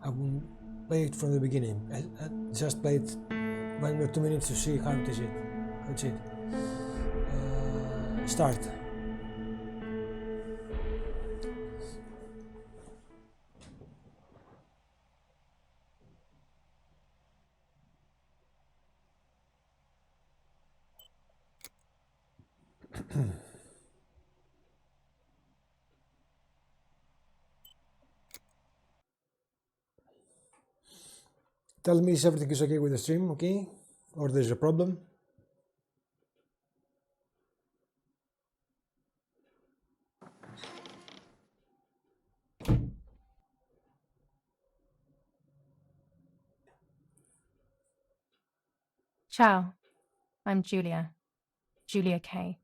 I will play it from the beginning. I just play it 1 or 2 minutes to see how it is. That's it. Start. Tell me if everything is okay with the stream, okay? Or there's a problem. Ciao, I'm Julia K.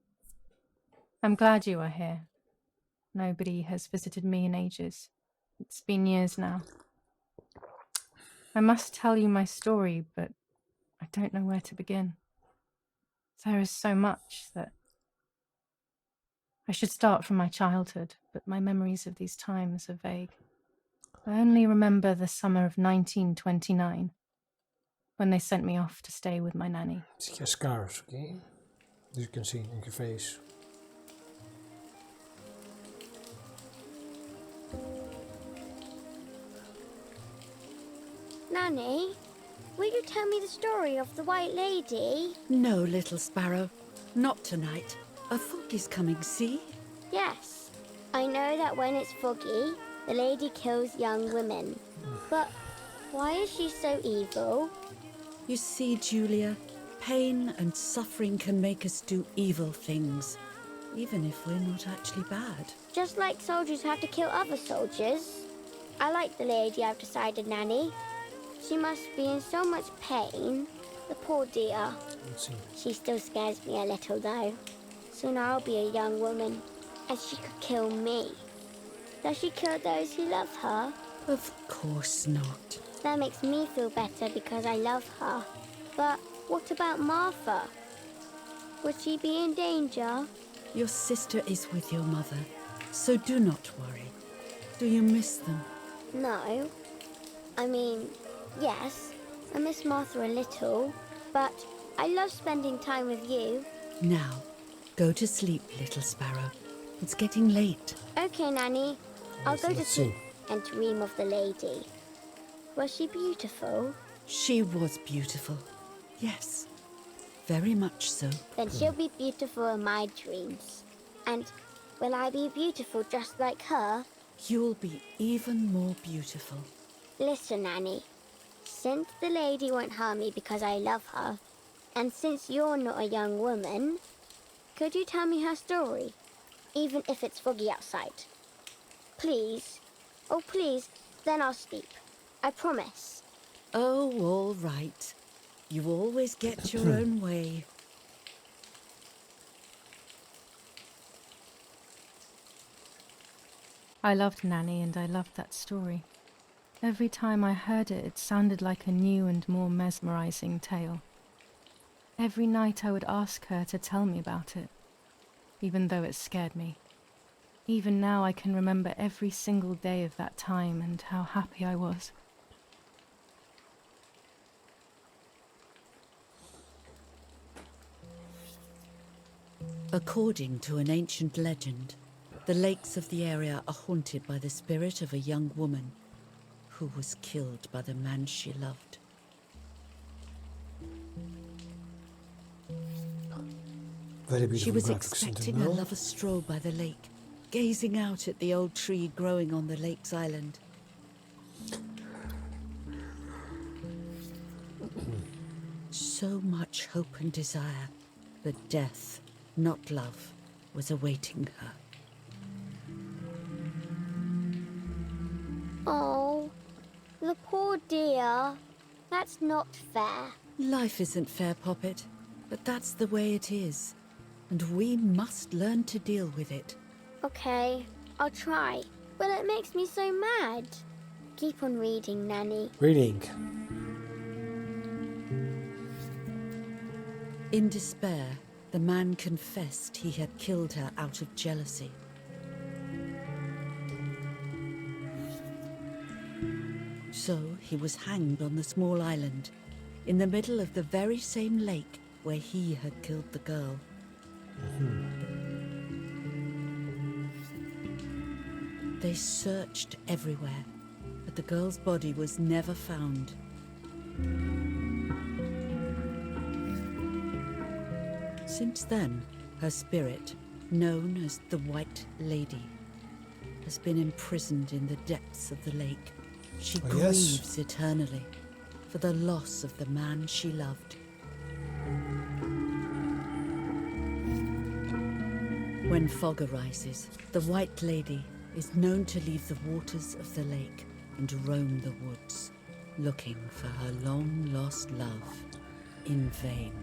I'm glad you are here. Nobody has visited me in ages. It's been years now. I must tell you my story, but I don't know where to begin. There is so much that I should start from my childhood, but my memories of these times are vague. I only remember the summer of 1929, when they sent me off to stay with my nanny. She has scars, okay? As you can see in her face. Nanny, will you tell me the story of the White Lady? No, little sparrow. Not tonight. A fog is coming, see? Yes. I know that when it's foggy, the lady kills young women. But why is she so evil? You see, Julia, pain and suffering can make us do evil things, even if we're not actually bad. Just like soldiers have to kill other soldiers. I like the lady, I've decided, Nanny. She must be in so much pain. The poor dear. Let's see. She still scares me a little, though. Soon I'll be a young woman, and she could kill me. Does she kill those who love her? Of course not. That makes me feel better because I love her. But what about Martha? Would she be in danger? Your sister is with your mother, so do not worry. Do you miss them? No. I mean, yes, I miss Martha a little, but I love spending time with you. Now, go to sleep, little sparrow. It's getting late. Okay, Nanny. I'll go to Let's sleep see. and dream of the lady. Was she beautiful? She was beautiful. Yes, very much so. Then she'll be beautiful in my dreams. And will I be beautiful just like her? You'll be even more beautiful. Listen, Nanny. Since the lady won't harm me because I love her, and since you're not a young woman, could you tell me her story? Even if it's foggy outside. Please. Oh, please. Then I'll sleep. I promise. Oh, all right. You always get your own way. I loved Nanny and I loved that story. Every time I heard it, it sounded like a new and more mesmerizing tale. Every night I would ask her to tell me about it, even though it scared me. Even now I can remember every single day of that time and how happy I was. According to an ancient legend, the lakes of the area are haunted by the spirit of a young woman who was killed by the man she loved. Very beautiful. She was graphics, expecting no? a lover's stroll by the lake, gazing out at the old tree growing on the lake's island. So much hope and desire, but death, not love, was awaiting her. Oh, the poor dear. That's not fair. Life isn't fair, Poppet, but that's the way it is, and we must learn to deal with it. Okay, I'll try. But it makes me so mad. Keep on reading, Nanny. Reading. In despair, the man confessed he had killed her out of jealousy. So he was hanged on the small island, in the middle of the very same lake where he had killed the girl. They searched everywhere, but the girl's body was never found. Since then, her spirit, known as the White Lady, has been imprisoned in the depths of the lake. She grieves eternally for the loss of the man she loved. When fog arises, the White Lady is known to leave the waters of the lake and roam the woods, looking for her long-lost love in vain.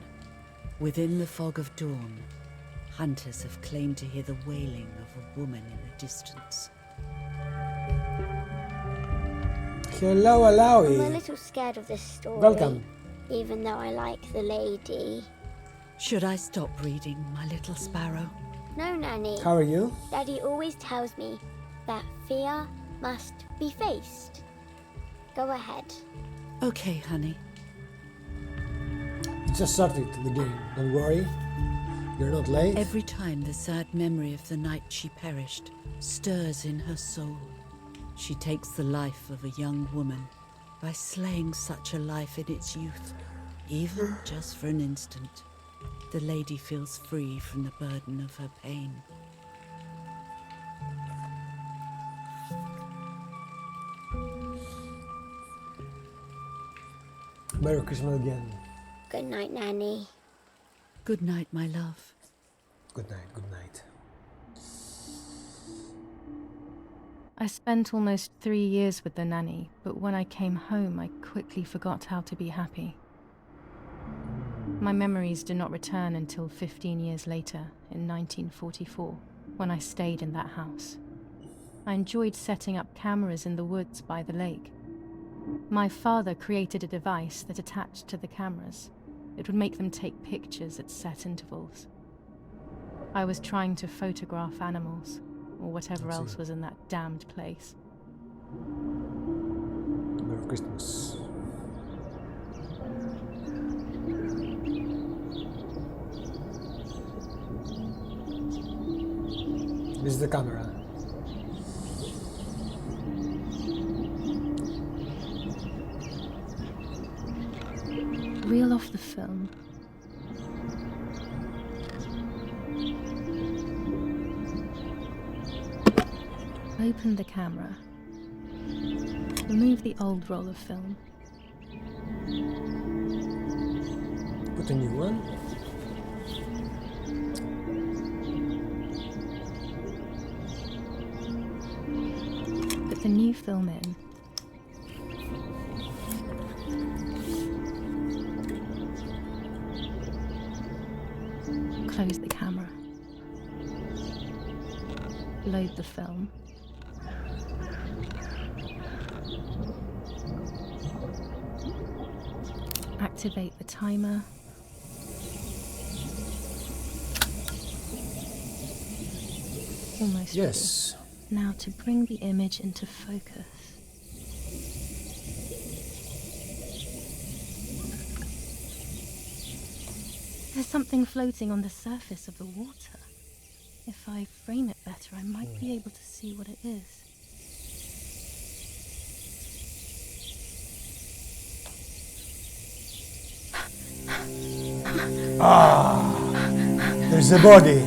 Within the fog of dawn, hunters have claimed to hear the wailing of a woman in the distance. Hello, I'm a Alawi. little scared of this story. Welcome. Even though I like the lady. Should I stop reading, my little sparrow? No, Nanny. How are you? Daddy always tells me that fear must be faced. Go ahead. Okay, honey. You just started the game. Don't worry. You're not late. Every time the sad memory of the night she perished stirs in her soul, she takes the life of a young woman by slaying such a life in its youth, even just for an instant. The lady feels free from the burden of her pain. Merry Christmas again. Good night, Nanny. Good night, my love. Good night, good night. I spent almost 3 years with the nanny, but when I came home, I quickly forgot how to be happy. My memories do not return until 15 years later, in 1944, when I stayed in that house. I enjoyed setting up cameras in the woods by the lake. My father created a device that attached to the cameras. It would make them take pictures at set intervals. I was trying to photograph animals, or whatever else was in that damned place. Merry Christmas. This is the camera. Reel off the film. Open the camera. Remove the old roll of film. Put a new one. Put the new film in. Close the camera. Load the film. Activate the timer. Almost Yes. ready. Now to bring the image into focus. There's something floating on the surface of the water. If I frame it better, I might be able to see what it is. There's a body.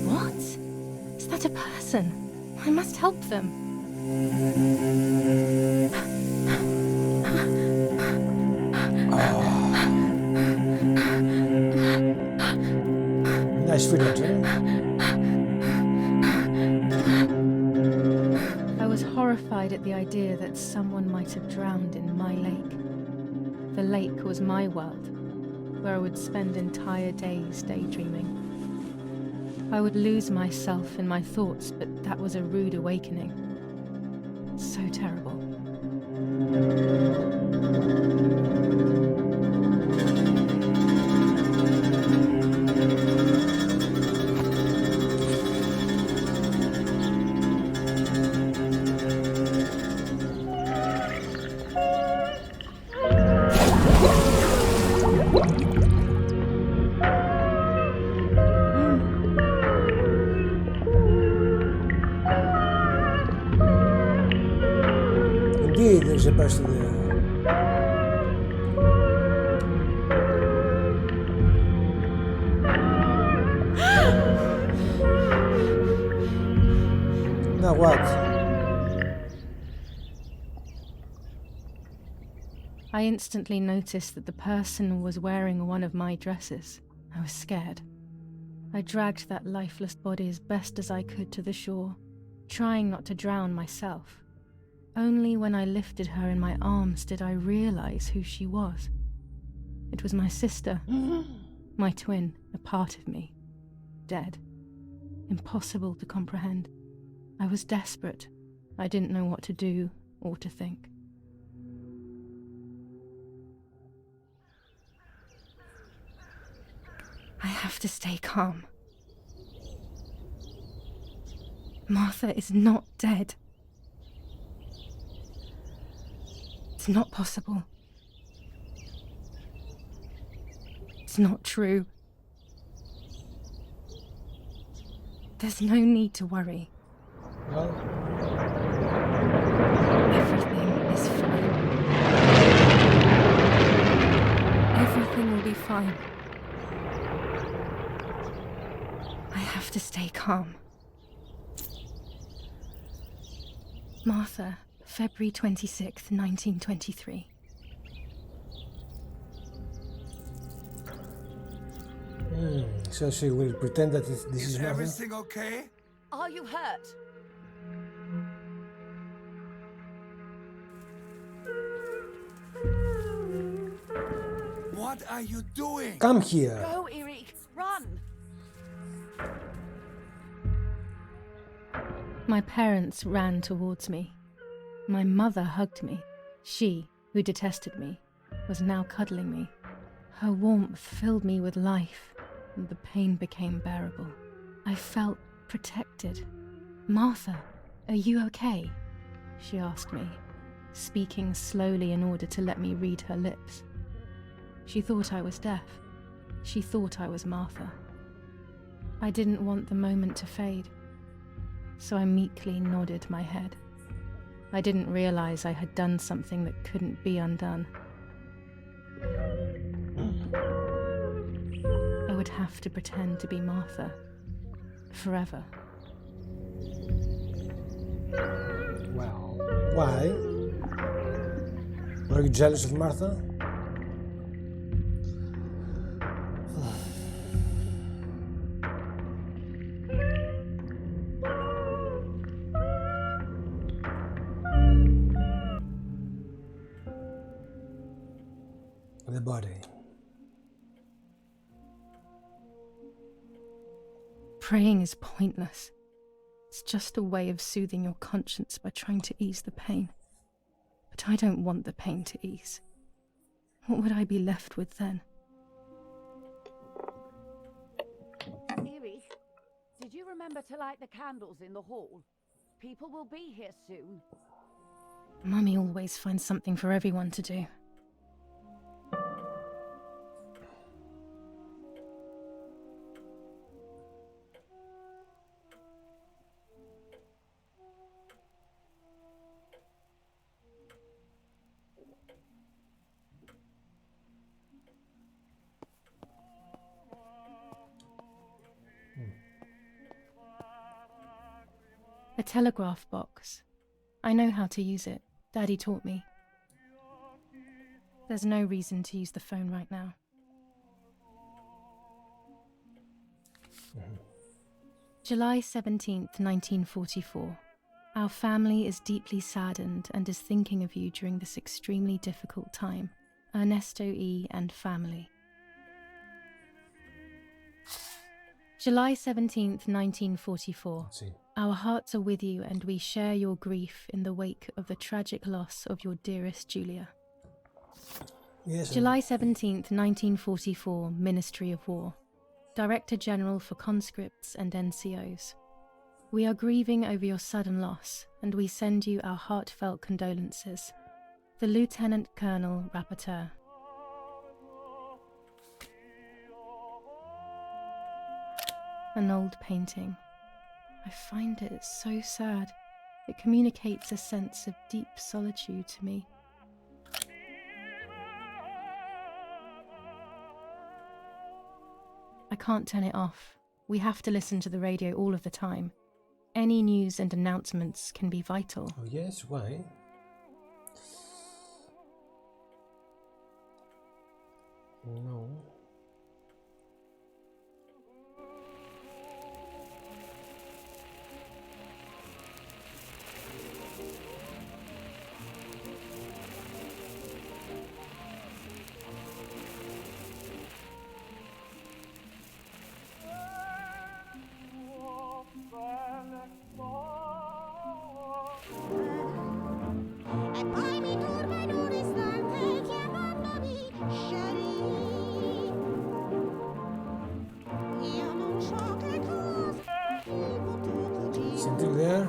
What? Is that a person? I must help them. Nice footage, eh? I was horrified at the idea that someone might have drowned in my lake. The lake was my world, where I would spend entire days daydreaming. I would lose myself in my thoughts, but that was a rude awakening. So terrible. see there's a person there. Now what? I instantly noticed that the person was wearing one of my dresses. I was scared. I dragged that lifeless body as best as I could to the shore, trying not to drown myself. Only when I lifted her in my arms did I realize who she was. It was my sister, my twin, a part of me, dead. Impossible to comprehend. I was desperate. I didn't know what to do or to think. I have to stay calm. Martha is not dead. It's not possible. It's not true. There's no need to worry. Well, Everything is fine. Everything will be fine. I have to stay calm. Martha, February 26th, 1923. so she will pretend that this is nothing. Everything okay? Are you hurt? What are you doing? Come here. Go, Erik, run! My parents ran towards me. My mother hugged me. She, who detested me, was now cuddling me. Her warmth filled me with life, and the pain became bearable. I felt protected. Martha, are you okay? She asked me, speaking slowly in order to let me read her lips. She thought I was deaf. She thought I was Martha. I didn't want the moment to fade, so I meekly nodded my head. I didn't realize I had done something that couldn't be undone. I would have to pretend to be Martha forever. Well, why? Were you jealous of Martha? The body. Praying is pointless. It's just a way of soothing your conscience by trying to ease the pain. But I don't want the pain to ease. What would I be left with then? Erik, did you remember to light the candles in the hall? People will be here soon. Mummy always finds something for everyone to do. A telegraph box. I know how to use it. Daddy taught me. There's no reason to use the phone right now. July 17th, 1944. Our family is deeply saddened and is thinking of you during this extremely difficult time. Ernesto E. and family. July 17th, 1944. See. Our hearts are with you and we share your grief in the wake of the tragic loss of your dearest Julia. Yes. July 17th, 1944, Ministry of War. Director General for Conscripts and NCOs. We are grieving over your sudden loss and we send you our heartfelt condolences. The Lieutenant Colonel Rapporteur. An old painting. I find it so sad. It communicates a sense of deep solitude to me. I can't turn it off. We have to listen to the radio all of the time. Any news and announcements can be vital. Oh yes, why? No. Still there?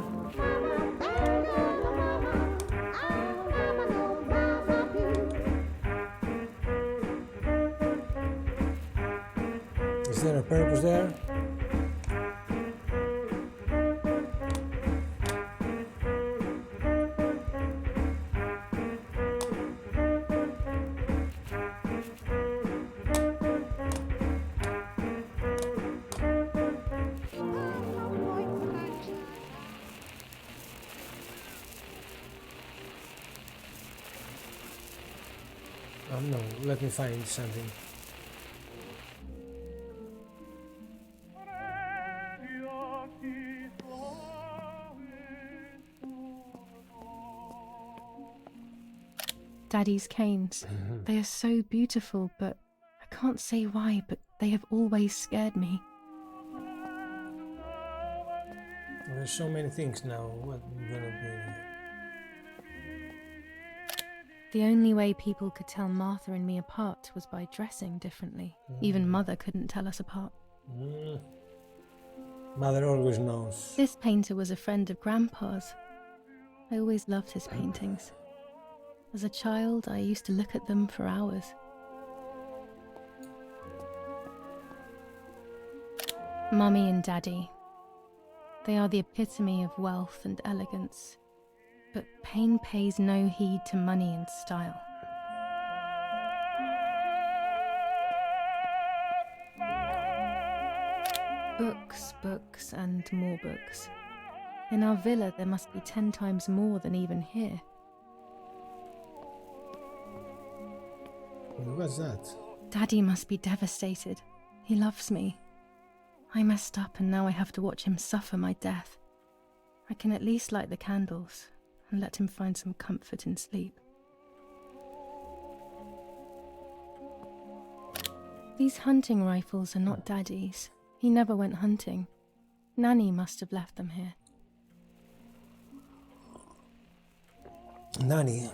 Is there a purpose there? No, let me find something. Daddy's canes. They are so beautiful, but I can't say why, but they have always scared me. There's so many things now. What gonna be? The only way people could tell Martha and me apart was by dressing differently. Even Mother couldn't tell us apart. Mother always knows. This painter was a friend of Grandpa's. I always loved his paintings. As a child, I used to look at them for hours. Mummy and Daddy. They are the epitome of wealth and elegance. But pain pays no heed to money and style. Books, books, and more books. In our villa, there must be 10 times more than even here. What's that? Daddy must be devastated. He loves me. I messed up and now I have to watch him suffer my death. I can at least light the candles and let him find some comfort in sleep. These hunting rifles are not Daddy's. He never went hunting. Nanny must have left them here. Nanny.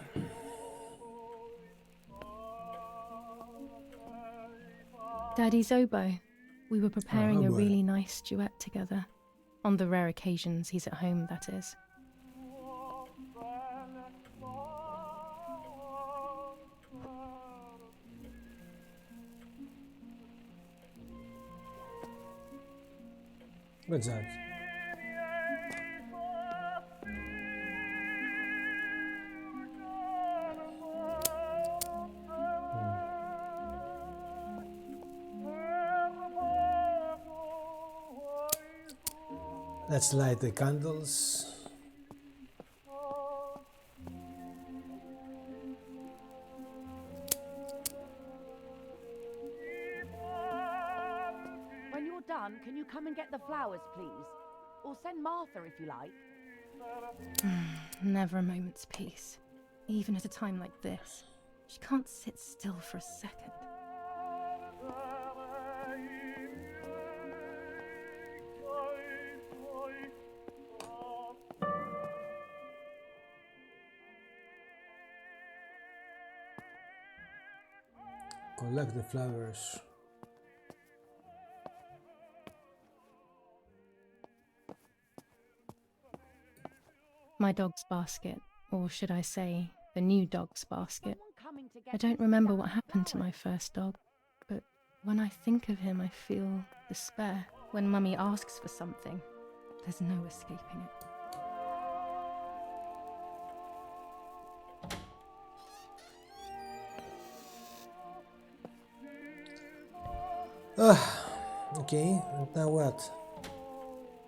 Daddy's oboe. We were preparing a oboe. really nice duet together. On the rare occasions he's at home, that is. What's that? Let's light the candles. When you're done, can you come and get the flowers, please? Or send Martha if you like. Never a moment's peace. Even at a time like this. She can't sit still for a second. Collect the flowers. My dog's basket, or should I say, the new dog's basket. Someone coming to get I don't this remember down what happened to my first dog, but when I think of him I feel despair. When Mummy asks for something, there's no escaping it. Okay, and now what?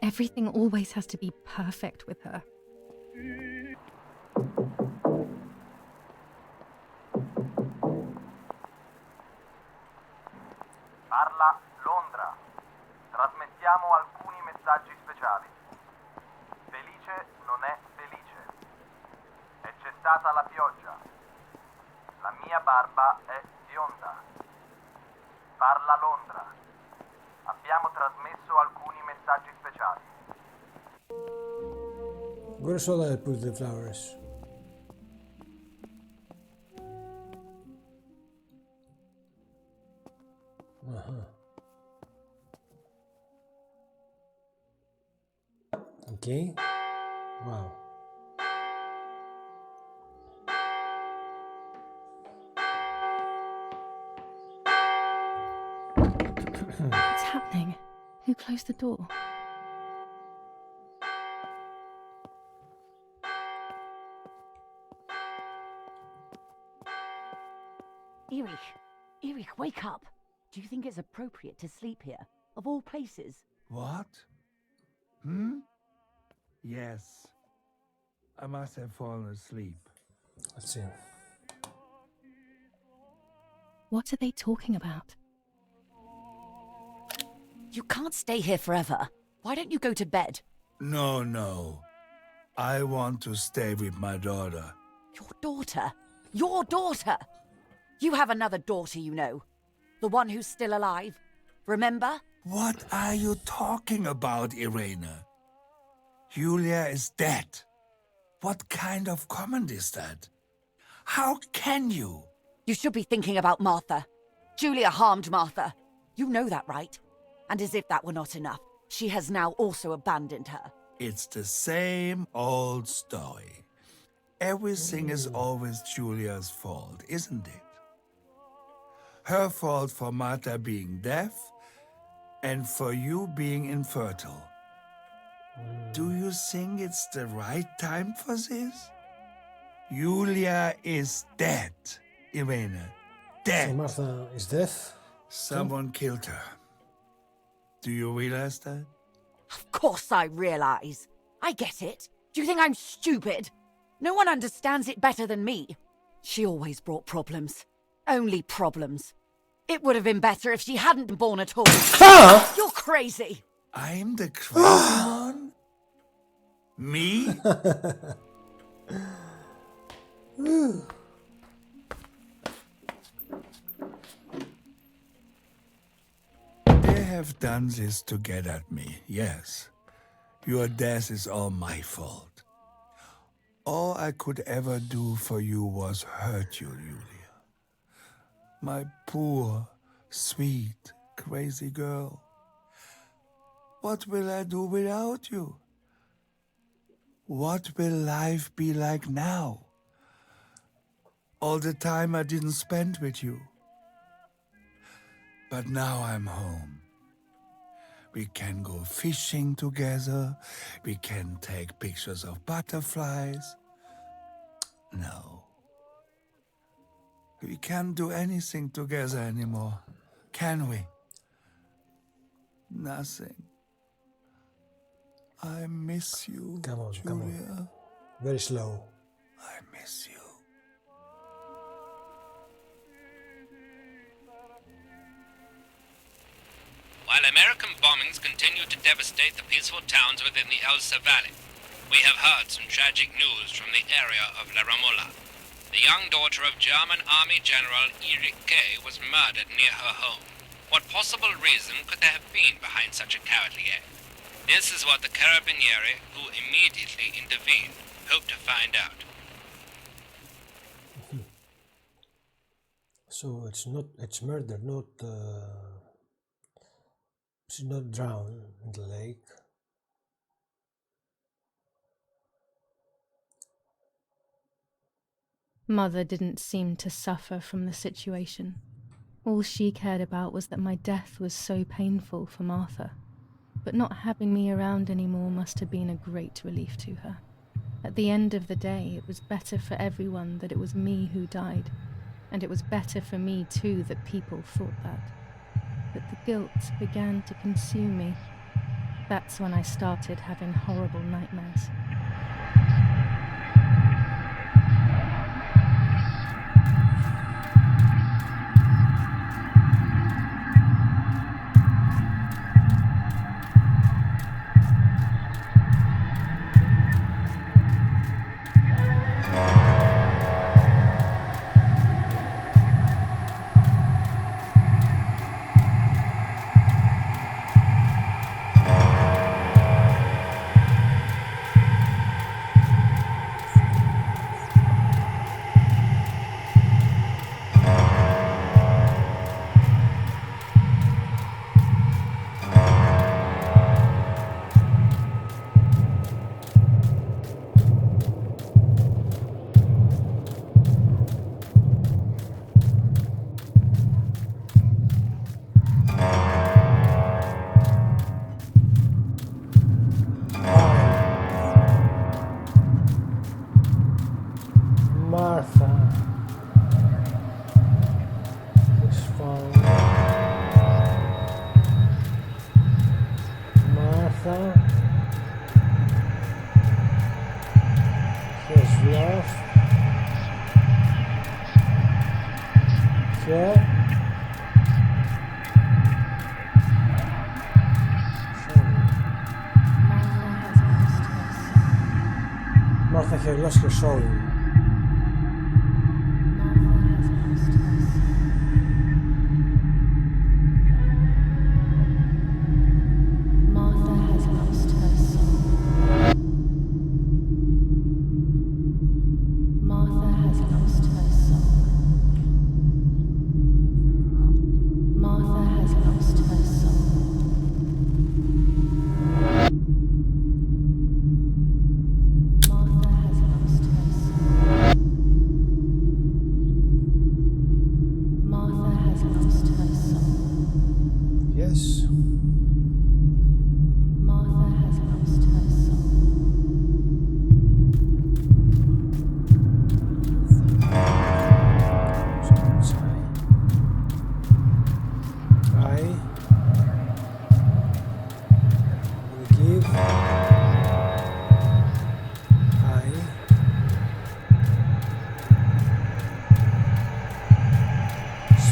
Everything always has to be perfect with her. Parla Londra. Trasmettiamo alcuni messaggi speciali. Felice non è felice. E c'è stata la pioggia. La mia barba è bionda. Parla Londra. Abbiamo trasmesso alcuni messaggi speciali. Where shall I put the flowers? Okay. Wow. What's happening? Who closed the door? Erich, wake up. Do you think it's appropriate to sleep here, of all places? What? Yes. I must have fallen asleep. Let's see. What are they talking about? You can't stay here forever. Why don't you go to bed? No. I want to stay with my daughter. Your daughter? Your daughter? You have another daughter, you know. The one who's still alive. Remember? What are you talking about, Irene? Julia is dead. What kind of comment is that? How can you? You should be thinking about Martha. Julia harmed Martha. You know that, right? And as if that were not enough, she has now also abandoned her. It's the same old story. Everything is always Julia's fault, isn't it? Her fault for Martha being deaf and for you being infertile. Do you think it's the right time for this? Julia is dead, Irene. Dead. So Martha is deaf? Someone killed her. Do you realize that? Of course I realize. I get it. Do you think I'm stupid? No one understands it better than me. She always brought problems. Only problems. It would have been better if she hadn't been born at all. You're crazy. I'm the crazy one? Me? They have done this to get at me, yes. Your death is all my fault. All I could ever do for you was hurt you, Julia. My poor, sweet, crazy girl. What will I do without you? What will life be like now? All the time I didn't spend with you. But now I'm home. We can go fishing together. We can take pictures of butterflies. No. We can't do anything together anymore, can we? Nothing. I miss you, Come on, Julia. come on. Very slow. I miss you. While American bombings continue to devastate the peaceful towns within the Elsa Valley, we have heard some tragic news from the area of La Ramola. The young daughter of German Army General Erich K. was murdered near her home. What possible reason could there have been behind such a cowardly act? This is what the Carabinieri, who immediately intervened, hope to find out. So it's murder, not, she's not drowned in the lake. Mother didn't seem to suffer from the situation. All she cared about was that my death was so painful for Martha. But not having me around anymore must have been a great relief to her. At the end of the day, it was better for everyone that it was me who died. And it was better for me too that people thought that. but the guilt began to consume me. That's when I started having horrible nightmares. Martha is found. Martha has lost her Martha has lost her soul. Yes. Martha has lost her soul. I will give.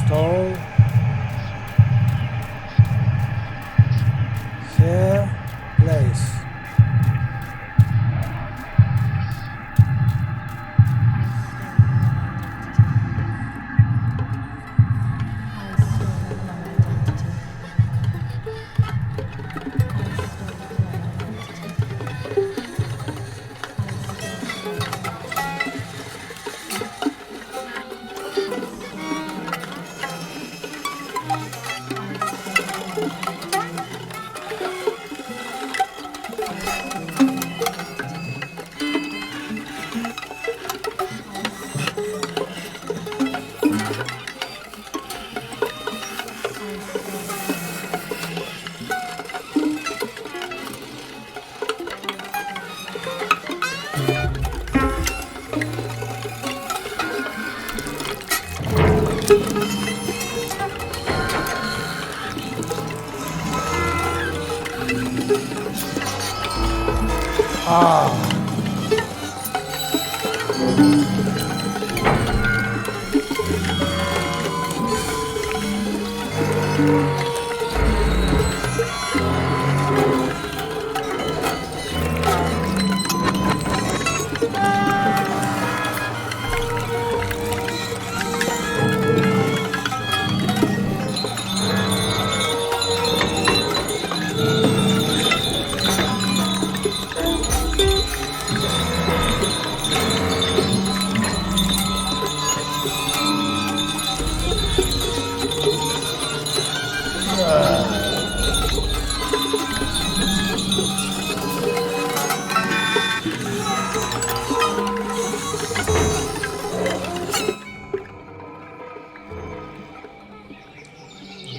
Stole her place.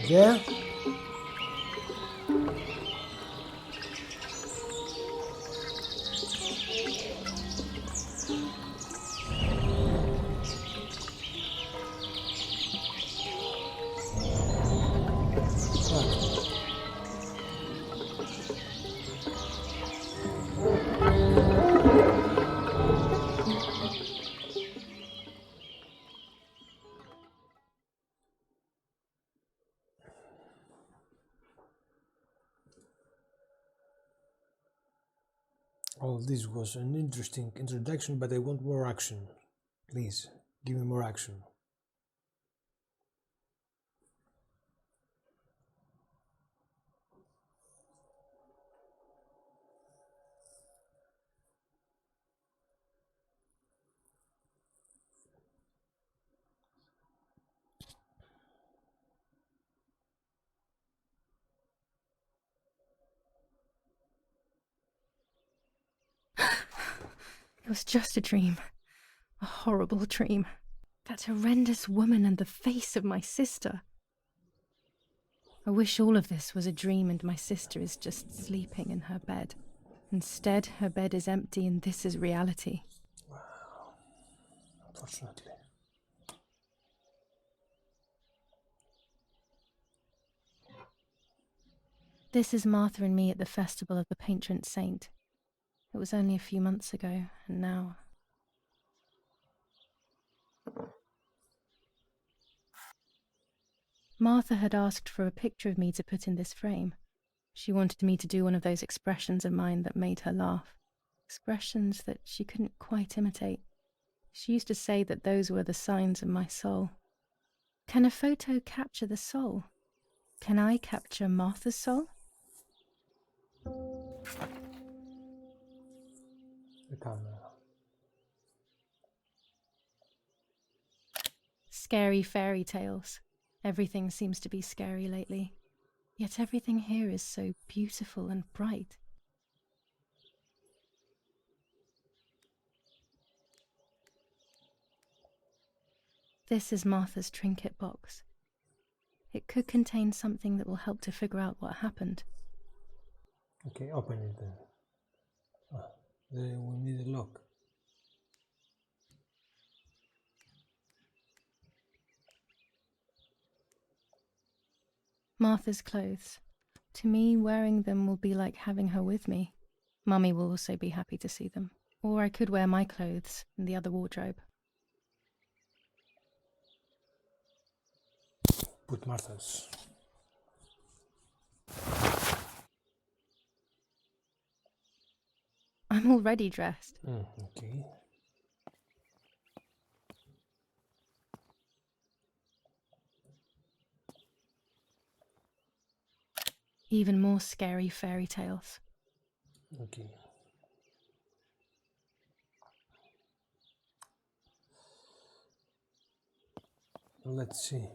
Yeah. Oh, this was an interesting introduction, but I want more action. Please, give me more action. It was just a dream. A horrible dream. That horrendous woman and the face of my sister. I wish all of this was a dream and my sister is just sleeping in her bed. Instead, her bed is empty and this is reality. Wow. Unfortunately. This is Martha and me at the festival of the patron saint. It was only a few months ago, and now... Martha had asked for a picture of me to put in this frame. She wanted me to do one of those expressions of mine that made her laugh. Expressions that she couldn't quite imitate. She used to say that those were the signs of my soul. Can a photo capture the soul? Can I capture Martha's soul? The camera. Scary fairy tales. Everything seems to be scary lately. Yet everything here is so beautiful and bright. This is Martha's trinket box. It could contain something that will help to figure out what happened. Okay, open it then. Then we need a lock. Martha's clothes. To me, wearing them will be like having her with me. Mummy will also be happy to see them. Or I could wear my clothes in the other wardrobe. Put Martha's. I'm already dressed. Okay. Even more scary fairy tales. Okay. Let's see.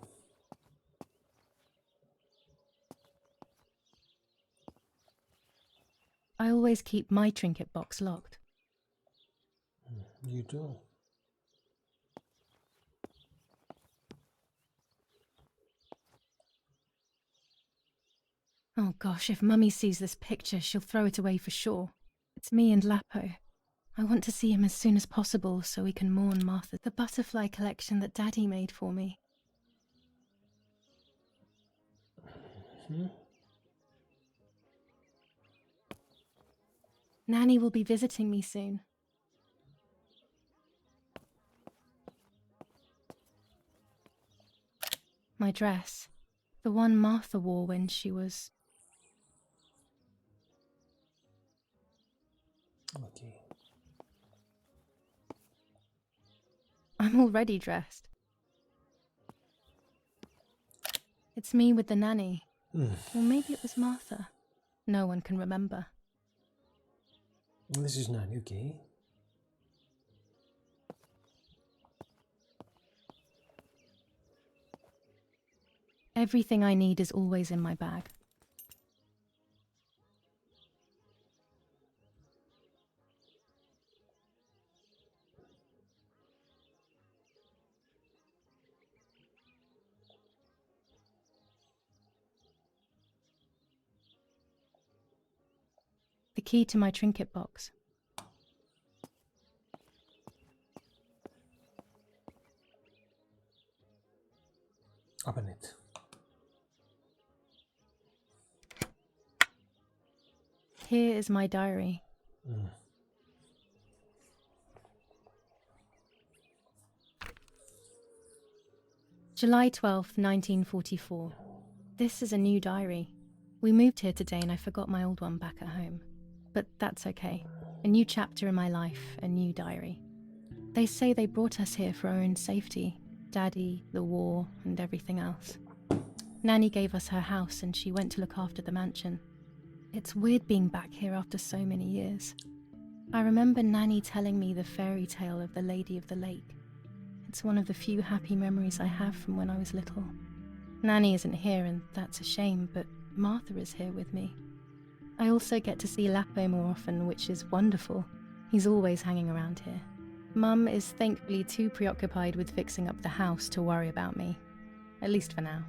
I always keep my trinket box locked. You do. Oh gosh, if Mummy sees this picture, she'll throw it away for sure. It's me and Lapo. I want to see him as soon as possible so we can mourn Martha. The butterfly collection that Daddy made for me. Nanny will be visiting me soon. My dress. The one Martha wore when she was... Okay. I'm already dressed. It's me with the nanny. Or maybe it was Martha. No one can remember. This is Nanny, okay. Everything I need is always in my bag. The key to my trinket box. Open it. Here is my diary. July 12th, 1944. This is a new diary. We moved here today and I forgot my old one back at home. But that's okay. A new chapter in my life, a new diary. They say they brought us here for our own safety. Daddy, the war, and everything else. Nanny gave us her house and she went to look after the mansion. It's weird being back here after so many years. I remember Nanny telling me the fairy tale of the Lady of the Lake. It's one of the few happy memories I have from when I was little. Nanny isn't here and that's a shame, but Martha is here with me. I also get to see Lapo more often, which is wonderful. He's always hanging around here. Mum is thankfully too preoccupied with fixing up the house to worry about me. At least for now.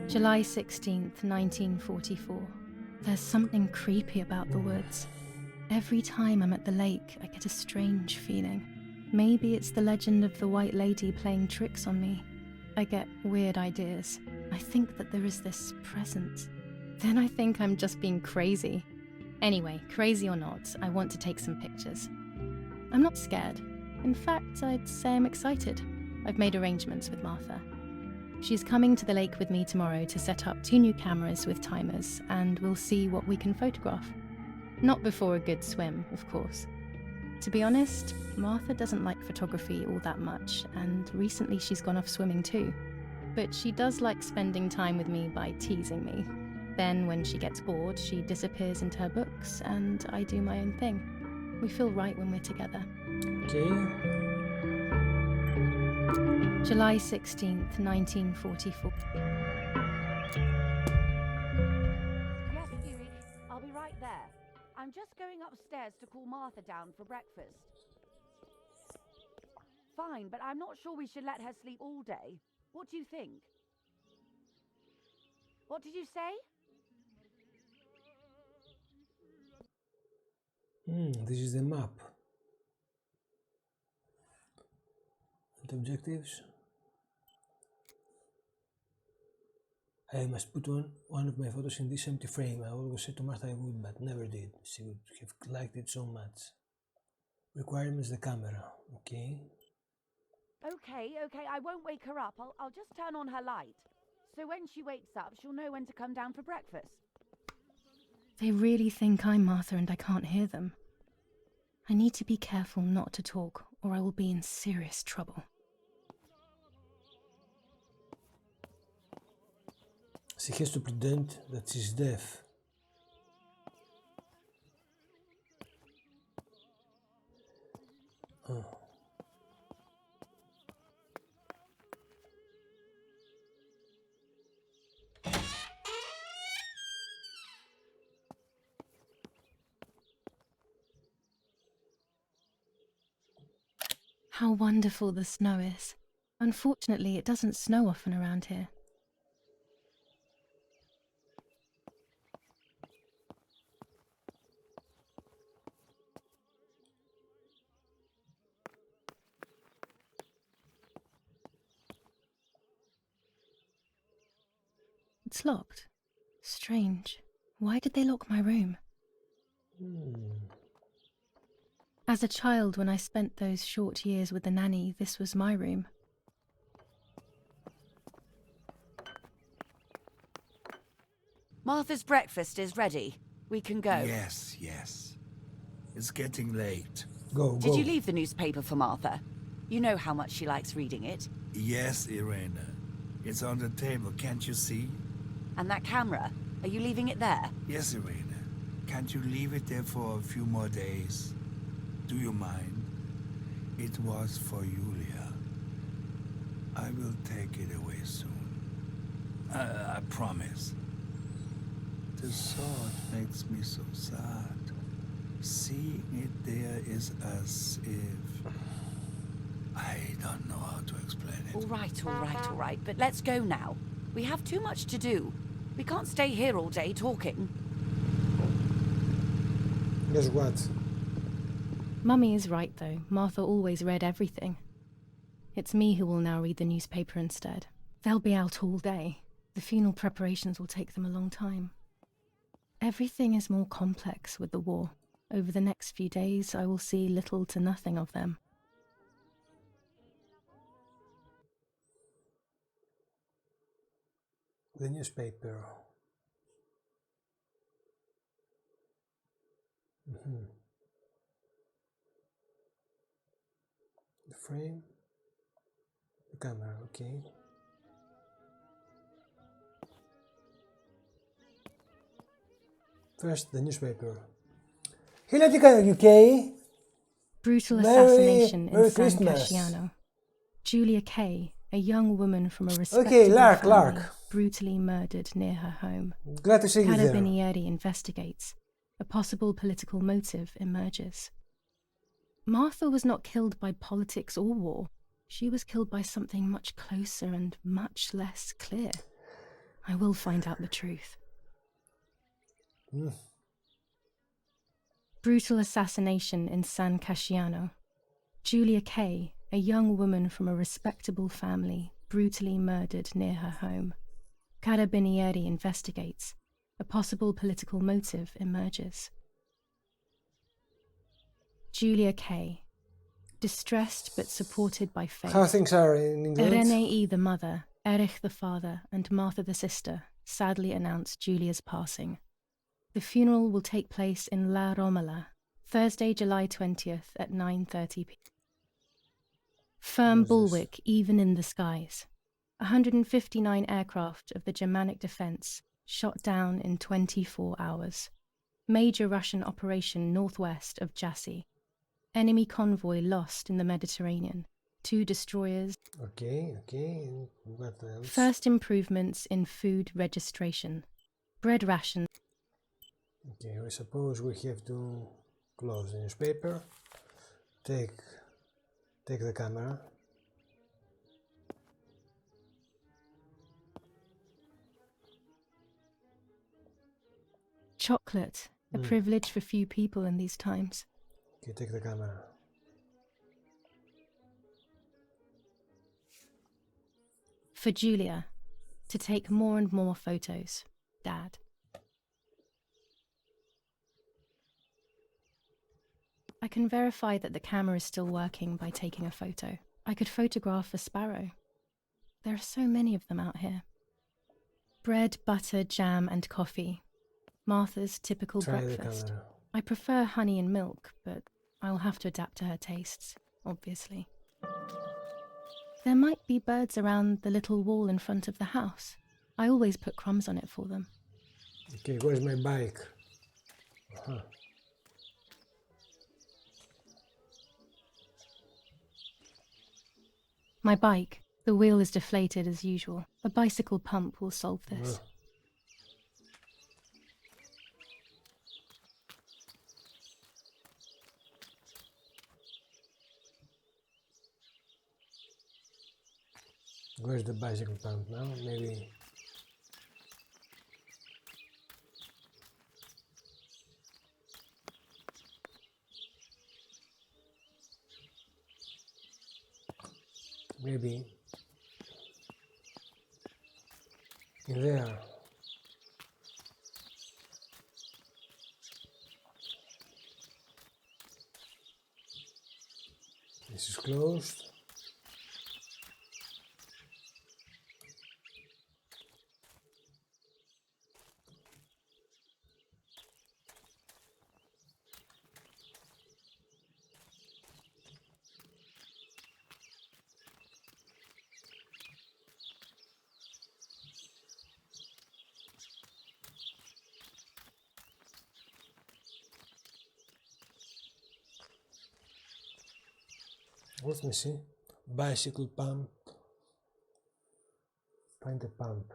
July 16th, 1944. There's something creepy about the woods. Every time I'm at the lake, I get a strange feeling. Maybe it's the legend of the White Lady playing tricks on me. I get weird ideas. I think that there is this presence. Then I think I'm just being crazy. Anyway, crazy or not, I want to take some pictures. I'm not scared. In fact, I'd say I'm excited. I've made arrangements with Martha. She's coming to the lake with me tomorrow to set up 2 new cameras with timers, and we'll see what we can photograph. Not before a good swim, of course. To be honest, Martha doesn't like photography all that much, and recently she's gone off swimming too. But she does like spending time with me by teasing me. Then, when she gets bored, she disappears into her books, and I do my own thing. We feel right when we're together. Okay. July 16th, 1944. Yes, Huey, I'll be right there. I'm just going upstairs to call Martha down for breakfast. Fine, but I'm not sure we should let her sleep all day. What do you think? What did you say? This is the map. And objectives. I must put one of my photos in this empty frame. I always said to Martha I would, but never did. She would have liked it so much. Requirements: the camera. Okay. Okay, I won't wake her up. I'll just turn on her light. So when she wakes up, she'll know when to come down for breakfast. They really think I'm Martha and I can't hear them. I need to be careful not to talk, or I will be in serious trouble. She has to pretend that she's deaf. Oh. How wonderful the snow is. Unfortunately, it doesn't snow often around here. It's locked. Strange. Why did they lock my room? As a child, when I spent those short years with the nanny, this was my room. Martha's breakfast is ready. We can go. Yes. It's getting late. Go. Did you leave the newspaper for Martha? You know how much she likes reading it. Yes, Irena. It's on the table, can't you see? And that camera, are you leaving it there? Yes, Irena. Can't you leave it there for a few more days? Do you mind? It was for Julia. I will take it away soon. I promise. The thought makes me so sad. Seeing it there is as if... I don't know how to explain it. All right, but let's go now. We have too much to do. We can't stay here all day talking. Guess what? Mummy is right, though. Martha always read everything. It's me who will now read the newspaper instead. They'll be out all day. The funeral preparations will take them a long time. Everything is more complex with the war. Over the next few days, I will see little to nothing of them. The newspaper. The frame. The camera, okay. First, the newspaper. Hello, UK. Brutal Merry assassination in San Christmas. Casciano. Julia Kay, a young woman from a respectable family, Lark. brutally murdered near her home. Glad to see you there. Carabinieri investigates. A possible political motive emerges. Martha was not killed by politics or war. She was killed by something much closer and much less clear. I will find out the truth. Brutal assassination in San Casciano. Julia Kay, a young woman from a respectable family, brutally murdered near her home. Carabinieri investigates. A possible political motive emerges. Julia Kay. Distressed but supported by faith. How things are in England? Renee the mother, Erich the father, and Martha the sister sadly announced Julia's passing. The funeral will take place in La Romola, Thursday, July 20th at 9:30 p.m. Firm bulwark even in the skies. 159 aircraft of the Germanic defense shot down in 24 hours. Major Russian operation northwest of Jassy. Enemy convoy lost in the Mediterranean. 2 destroyers. Okay. What else? First improvements in food registration. Bread rations. Okay, I suppose we have to close the newspaper. Take the camera. Chocolate, a privilege for few people in these times. Okay, take the camera. For Julia, to take more and more photos. Dad. I can verify that the camera is still working by taking a photo. I could photograph a sparrow. There are so many of them out here. Bread, butter, jam, and coffee. Martha's typical Try breakfast. the camera. I prefer honey and milk, but I'll have to adapt to her tastes, obviously. There might be birds around the little wall in front of the house. I always put crumbs on it for them. Okay, where's my bike? My bike. The wheel is deflated as usual. A bicycle pump will solve this. Where's the bicycle pump now? Maybe. Maybe in there. This is closed. Let me see. Bicycle pump. Find the pump.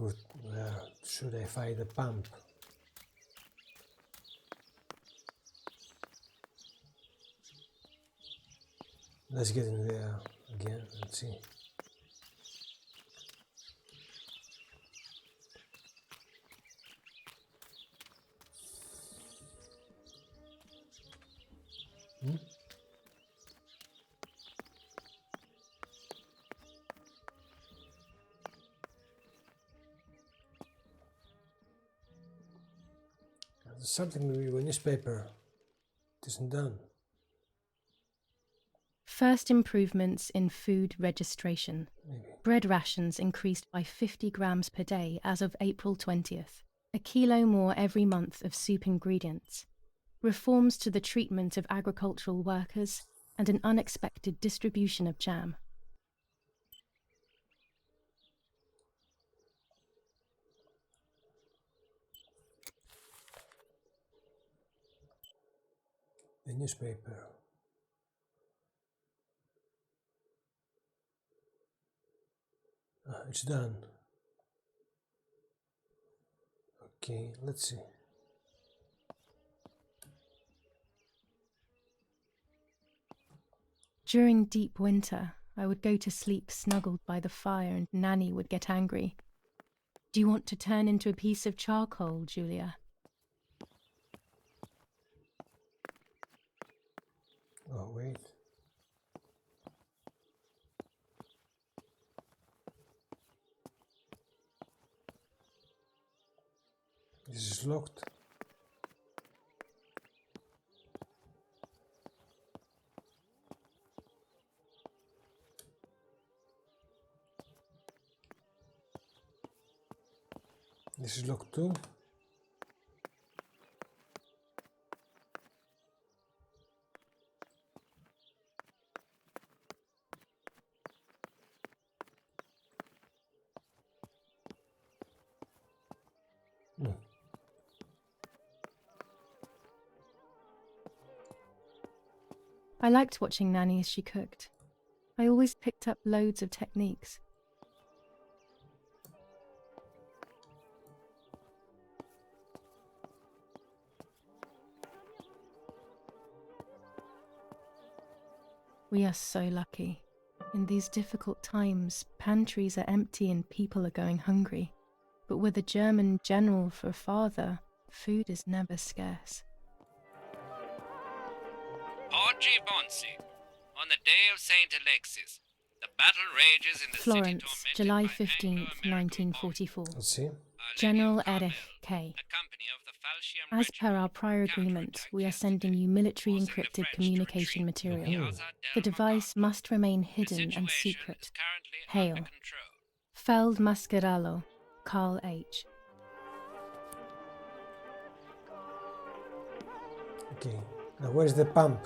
put, where should I find the pump? Let's get in there again and see. There's something with a newspaper. It isn't done. First improvements in food registration. Maybe. Bread rations increased by 50 grams per day as of April 20th. A kilo more every month of soup ingredients. Reforms to the treatment of agricultural workers and an unexpected distribution of jam. The newspaper. It's done. Okay, let's see. During deep winter, I would go to sleep snuggled by the fire and Nanny would get angry. Do you want to turn into a piece of charcoal, Julia? Oh, wait. This is locked. This is locked too. I liked watching Nanny as she cooked. I always picked up loads of techniques. We are so lucky. In these difficult times, pantries are empty and people are going hungry. But with a German general for a father, food is never scarce. Oggi Bonsi, on the day of Saint Alexis, the battle rages in the Florence, city July tormented by 15th, Anglo-American 1944. Let's see. General Erich K. a company of the Falchium As per our Regiment prior agreement, counterattacked we are yesterday, sending you military forcing the encrypted French to communication retreat to material. Piazza The del device Mercato. must remain The hidden and situation secret. is currently Hail. under control. Feldmaskerallo, Carl H. Okay. Now where's the pump?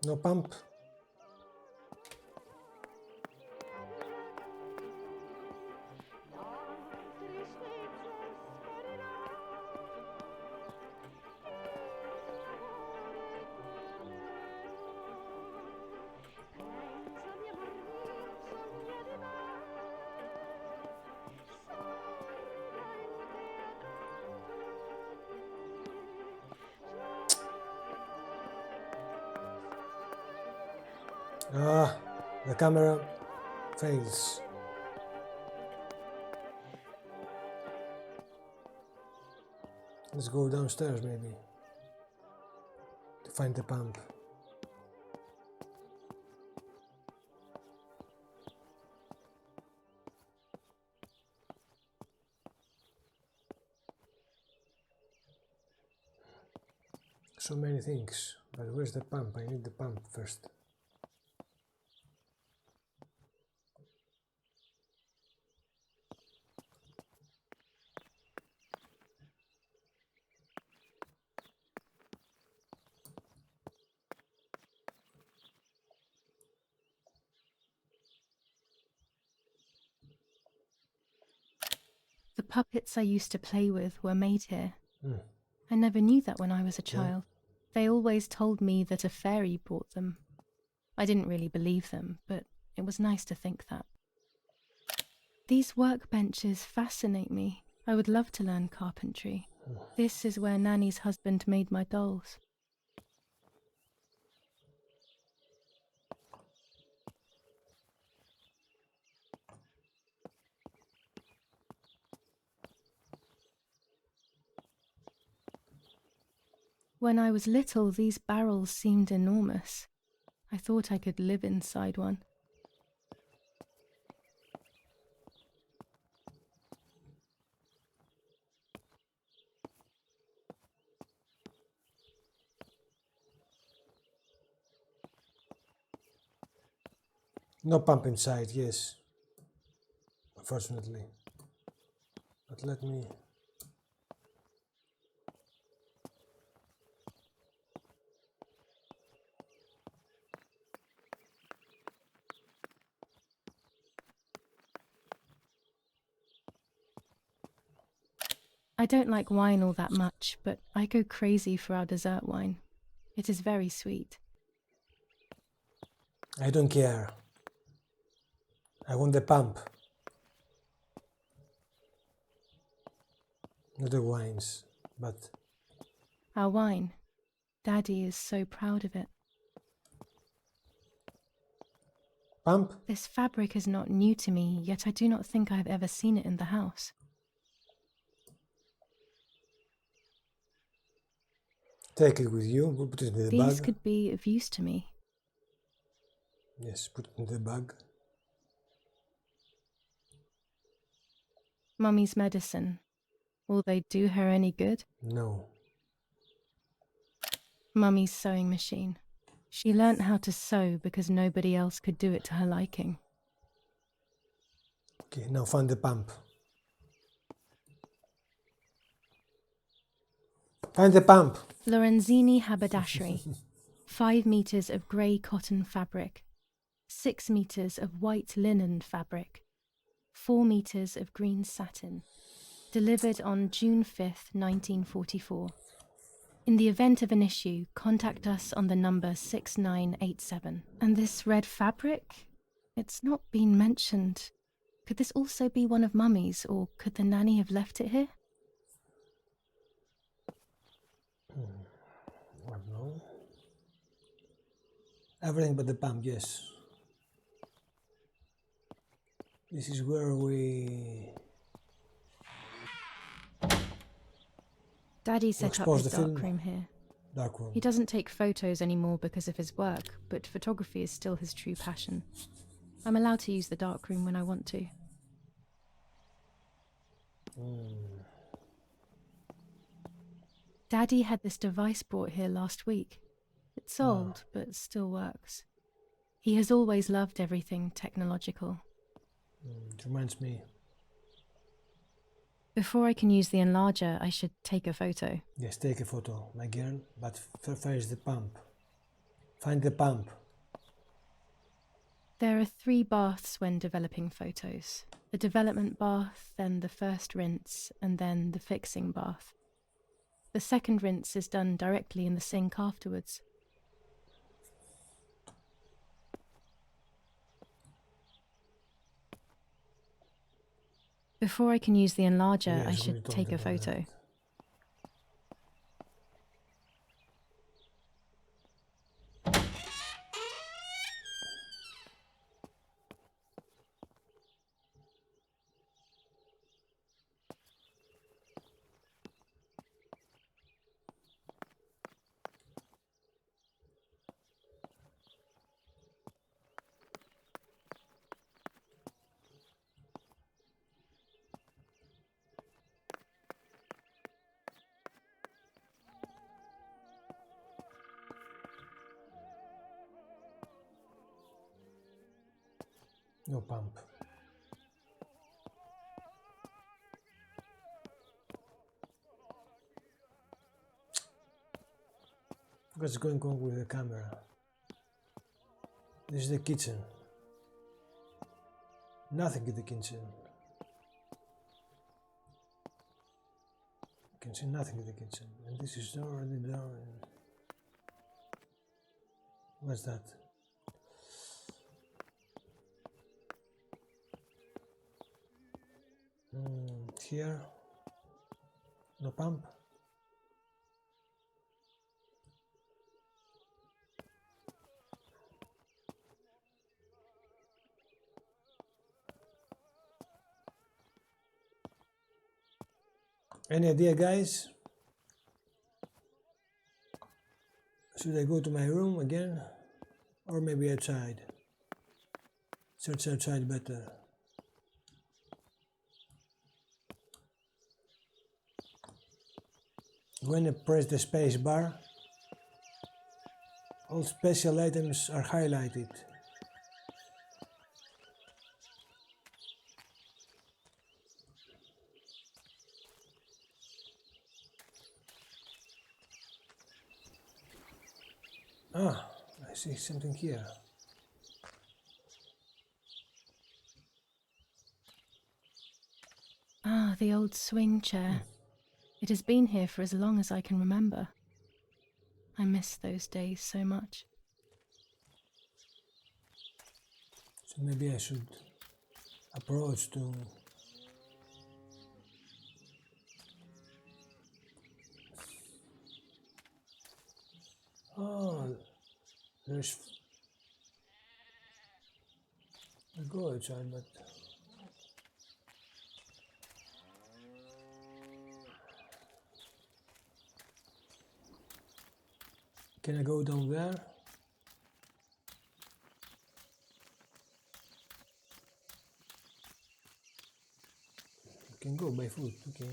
No pump. Ah, the camera fails. Let's go downstairs maybe to find the pump. So many things, but where's the pump? I need the pump first. puppets I used to play with were made here. I never knew that when I was a child. They always told me that a fairy brought them. I didn't really believe them, but it was nice to think that. These workbenches fascinate me. I would love to learn carpentry. This is where Nanny's husband made my dolls. When I was little, these barrels seemed enormous. I thought I could live inside one. No pump inside, yes. Unfortunately. But let me... I don't like wine all that much, but I go crazy for our dessert wine. It is very sweet. I don't care. I want the pump. Not the wines, but... Our wine. Daddy is so proud of it. Pump? This fabric is not new to me, yet I do not think I have ever seen it in the house. Take it with you, we'll put it in the These bag. could be of use to me. Yes, put it in the bag. Mummy's medicine. Will they do her any good? No. Mummy's sewing machine. She learnt how to sew because nobody else could do it to her liking. Okay, now find the pump. Find the pump! Lorenzini haberdashery. 5 meters of grey cotton fabric. 6 meters of white linen fabric. 4 meters of green satin. Delivered on June 5th, 1944. In the event of an issue, contact us on the number 6987. And this red fabric? It's not been mentioned. Could this also be one of Mummy's, or could the nanny have left it here? I don't know. Everything but the pump, yes. This is where we... Daddy set up expose his the film. darkroom here. Darkroom. He doesn't take photos anymore because of his work, but photography is still his true passion. I'm allowed to use the darkroom when I want to. Daddy had this device brought here last week. It's old, but still works. He has always loved everything technological. It reminds me. Before I can use the enlarger, I should take a photo. Yes, take a photo, my girl, but first the pump. Find the pump. There are 3 baths when developing photos. The development bath, then the first rinse, and then the fixing bath. The second rinse is done directly in the sink afterwards. Before I can use the enlarger, Yes, I we should talked take a about photo. that. No pump. What's going on with the camera? This is the kitchen. Nothing in the kitchen. can see nothing in the kitchen. And this is already door. What's that? Here, no pump. Any idea, guys? Should I go to my room again? Or maybe outside? Search outside better. When I press the space bar, all special items are highlighted. Ah, I see something here. Ah, the old swing chair. It has been here for as long as I can remember. I miss those days so much. So maybe I should approach to... Oh, there's... I'll go outside, but... Can I go down there? You can go by foot, okay.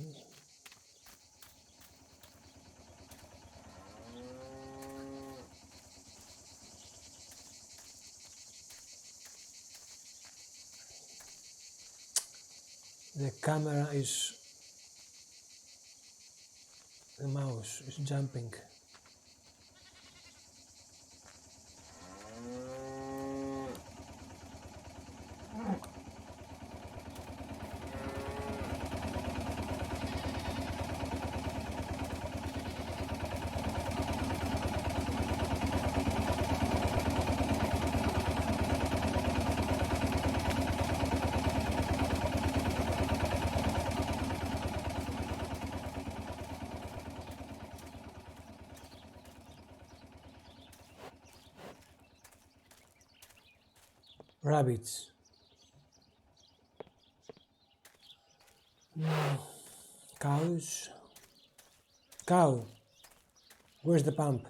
The camera is... The mouse is jumping. Rabbits. Cows. Cow. Where's the pump?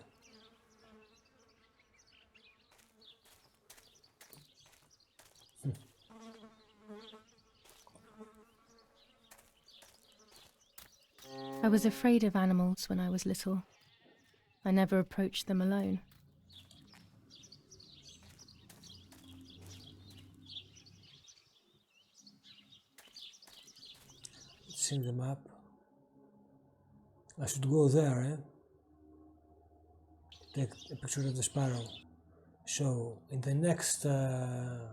I was afraid of animals when I was little. I never approached them alone. It's in the map. I should go there, eh? Take a picture of the sparrow. So, in the next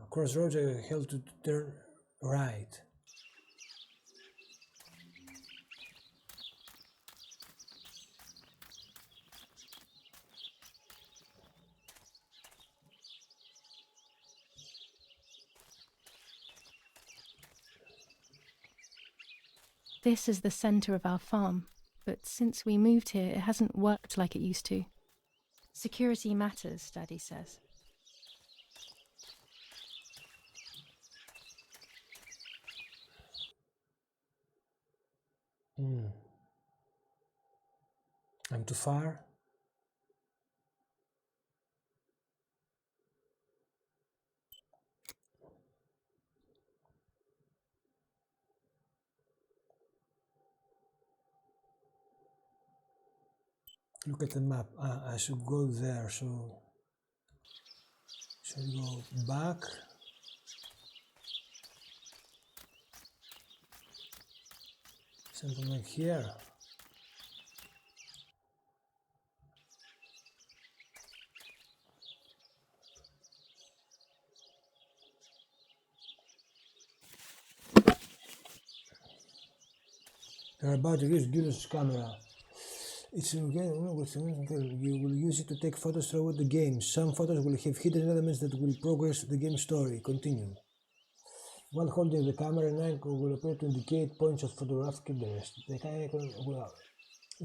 crossroads, I have to turn right. This is the centre of our farm, but since we moved here, it hasn't worked like it used to. Security matters, Daddy says. I'm too far. Look at the map. I should go there, so should go back. Something like here. You're about to use Julius' camera. It's okay, you will use it to take photos throughout the game. Some photos will have hidden elements that will progress the game story. Continue. While holding the camera, an icon will appear to indicate points of photographic interest. This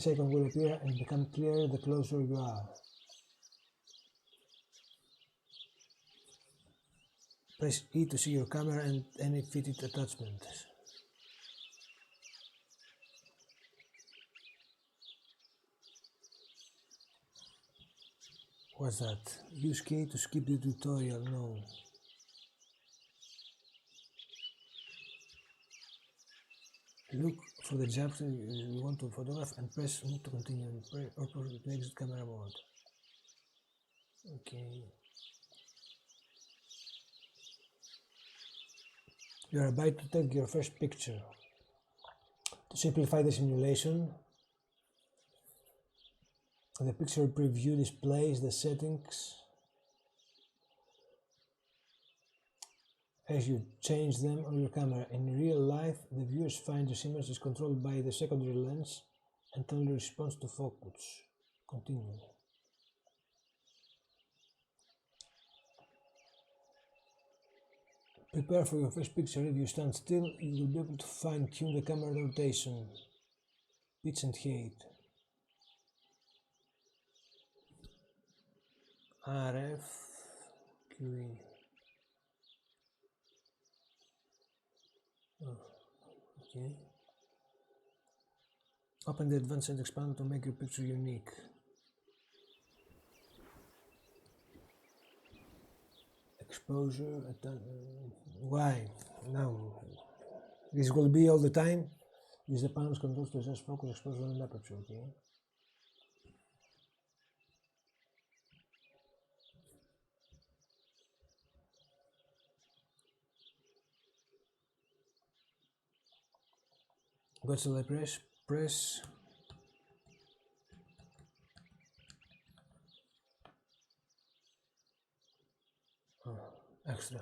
icon will appear and become clearer the closer you are. Press E to see your camera and any fitted attachments. What's that? Use K to skip the tutorial. No. Look for the chapter you want to photograph and press move to continue or press to exit camera mode. Okay. You are about to take your first picture. To simplify the simulation, the picture preview displays the settings as you change them on your camera. In real life, the viewer's finder's image is controlled by the secondary lens and only responds to focus. Continue. Prepare for your first picture. If you stand still, you will be able to fine-tune the camera rotation, pitch and height. RF, QE. Okay. Open the advanced expander to make your picture unique. Exposure, why? Now, this will be all the time. Use the panel's controls to adjust focus, exposure, and aperture, okay? What shall I press? Press extra.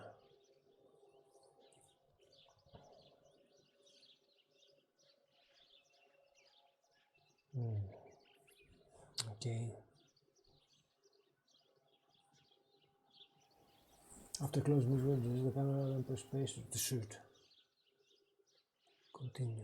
Okay. After close visual, use the camera and press space to shoot. Continue.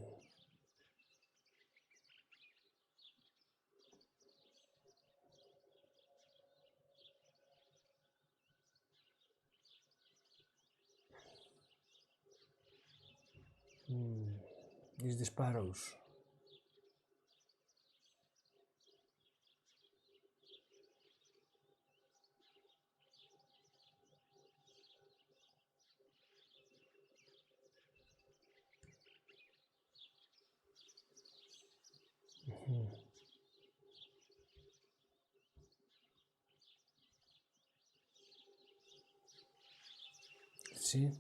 Use the sparrows. See?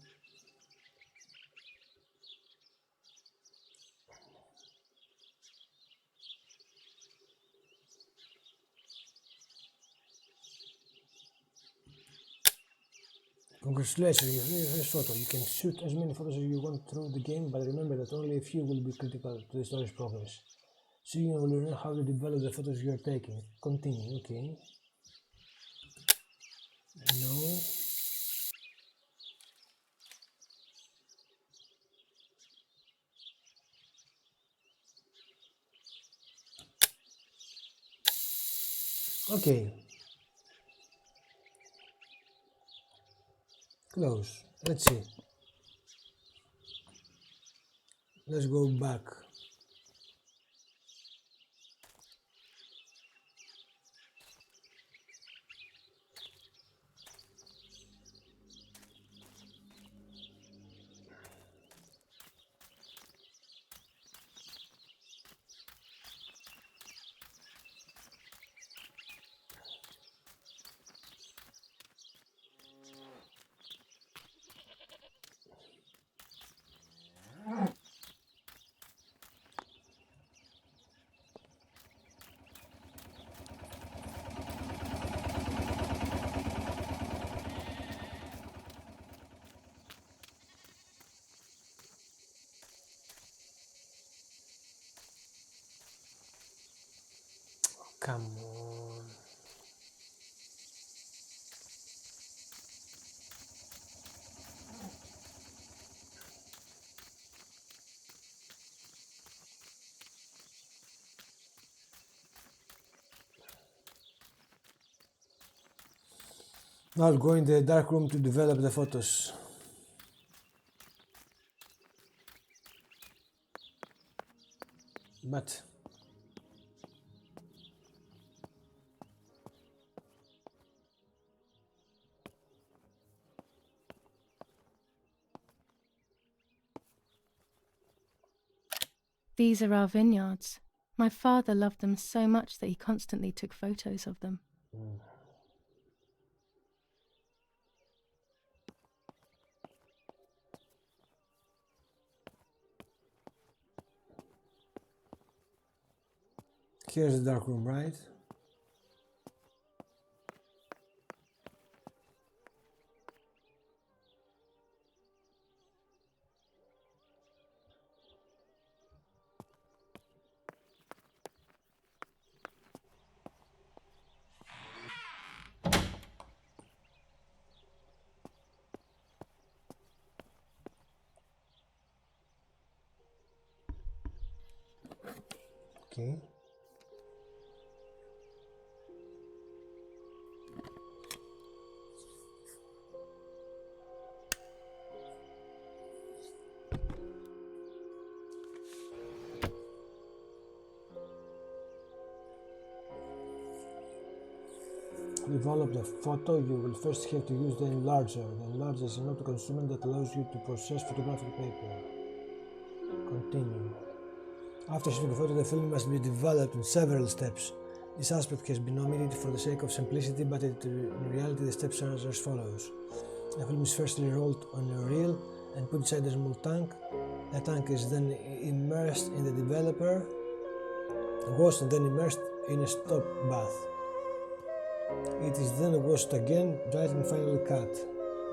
Congratulations, you have your first photo. You can shoot as many photos as you want through the game, but remember that only a few will be critical to the story's progress. Soon you will learn how to develop the photos you are taking. Continue, okay? No. Okay. Close. Let's see. Let's go back. Come on. Now I'll go in the dark room to develop the photos. But These are our vineyards. My father loved them so much that he constantly took photos of them. here's the dark room, right? Okay. To develop the photo, you will first have to use the enlarger. The enlarger is an optical instrument that allows you to process photographic paper. Continue. After shooting a photo, the film must be developed in several steps. This aspect has been omitted for the sake of simplicity, but in reality the steps are as follows. The film is firstly rolled on a reel and put inside a small tank. The tank is then immersed in the developer, washed and then immersed in a stop bath. It is then washed again, dried and finally cut.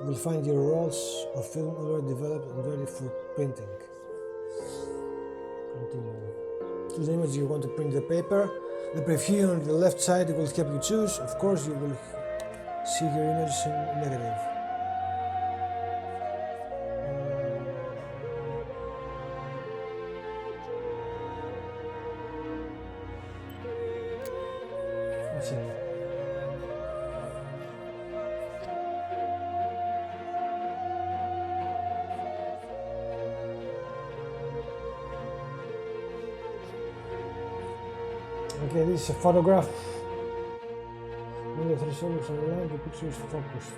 You will find your rolls of film already developed and ready for printing. Continue. Choose the image you want to print the paper. The preview on the left side will help you choose. Of course, you will see your image in negative. Let's see. Okay, this is a photograph. When the threshold is aligned, the picture is focused.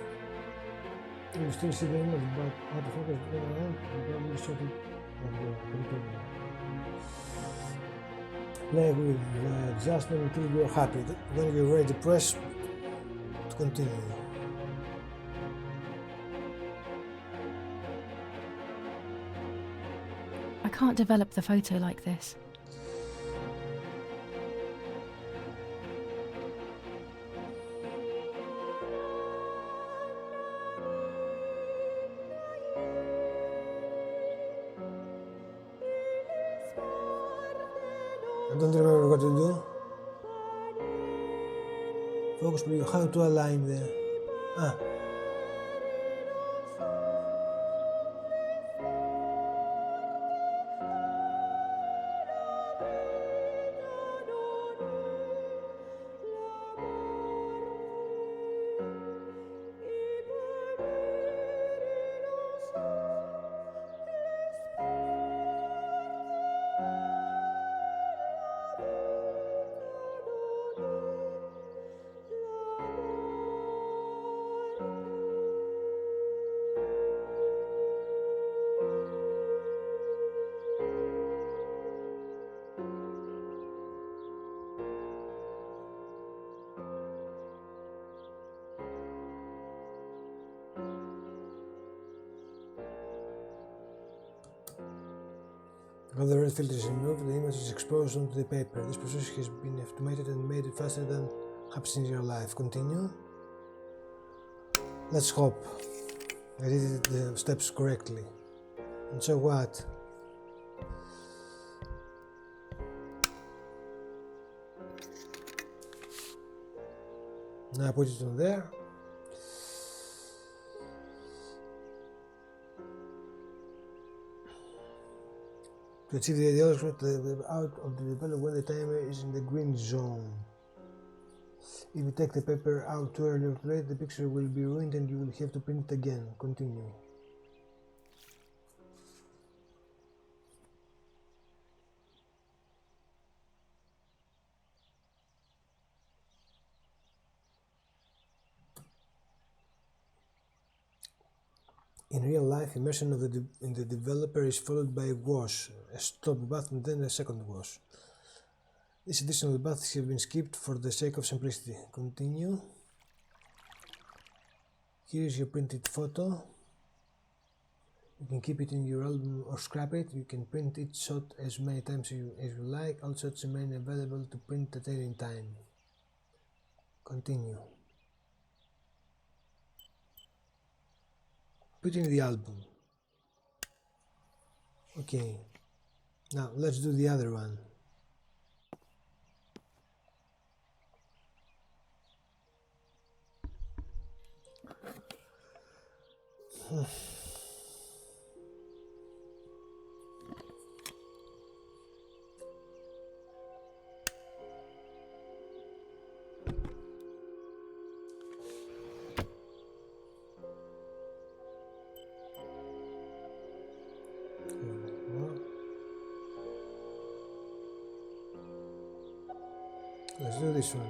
You still see the image, but out of focus is aligned, and probably shot it at the computer. Play with the adjustment until you're happy. When you're ready, press to continue. I can't develop the photo like this. I don't remember what to do. Focus, but you have to align there. When the red filter is removed, the image is exposed onto the paper. This process has been automated and made it faster than happens in real life. Continue. Let's hope I did the steps correctly. And so what? Now I put it on there. To achieve the ideal out of the developer when the timer is in the green zone. If you take the paper out too early or too late, the picture will be ruined and you will have to print it again. Continue. In real life, immersion in the developer is followed by a wash, a stop bath and then a second wash. These additional baths have been skipped for the sake of simplicity. Continue. Here is your printed photo. You can keep it in your album or scrap it. You can print each shot as many times as you like. All shots remain available to print at any time. Continue. Put in the album. Okay. Now let's do the other one. Let's do this one.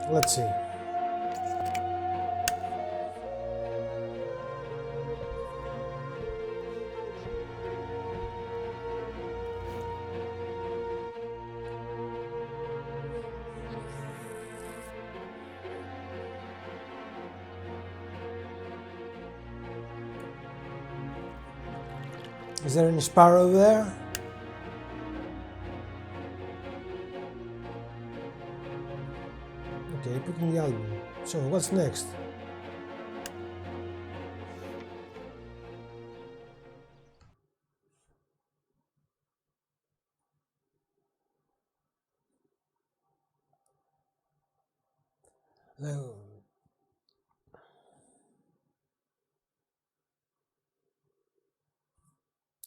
Let's see. Is there any sparrow there? Okay, put in the album. So what's next?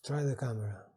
Try the camera.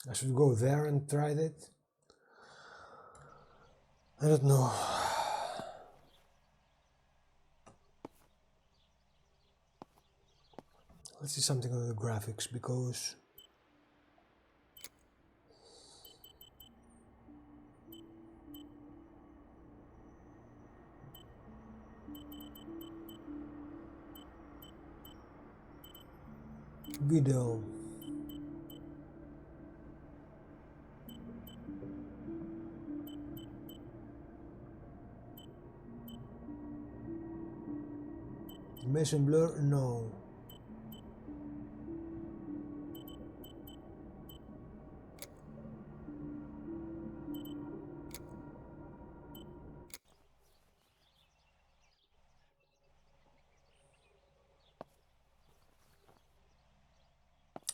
I should go there and try that. I don't know. Let's see something on the graphics because video. Mesh and blur, no.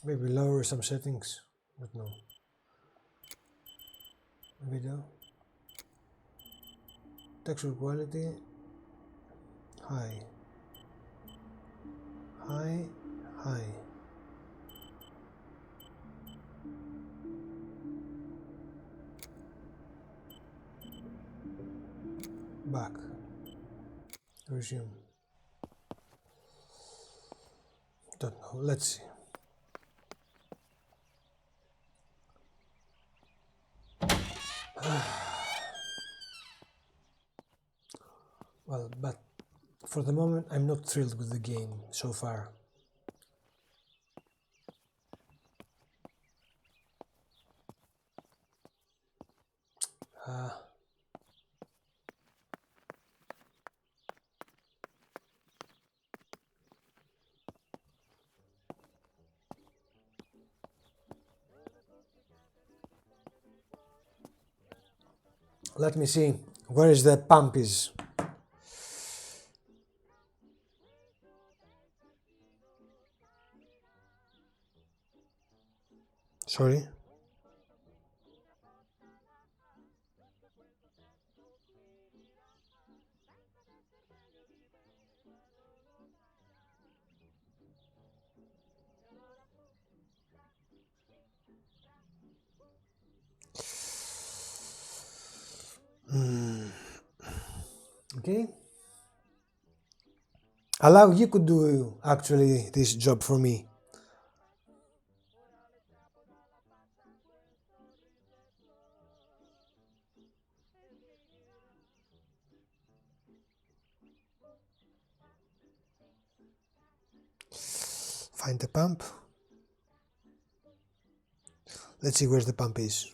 Maybe lower some settings, but no. Video. Texture quality. High. High. High. Back. Resume. Don't know. Let's see. Well, but for the moment I'm not thrilled with the game so far. Let me see, where is the pump is? Sorry. Okay. Allow, you could do actually this job for me. Find the pump. Let's see where the pump is.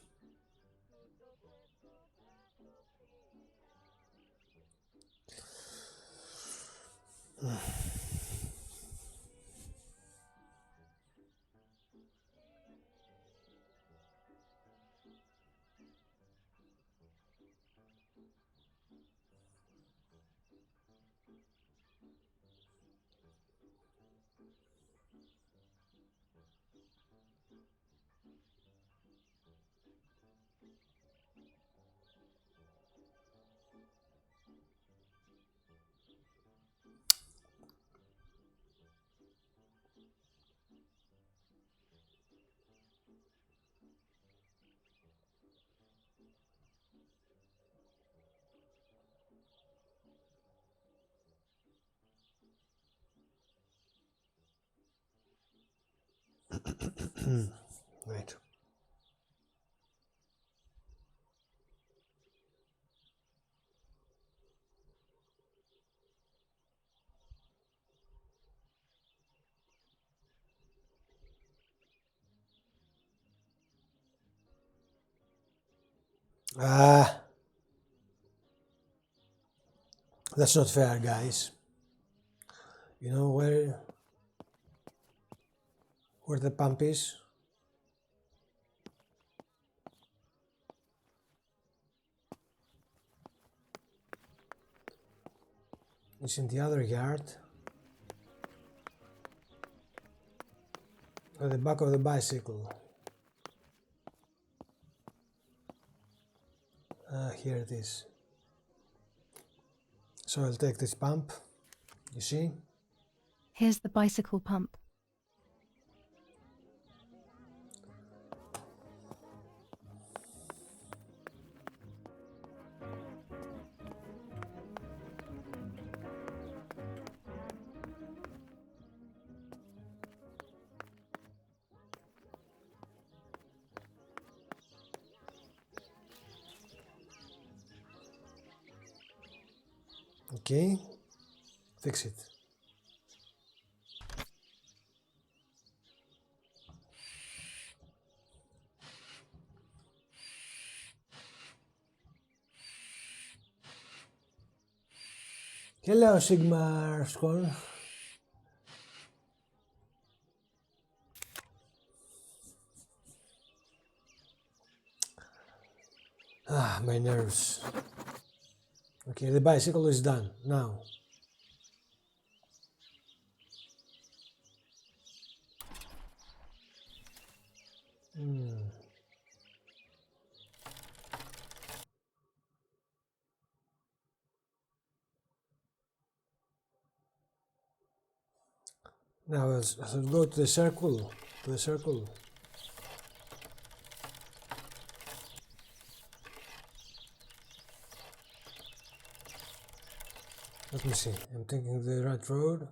Right. That's not fair, guys. You know where the pump is? It's in the other yard. At the back of the bicycle. Here it is. So I'll take this pump, you see? Here's the bicycle pump. Okay, fix it. Hello, Sigmar Scorn. My nerves. Okay, the bicycle is done now. Now I should go to the circle. To the circle. Let me see. I'm taking the right road.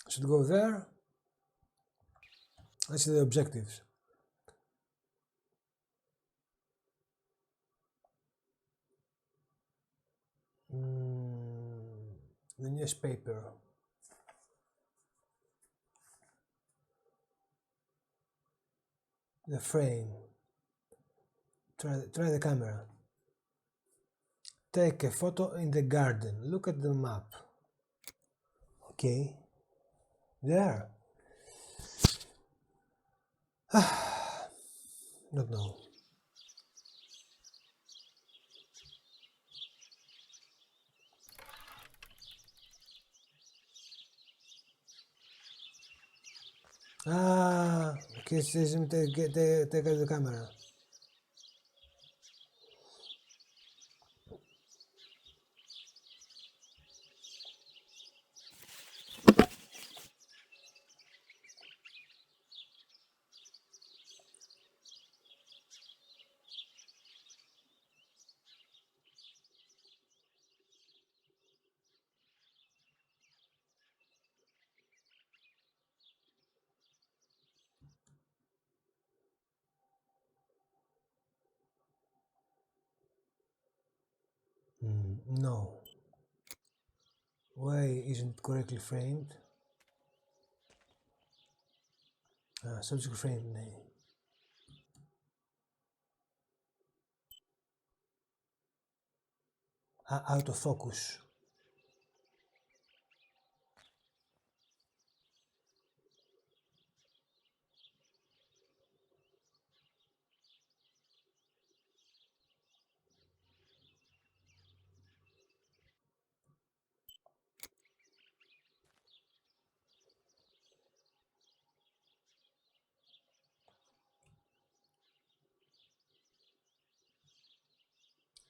Should go there. Let's see the objectives. The newspaper. The frame. Try the camera. Take a photo in the garden. Look at the map. Okay. There. Don't know. Okay, says him take the camera. No. Why isn't correctly framed? Subject frame name. Out of focus.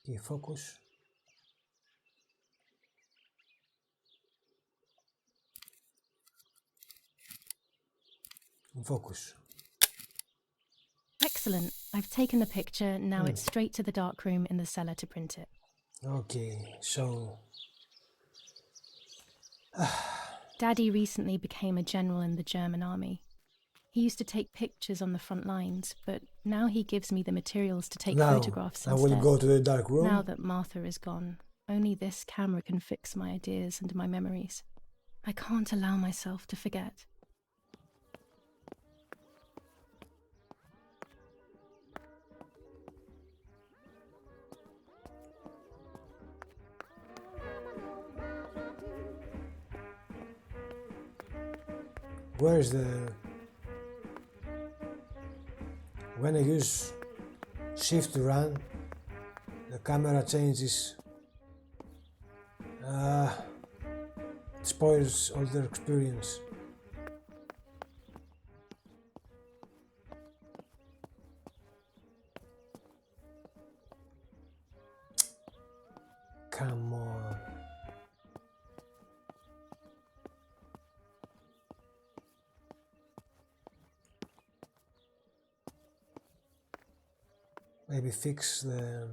Okay, focus. Focus. Excellent. I've taken the picture. Now it's straight to the darkroom in the cellar to print it. Okay, so... Daddy recently became a general in the German army. He used to take pictures on the front lines, but now he gives me the materials to take photographs I instead. will go to the dark room. Now that Martha is gone, only this camera can fix my ideas and my memories. I can't allow myself to forget. Where is the... When I use shift to run, the camera changes. It spoils all their experience. Come on. Maybe fix the...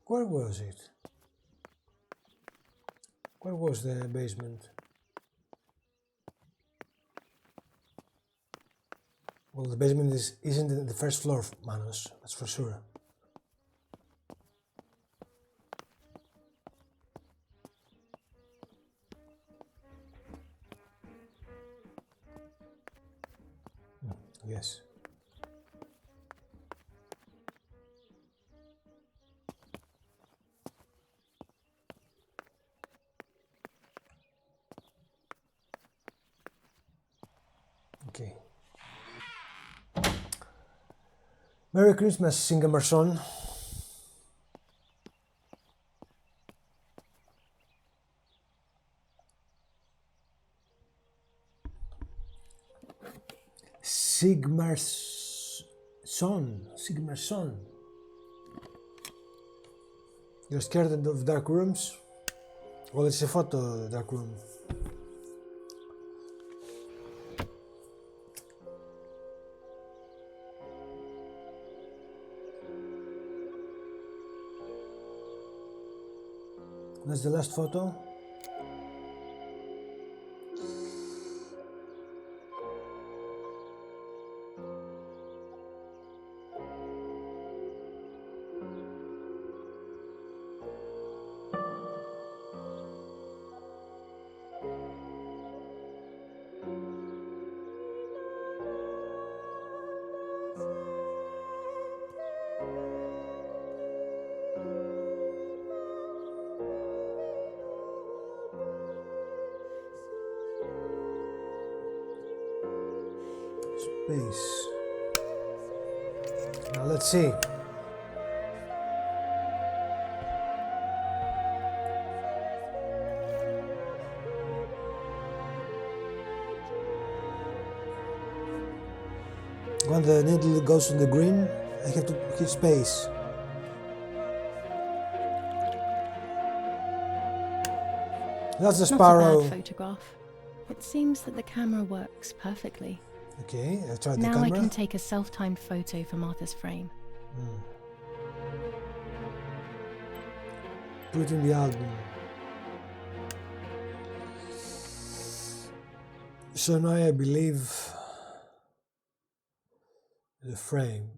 Where was it? Where was the basement? Well, the basement isn't the first floor, Manos, that's for sure. guess. Okay. Merry Christmas, Singamerson. Sigmarson. You're scared of dark rooms? Well, it's a photo dark room. That's the last photo. Space. Now let's see. When the needle goes to the green, I have to hit space. That's the sparrow. Not a bad photograph. It seems that the camera works perfectly. Okay, I've tried the Now camera. I can take a self-timed photo for Martha's frame. Put it in the album. So now I believe the frame,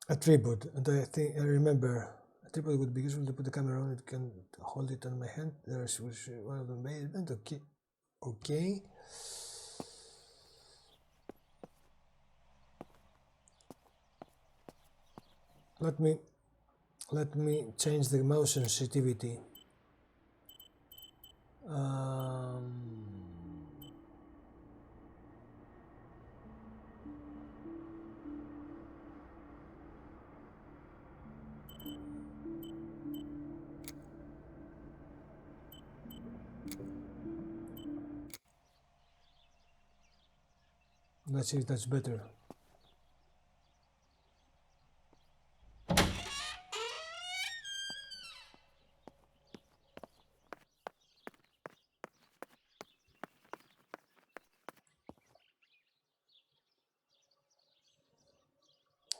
a tripod, and I think I remember a tripod would be useful to put the camera on. It can hold it on my hand. There's one of the basement. Okay, okay. Let me change the mouse sensitivity. Let's see if that's better.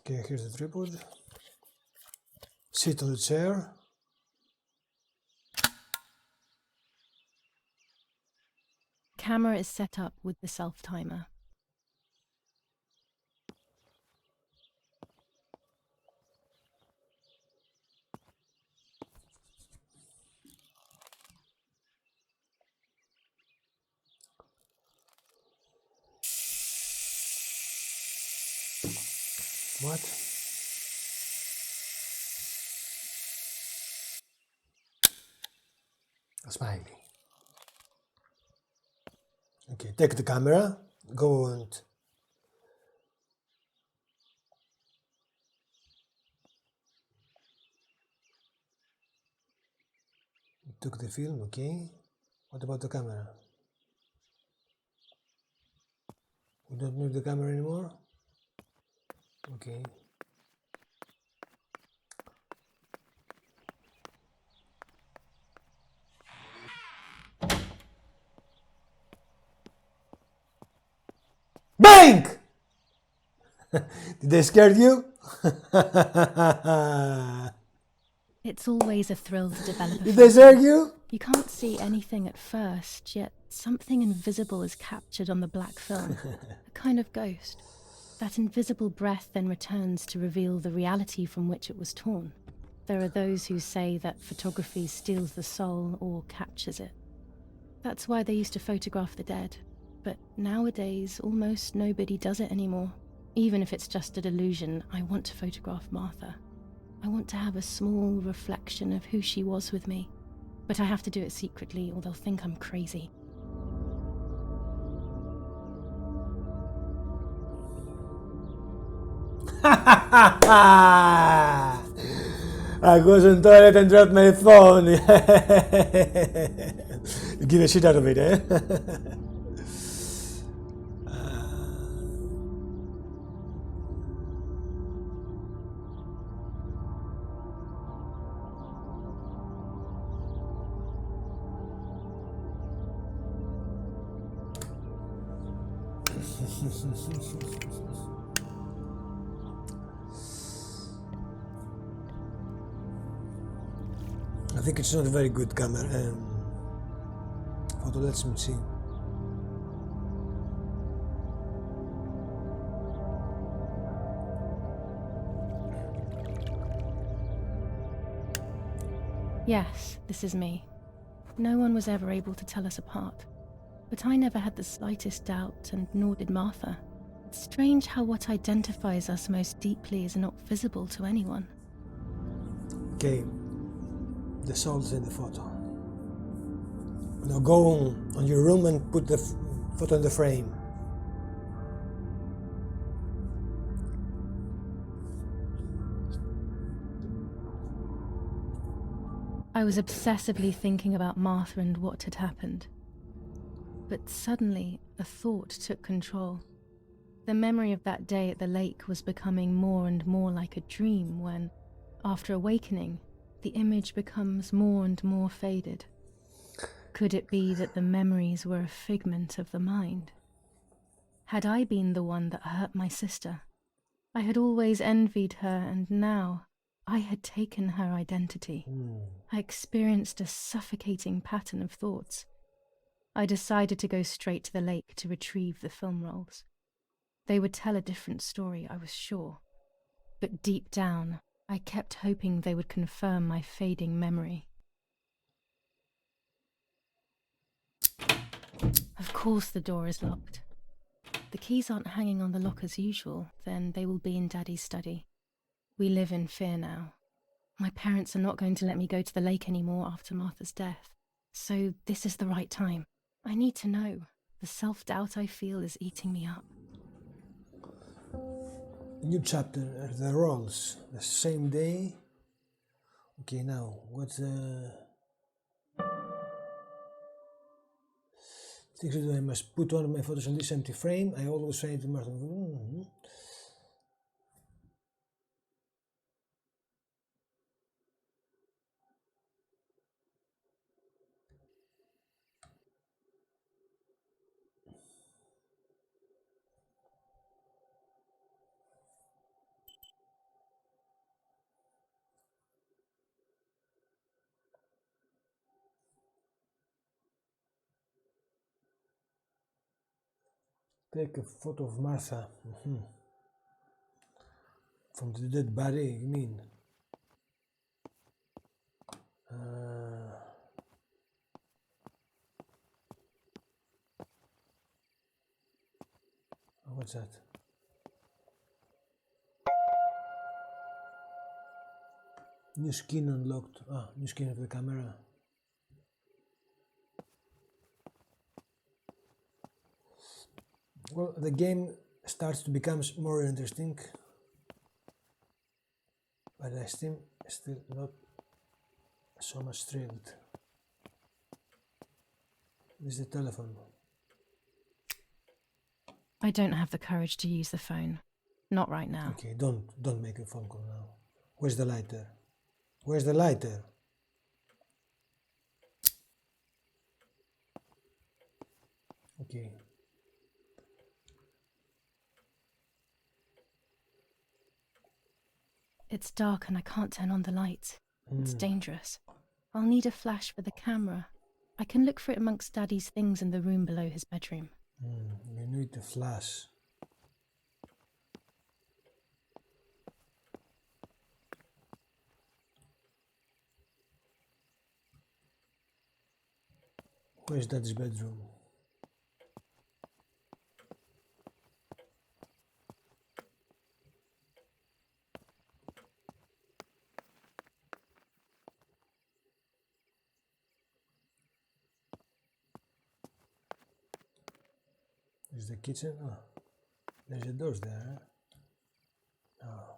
Okay, here's the tripod. Sit on the chair. Camera is set up with the self-timer. What? A smiley. Okay, take the camera, go and took the film, okay. What about the camera? We don't need the camera anymore? Okay. BANG! Did they scare you? It's always a thrill to develop a Did they scare you? You can't see anything at first, yet something invisible is captured on the black film. A kind of ghost. That invisible breath then returns to reveal the reality from which it was torn. There are those who say that photography steals the soul or captures it. That's why they used to photograph the dead. But nowadays, almost nobody does it anymore. Even if it's just a delusion, I want to photograph Martha. I want to have a small reflection of who she was with me. But I have to do it secretly or they'll think I'm crazy. I goes in the toilet and dropped my phone. You give a shit out of it, eh? I think it's not a very good camera. Photo, let's see. Yes, this is me. No one was ever able to tell us apart. But I never had the slightest doubt, and nor did Martha. It's strange how what identifies us most deeply is not visible to anyone. Okay, the soul's in the photo. Now go on your room and put the photo in the frame. I was obsessively thinking about Martha and what had happened. But suddenly, a thought took control. The memory of that day at the lake was becoming more and more like a dream when, after awakening, the image becomes more and more faded. Could it be that the memories were a figment of the mind? Had I been the one that hurt my sister? I had always envied her, and now I had taken her identity. I experienced a suffocating pattern of thoughts. I decided to go straight to the lake to retrieve the film rolls. They would tell a different story, I was sure. But deep down, I kept hoping they would confirm my fading memory. Of course the door is locked. The keys aren't hanging on the lock as usual, then they will be in Daddy's study. We live in fear now. My parents are not going to let me go to the lake anymore after Martha's death. So this is the right time. I need to know. The self-doubt I feel is eating me up. New chapter, the rolls, the same day. Okay, now, what's the... Things to do, I must put one of my photos on this empty frame. I always say to Martha, take a photo of Martha. From the dead body, you mean? What's that? New skin unlocked. New skin of the camera. Well, the game starts to become more interesting, but I still not so much thrilled. This is the telephone. I don't have the courage to use the phone. Not right now. Okay, don't make a phone call now. Where's the lighter? Where's the lighter? Okay. It's dark and I can't turn on the lights. It's dangerous. I'll need a flash for the camera. I can look for it amongst Daddy's things in the room below his bedroom. You need a flash. Where's Daddy's bedroom? Is the kitchen? Oh, there's a doors there. Oh.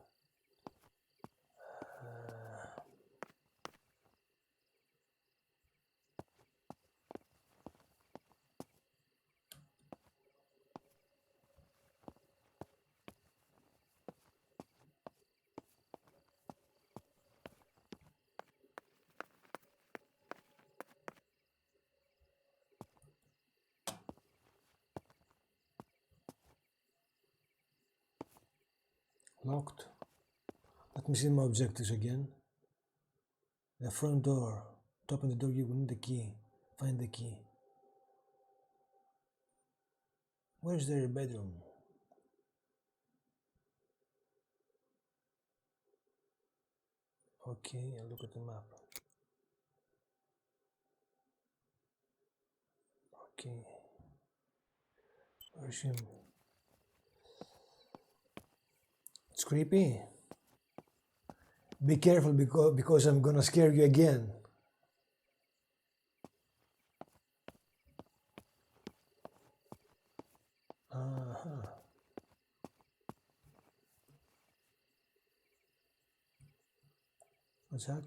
Locked. Let me see my objectives again. The front door. To open the door, you will need the key. Find the key. Where's their bedroom? Okay, I'll look at the map. Okay. Where's him? It's creepy. Be careful because I'm gonna scare you again. Uh-huh. What's that?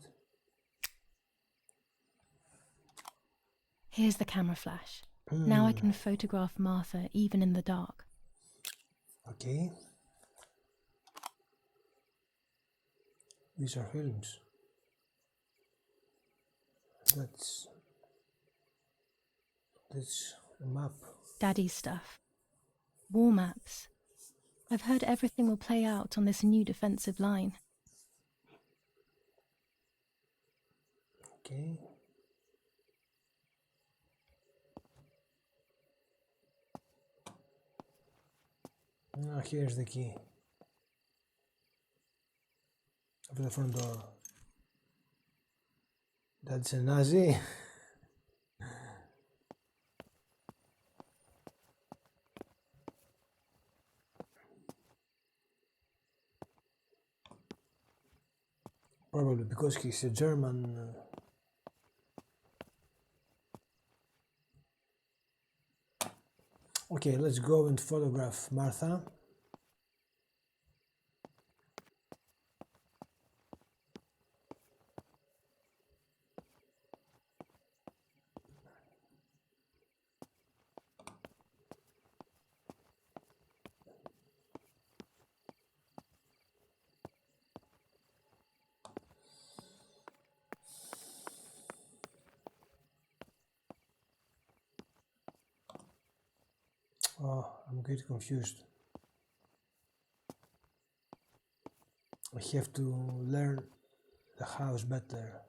Here's the camera flash. Now I can photograph Martha even in the dark. Okay. These are films. That's a map. Daddy's stuff. War maps. I've heard everything will play out on this new defensive line. Okay. Now here's the key. Of the front door. That's a Nazi. Probably because he's a German. Okay, let's go and photograph Martha. Oh, I'm getting confused. I have to learn the house better.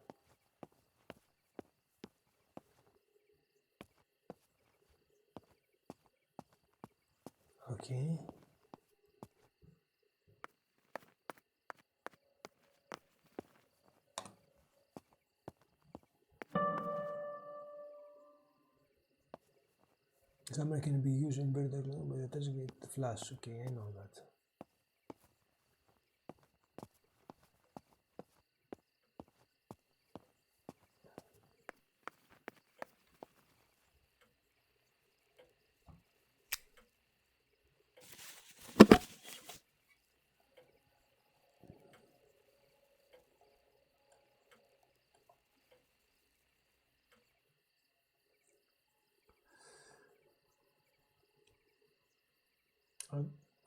Okay. Camera can be used in very dark room by attaching the flash. Okay, I know that.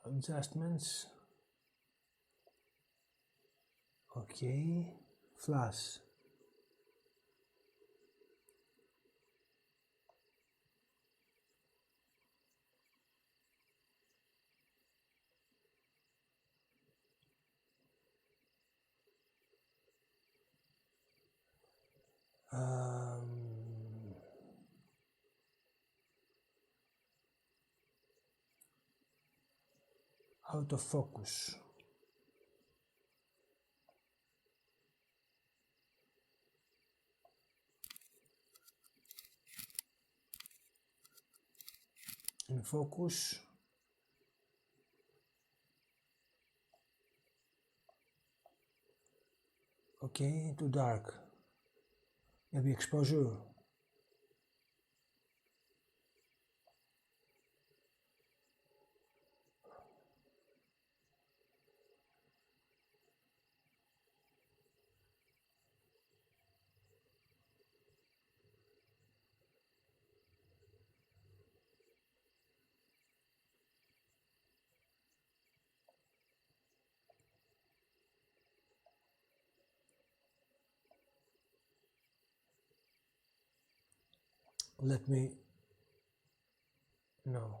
Adjustments. Okay, flash. Out of focus. In focus. Okay, too dark. Maybe exposure. Let me, no.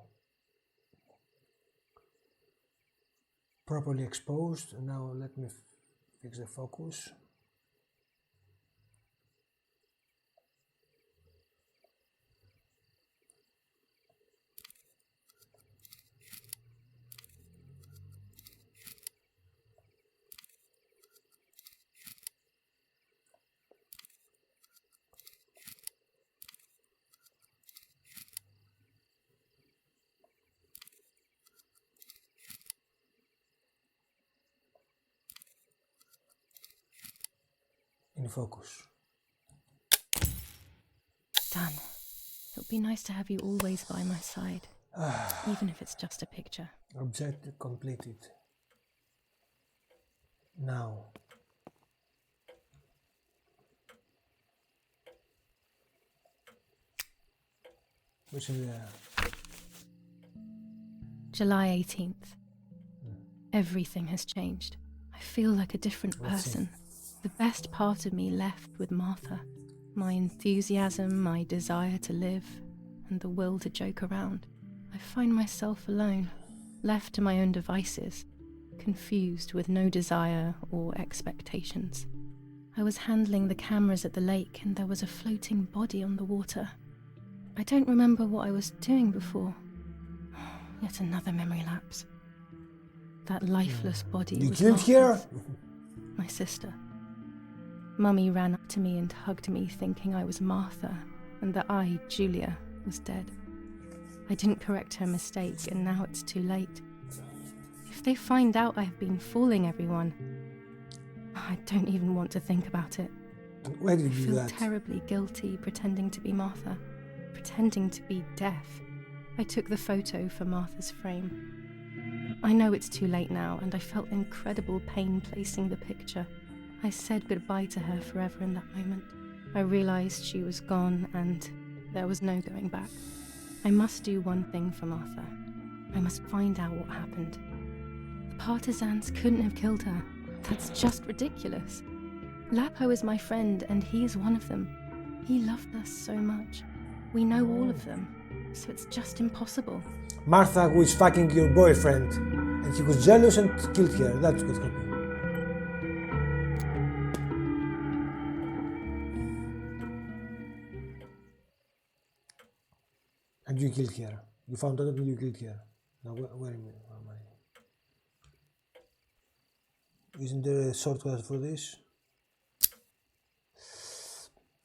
Properly exposed. Now let me fix the focus. In focus. Done. It would be nice to have you always by my side, even if it's just a picture. Objective completed. Now. Which is there? July 18th. Everything has changed. I feel like a different person. The best part of me left with Martha. My enthusiasm, my desire to live, and the will to joke around. I find myself alone, left to my own devices, confused with no desire or expectations. I was handling the cameras at the lake and there was a floating body on the water. I don't remember what I was doing before. Yet another memory lapse. That lifeless body You was killed her? Martha's. My sister. Mummy ran up to me and hugged me, thinking I was Martha, and that I, Julia, was dead. I didn't correct her mistake, and now it's too late. If they find out I've been fooling everyone, I don't even want to think about it. Why did I you do feel that? terribly guilty pretending to be Martha, pretending to be deaf. I took the photo for Martha's frame. I know it's too late now, and I felt incredible pain placing the picture. I said goodbye to her forever in that moment. I realized she was gone and there was no going back. I must do one thing for Martha. I must find out what happened. The partisans couldn't have killed her. That's just ridiculous. Lapo is my friend and he is one of them. He loved us so much. We know all of them, so it's just impossible. Martha was fucking your boyfriend and he was jealous and killed her. That's what happened. And you killed her. You found out that you killed her. Now where am I? Isn't there a shortcut for this?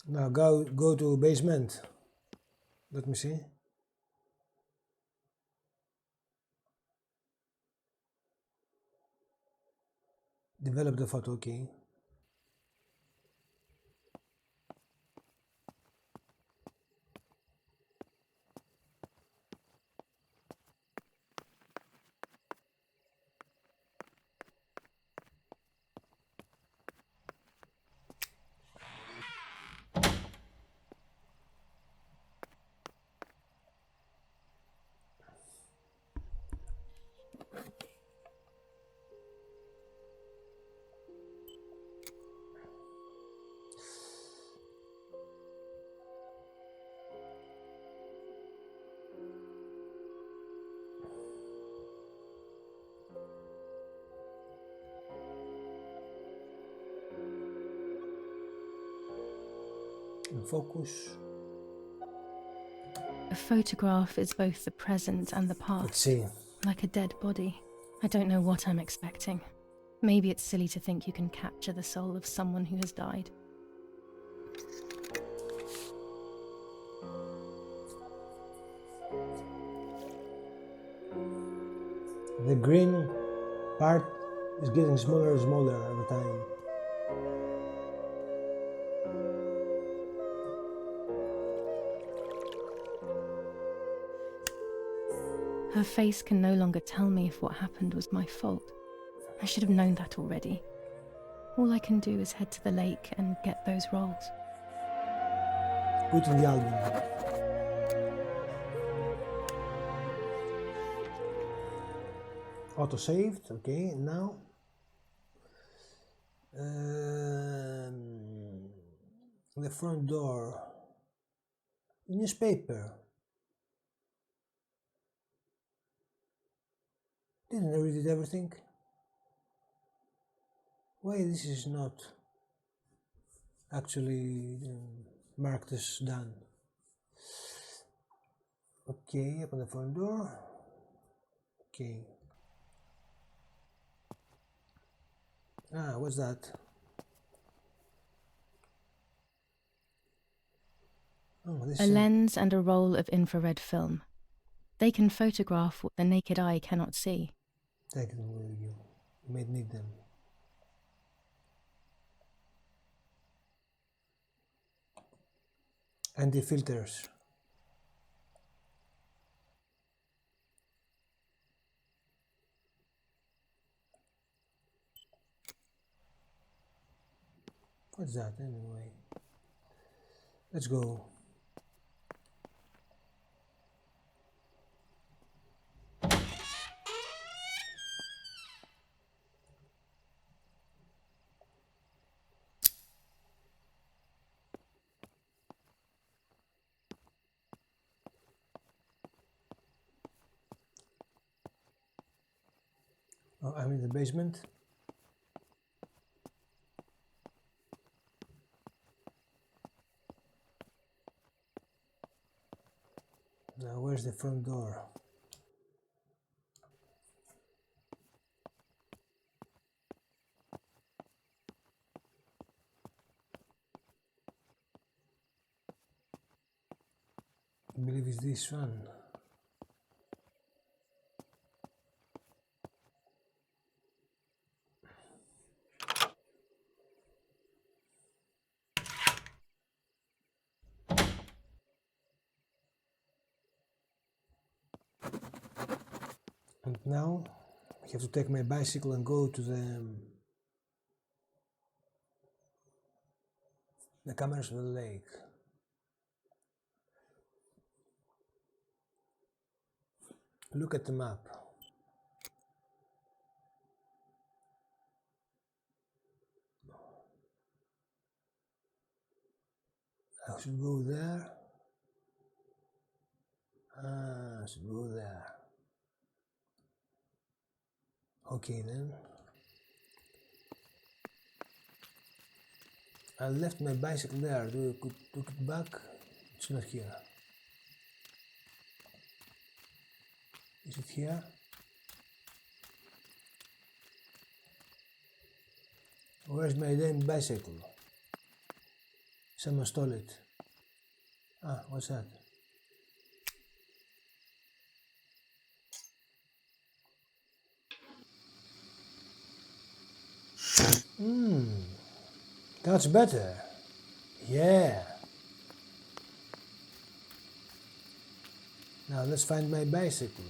Now go to basement. Let me see. Develop the photo, okay. Focus. A photograph is both the present and the past. Let's see. Like a dead body. I don't know what I'm expecting. Maybe it's silly to think you can capture the soul of someone who has died. The green part is getting smaller and smaller every time. Her face can no longer tell me if what happened was my fault. I should have known that already. All I can do is head to the lake and get those rolls. Put in the album. Auto saved, okay, now. The front door. The newspaper. Didn't I read it everything? Why this is not actually marked as done? Okay, open the front door. Okay. Ah, what's that? Oh, this A lens and a roll of infrared film. They can photograph what the naked eye cannot see. Take them with you. You may need them. Anti-filters. What's that anyway? Let's go. Oh, I'm in the basement. Now where's the front door? I believe it's this one. And now I have to take my bicycle and go to the cameras of the lake. Look at the map. I should go there. I should go there. Okay then. I left my bicycle there. Do I took it back? It's not here. Is it here? Where's my damn bicycle? Someone stole it. Ah, what's that? That's better. Yeah. Now let's find my bicycle.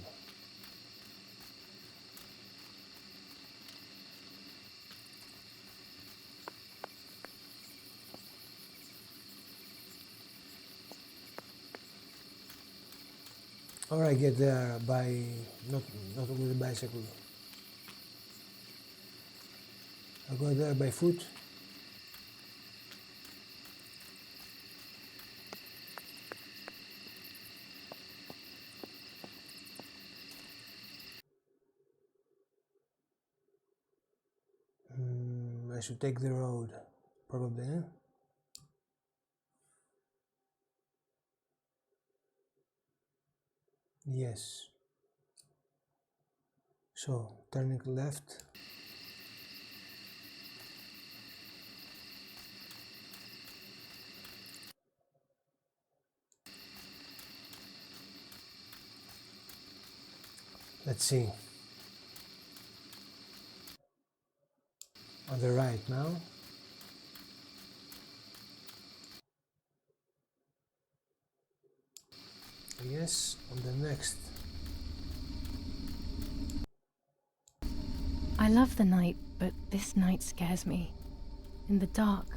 Or I get there by not with a bicycle. I go there by foot. I should take the road, probably, eh? Yes. So, turning left. Let's see. On the right now. Yes, on the next. I love the night, but this night scares me. In the dark.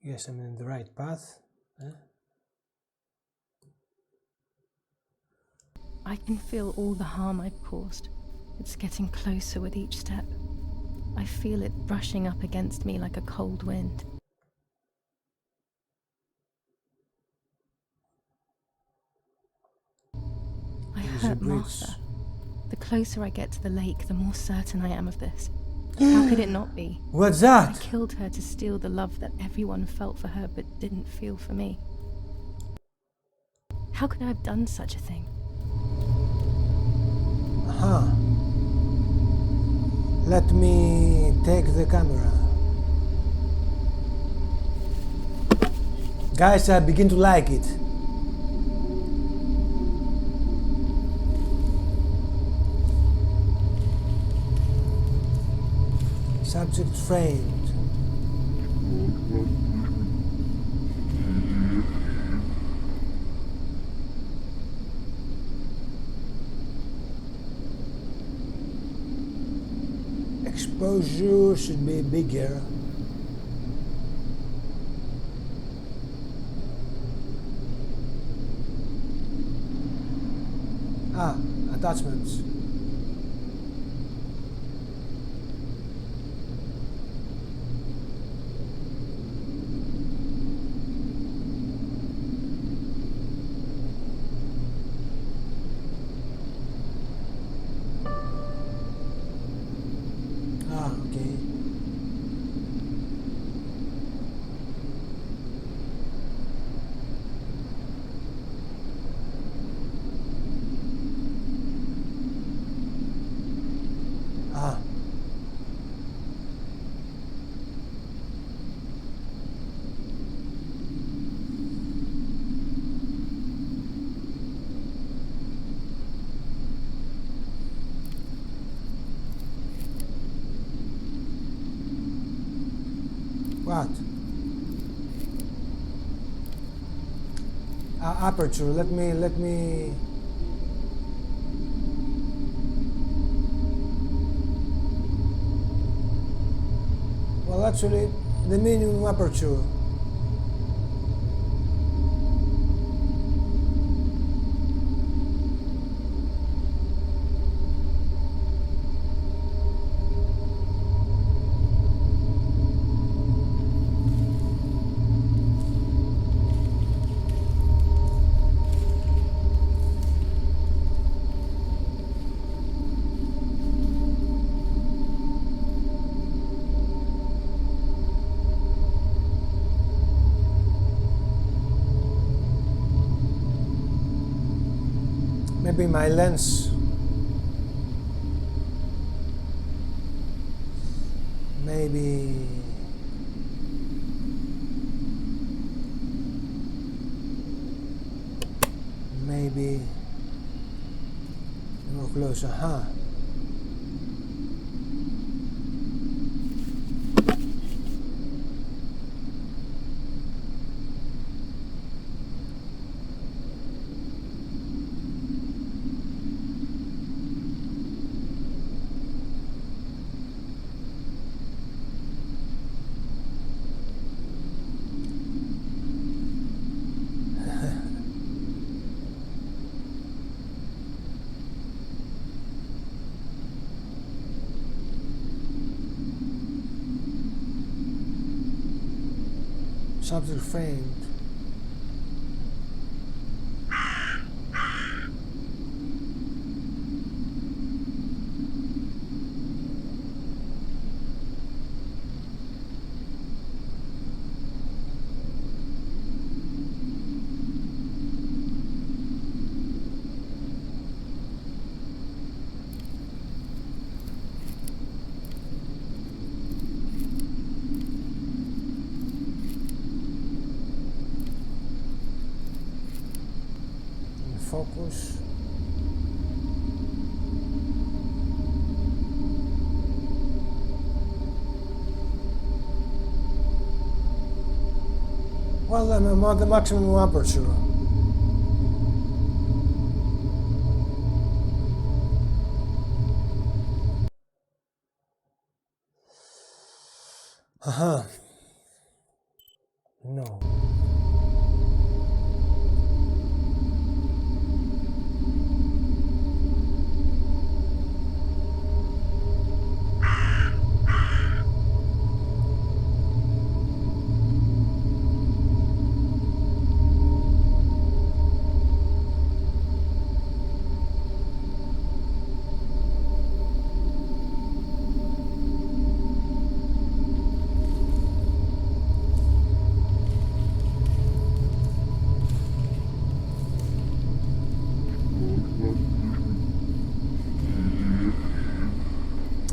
Yes, I'm in the right path. Eh? I can feel all the harm I've caused. It's getting closer with each step. I feel it brushing up against me like a cold wind. hurt Martha. The closer I get to the lake, the more certain I am of this. How could it not be? What's that? I killed her to steal the love that everyone felt for her but didn't feel for me. How could I have done such a thing? Let me take the camera. Guys, I begin to like it. Subject framed. Exposure should be bigger. Attachments. Okay. What? Aperture. Let me. Well, actually, the minimum aperture. Maybe my lens. Maybe. More close. Subject framed. Focus. Well, I'm at the maximum aperture. No.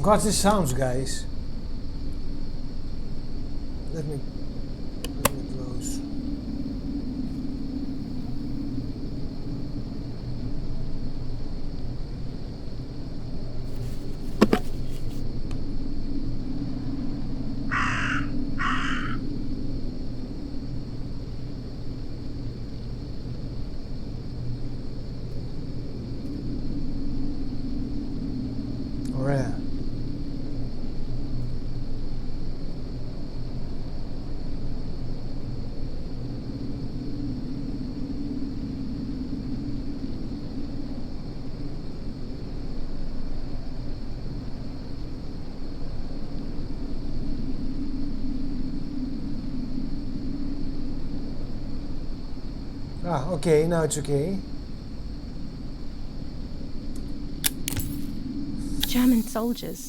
What's the sounds, guys? Let me close. Ωραία. Ah, okay, now it's okay. German soldiers.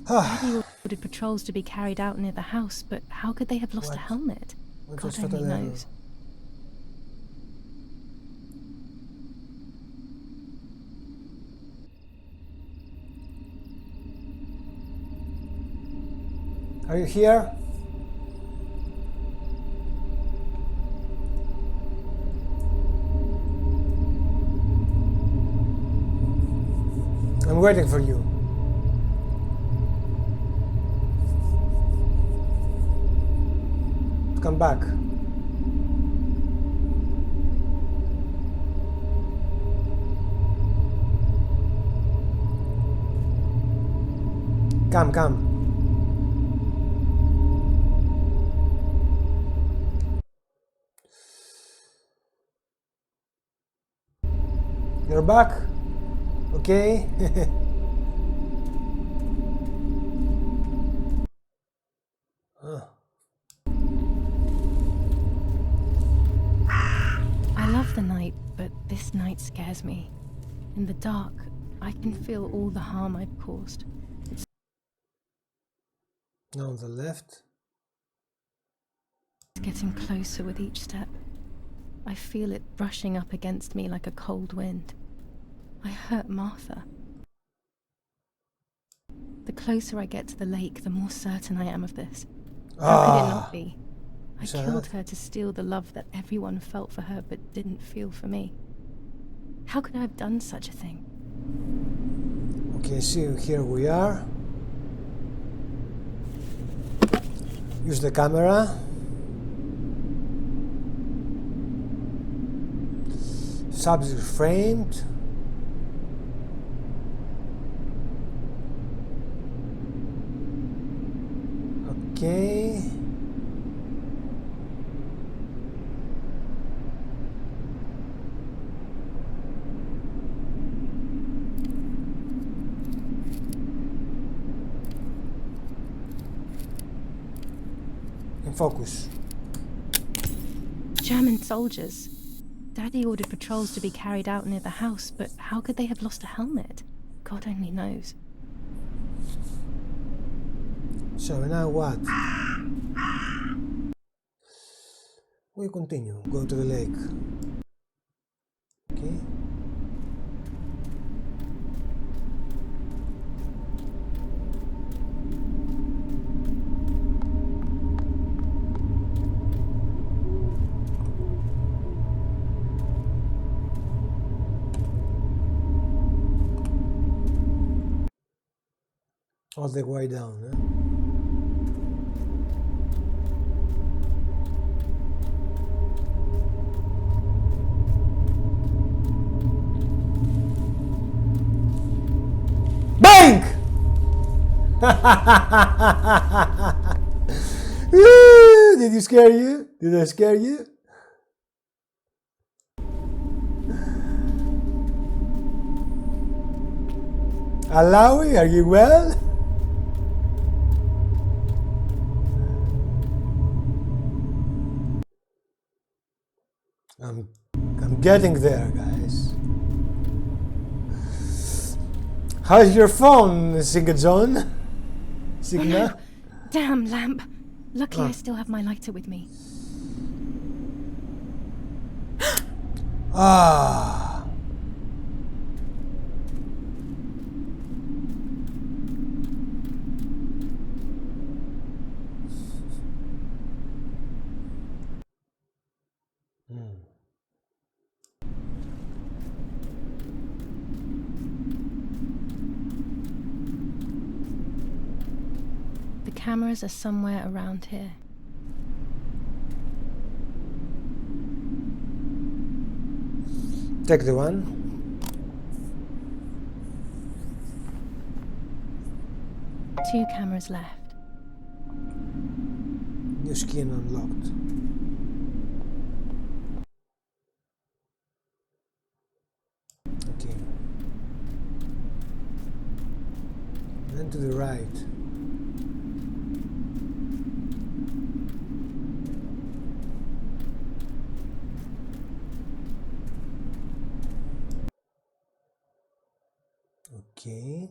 Daddy ordered patrols to be carried out near the house, but how could they have lost a helmet? God only knows. Are you here? I'm waiting for you. Come back. Come. You're back? Okay. I love the night, but this night scares me. In the dark, I can feel all the harm I've caused. Now on the left. It's getting closer with each step. I feel it brushing up against me like a cold wind. I hurt Martha. The closer I get to the lake, the more certain I am of this. How could it not be? I killed her to steal the love that everyone felt for her but didn't feel for me. How could I have done such a thing? Okay, so here we are. Use the camera. Subject framed. Okay. In focus. German soldiers. Daddy ordered patrols to be carried out near the house, but how could they have lost a helmet? God only knows. So now what? We continue. Go to the lake. Okay. All the way down, eh? Bang! Did you scare you? Did I scare you? Alawi, are you well? I'm getting there, guys. How's your phone, Signa? Signa? Damn lamp. Luckily I still have my lighter with me. Ah. The cameras are somewhere around here. Take the one. Two cameras left. New skin unlocked. Okay. Then to the right. Okay.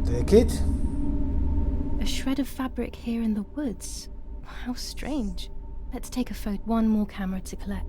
Take it. A shred of fabric here in the woods. How strange. Let's take a photo. One more camera to collect.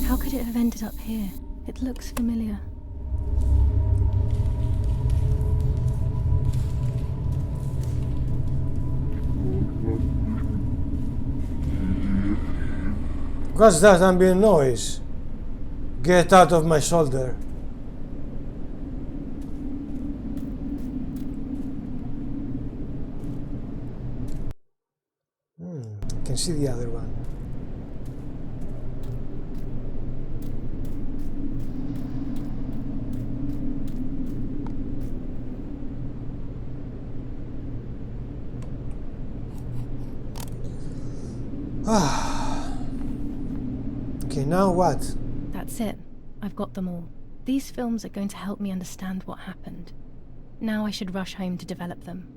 How could it have ended up here? It looks familiar. What's that ambient noise? Get out of my shoulder. I can see the other one. Okay, now what? That's it. I've got them all. These films are going to help me understand what happened. Now I should rush home to develop them.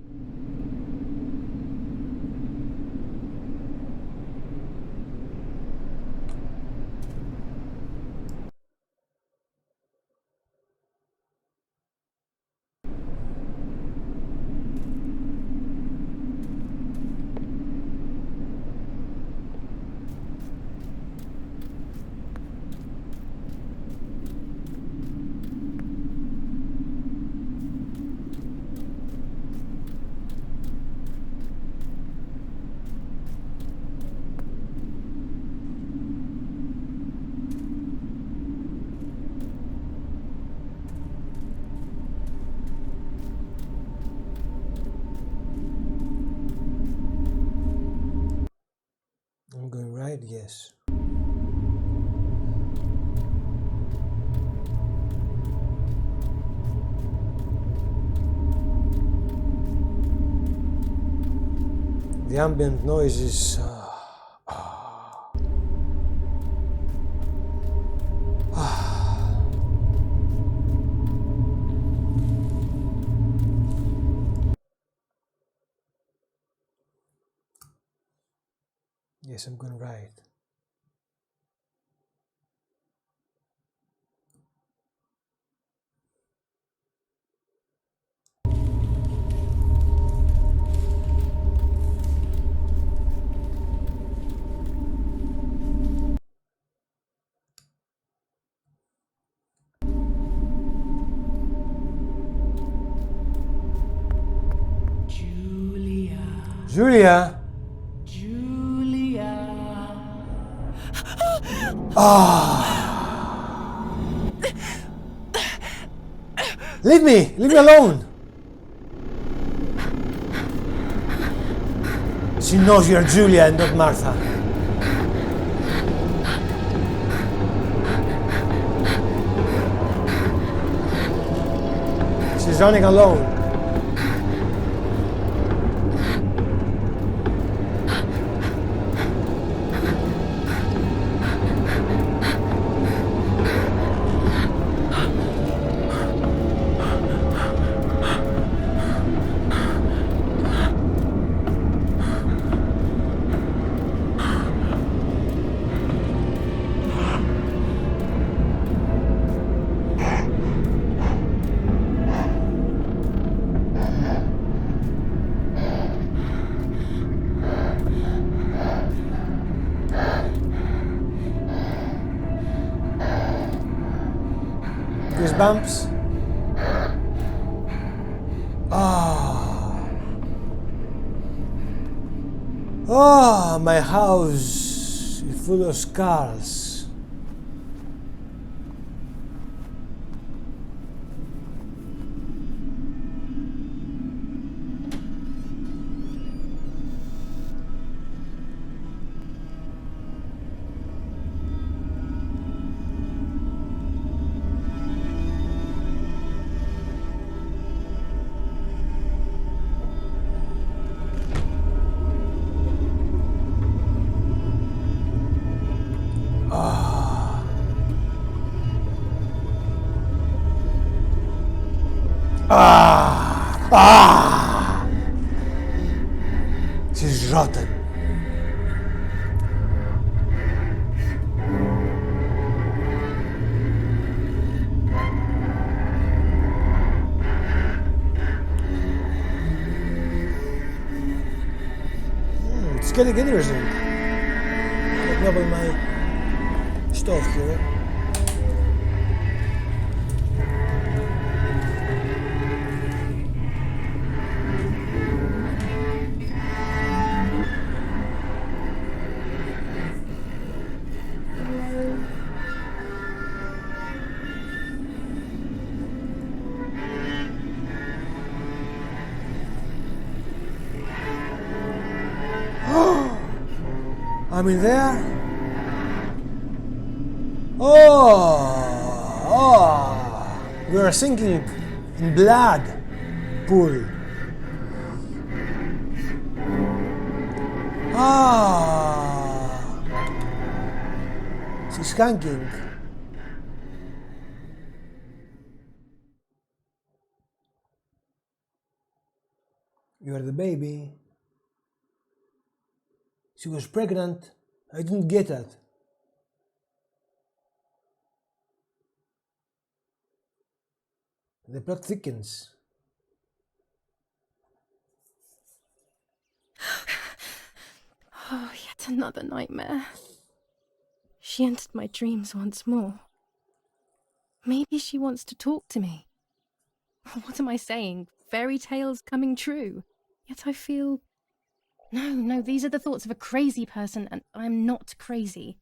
I'm going right, yes. The ambient noise is yes, I'm going right. Julia! Leave me alone! She knows you're Julia and not Martha. She's running alone. Goosebumps. Oh, my house is full of scars. She's rotten. It's getting interesting. Let me open my stove here. I'm in there. We are sinking in blood pool. She's skanking. You are the baby. She was pregnant. I didn't get that. The plot thickens. Oh, yet another nightmare. She entered my dreams once more. Maybe she wants to talk to me. What am I saying? Fairy tales coming true. Yet I feel... No, these are the thoughts of a crazy person, and I'm not crazy.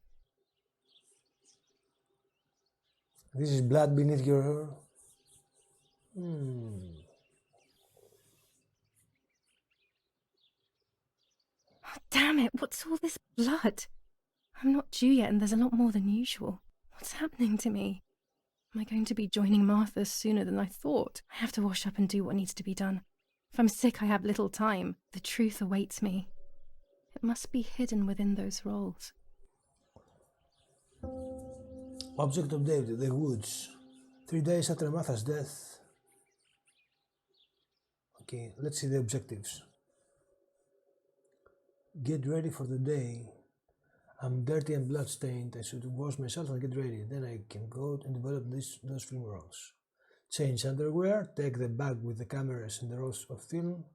This is blood beneath your... Oh, damn it, what's all this blood? I'm not due yet, and there's a lot more than usual. What's happening to me? Am I going to be joining Martha sooner than I thought? I have to wash up and do what needs to be done. If I'm sick, I have little time. The truth awaits me. It must be hidden within those rolls. Object of David, the woods. 3 days after Martha's death. Okay, let's see the objectives. Get ready for the day. I'm dirty and bloodstained. I should wash myself and get ready. Then I can go and develop those film rolls. Change underwear. Take the bag with the cameras and the rolls of film.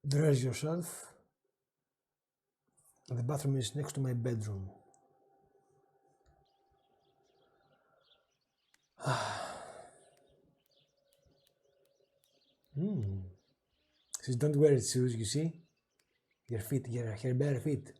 Dress yourself. The bathroom is next to my bedroom. Says don't wear shoes, you see? Your feet, her bare feet.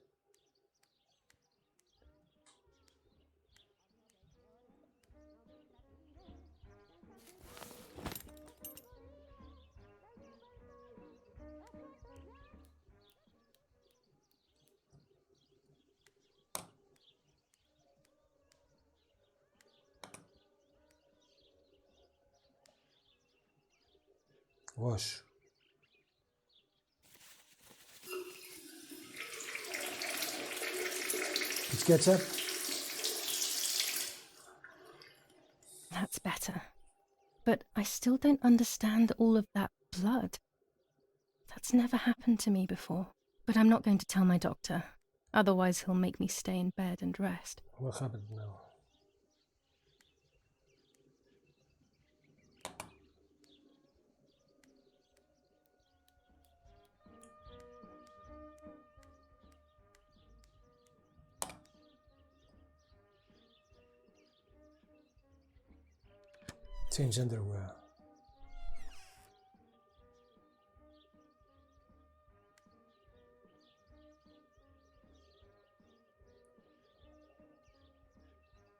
Wash. It's ketchup. That's better. But I still don't understand all of that blood. That's never happened to me before. But I'm not going to tell my doctor. Otherwise he'll make me stay in bed and rest. What happened now? Change underwear.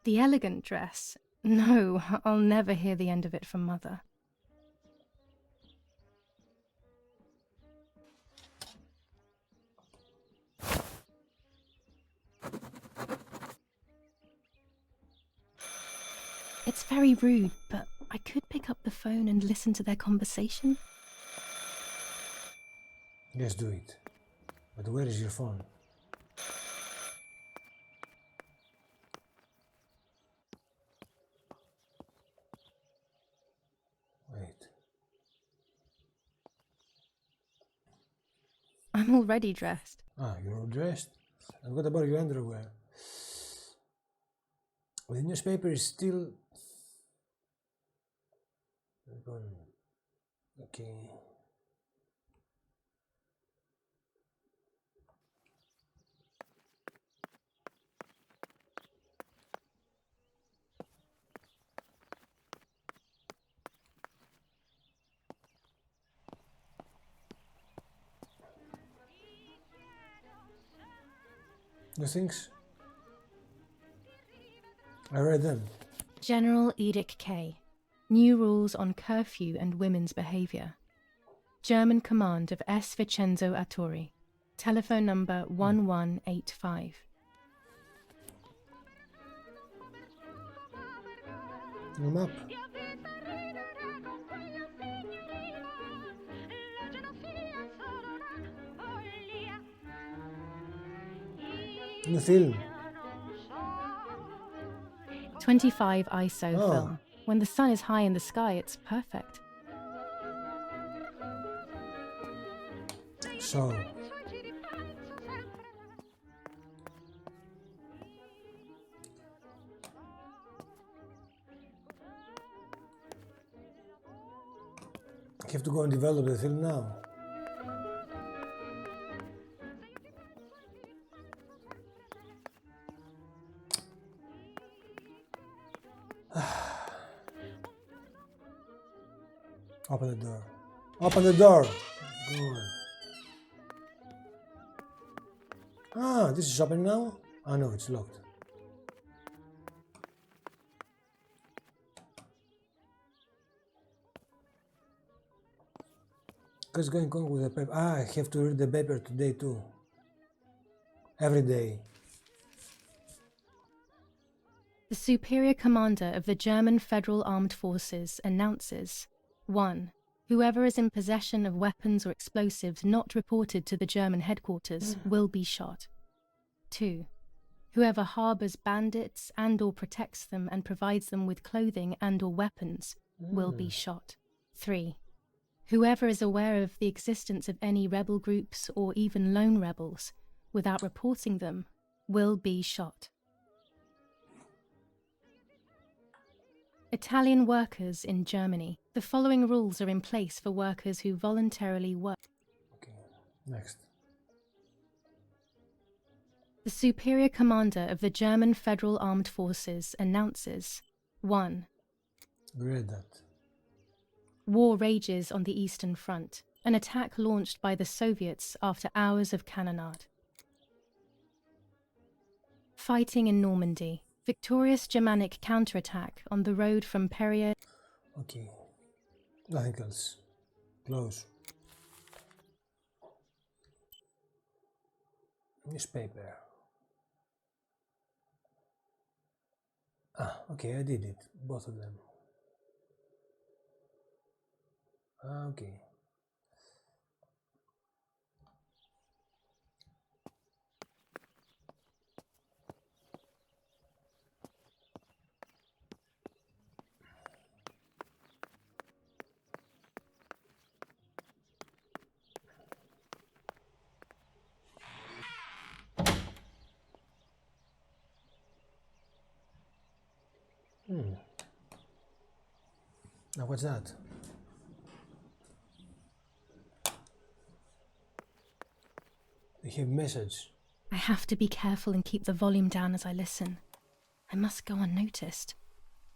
The elegant dress? No, I'll never hear the end of it from Mother. It's very rude, but I could pick up the phone and listen to their conversation. Yes, do it. But where is your phone? Wait. I'm already dressed. Ah, you're all dressed? And what about your underwear? The newspaper is still... Okay. No things? I read them. General Edict K. New rules on curfew and women's behaviour. German command of S. Vincenzo Attori. Telephone number 1185. No map. New film. 25 ISO Oh. film. When the sun is high in the sky, it's perfect. So. I have to go and develop the film now. Open the door. Open the door! Go on. Ah, this is open now? Ah, no, it's locked. What's going on with the paper? Ah, I have to read the paper today too. Every day. The Superior Commander of the German Federal Armed Forces announces 1. Whoever is in possession of weapons or explosives not reported to the German headquarters will be shot. 2. Whoever harbours bandits and/or protects them and provides them with clothing and/or weapons will be shot. 3. Whoever is aware of the existence of any rebel groups or even lone rebels without reporting them will be shot. Italian workers in Germany. The following rules are in place for workers who voluntarily work. Okay, next. The Superior Commander of the German Federal Armed Forces announces 1. Read that. War rages on the Eastern Front. An attack launched by the Soviets after hours of cannonade. Fighting in Normandy. Victorious Germanic counterattack on the road from Perrier. Okay. Nothing else. Close. Newspaper. Ah, okay, I did it. Both of them. Ah, okay. Now what's that? They have message. I have to be careful and keep the volume down as I listen. I must go unnoticed.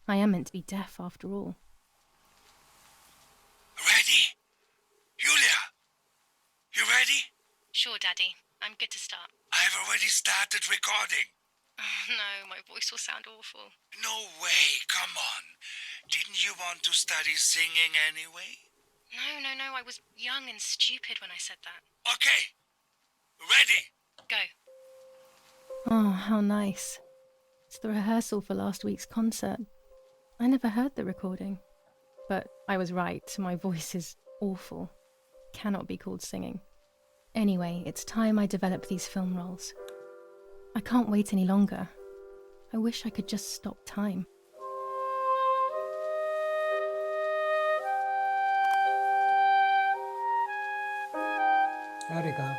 I am meant to be deaf after all. Ready? Julia? You ready? Sure, Daddy. I'm good to start. I've already started recording. Oh, no, my voice will sound awful. No way, come on. Didn't you want to study singing anyway? No, I was young and stupid when I said that. Okay. Ready? Go. Oh, how nice. It's the rehearsal for last week's concert. I never heard the recording. But I was right, my voice is awful. Cannot be called singing. Anyway, it's time I develop these film roles. I can't wait any longer. I wish I could just stop time. Erica.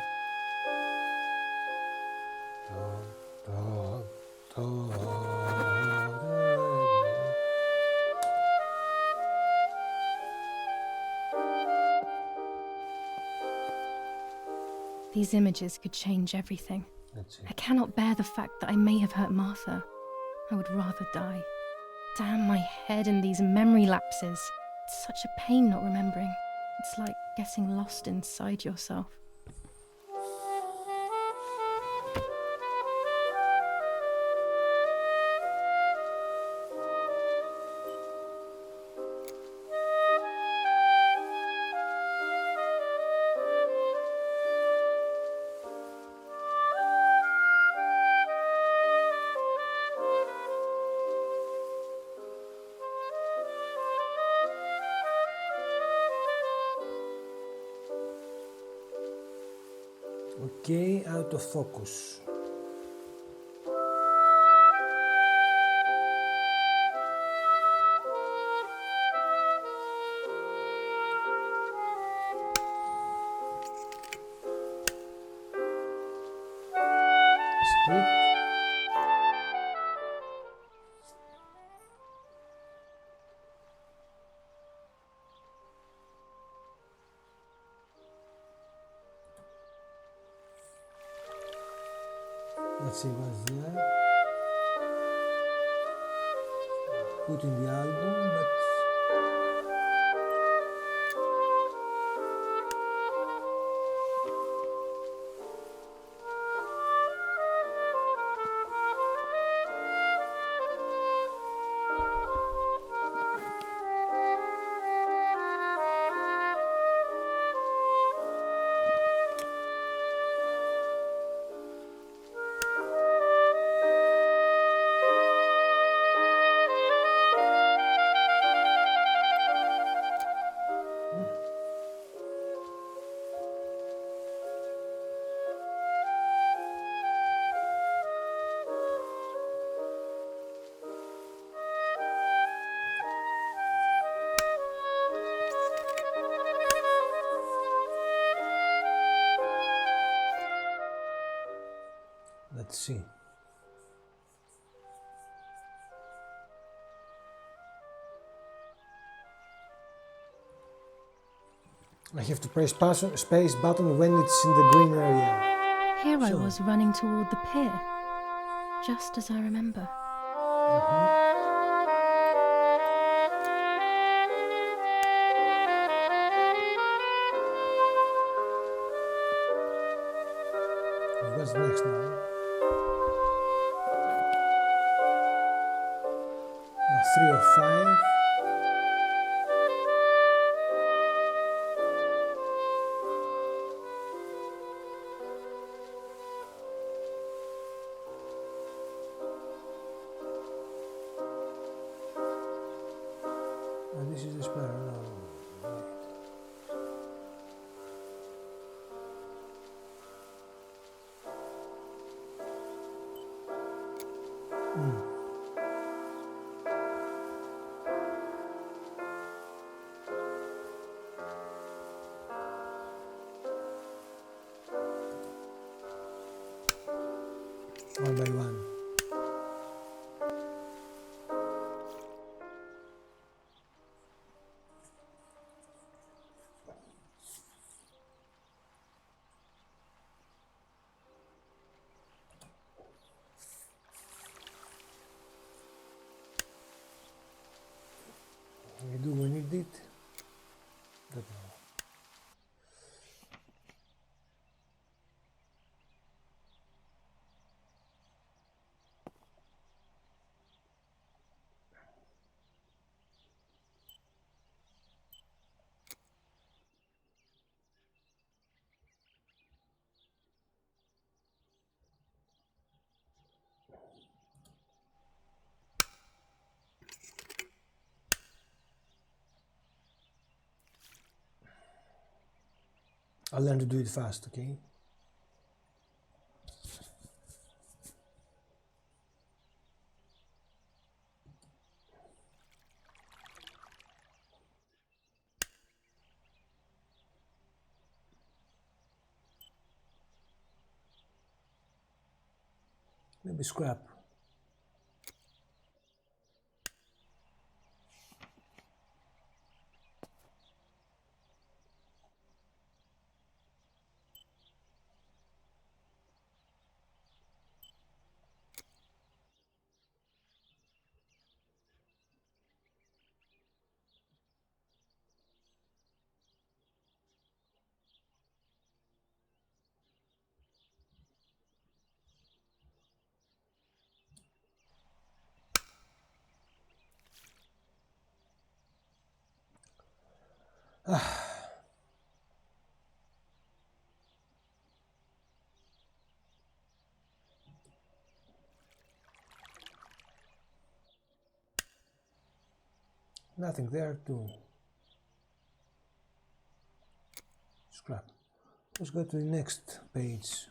These images could change everything. Let's see. I cannot bear the fact that I may have hurt Martha. I would rather die. Damn my head and these memory lapses. It's such a pain not remembering. It's like getting lost inside yourself. Okay, out of focus. Split. Let's see what's there. Put in the album, but let's see. I have to press space button when it's in the green area. Here I So- was running toward the pier, just as I remember. What's next now? Now 3 of 5. Oh, this is the sparrow. No. Wait. One by one. Do we need it? Don't know. I'll learn to do it fast, okay? Maybe scrap. Nothing there to scrap. Let's go to the next page.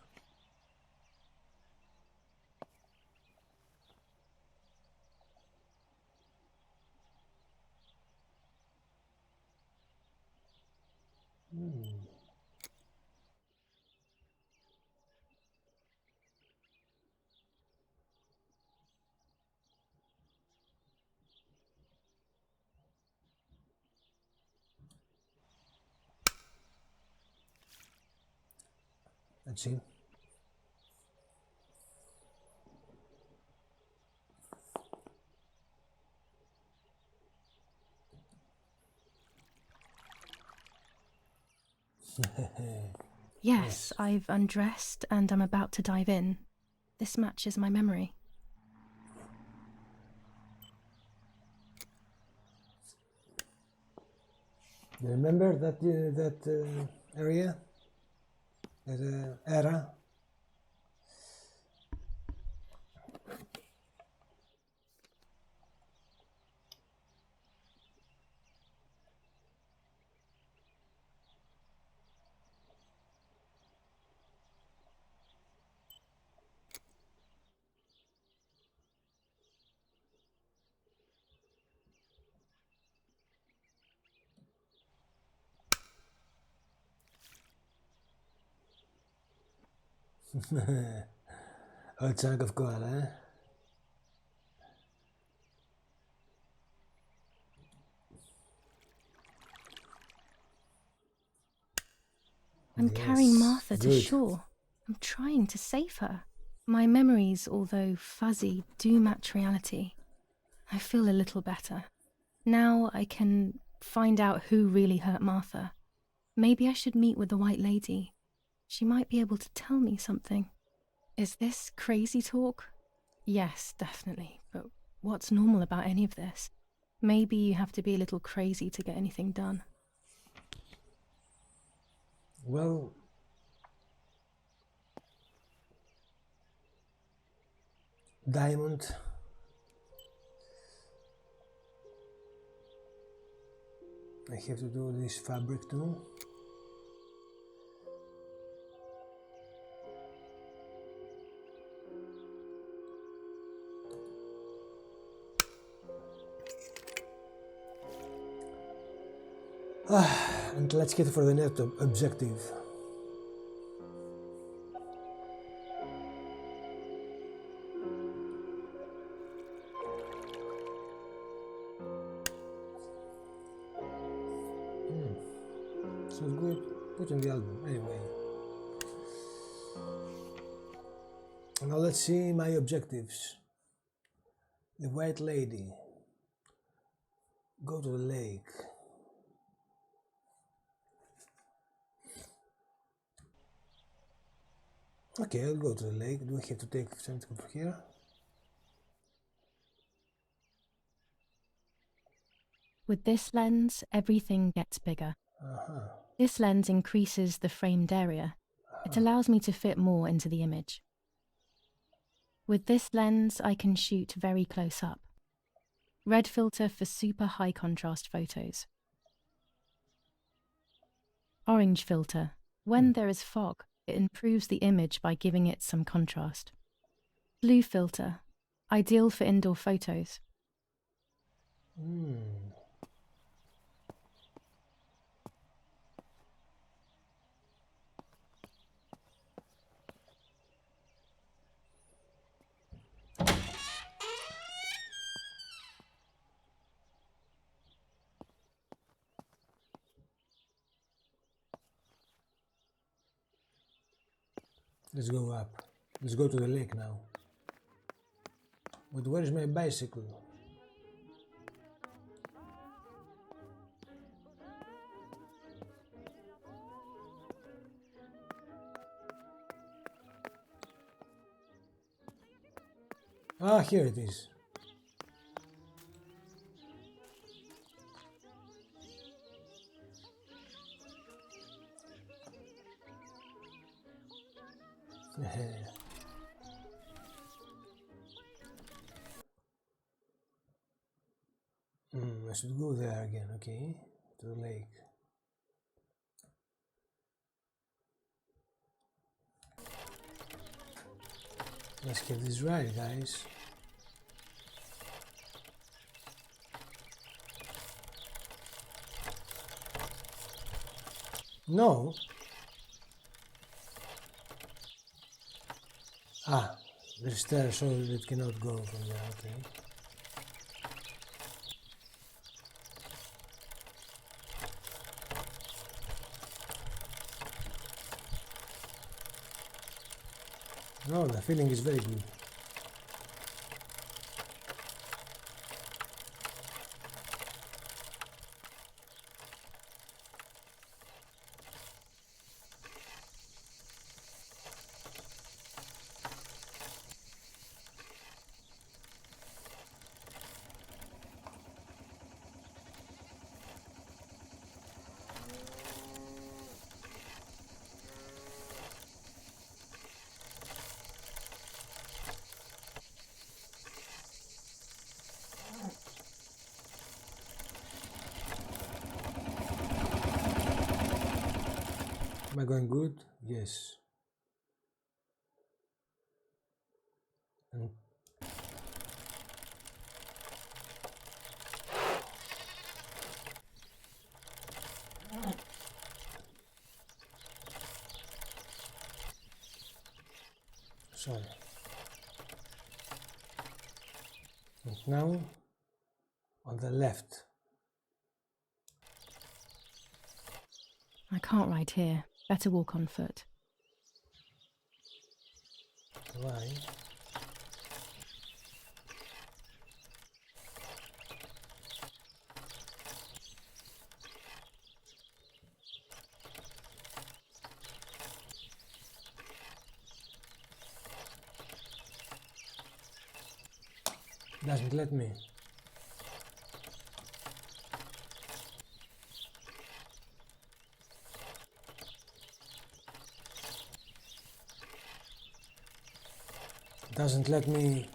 Let's see. Yes, I've undressed and I'm about to dive in. This matches my memory. Do you remember that area? That era? A chunk of coal, eh? I'm carrying Martha to shore. I'm trying to save her. My memories, although fuzzy, do match reality. I feel a little better. Now I can find out who really hurt Martha. Maybe I should meet with the White Lady. She might be able to tell me something. Is this crazy talk? Yes, definitely. But what's normal about any of this? Maybe you have to be a little crazy to get anything done. Well, diamond. I have to do this fabric too. And let's get for the next objective. It's not good. Put on the album. Anyway. Now let's see my objectives. The white lady. Go to the lake. Okay, I'll go to the lake. Do I have to take something from here? With this lens, everything gets bigger. This lens increases the framed area. It allows me to fit more into the image. With this lens, I can shoot very close up. Red filter for super high contrast photos. Orange filter. When there is fog, it improves the image by giving it some contrast. Blue filter. Ideal for indoor photos. Let's go up. Let's go to the lake now. But where is my bicycle? Ah, here it is. I should go there again, okay? To the lake. Let's get this right, guys. No. Ah, the stairs so it cannot go from there, okay. No, the feeling is very good. Am I going good? Yes. And sorry. And now on the left. I can't ride here. Better walk on foot. Why? Doesn't let me. Doesn't let me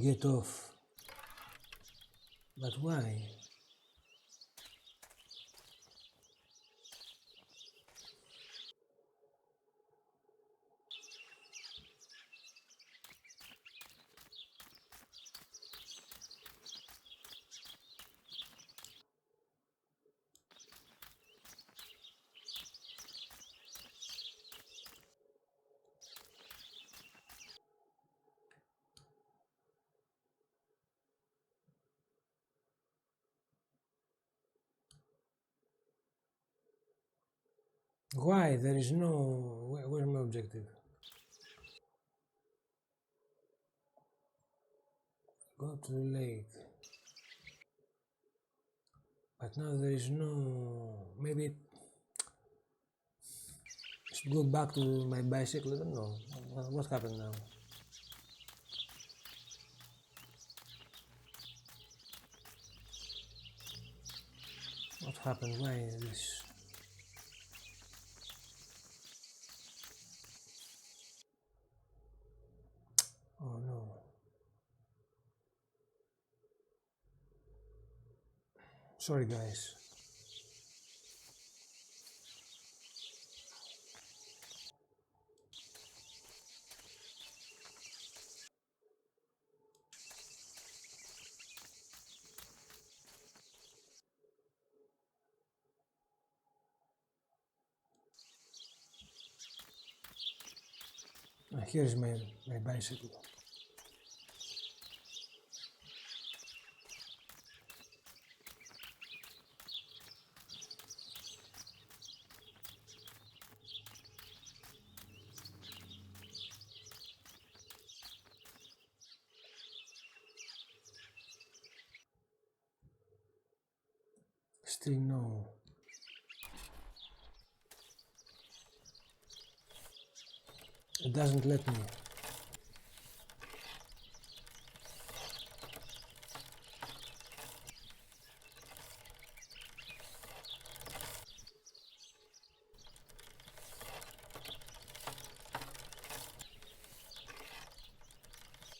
get off. But why? Why? There is no... Where's my objective? Go to the lake. But now there is no... Maybe... I should go back to my bicycle. I don't know. What happened now? What happened? Why this? Oh no. Sorry guys. Here is my bicycle. Still no. It doesn't let me.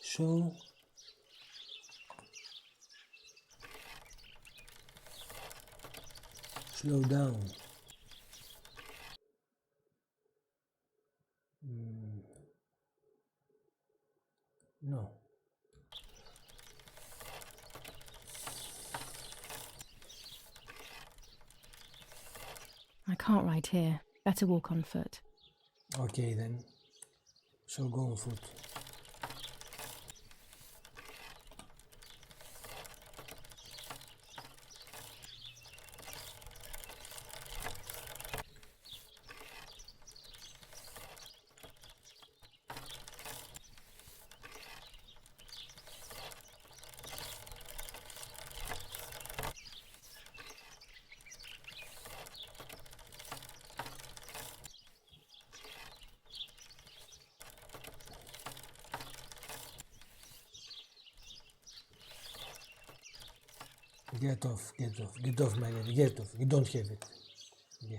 So slow down. No. I can't ride here. Better walk on foot. Okay then. So go on foot. Get off, my lady, get off. You don't have it. Yeah.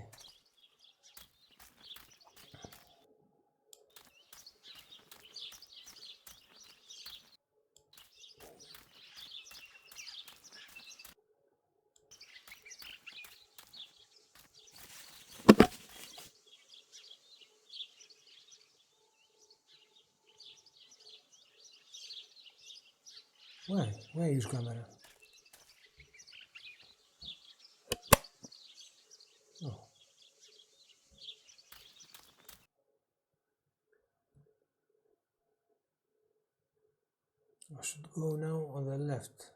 Why use camera? No. I should go now on the left.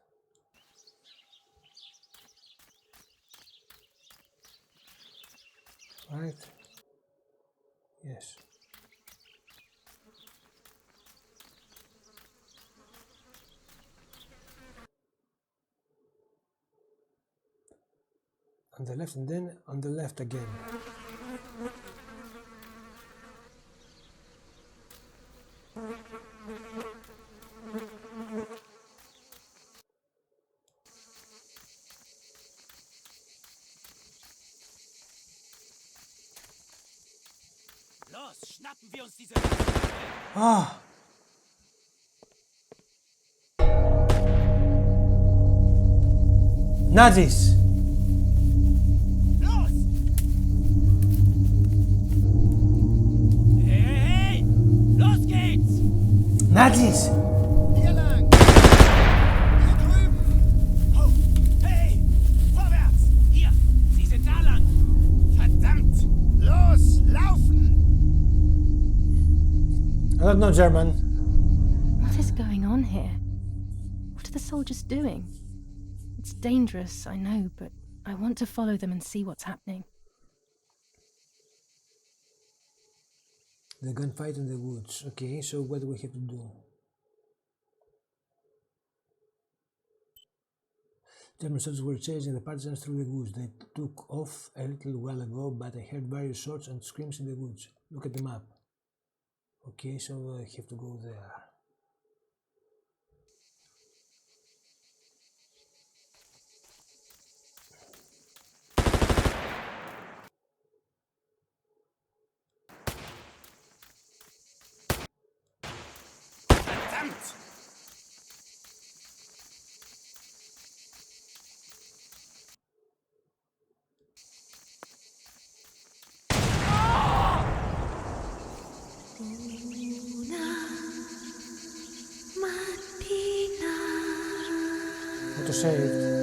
Right? Yes. On the left and then on the left again. Los, schnappen wir uns diese... Ah! Nazis! Los! Hey! Los geht's! Nazis! Hier lang! Hier drüben! Oh, hey! Vorwärts! Hier! Sie sind da lang! Verdammt! Los! Laufen! I don't know German. What is going on here? What are the soldiers doing? It's dangerous, I know, but I want to follow them and see what's happening. The gunfight in the woods. Okay, so what do we have to do? German soldiers were chasing the partisans through the woods. They took off a little while ago, but I heard various shots and screams in the woods. Look at the map. Okay, so I have to go there. Auto-saved.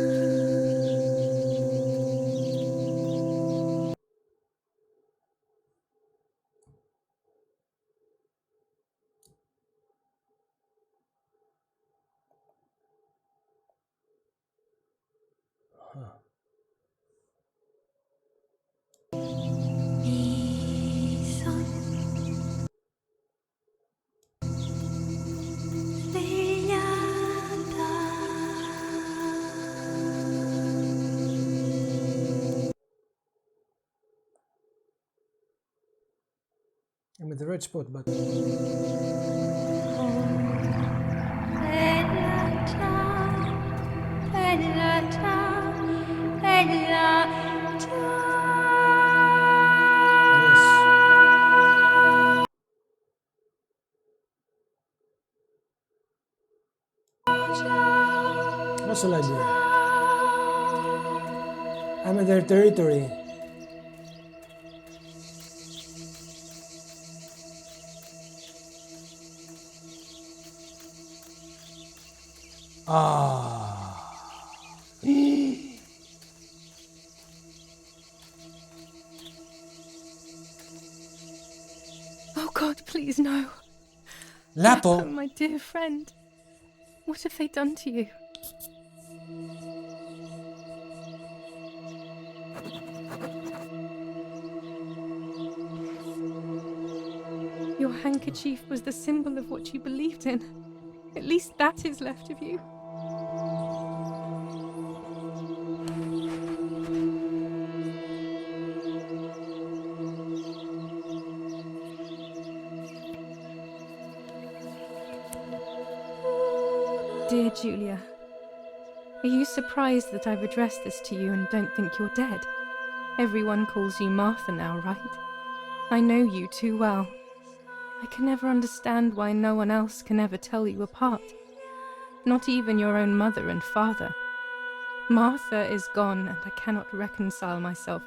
I'm at the right spot, but... What shall I do? I'm in their territory. Oh God, please no. Lapo. Lapo, my dear friend. What have they done to you? Your handkerchief was the symbol of what you believed in. At least that is left of you. Dear Julia, are you surprised that I've addressed this to you and don't think you're dead? Everyone calls you Martha now, right? I know you too well. I can never understand why no one else can ever tell you apart. Not even your own mother and father. Martha is gone and I cannot reconcile myself.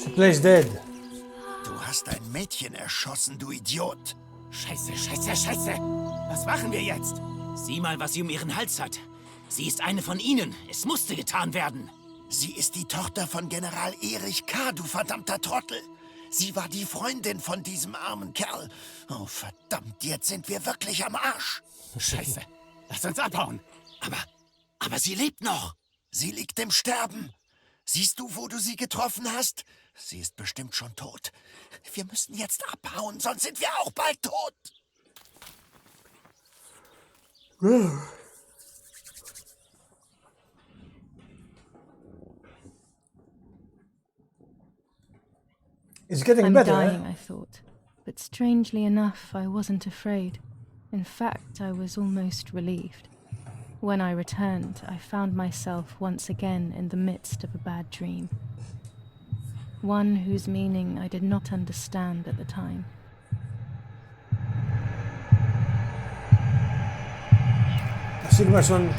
The place dead. Du hast ein Mädchen erschossen, du Idiot. Scheiße, scheiße, scheiße. Was machen wir jetzt? Sieh mal, was sie um ihren Hals hat. Sie ist eine von ihnen. Es musste getan werden. Sie ist die Tochter von General Erich K., du verdammter Trottel. Sie war die Freundin von diesem armen Kerl. Oh, verdammt, jetzt sind wir wirklich am Arsch. Scheiße. Lass uns abhauen. Aber sie lebt noch. Sie liegt im Sterben. Siehst du, wo du sie getroffen hast? Sie ist bestimmt schon tot. Wir müssen jetzt abhauen, sonst sind wir auch bald tot. It's getting I'm better. dying, I thought. But strangely enough, I wasn't afraid. In fact, I was almost relieved. When I returned, I found myself once again in the midst of a bad dream. One whose meaning I did not understand at the time. Sigmarsson.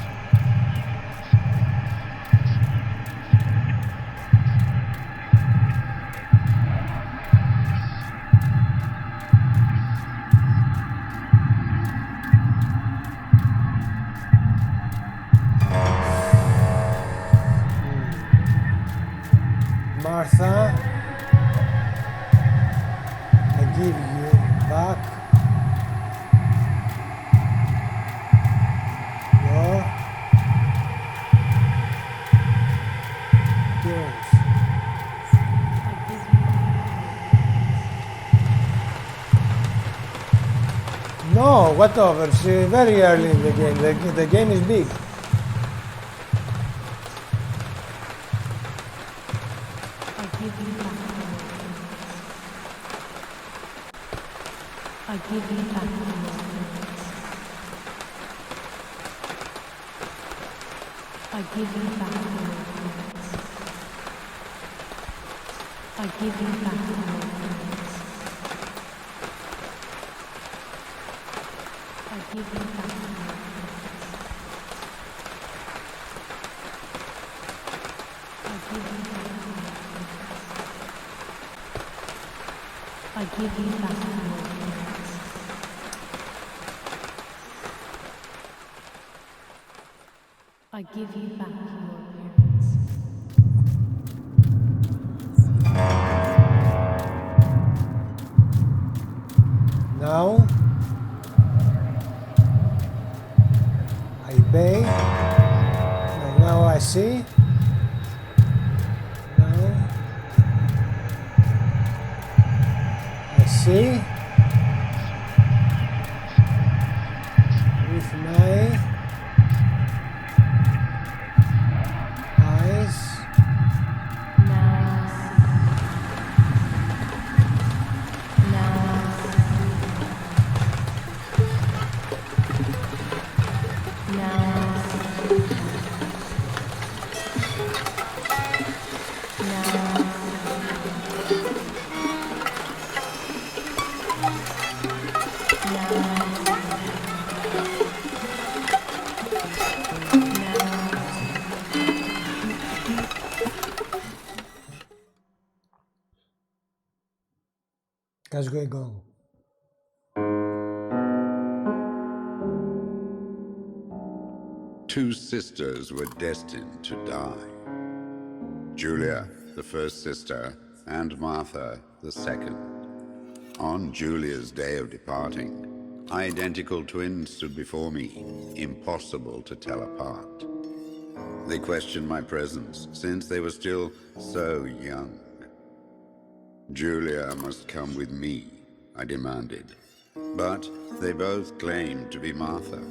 Martha, I give you back No, what over? It's very early in the game. The game is big. I give you back. I give you back. I give you back. I give you back. I give you back. I give you back. I give you back. I give you back your appearance. Now I pay. Now I see. Now I see with my eyes. What's going on? Two sisters were destined to die. Julia, the first sister, and Martha, the second. On Julia's day of departing, identical twins stood before me, impossible to tell apart. They questioned my presence, since they were still so young. Julia must come with me, I demanded, but they both claimed to be Martha.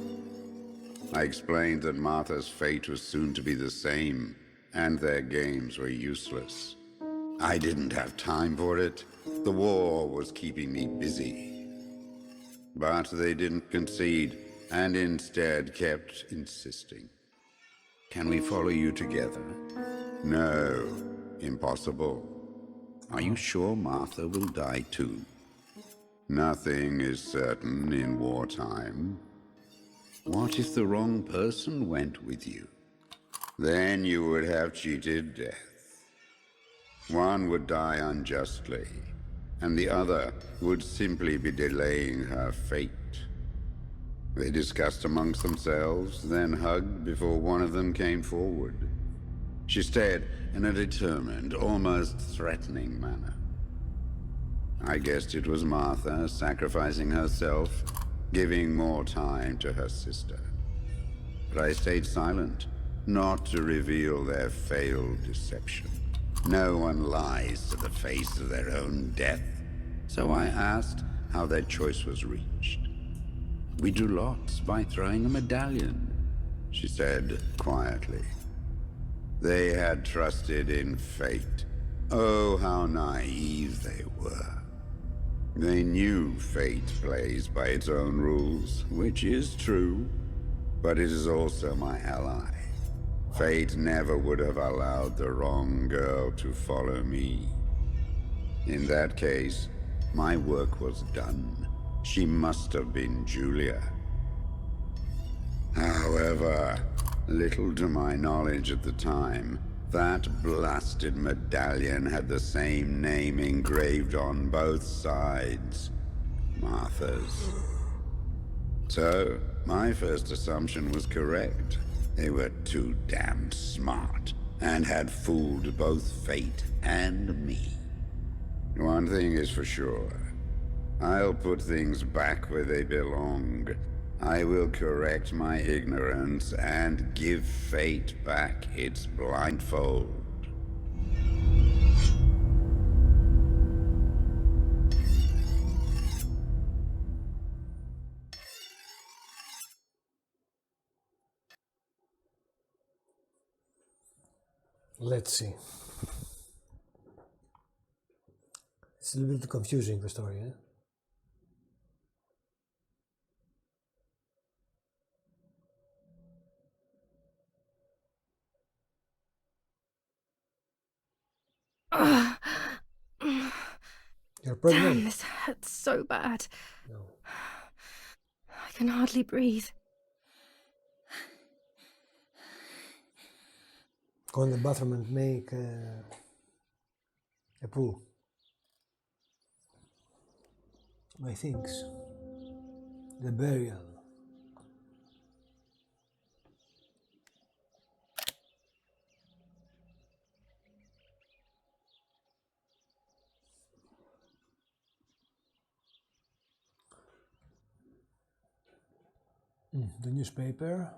I explained that Martha's fate was soon to be the same, and their games were useless. I didn't have time for it. The war was keeping me busy. But they didn't concede, and instead kept insisting. Can we follow you together? No, impossible. Are you sure Martha will die too? Nothing is certain in wartime. What if the wrong person went with you? Then you would have cheated death. One would die unjustly, and the other would simply be delaying her fate. They discussed amongst themselves, then hugged before one of them came forward. She stared in a determined, almost threatening manner. I guessed it was Martha sacrificing herself, giving more time to her sister. But I stayed silent, not to reveal their failed deception. No one lies to the face of their own death, so I asked how their choice was reached. We drew lots by throwing a medallion, she said quietly. They had trusted in fate. Oh, how naive they were. They knew fate plays by its own rules, which is true, but it is also my ally. Fate never would have allowed the wrong girl to follow me. In that case, my work was done. She must have been Julia. However, little to my knowledge at the time, that blasted medallion had the same name engraved on both sides. Martha's. So, my first assumption was correct. They were too damn smart, and had fooled both fate and me. One thing is for sure. I'll put things back where they belong. I will correct my ignorance and give fate back its blindfold. Let's see. It's a little bit confusing, the story, eh? You're pregnant? Damn, this hurts so bad. No. I can hardly breathe. Go in the bathroom and make a poo. My things. The burial. The newspaper.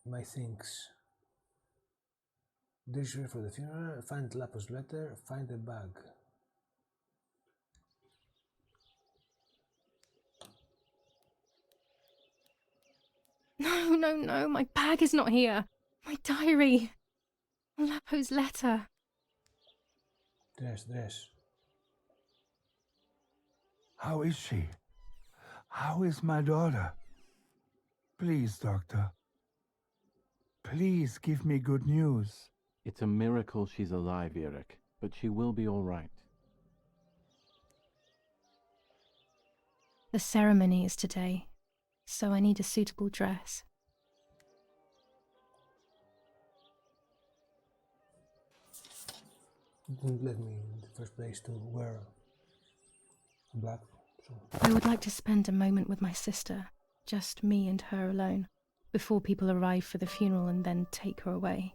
My things. Dictionary for the funeral. Find Lapos letter. Find the bag. No, my bag is not here. My diary. Lapo's letter. Dress. How is she? How is my daughter? Please, doctor. Please give me good news. It's a miracle she's alive, Eric, but she will be all right. The ceremony is today, so I need a suitable dress. Didn't let me in the first place to wear black. So. I would like to spend a moment with my sister, just me and her alone, before people arrive for the funeral and then take her away.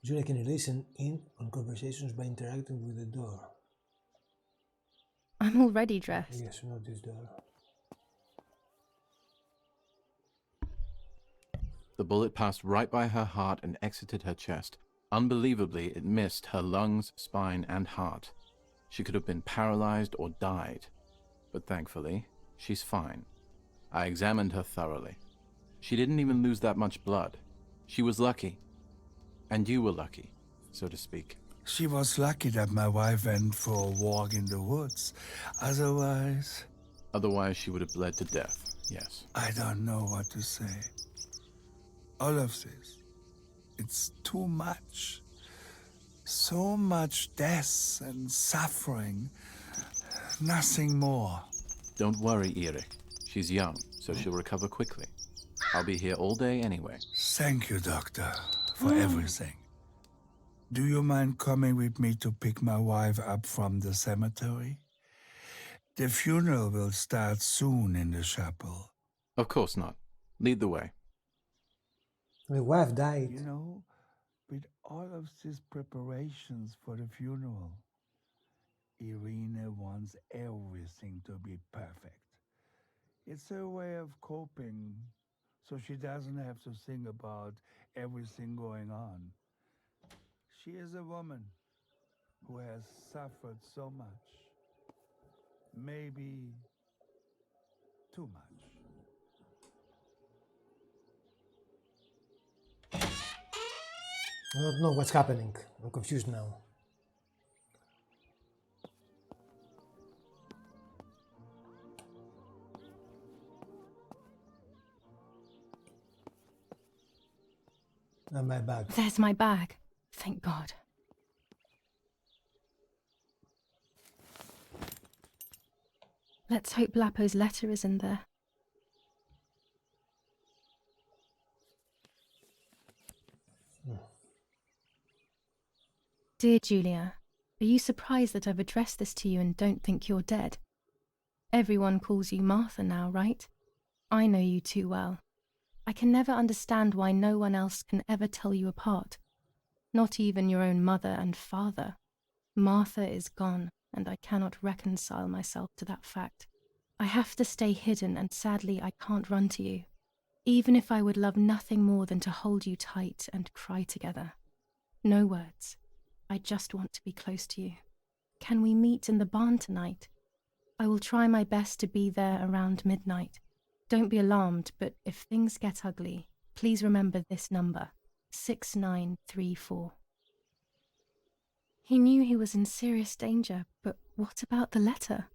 Julia can listen in on conversations by interacting with the door. I'm already dressed. Yes, not this door. The bullet passed right by her heart and exited her chest. Unbelievably, it missed her lungs, spine, and heart. She could have been paralyzed or died. But thankfully, she's fine. I examined her thoroughly. She didn't even lose that much blood. She was lucky. And you were lucky, so to speak. She was lucky that my wife went for a walk in the woods. Otherwise, she would have bled to death, yes. I don't know what to say. All of this, it's too much. So much death and suffering. Nothing more. Don't worry, Eric. She's young, so she'll recover quickly. I'll be here all day anyway. Thank you, doctor, for everything. Do you mind coming with me to pick my wife up from the cemetery? The funeral will start soon in the chapel. Of course not. Lead the way. My wife died. You know, with all of these preparations for the funeral, Irina wants everything to be perfect. It's her way of coping, so she doesn't have to think about everything going on. She is a woman who has suffered so much. Maybe too much. I don't know what's happening. I'm confused now. And my bag. There's my bag. Thank God. Let's hope Lapo's letter is in there. Dear Julia, are you surprised that I've addressed this to you and don't think you're dead? Everyone calls you Martha now, right? I know you too well. I can never understand why no one else can ever tell you apart. Not even your own mother and father. Martha is gone, and I cannot reconcile myself to that fact. I have to stay hidden, and sadly I can't run to you. Even if I would love nothing more than to hold you tight and cry together. No words. I just want to be close to you. Can we meet in the barn tonight? I will try my best to be there around midnight. Don't be alarmed, but if things get ugly, please remember this number, 6934. He knew he was in serious danger, but what about the letter?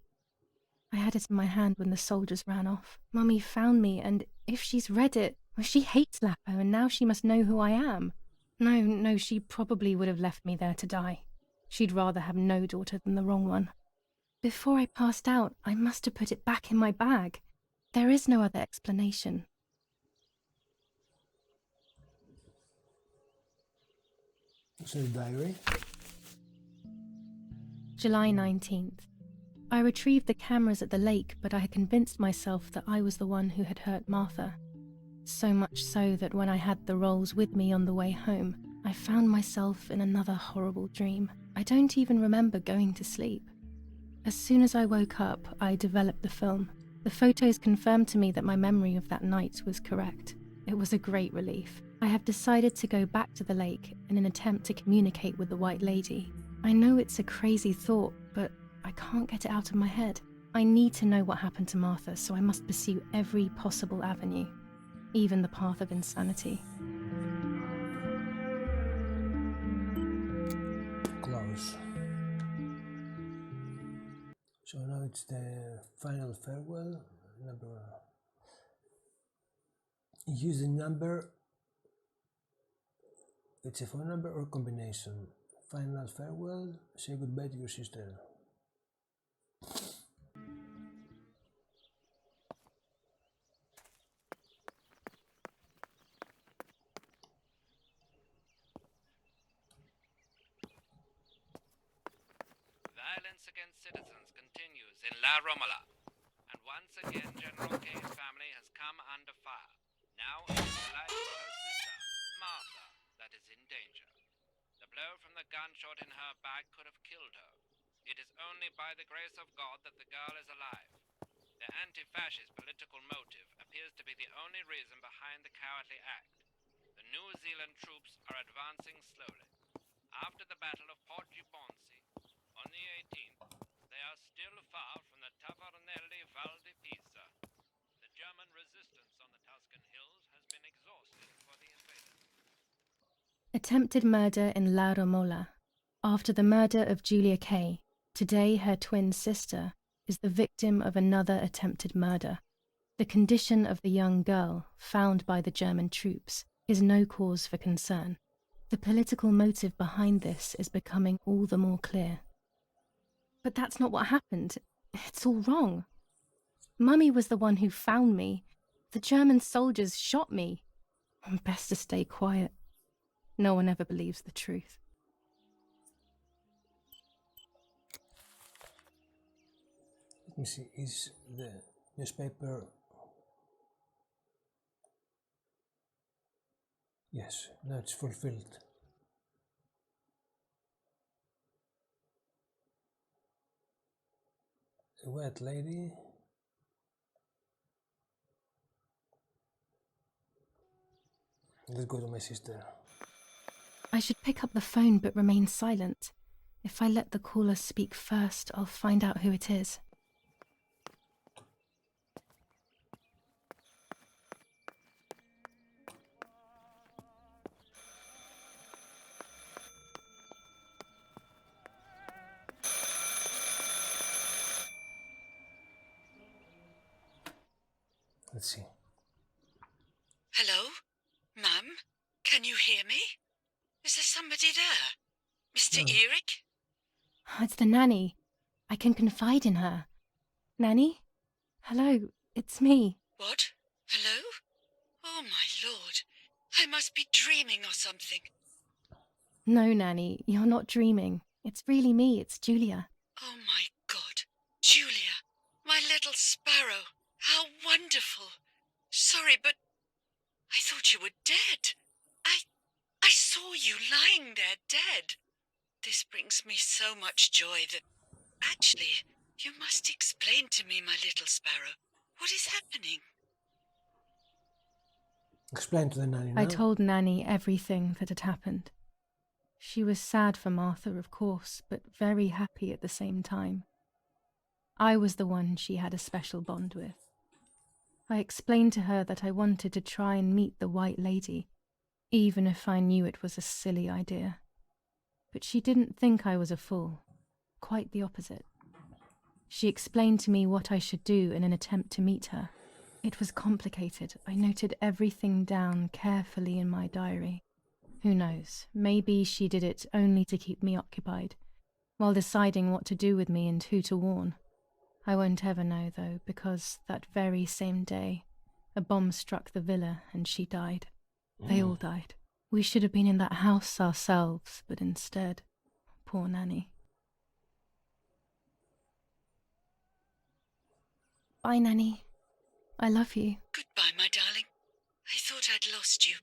I had it in my hand when the soldiers ran off. Mummy found me, and if she's read it, well, she hates Lapo, and now she must know who I am. No, she probably would have left me there to die. She'd rather have no daughter than the wrong one. Before I passed out, I must have put it back in my bag. There is no other explanation. So the diary. July 19th. I retrieved the cameras at the lake, but I had convinced myself that I was the one who had hurt Martha. So much so that when I had the rolls with me on the way home, I found myself in another horrible dream. I don't even remember going to sleep. As soon as I woke up, I developed the film. The photos confirmed to me that my memory of that night was correct. It was a great relief. I have decided to go back to the lake in an attempt to communicate with the White Lady. I know it's a crazy thought, but I can't get it out of my head. I need to know what happened to Martha, so I must pursue every possible avenue, even the path of insanity. Close. So now it's the final farewell number. Use the number. It's a phone number or combination. Final farewell. Say goodbye to your sister. Violence against citizens continues in La Romola, and once again General K's family has come under fire. Now it is the life of her sister, Martha, that is in danger. The blow from the gunshot in her back could have killed her. It is only by the grace of God that the girl is alive. The anti-fascist political motive appears to be the only reason behind the cowardly act. The New Zealand troops are advancing slowly. After the Battle of Portimonense on the 18th, they are still far from the Tavernelli Val di Pisa. The German resistance on the Tuscan hills has been exhausted for the invaders. Attempted murder in La Romola. After the murder of Julia Kay, today her twin sister is the victim of another attempted murder. The condition of the young girl, found by the German troops, is no cause for concern. The political motive behind this is becoming all the more clear. But that's not what happened. It's all wrong. Mummy was the one who found me. The German soldiers shot me. Best to stay quiet. No one ever believes the truth. Let me see, is the newspaper... Yes, now it's fulfilled. The White Lady. Let's go to my sister. I should pick up the phone but remain silent. If I let the caller speak first, I'll find out who it is. Let's see. Hello? Mum? Can you hear me? Is there somebody there? Mr. Eric? It's the nanny. I can confide in her. Nanny? Hello, it's me. What? Hello? Oh, my lord. I must be dreaming or something. No, Nanny, you're not dreaming. It's really me, it's Julia. Oh, my God. Julia, my little sparrow. How wonderful. Sorry, but I thought you were dead. I saw you lying there dead. This brings me so much joy that... Actually, you must explain to me, my little sparrow. What is happening? Explain to the nanny now. I told Nanny everything that had happened. She was sad for Martha, of course, but very happy at the same time. I was the one she had a special bond with. I explained to her that I wanted to try and meet the White Lady, even if I knew it was a silly idea. But she didn't think I was a fool. Quite the opposite. She explained to me what I should do in an attempt to meet her. It was complicated. I noted everything down carefully in my diary. Who knows, maybe she did it only to keep me occupied, while deciding what to do with me and who to warn. I won't ever know, though, because that very same day, a bomb struck the villa and she died. They all died. We should have been in that house ourselves, but instead, poor Nanny. Bye, Nanny. I love you. Goodbye, my darling. I thought I'd lost you.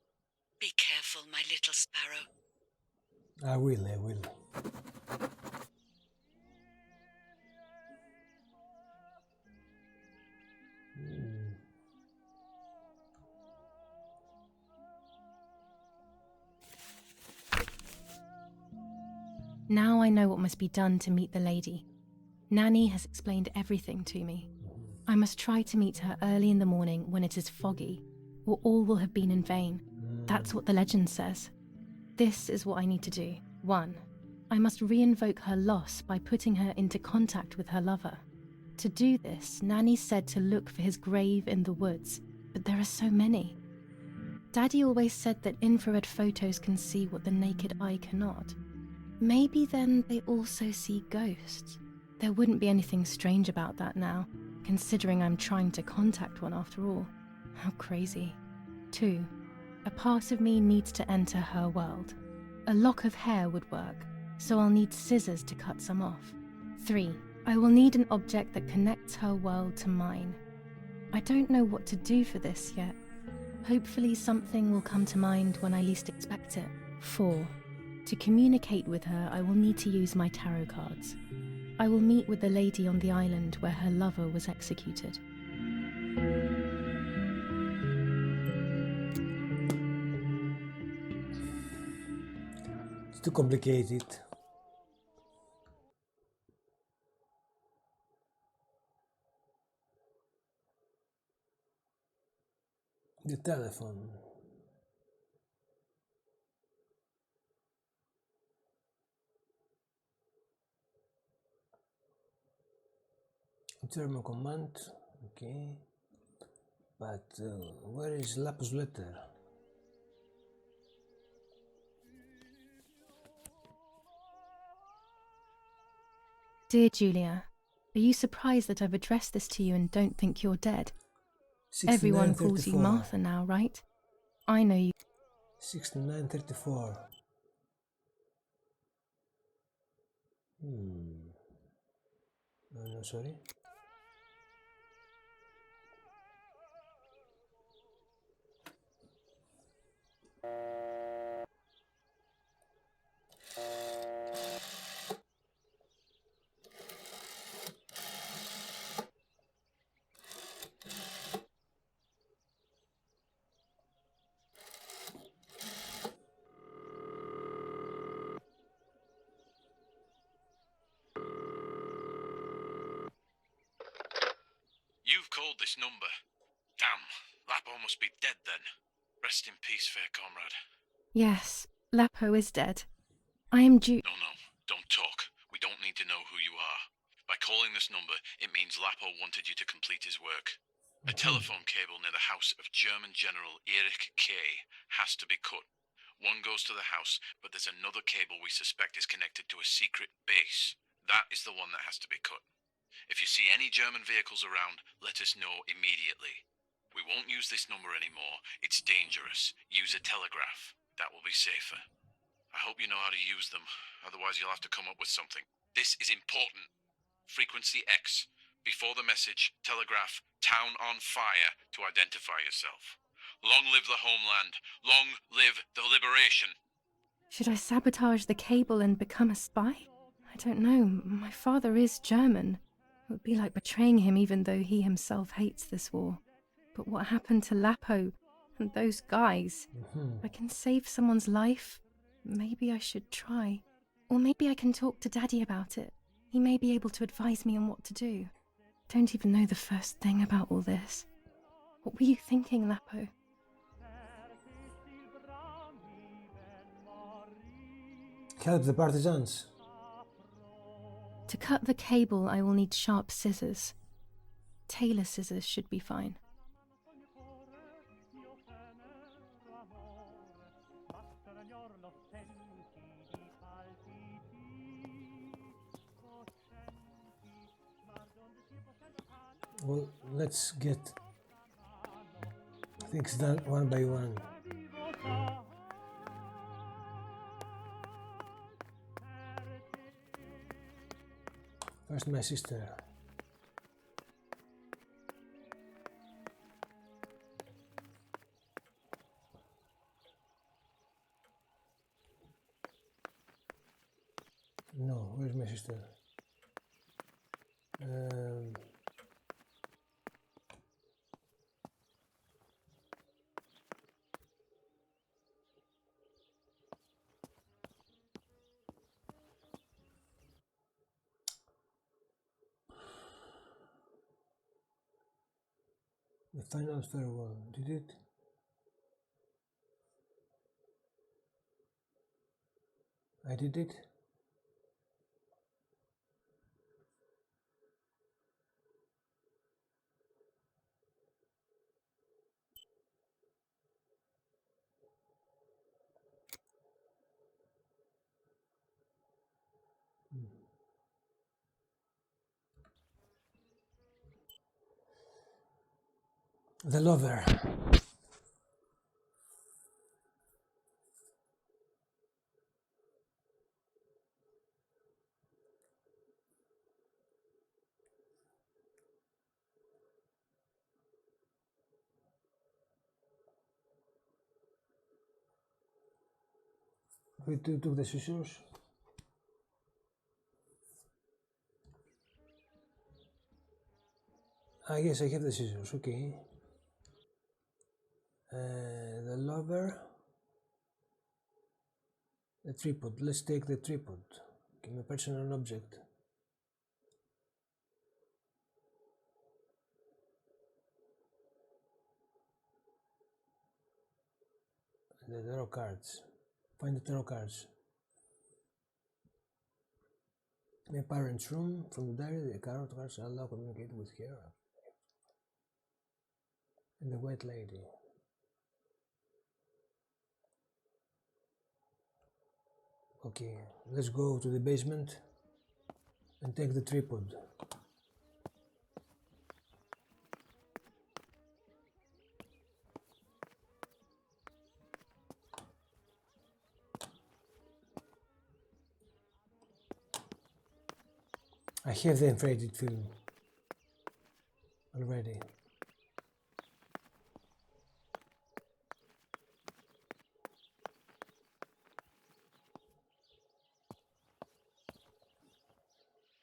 Be careful, my little sparrow. I will. Now I know what must be done to meet the lady. Nanny has explained everything to me. I must try to meet her early in the morning when it is foggy, or all will have been in vain. That's what the legend says. This is what I need to do. 1. I must re-invoke her loss by putting her into contact with her lover. To do this, Nanny said to look for his grave in the woods, but there are so many. Daddy always said that infrared photos can see what the naked eye cannot. Maybe then they also see ghosts. There wouldn't be anything strange about that now, considering I'm trying to contact one after all. How crazy. 2. A part of me needs to enter her world. A lock of hair would work, so I'll need scissors to cut some off. 3. I will need an object that connects her world to mine. I don't know what to do for this yet. Hopefully something will come to mind when I least expect it. 4. To communicate with her, I will need to use my tarot cards. I will meet with the lady on the island where her lover was executed. It's too complicated. The telephone. German command, okay. But where is Lapus letter? Dear Julia, are you surprised that I've addressed this to you and don't think you're dead? Everyone calls you Martha now, right? I know you. 6934. No, sorry. You've called this number. Damn, Lapo must be dead then. Rest in peace, fair comrade. Yes, Lapo is dead. I am No, don't talk. We don't need to know who you are. By calling this number, it means Lapo wanted you to complete his work. A telephone cable near the house of German General Erich K. has to be cut. One goes to the house, but there's another cable we suspect is connected to a secret base. That is the one that has to be cut. If you see any German vehicles around, let us know immediately. We won't use this number anymore. It's dangerous. Use a telegraph. That will be safer. I hope you know how to use them. Otherwise you'll have to come up with something. This is important. Frequency X. Before the message, telegraph town on fire to identify yourself. Long live the homeland. Long live the liberation. Should I sabotage the cable and become a spy? I don't know. My father is German. It would be like betraying him even though he himself hates this war. But what happened to Lapo and those guys? If I can save someone's life, maybe I should try. Or maybe I can talk to Daddy about it. He may be able to advise me on what to do. don't even know the first thing about all this. What were you thinking, Lapo? Help the partisans. To cut the cable, I will need sharp scissors. Tailor scissors should be fine. Well, let's get things done one by one. First, my sister. No, where's my sister? The final farewell. Did it? I did it? The lover. We took the scissors. Ah, yes, I have the scissors, okay. The lover. The tripod. Let's take the tripod. Okay, my personal object. The tarot cards. Find the tarot cards. My parents' room. From the diary, the tarot cards allow communicate with her. And the white lady. Okay, let's go to the basement and take the tripod. I have the infrared film already.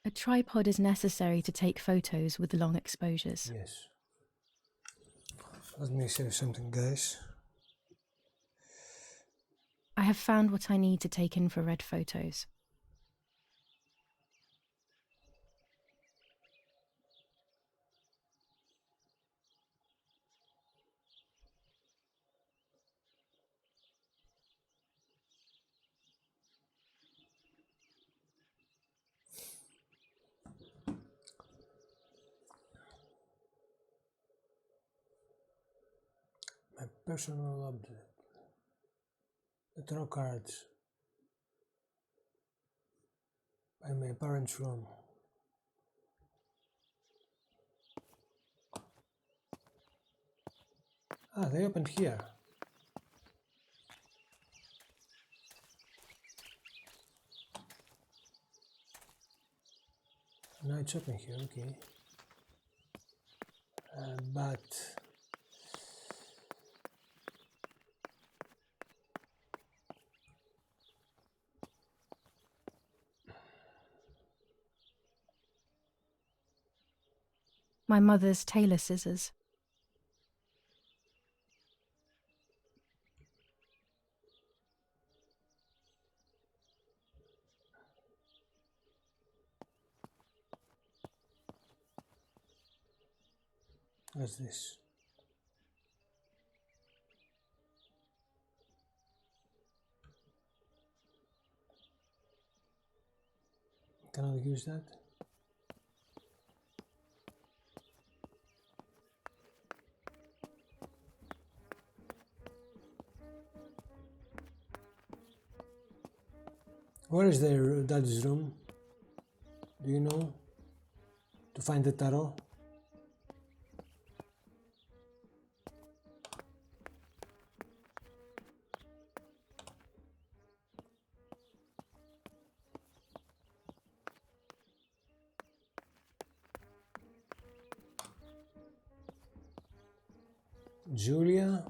A tripod is necessary to take photos with long exposures. Yes. Let me say something, guys. I have found what I need to take infrared photos. My personal object. The tarot cards. By my parents' room. Ah, they opened here. Now it's open here, okay. But My mother's tailor scissors. What's this? Can I use that? Where is their daddy's room? Do you know? To find the tarot? Julia?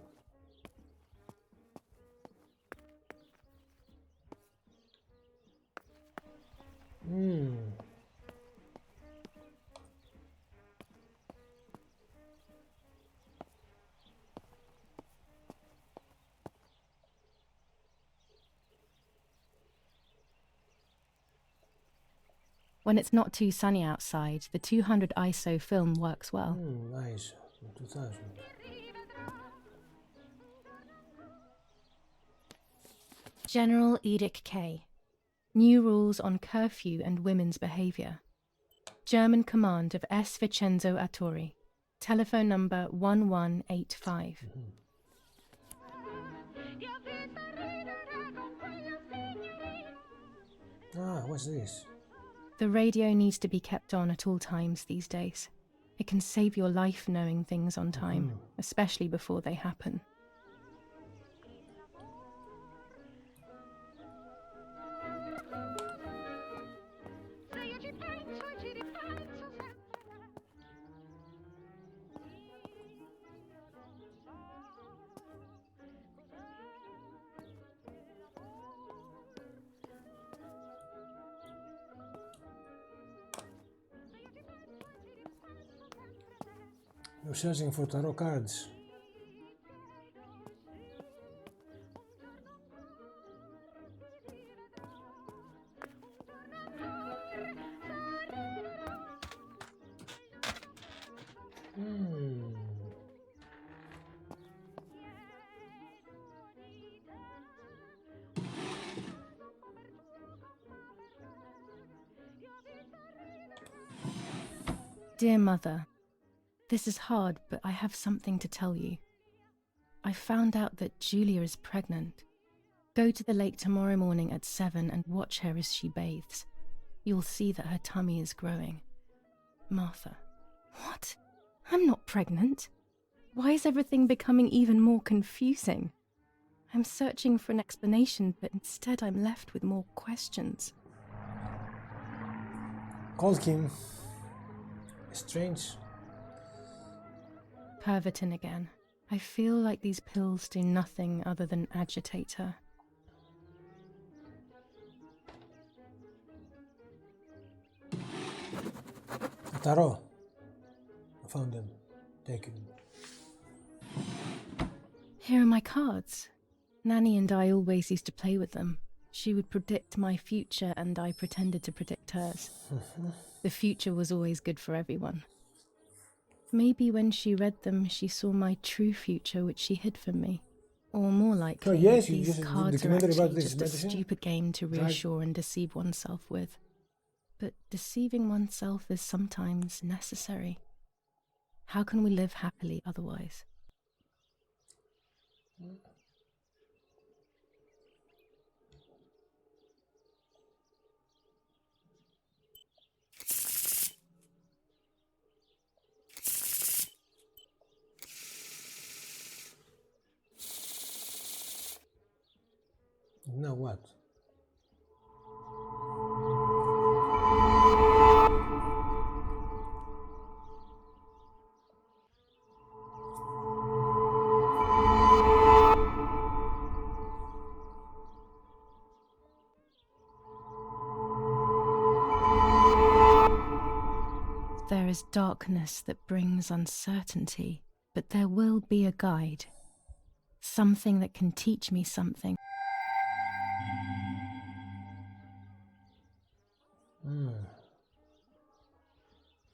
When it's not too sunny outside, the 200 ISO film works well. Nice. 2000. General Edict K. New rules on curfew and women's behavior. German command of S. Vincenzo Attori. Telephone number 1185. What's this? The radio needs to be kept on at all times these days. It can save your life knowing things on time, especially before they happen. You're searching for tarot cards. Dear Mother, this is hard, but I have something to tell you. I found out that Julia is pregnant. Go to the lake tomorrow morning at 7 and watch her as she bathes. You'll see that her tummy is growing. Martha. What? I'm not pregnant. Why is everything becoming even more confusing? I'm searching for an explanation, but instead I'm left with more questions. Called him. Strange. Pervertin again. I feel like these pills do nothing other than agitate her. Tarot. I found them. Take them. Here are my cards. Nanny and I always used to play with them. She would predict my future and I pretended to predict hers. The future was always good for everyone. Maybe when she read them, she saw my true future, which she hid from me. Or more likely, these cards are actually just a stupid game to reassure and deceive oneself with. But deceiving oneself is sometimes necessary. How can we live happily otherwise? Now what? There is darkness that brings uncertainty, but there will be a guide. Something that can teach me something.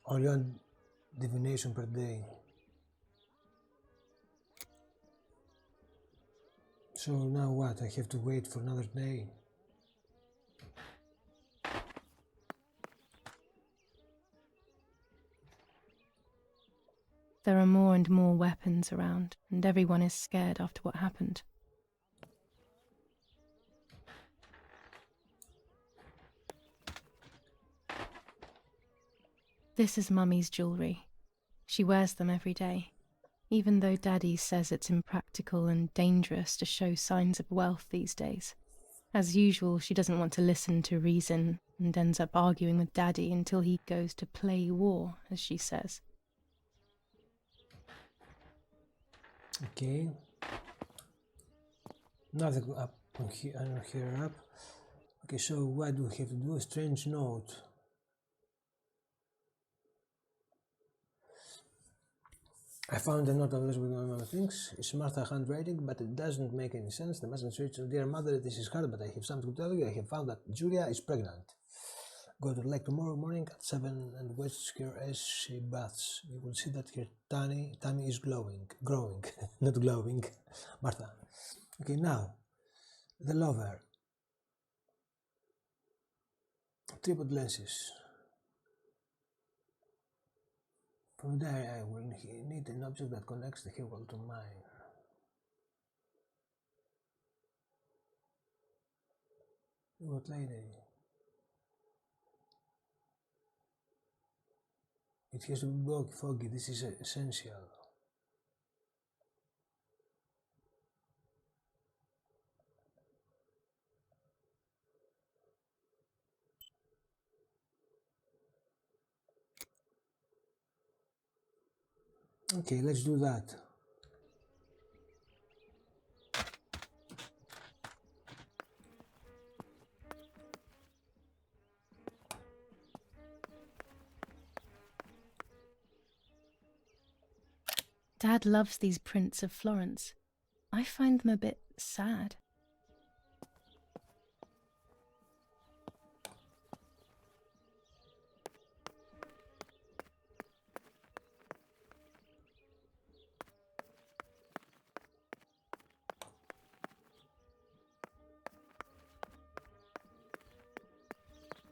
Only one divination per day. So now what? I have to wait for another day? There are more and more weapons around, and everyone is scared after what happened. This is Mummy's jewellery. She wears them every day, even though Daddy says it's impractical and dangerous to show signs of wealth these days. As usual, she doesn't want to listen to reason and ends up arguing with Daddy until he goes to play war, as she says. Okay. Nothing up on here, I don't hear up. Okay, so what do we have to do? A strange note. I found a note on this with other things. It's Martha handwriting, but it doesn't make any sense. The message reads, "Dear mother, this is hard, but I have something to tell you. I have found that Julia is pregnant. Go to the lake tomorrow morning at 7 and watch her as she baths. You will see that her tummy is growing, not glowing. Martha." Okay, now, the lover. Tripod lenses. From there, I will need an object that connects the her world to mine. What lady? It has to be foggy. This is essential. Okay, let's do that. Dad loves these prints of Florence. I find them a bit sad.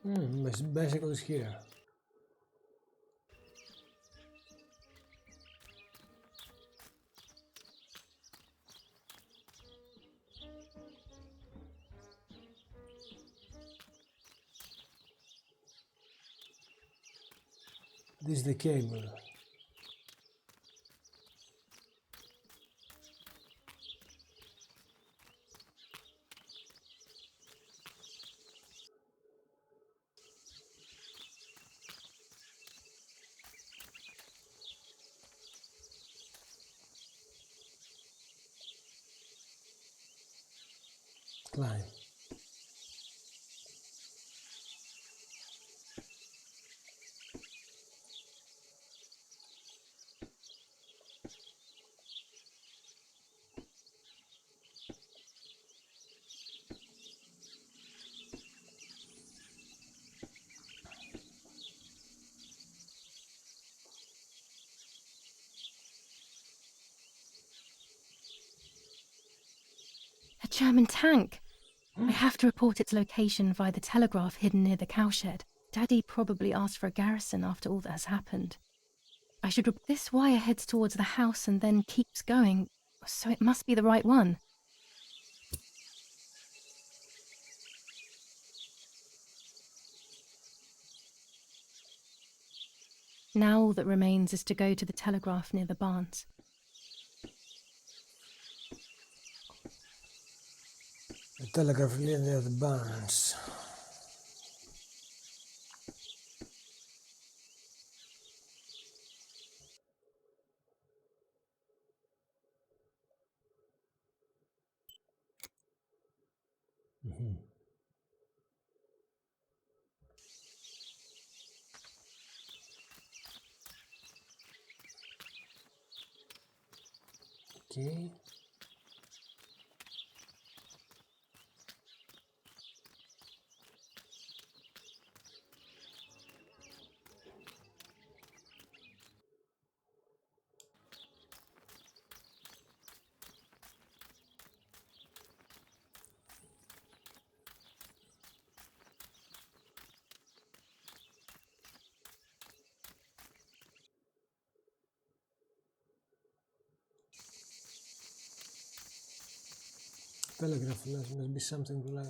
My bicycle is here. This is the cable. Climb. A German tank! I have to report its location via the telegraph hidden near the cowshed. Daddy probably asked for a garrison after all that has happened. I should this wire heads towards the house and then keeps going, so it must be the right one. Now all that remains is to go to the telegraph near the barns. The telegraph near the barns. Okay. Telegraph must be something like...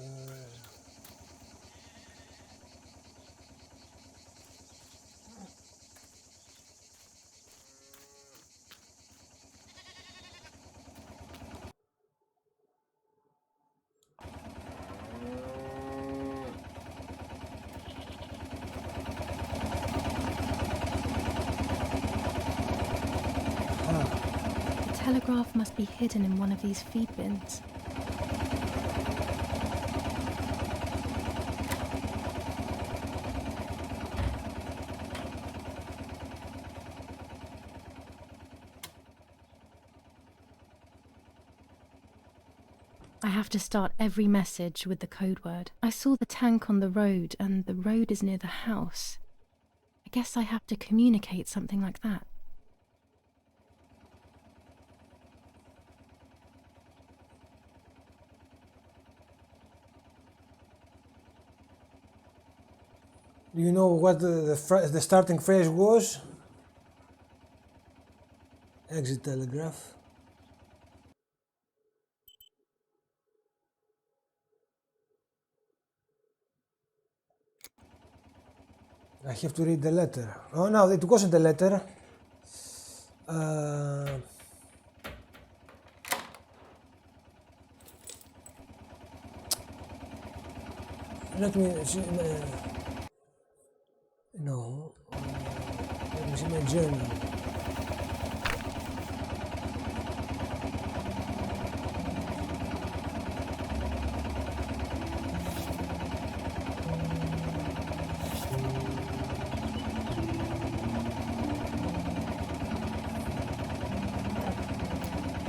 The telegraph must be hidden in one of these feed bins. I have to start every message with the code word. I saw the tank on the road, and the road is near the house. I guess I have to communicate something like that. Do you know what the starting phrase was? Exit telegraph. I have to read the letter. Oh no, it wasn't a letter. Let me see. No. Let me see my journal.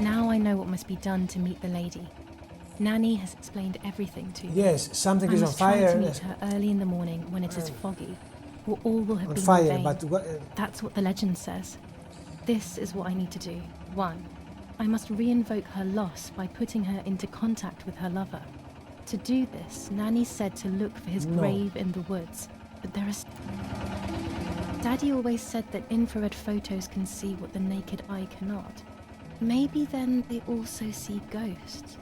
Now I know what must be done to meet the lady. Nanny has explained everything to me. Yes, something is on I must try fire. to meet her early in the morning when it is foggy, or all will have On been fire, in vain. but That's what the legend says. This is what I need to do. 1. I must re-invoke her loss by putting her into contact with her lover. To do this, Nanny said to look for his grave in the woods, but there is... Daddy always said that infrared photos can see what the naked eye cannot. Maybe then they also see ghosts.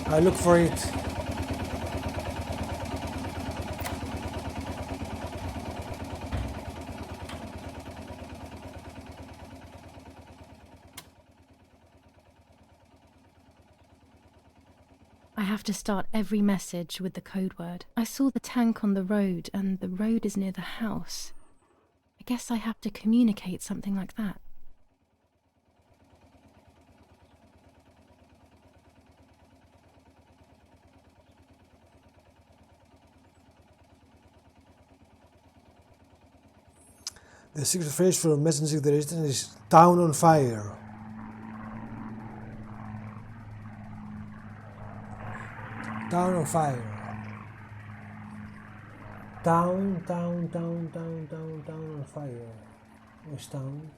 I look for it. I have to start every message with the code word. I saw the tank on the road, and the road is near the house. I guess I have to communicate something like that. The secret phrase for messaging the resistance is town on fire. Town on fire. Town on fire. Where's town?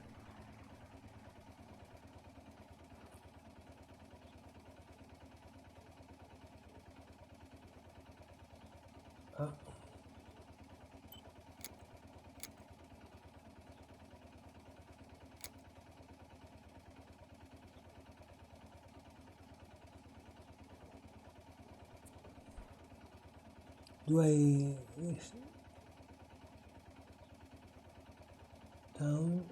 Do I... Yes. Town.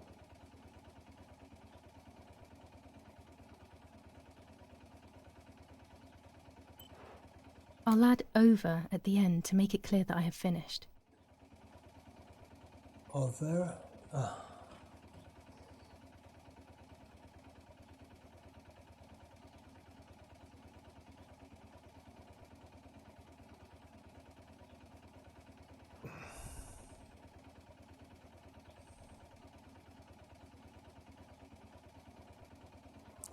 I'll add over at the end to make it clear that I have finished. Over.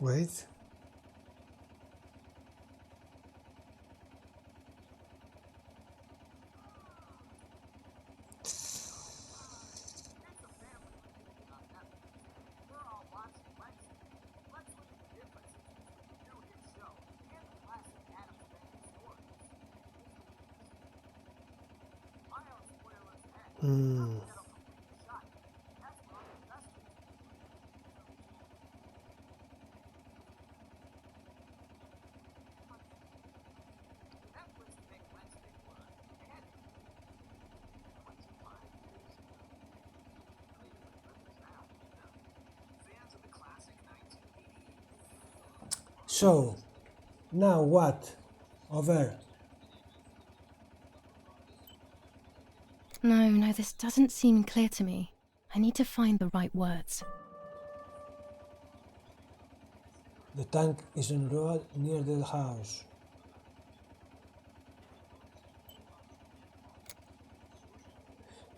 Wait. So, now what? Over. No, this doesn't seem clear to me. I need to find the right words. The tank is on road near the house.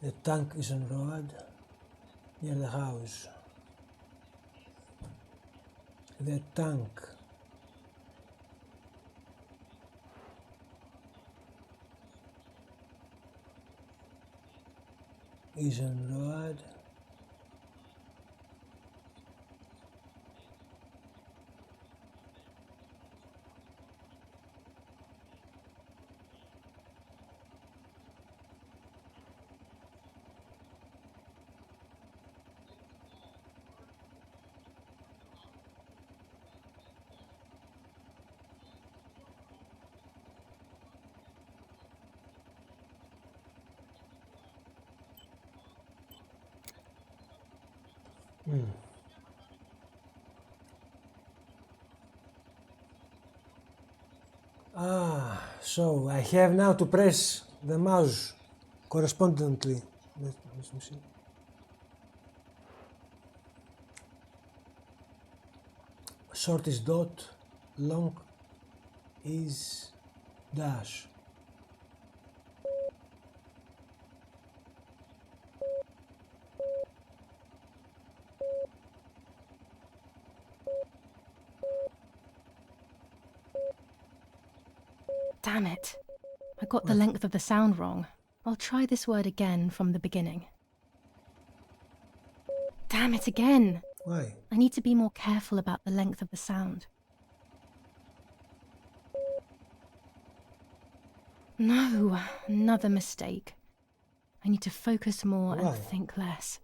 The tank is on road near the house. The tank. Is on road. So I have now to press the mouse correspondingly. Let me see. Short is dot, long is dash. Damn it. I got the length of the sound wrong. I'll try this word again from the beginning. Damn it again. Why? I need to be more careful about the length of the sound. No, another mistake. I need to focus more and think less.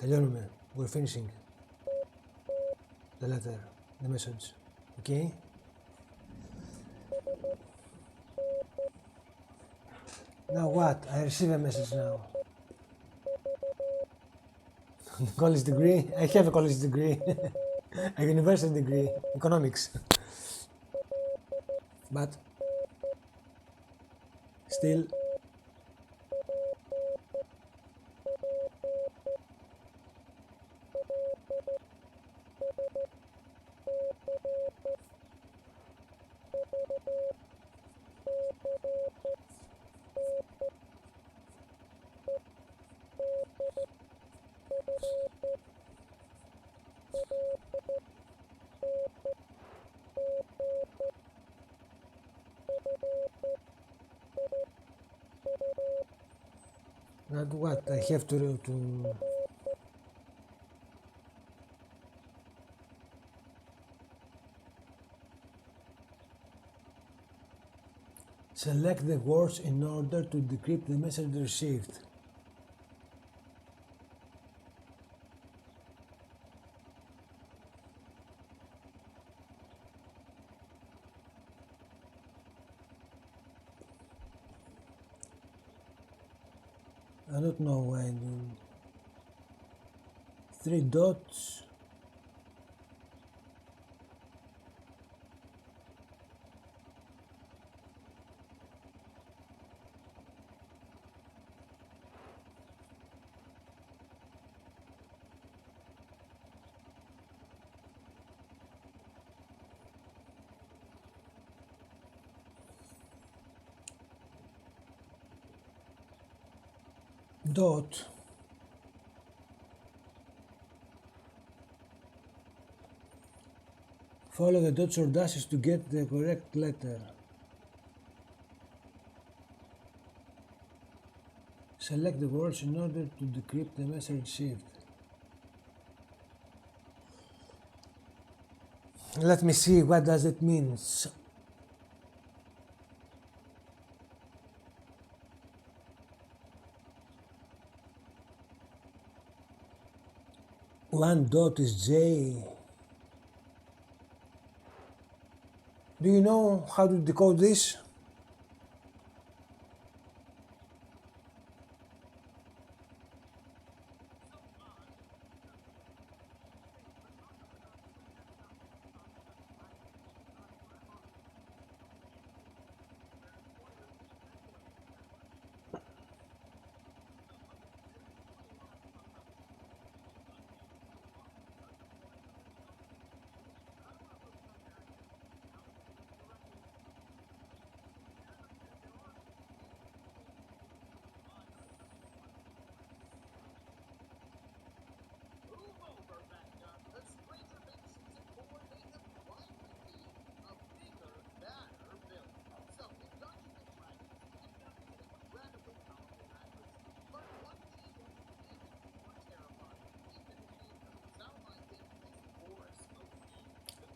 Τελειώνουμε. We're finishing the letter, the message. Okay? Now what? I receive a message now. College degree? I have a college degree. A university degree. Economics. But still not what I have to select the words in order to decrypt the message received. I don't know why. 3 dots. Dot. Follow the dots or dashes to get the correct letter. Select the words in order to decrypt the message received. Let me see what does it mean. One dot is J. Do you know how to decode this?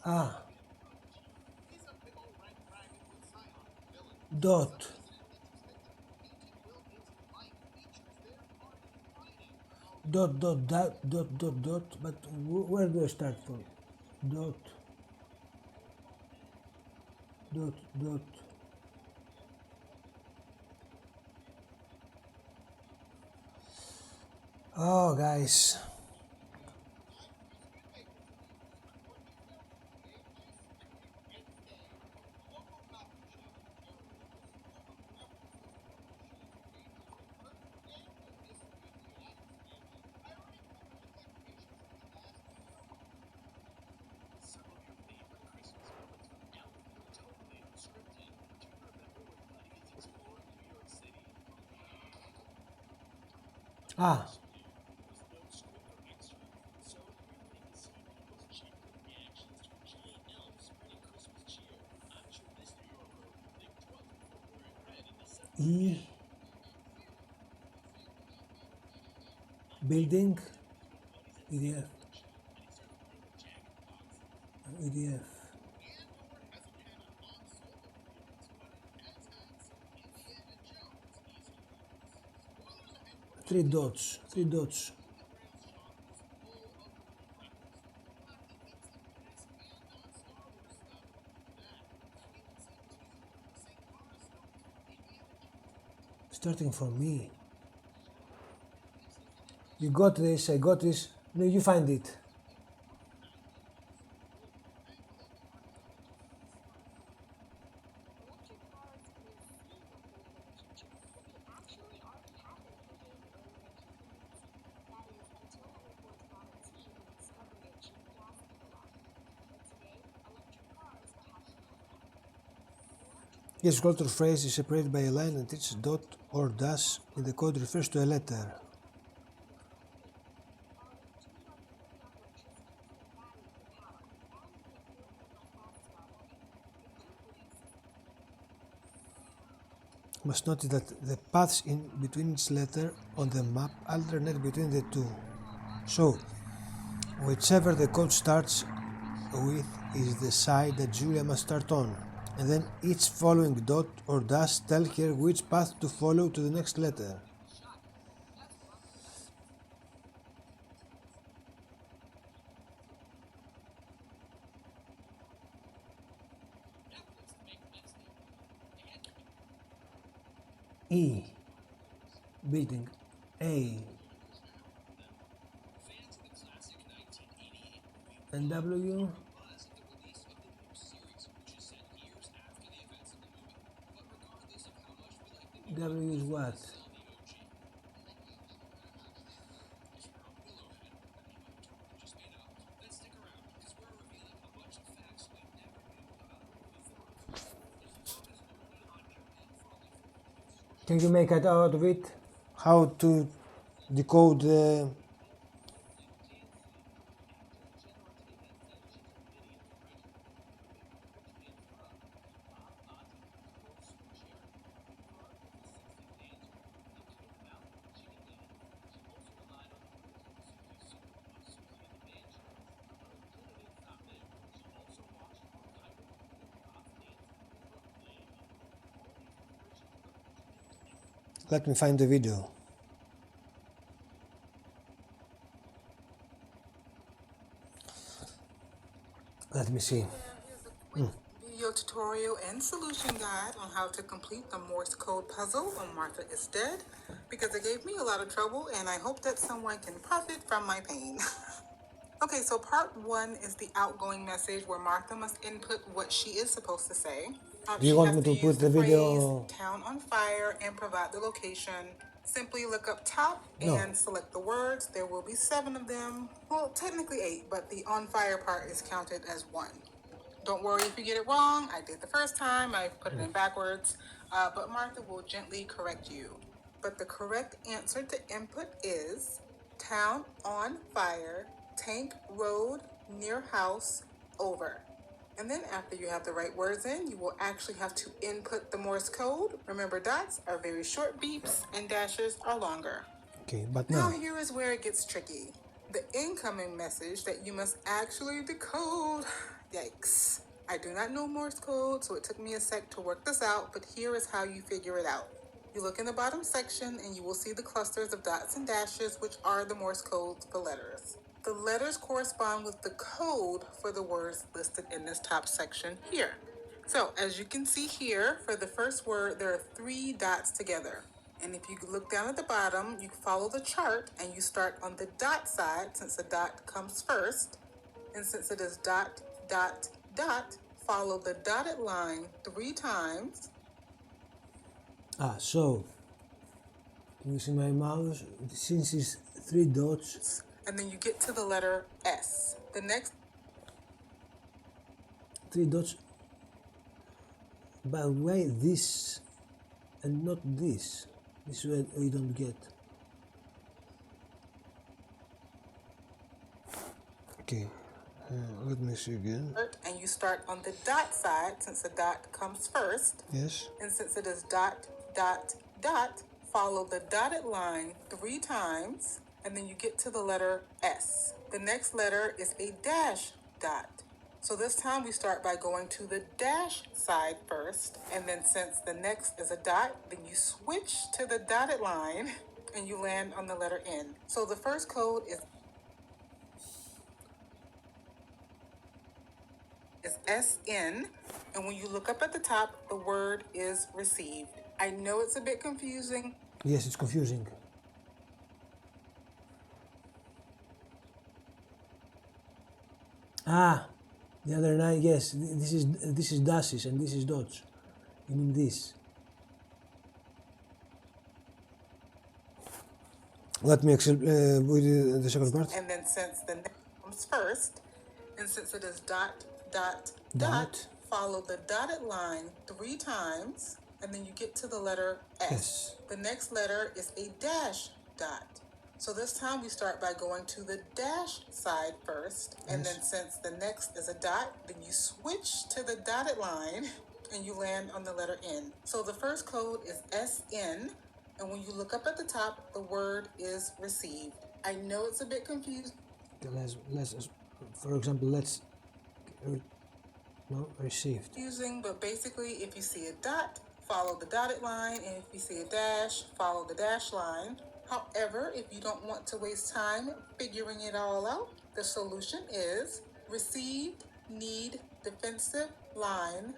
Ah. Dot. Dot, dot, dot, dot, dot, dot, but where do I start from? Dot. Dot, dot. Oh, guys. Ah. E. Building. EDF. EDF. Three dots. Three dots. Starting from me. You got this, I got this. No, you find it. Each cultural phrase is separated by a line and each dot or dash in the code refers to a letter. Must notice that the paths in between each letter on the map alternate between the two. So, whichever the code starts with is the side that Julia must start on, and then each following dot or dash tell her which path to follow to the next letter. E. Building. A. And W. W is what? Can you make it out of it? How to decode the... Let me find the video. Let me see. Video tutorial and solution guide on how to complete the Morse code puzzle on Martha is Dead, because it gave me a lot of trouble and I hope that someone can profit from my pain. Okay, so part 1 is the outgoing message where Martha must input what she is supposed to say. Do you want me to put the video? Town on fire and provide the location. Simply look up top and select the words. There will be 7 of them. Well, technically 8, but the on fire part is counted as 1. Don't worry if you get it wrong. I did the first time. I put it in backwards. But Martha will gently correct you. But the correct answer to input is town on fire, tank road, near house, over. And then after you have the right words in, you will actually have to input the Morse code. Remember, dots are very short beeps and dashes are longer. Okay, but now here is where it gets tricky. The incoming message that you must actually decode. Yikes. I do not know Morse code, so it took me a sec to work this out, but here is how you figure it out. You look in the bottom section and you will see the clusters of dots and dashes, which are the Morse codes for letters. The letters correspond with the code for the words listed in this top section here. So as you can see here, for the first word, there are 3 dots together. And if you look down at the bottom, you follow the chart and you start on the dot side since the dot comes first. And since it is dot, dot, dot, follow the dotted line 3 times. So using my mouse, since it's 3 dots. And then you get to the letter S. The next 3 dots. But why this and not this? This is what I don't get. Okay, let me see again. And you start on the dot side since the dot comes first. Yes. And since it is dot, dot, dot, follow the dotted line 3 times. And then you get to the letter S. The next letter is a dash dot. So this time we start by going to the dash side first. And then since the next is a dot, then you switch to the dotted line and you land on the letter N. So the first code is SN. And when you look up at the top, the word is received. I know it's a bit confusing. Yes, it's confusing. The other 9, yes, this is dashes and this is dots. You mean this? Let me with the second part. And then since the next comes first, and since it is dot, dot, dot, follow the dotted line 3 times, and then you get to the letter S. The next letter is a dash dot. So this time we start by going to the dash side first, and then since the next is a dot, then you switch to the dotted line and you land on the letter N. So the first code is SN, and when you look up at the top, the word is received. I know it's a bit confusing. For example, received. Confusing, but basically if you see a dot, follow the dotted line, and if you see a dash, follow the dash line. However, if you don't want to waste time figuring it all out, the solution is received, need, defensive, line,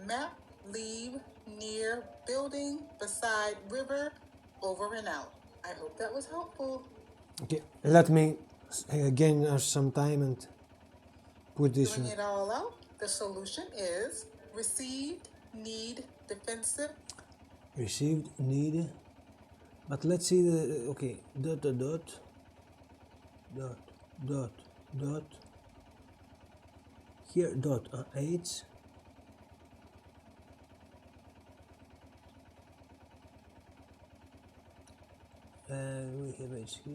map, leave, near, building, beside, river, over and out. I hope that was helpful. Okay, let me gain us some time and put this Figuring one. it all out, the solution is received, need, defensive. Received, need. But let's see the, okay, dot, dot, dot, dot, dot, dot. Here, dot, H. And we have H here.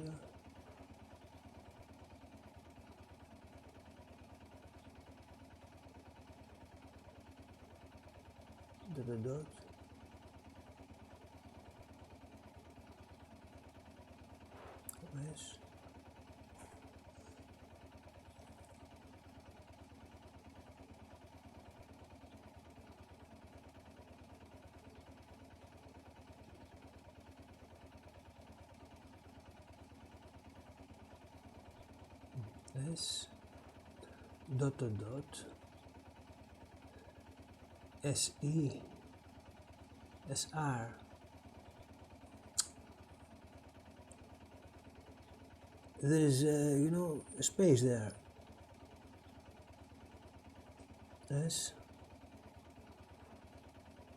Dot, dot, dot. Yes. S dot dot dot SE SR there is you know, a space there. S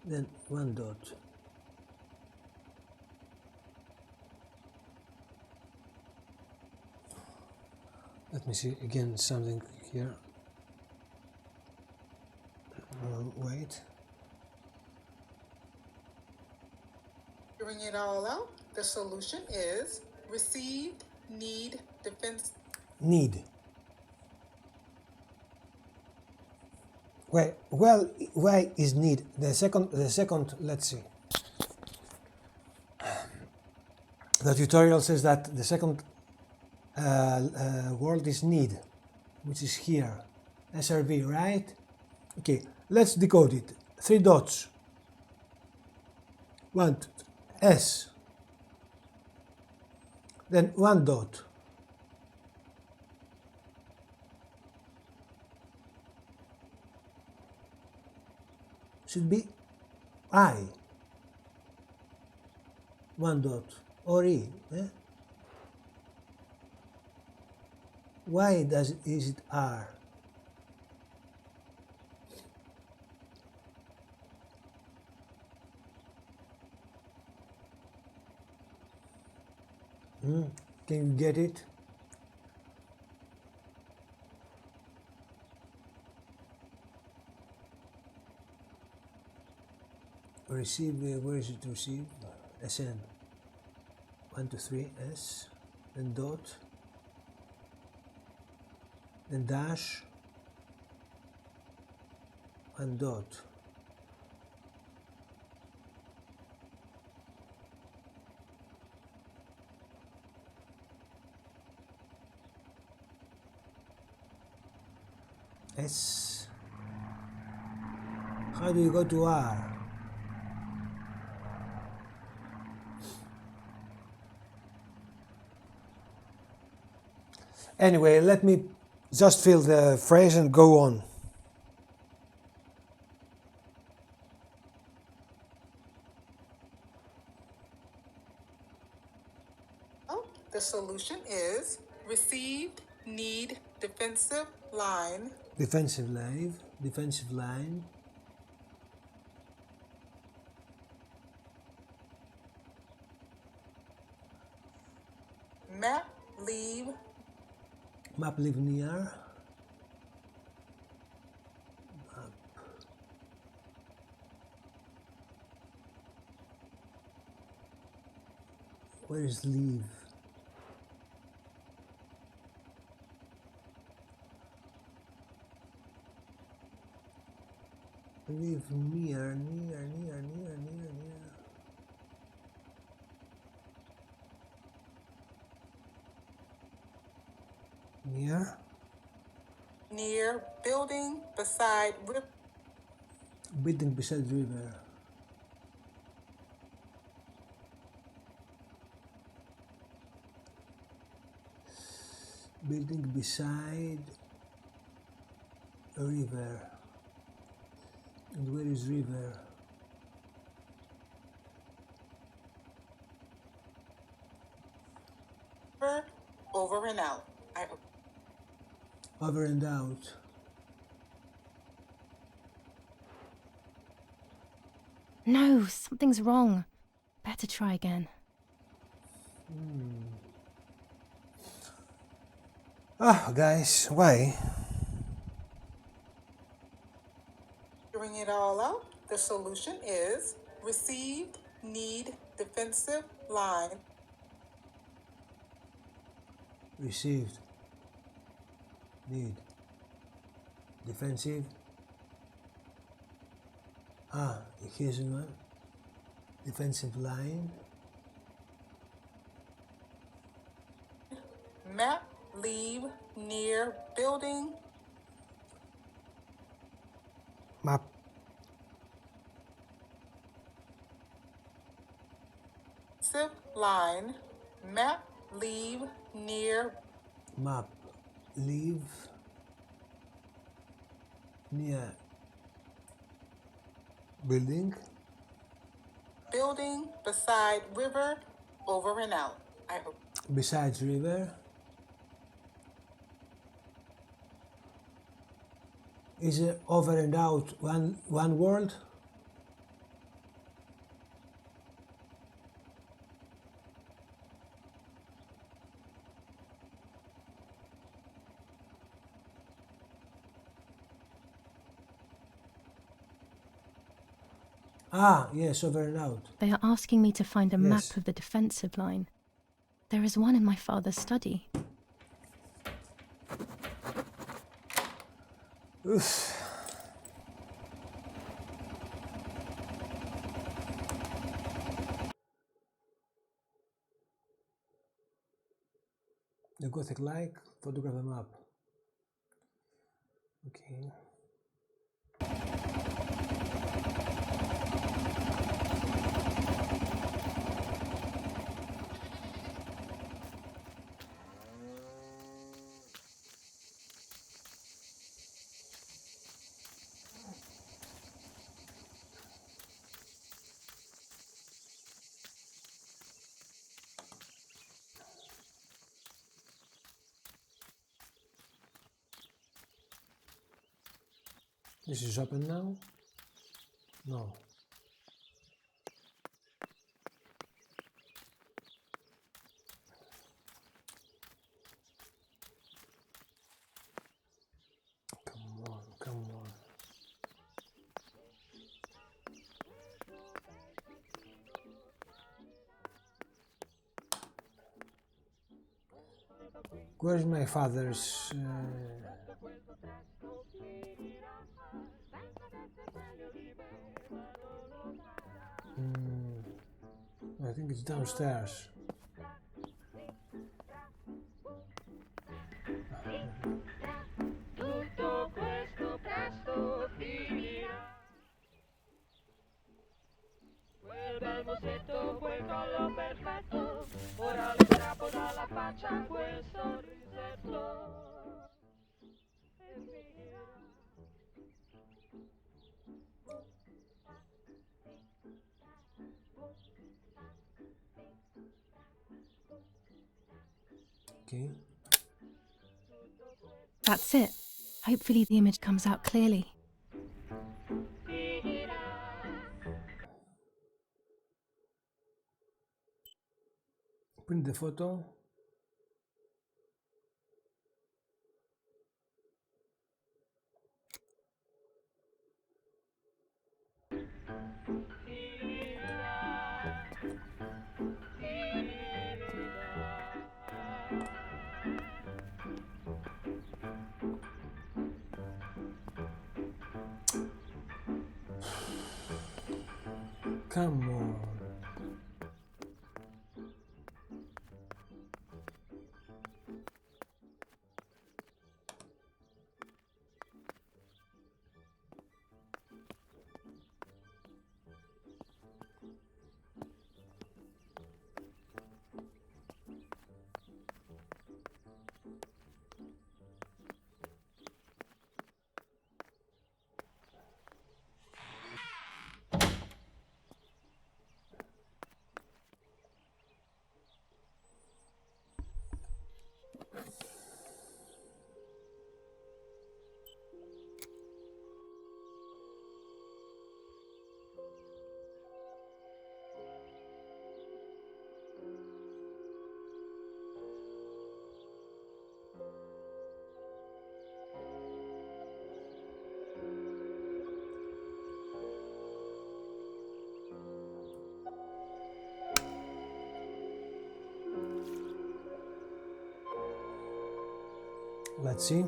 then one dot. Let me see again something here. Wait. Figuring it all out, the solution is received, need, defense. Need. Well, why is need? The second, let's see. The tutorial says that the second word is need, which is here. SRV, right? Okay, let's decode it. 3 dots. 1, S. Then 1 dot. Should be I. 1 dot. Or E. Eh? Why is it R? Can you get it? Receive, where is it received? SN. 1, 2, 3, S, then dot, then dash, and dot. S. How do you go to R? Anyway, let me just fill the phrase and go on. The solution is received, need, defensive line. Defensive line, defensive line. Map, leave. Map, leave near. Map. Where is leave? Leave near. Near? Near, building, beside, river. Building beside river. Building beside a river. And where is river? river, over and out. Over and out. No, something's wrong. Better try again. Guys, why? Figuring it all out, the solution is received, need, defensive, line. Received. Need. Defensive. Here's one. Defensive line. Map, leave, near, building. Map. Line, map, leave, near. Map. Leave. Near. Building. Building, beside river, over and out. I hope. Besides river. Is it over and out one word? Yes, over and out. They are asking me to find a Yes. map of the defensive line. There is one in my father's study. Oof. The Gothic like, photograph a map. Okay. This is open now? No. Come on, come on. Where's my father's... I think it's downstairs. Okay. That's it. Hopefully the image comes out clearly. Print the photo. Come on. Let's see.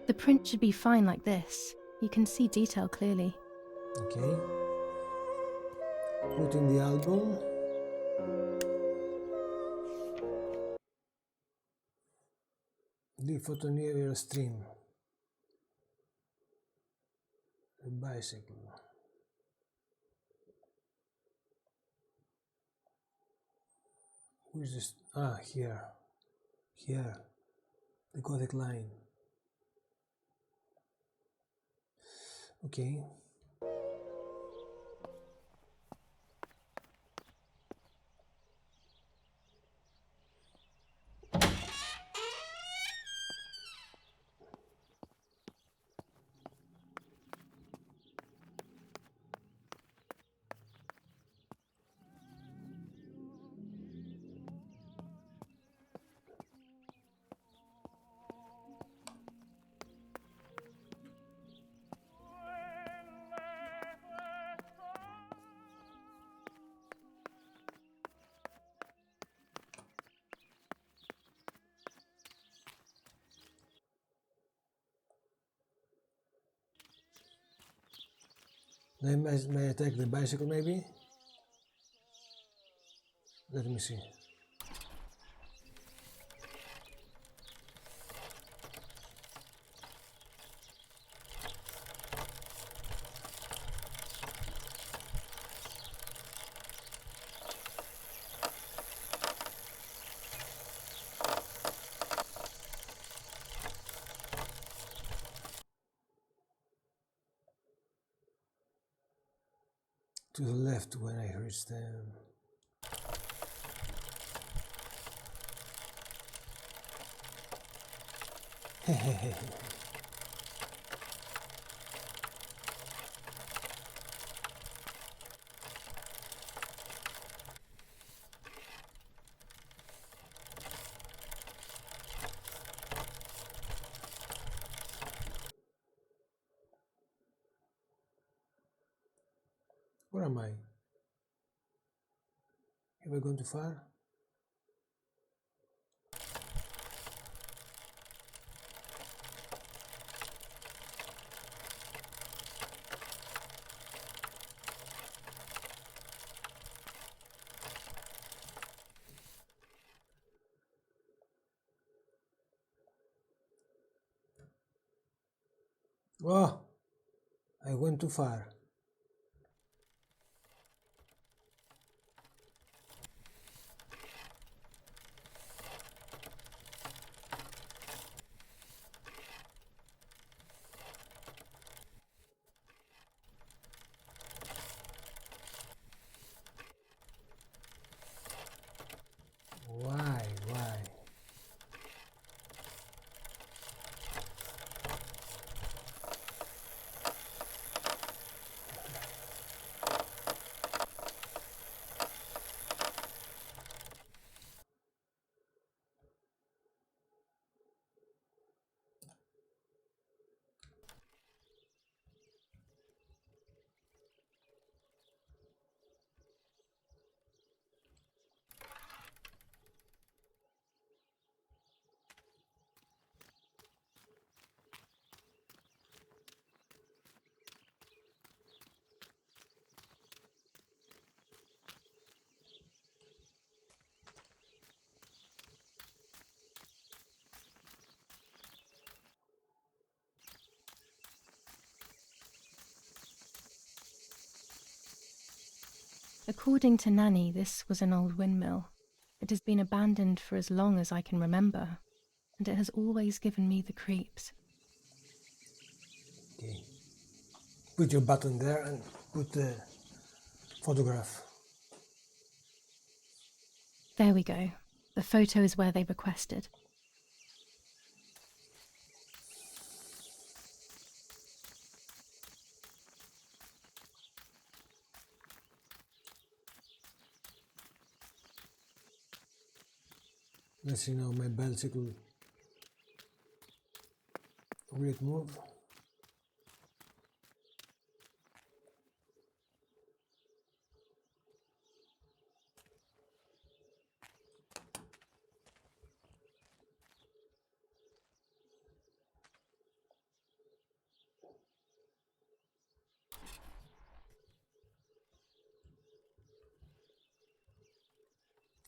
The print should be fine like this. You can see detail clearly. Okay. Put in the album. The photo near your stream. A bicycle. Who is this? Ah, here. Here. The Gothic line. Okay. May I take the bicycle maybe? Let me see. To the left when I reach them. Where am I? Have I gone too far? Oh, I went too far. Why? According to Nanny, this was an old windmill. It has been abandoned for as long as I can remember, and it has always given me the creeps. Okay. Put your button there and put the photograph. There we go. The photo is where they requested. Let's see now my bicycle. Great move.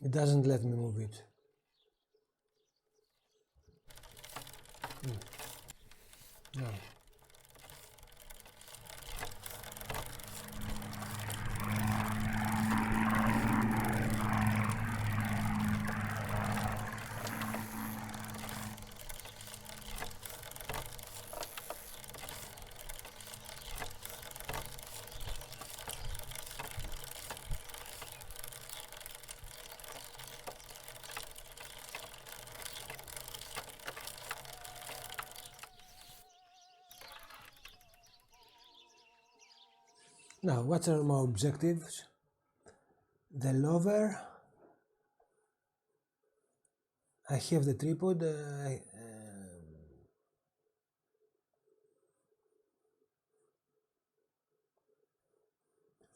It doesn't let me move it. No. Now, what are my objectives? The lover. I have the tripod.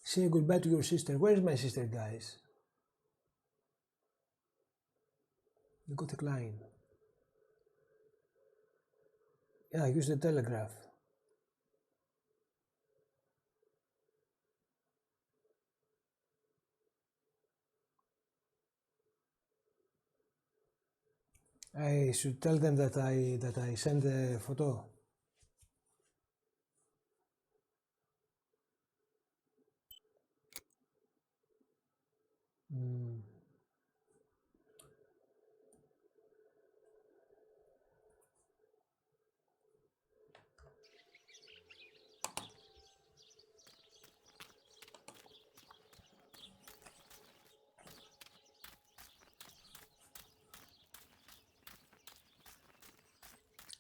Say goodbye to your sister. Where is my sister, guys? You got a client. Yeah, use the telegraph. I should tell them that I sent the photo.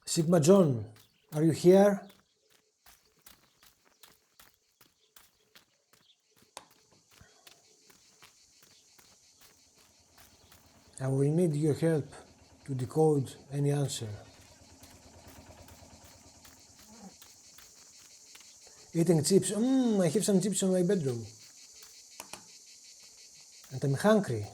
Sigma John, are you here? I will need your help to decode any answer. Eating chips. I have some chips in my bedroom. And I'm hungry.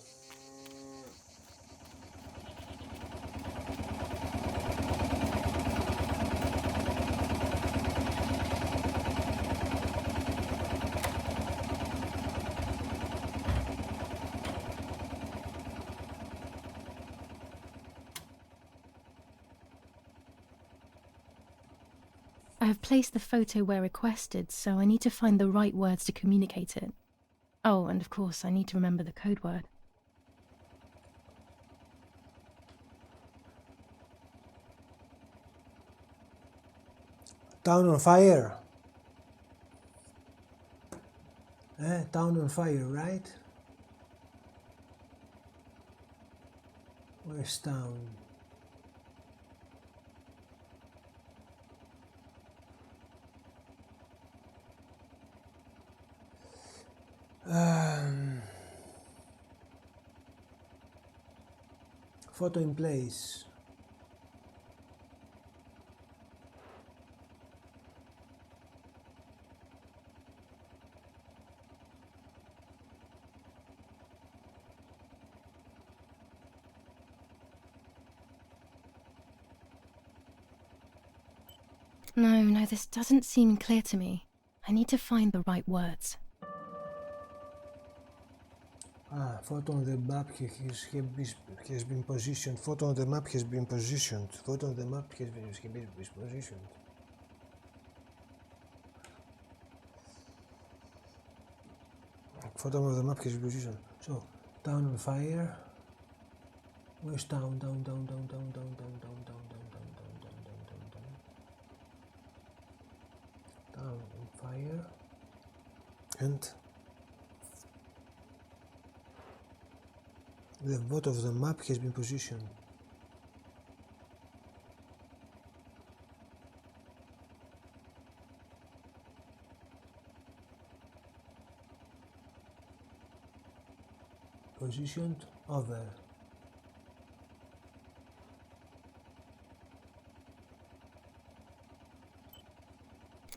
I have placed the photo where requested, so I need to find the right words to communicate it. Oh, and of course, I need to remember the code word. Town on fire. Town on fire, right? Where's town? Photo in place. No, this doesn't seem clear to me. I need to find the right words. Photo on the map has been positioned. Photo on the map has been positioned. Photo on the map has been positioned. Photo on the map has been positioned. So, town on fire. Where's town? Down. Town on fire. And the photo of the map has been positioned. Positioned over.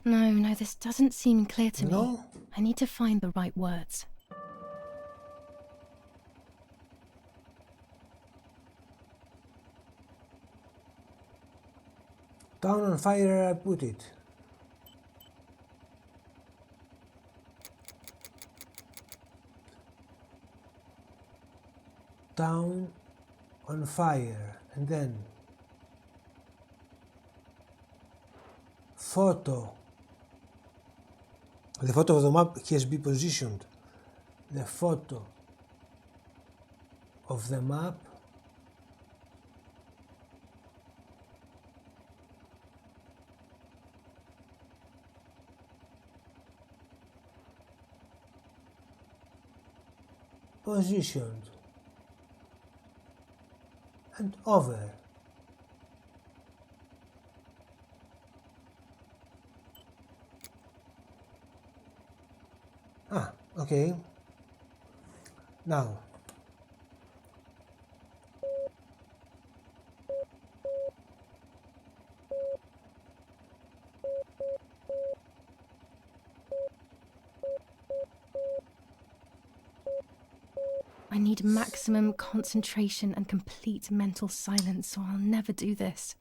No, this doesn't seem clear to me. No? I need to find the right words. Town on fire, I put it. town on fire, and then photo. The photo of the map has been positioned. The photo of the map positioned and over. Okay. Now, I need maximum concentration and complete mental silence, so I'll never do this.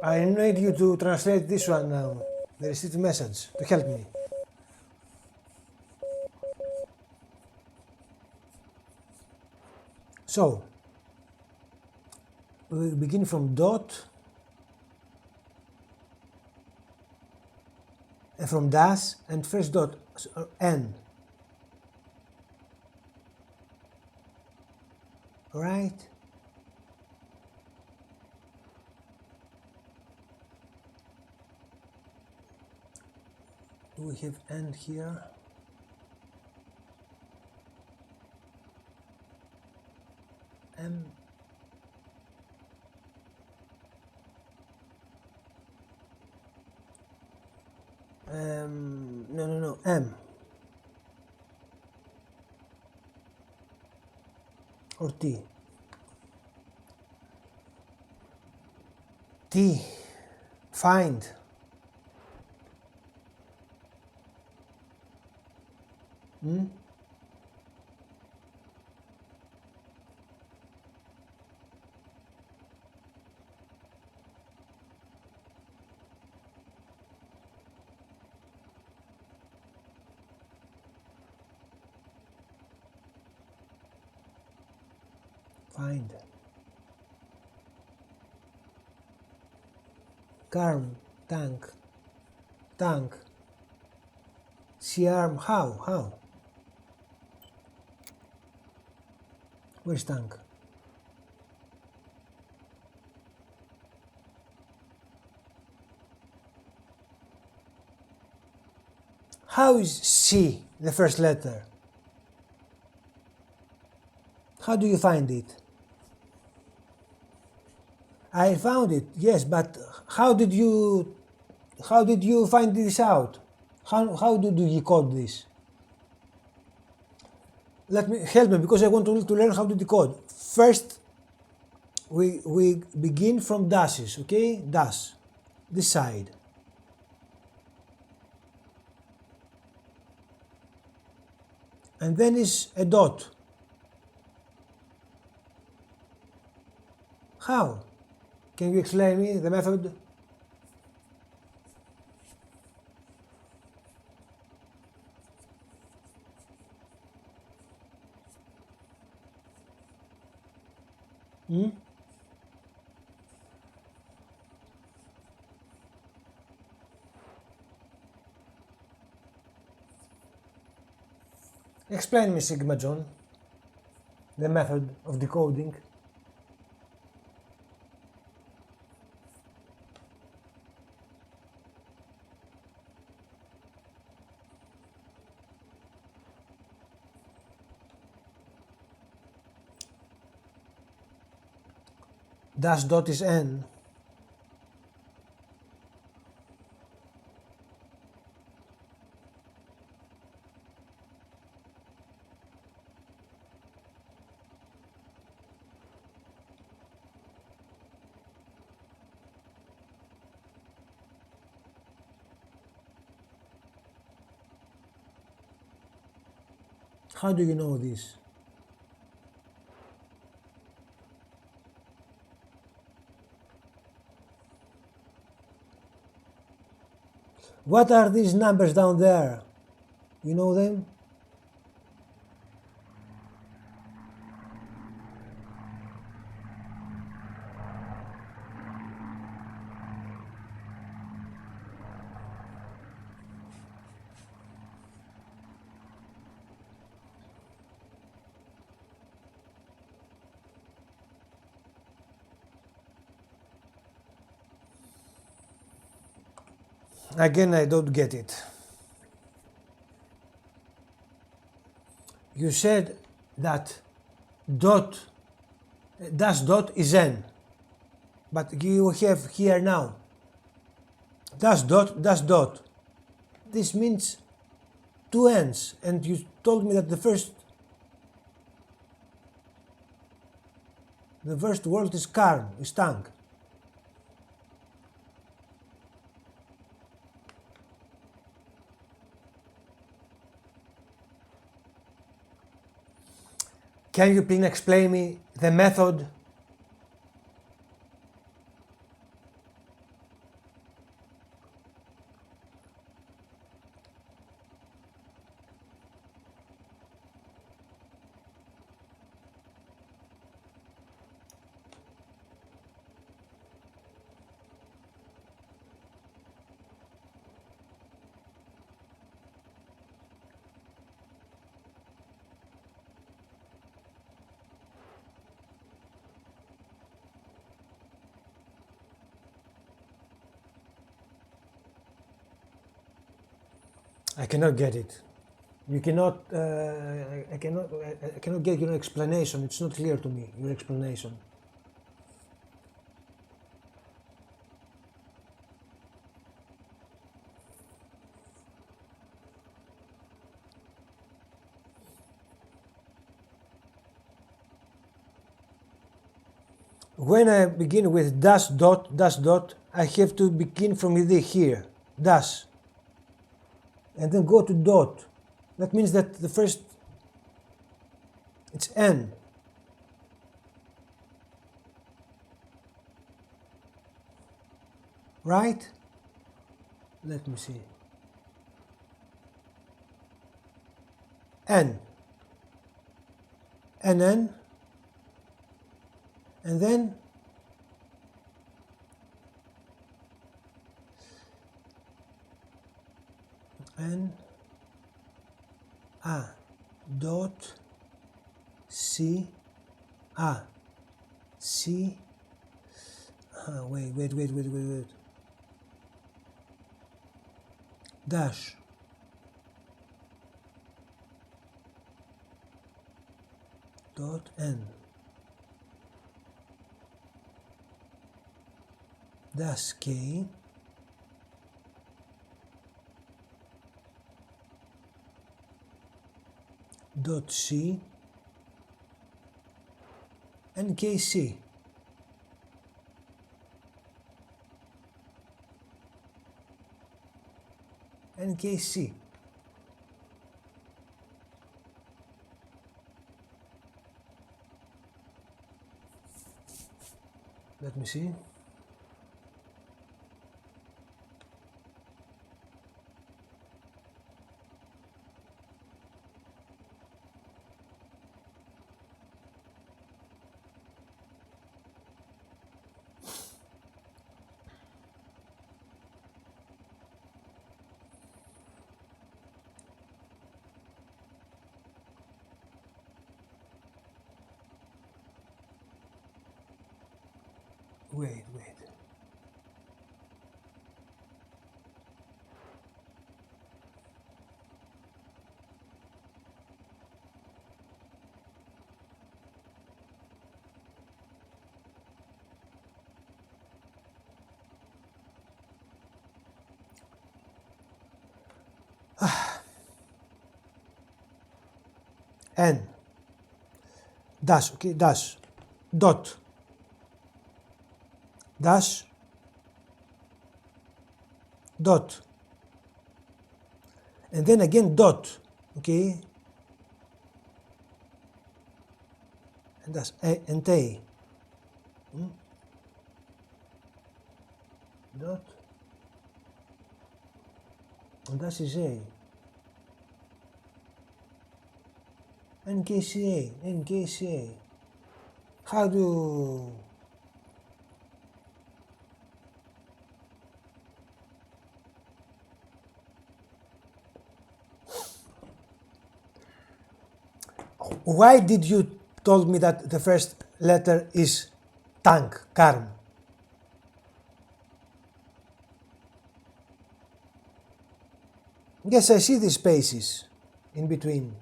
I need you to translate this one now, the received message, to help me. So, we will begin from dot, from dash, and first dot, n. Right? Do we have n here? M. No, M. Or T. T. Find. Find. Carm, tank, tank. C-arm, how? Where's tank? How is C the first letter? How do you find it? I found it, yes, but how did you find this out? How do you decode this? Help me, because I want to learn how to decode. First, we begin from dashes, okay? Dash, this side. And then is a dot. How? Can you explain me the method? Explain me, Sigma John, the method of decoding. Dash dot is n. How do you know this? What are these numbers down there? You know them? Again, I don't get it. You said that dash dot is n, but you have here now dash dot. This means two n's, and you told me that the first word is calm, is tongue. Can you please explain me the method? I cannot get it. You cannot. I cannot get your explanation. It's not clear to me. Your explanation. When I begin with dash dot, I have to begin from here, dash, and then go to dot. That means that the first, it's n. Right? Let me see. N. NN. And then N A dot C A C wait dash dot N dash K dot C and KC. And KC. Let me see. Wait. N dash, okay, dash dot dash dot and then again dot, okay, and that's A and A. Dot. And that is A. NKCA, NKCA. How do why did you told me that the first letter is tank, karm? Yes, I see these spaces in between.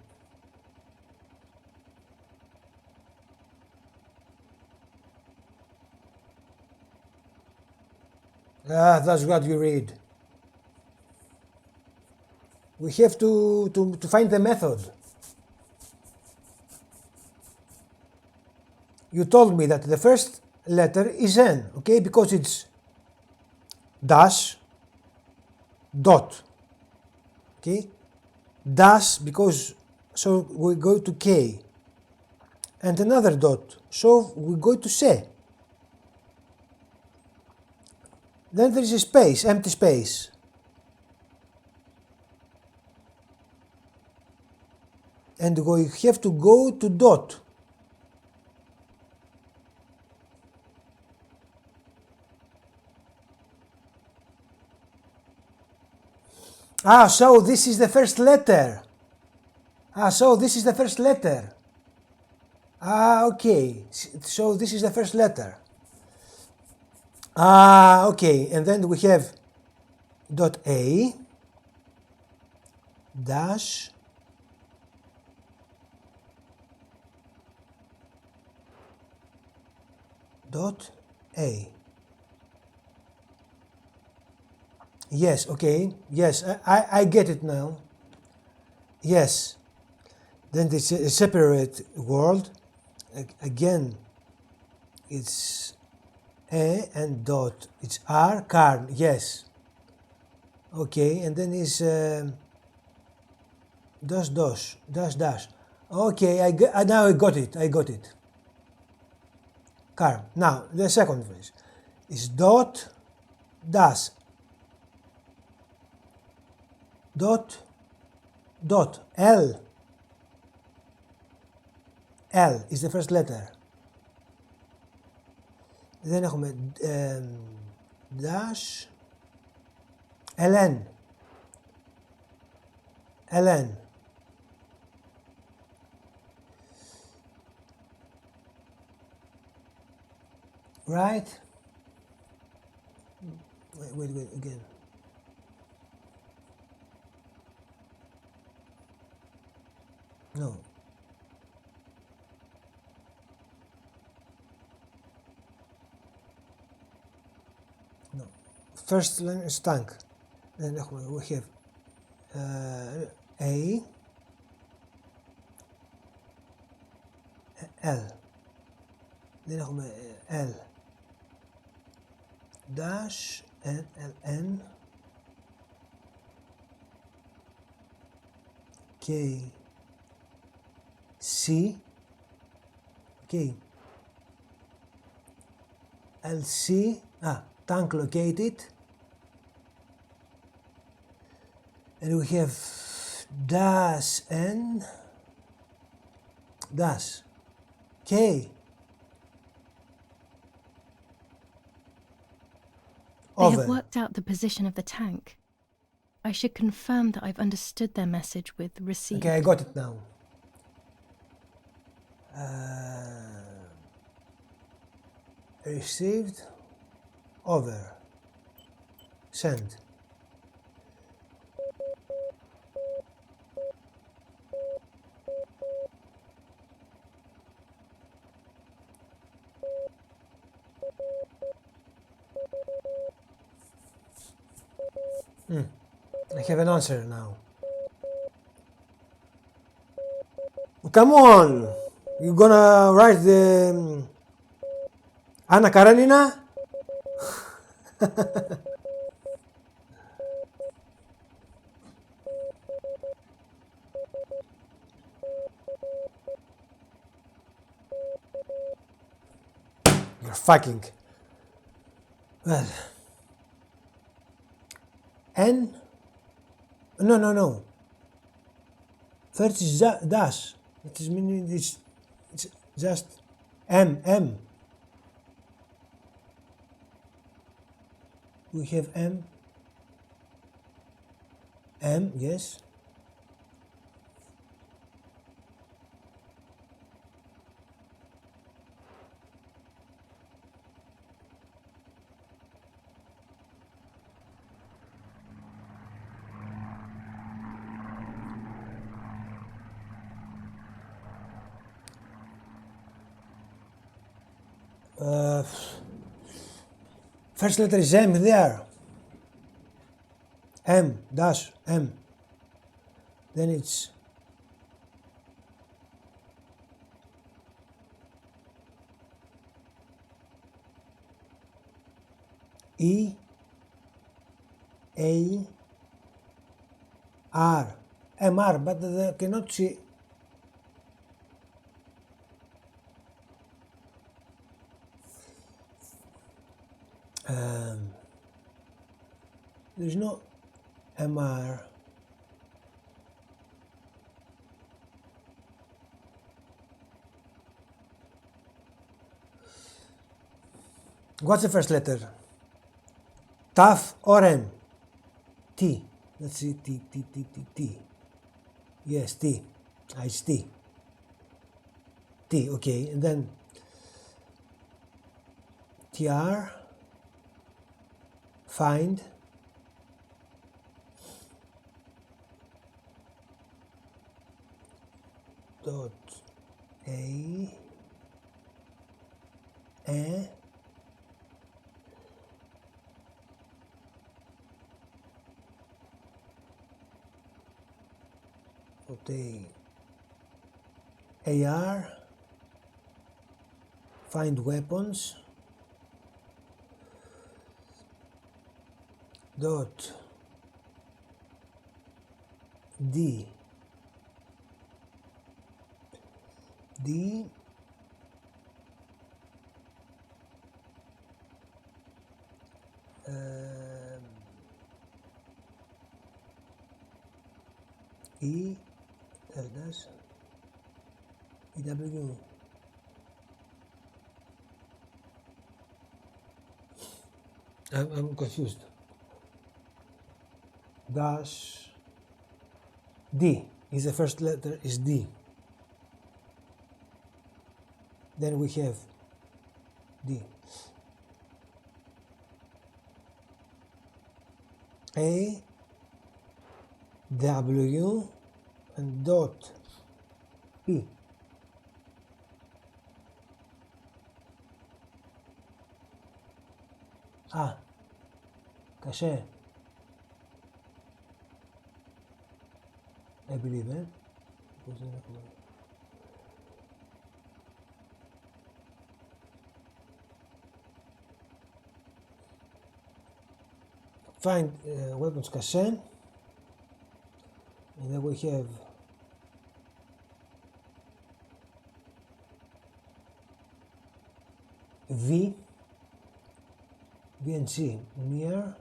Ah, that's what you read. We have to find the method. You told me that the first letter is N, okay, because it's dash, dot, okay, dash because so we go to K, and another dot, so we go to C. Then there is a space, empty space. And we have to go to dot. Ah, so this is the first letter. Ah, so this is the first letter. Ah, okay. So this is the first letter. Ah, okay. And then we have dot A dash dot A. Yes, okay. Yes, I get it now. Yes. Then it's a separate world. Again, it's A and dot. It's R, karn. Yes. Okay, and then is dash dash dash dash. Okay, now I got it. I got it. Karm. Now the second phrase is dot dash dot dot L. L is the first letter. Δεν έχουμε dash ln ln right. Wait again. No. No. First line is tank. Then we have A, L. Then έχουμε L dash N, N, K, C, okay, LC, tank located, and we have dash N, dash K, They over. have worked out the position of the tank. I should confirm that I've understood their message with received. Okay, I got it now. Received, over, send. I have an answer now. Come on! You gonna write the Anna Karenina? Fucking. Well. N. No. First is dash. It is meaning it's just M. We have M, yes. First letter is M there. M, dash, M. Then it's E, A, R. MR, but they cannot see. There is no MR. What's the first letter? Tough or M? T. Let's see. T. Yes, T. It's T. T, okay. And then TR. Find. Dot A. AR, find weapons, dot D, E, that's EW. I'm confused. Dash D is the first letter, is D. Then we have D. A, W, and dot P. Cache. I believe, Find weapons cache, and then we have V and C, near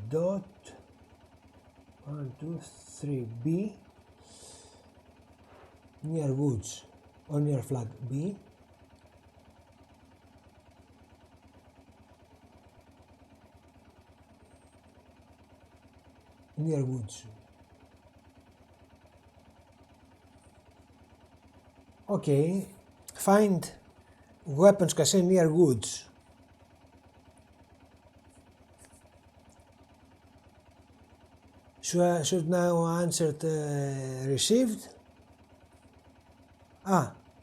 dot 1, 2, 3 B, near woods or near flag B, near woods. Okay, find weapons cache near woods. Should now answered received.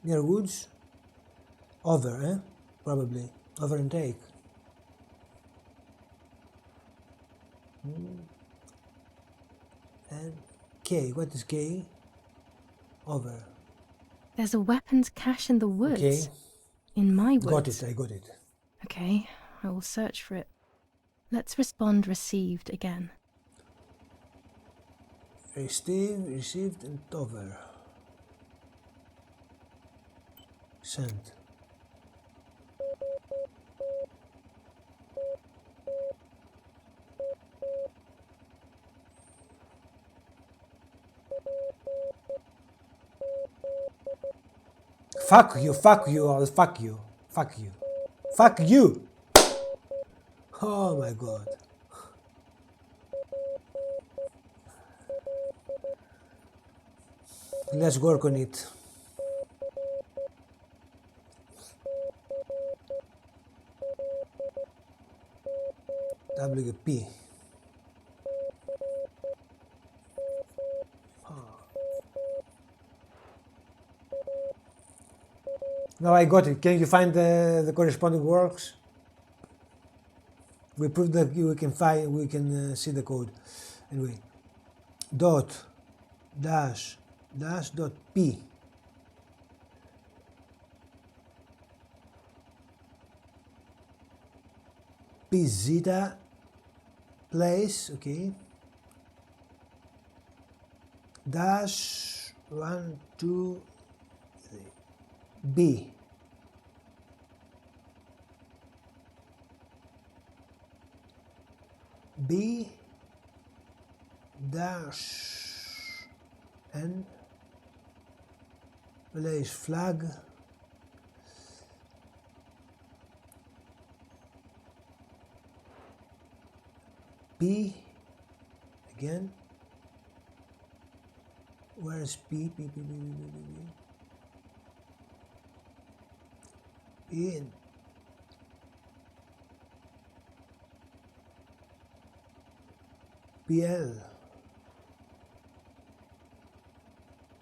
Near woods. Over, probably. Over intake. And K, what is K? Over. There's a weapons cache in the woods. Okay. In my woods. Got it, I got it. Okay, I will search for it. Let's respond received again. Received, and over. Send. Fuck you, fuck you, all fuck you, fuck you, fuck you. Oh my god. Let's work on it. WP. Now I got it. Can you find the corresponding works? We proved that we can find, we can see the code. Anyway, dot dash dash dot p. P zeta place, okay. Dash 1, 2, 3. B. B dash N place flag P again. Where is P? P in PL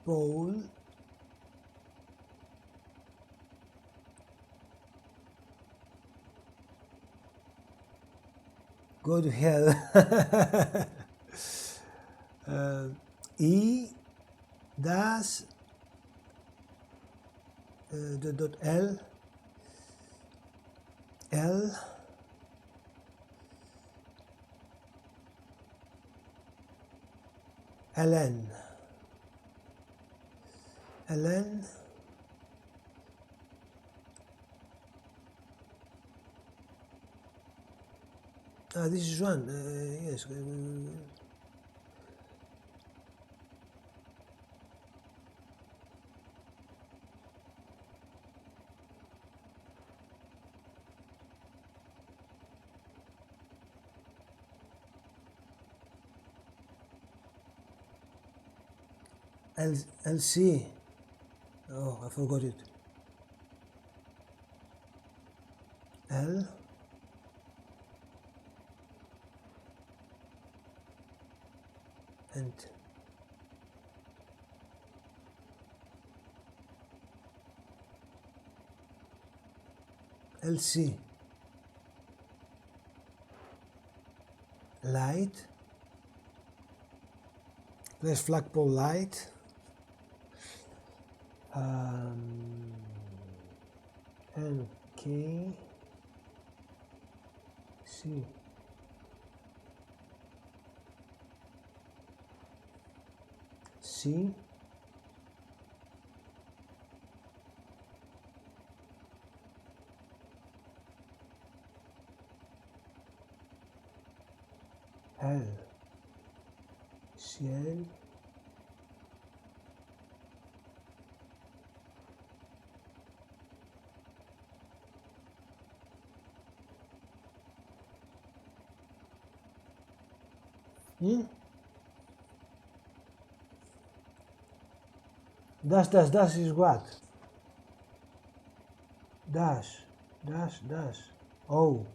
pole go to hell. E dash dot L ln this is one, yes. LC. Oh, I forgot it. L and LC light. There's flagpole light. NK C C L C L Dash is what? Dash. Oh.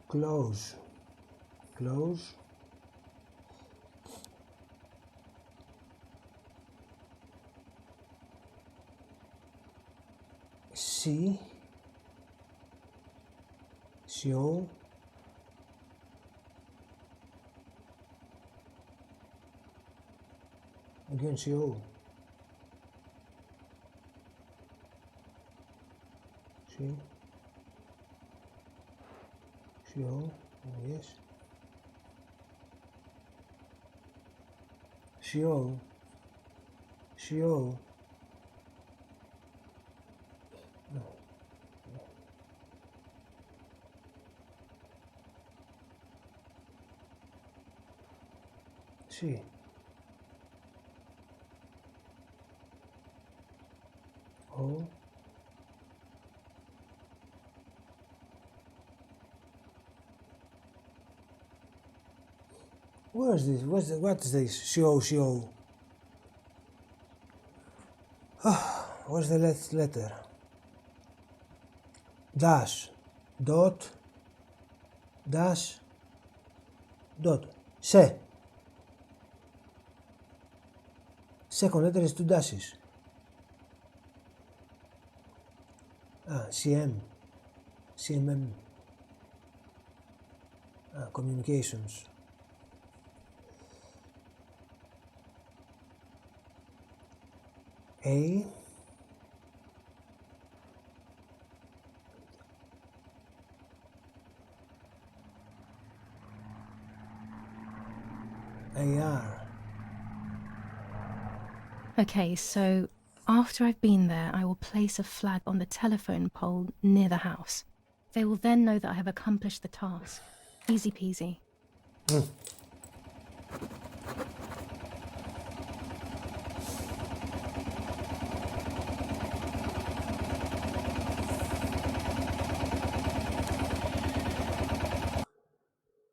Close. C CO again CO Okay. Sure. Yes. Sure. Sure. No. Sì. Oh. Where is this? What is this? CO. Where's the letter? Dash. Dot. Dash. Dot. Se. Second letter is two dashes. CM. CMM. Communications. A. AR. Okay, so after I've been there, I will place a flag on the telephone pole near the house. They will then know that I have accomplished the task. Easy peasy.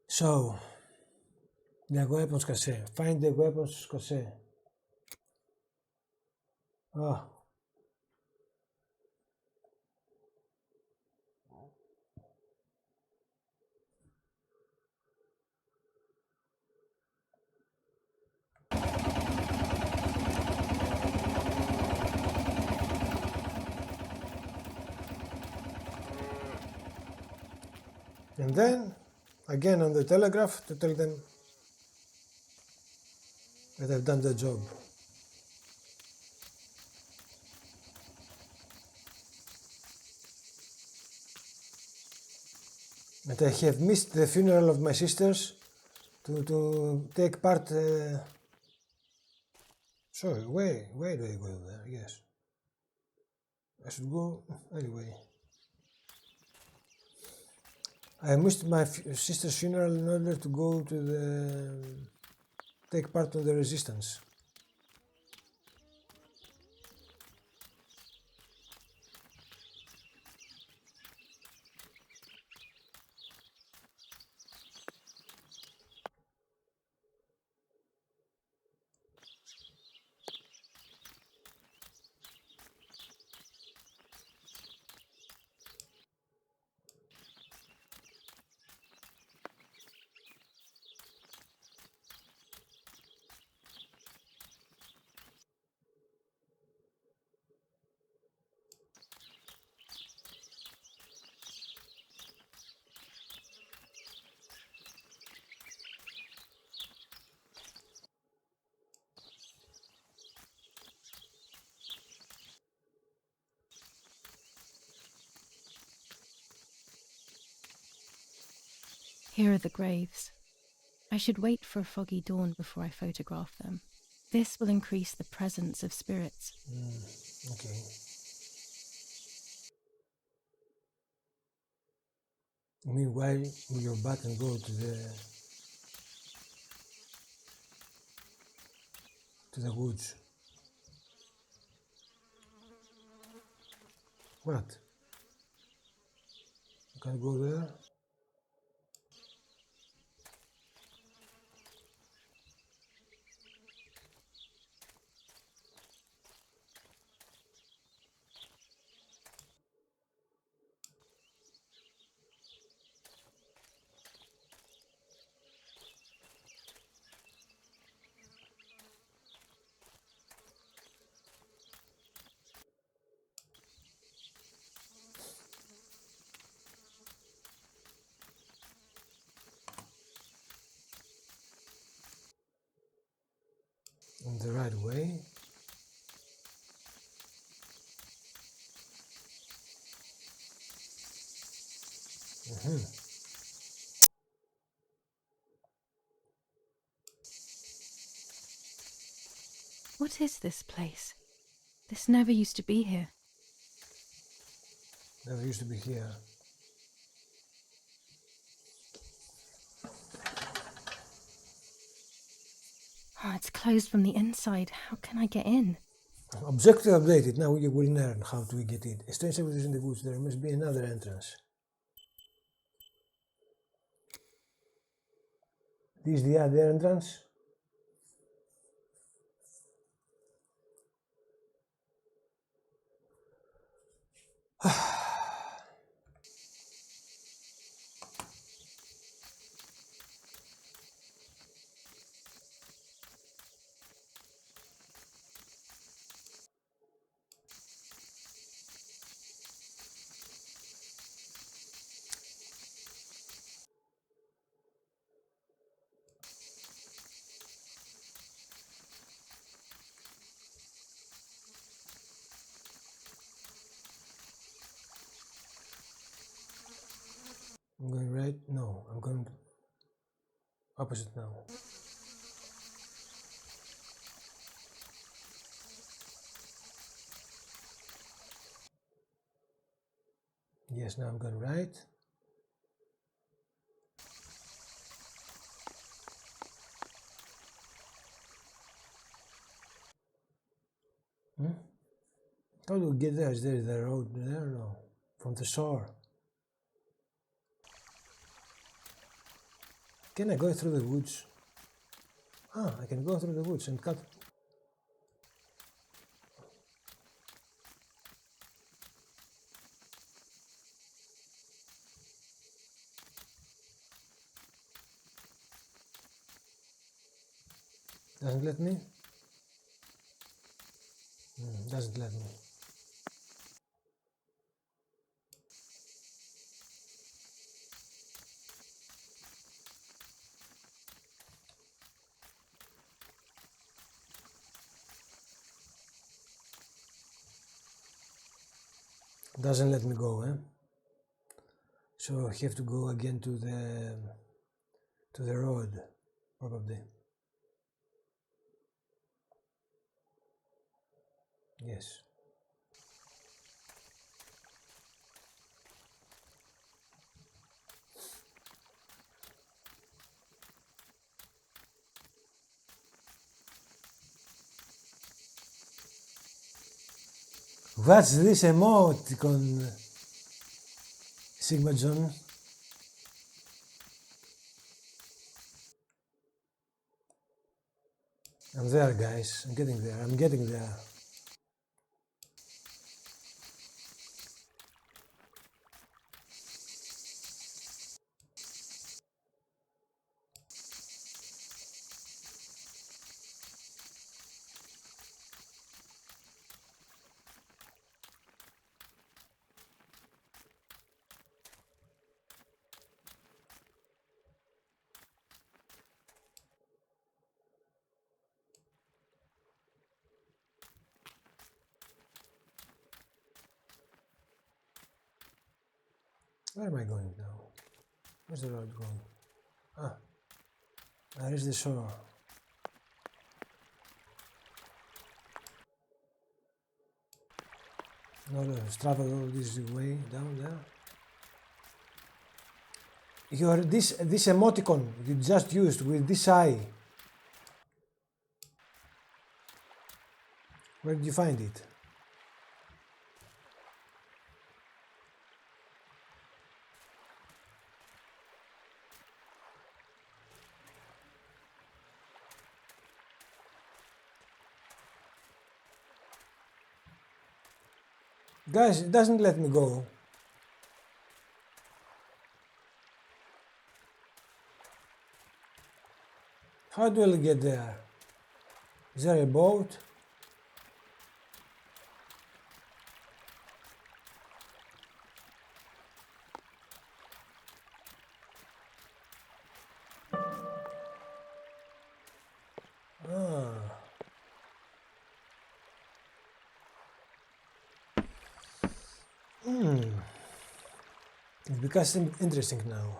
So, the weapons cassette. Find the weapons cassette. Oh. And then, again on the telegraph to tell them that I've done the job. That I have missed the funeral of my sisters to take part. Sorry, where do I go there? Yes. I should go anyway. I missed my sister's funeral in order to go to take part in the resistance. Here are the graves. I should wait for a foggy dawn before I photograph them. This will increase the presence of spirits. Okay. Meanwhile, will your button go to the woods? What? You can't go there? What is this place? This never used to be here. Never used to be here. Oh, it's closed from the inside. How can I get in? Objective updated. Now we will learn how to get in. A strange evidence in the woods. There must be another entrance. This is the other entrance. I'm going right? No, I'm going opposite now. Yes, now I'm going right. How do we get there? Is there the road there? No. From the shore. Can I go through the woods? Ah, I can go through the woods and cut. Doesn't let me? Doesn't let me. Doesn't let me go, eh? So I have to go again to the road, probably. Yes. What's this emoticon, Sigma John? I'm there, guys. I'm getting there. I'm getting there. Where am I going now? Where's the road going? Ah, there is the shore. No, let's travel all this way down there. This emoticon you just used with this eye. Where did you find it? Guys, it doesn't let me go. How do I get there? Is there a boat? It becomes interesting now.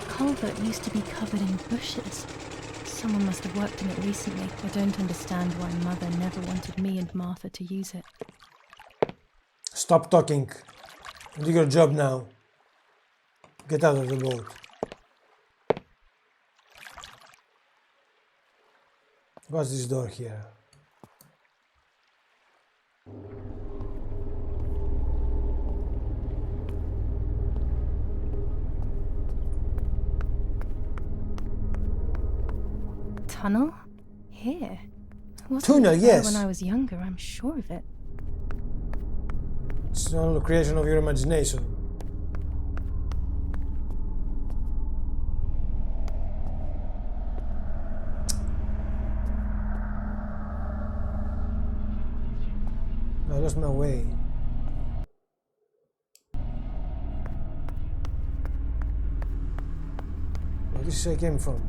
Culvert used to be covered in bushes. Someone must have worked in it recently. I don't understand why Mother never wanted me and Martha to use it. Stop talking. Do your job now. Get out of the boat. What's this door here? Tunnel? Here? Wasn't Tunnel, it there yes. when I was younger, I'm sure of it. It's all a creation of your imagination. I lost my way. Well, this is where I came from.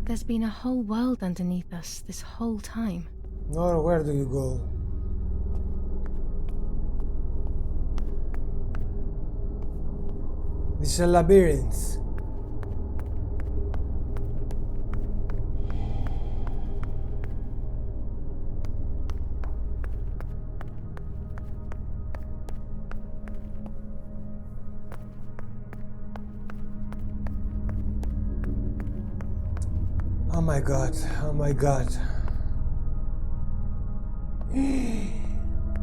There's been a whole world underneath us this whole time. Nor where do you go? This is a labyrinth. Oh my god, oh my god.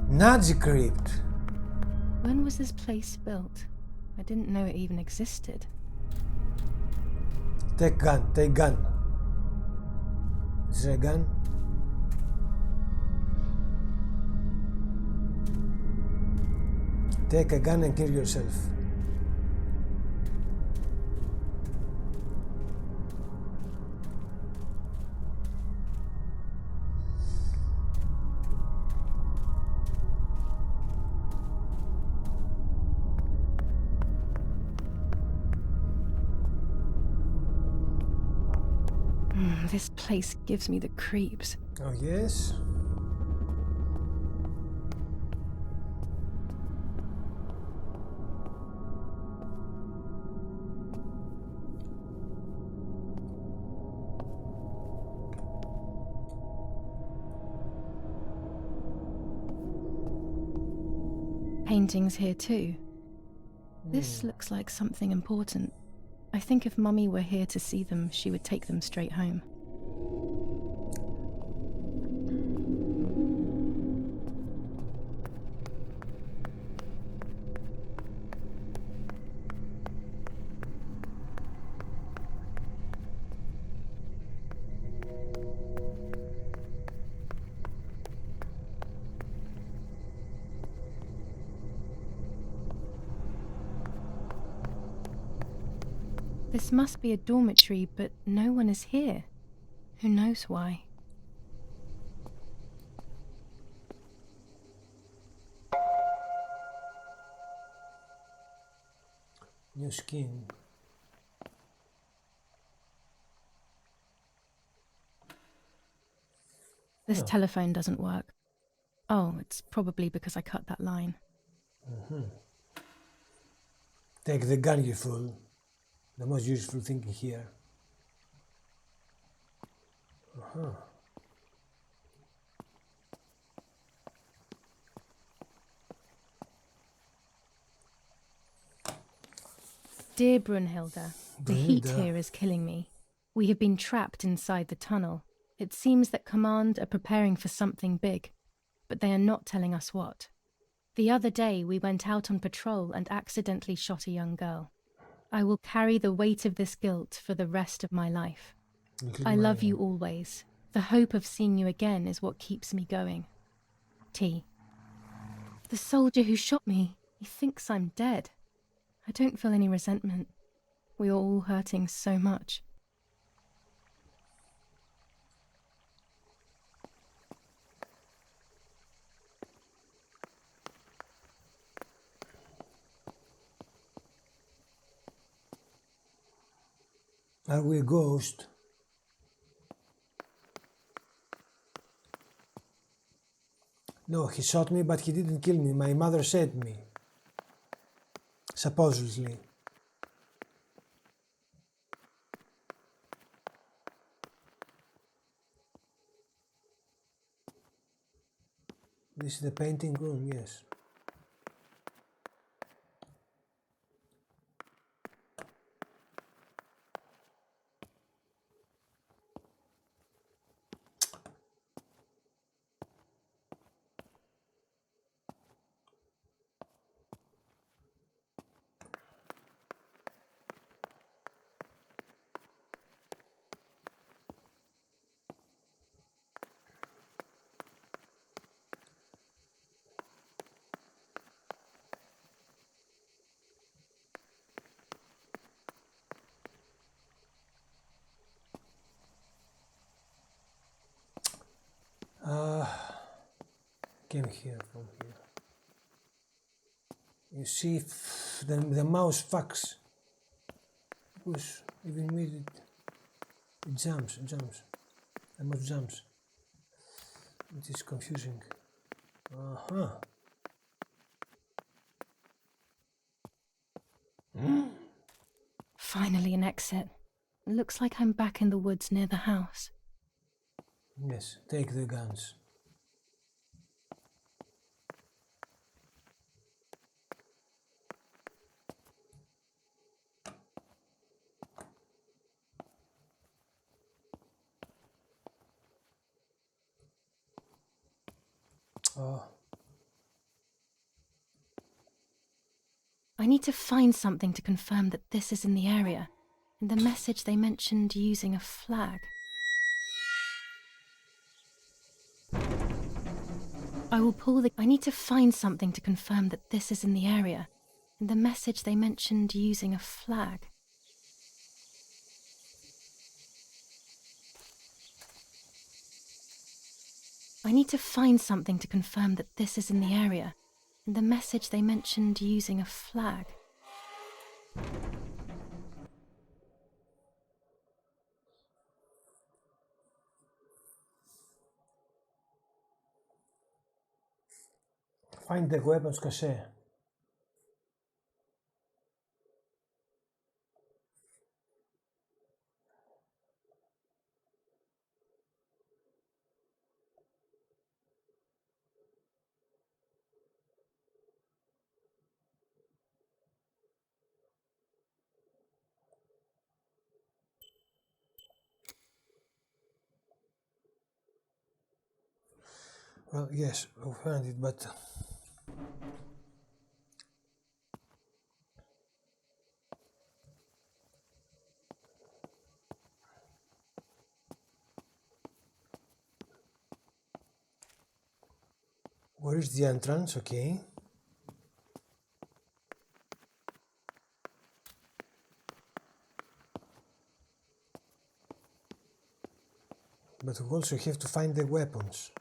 Nazi crypt. When was this place built? I didn't know it even existed. Take gun, take gun. Is there a gun? Take a gun and kill yourself. This place gives me the creeps. Oh yes? Paintings here too. This looks like something important. I think if Mummy were here to see them, she would take them straight home. This must be a dormitory, but no one is here. Who knows why? New skin. This telephone doesn't work. Oh, it's probably because I cut that line. Take the gun, you fool. The most useful thing here. Dear Brunhilde, the heat here is killing me. We have been trapped inside the tunnel. It seems that Command are preparing for something big, but they are not telling us what. The other day we went out on patrol and accidentally shot a young girl. I will carry the weight of this guilt for the rest of my life. I love you always. The hope of seeing you again is what keeps me going. T. The soldier who shot me, he thinks I'm dead. I don't feel any resentment. We are all hurting so much. Are we a ghost? No, he shot me, but he didn't kill me. My mother said me. Supposedly. This is the painting room, yes. Came here from here. You see, the mouse fucks. Because even with it jumps. The mouse jumps. It is confusing. Finally an exit. It looks like I'm back in the woods near the house. Yes, take the guns. I need to find something to confirm that this is in the area. In the message they mentioned using a flag. I need to find something to confirm that this is in the area. In the message they mentioned using a flag. I need to find something to confirm that this is in the area. In the message they mentioned using a flag. Find the weapons cache. Well, yes, we found it, but where is the entrance? Okay. But we also have to find the weapons.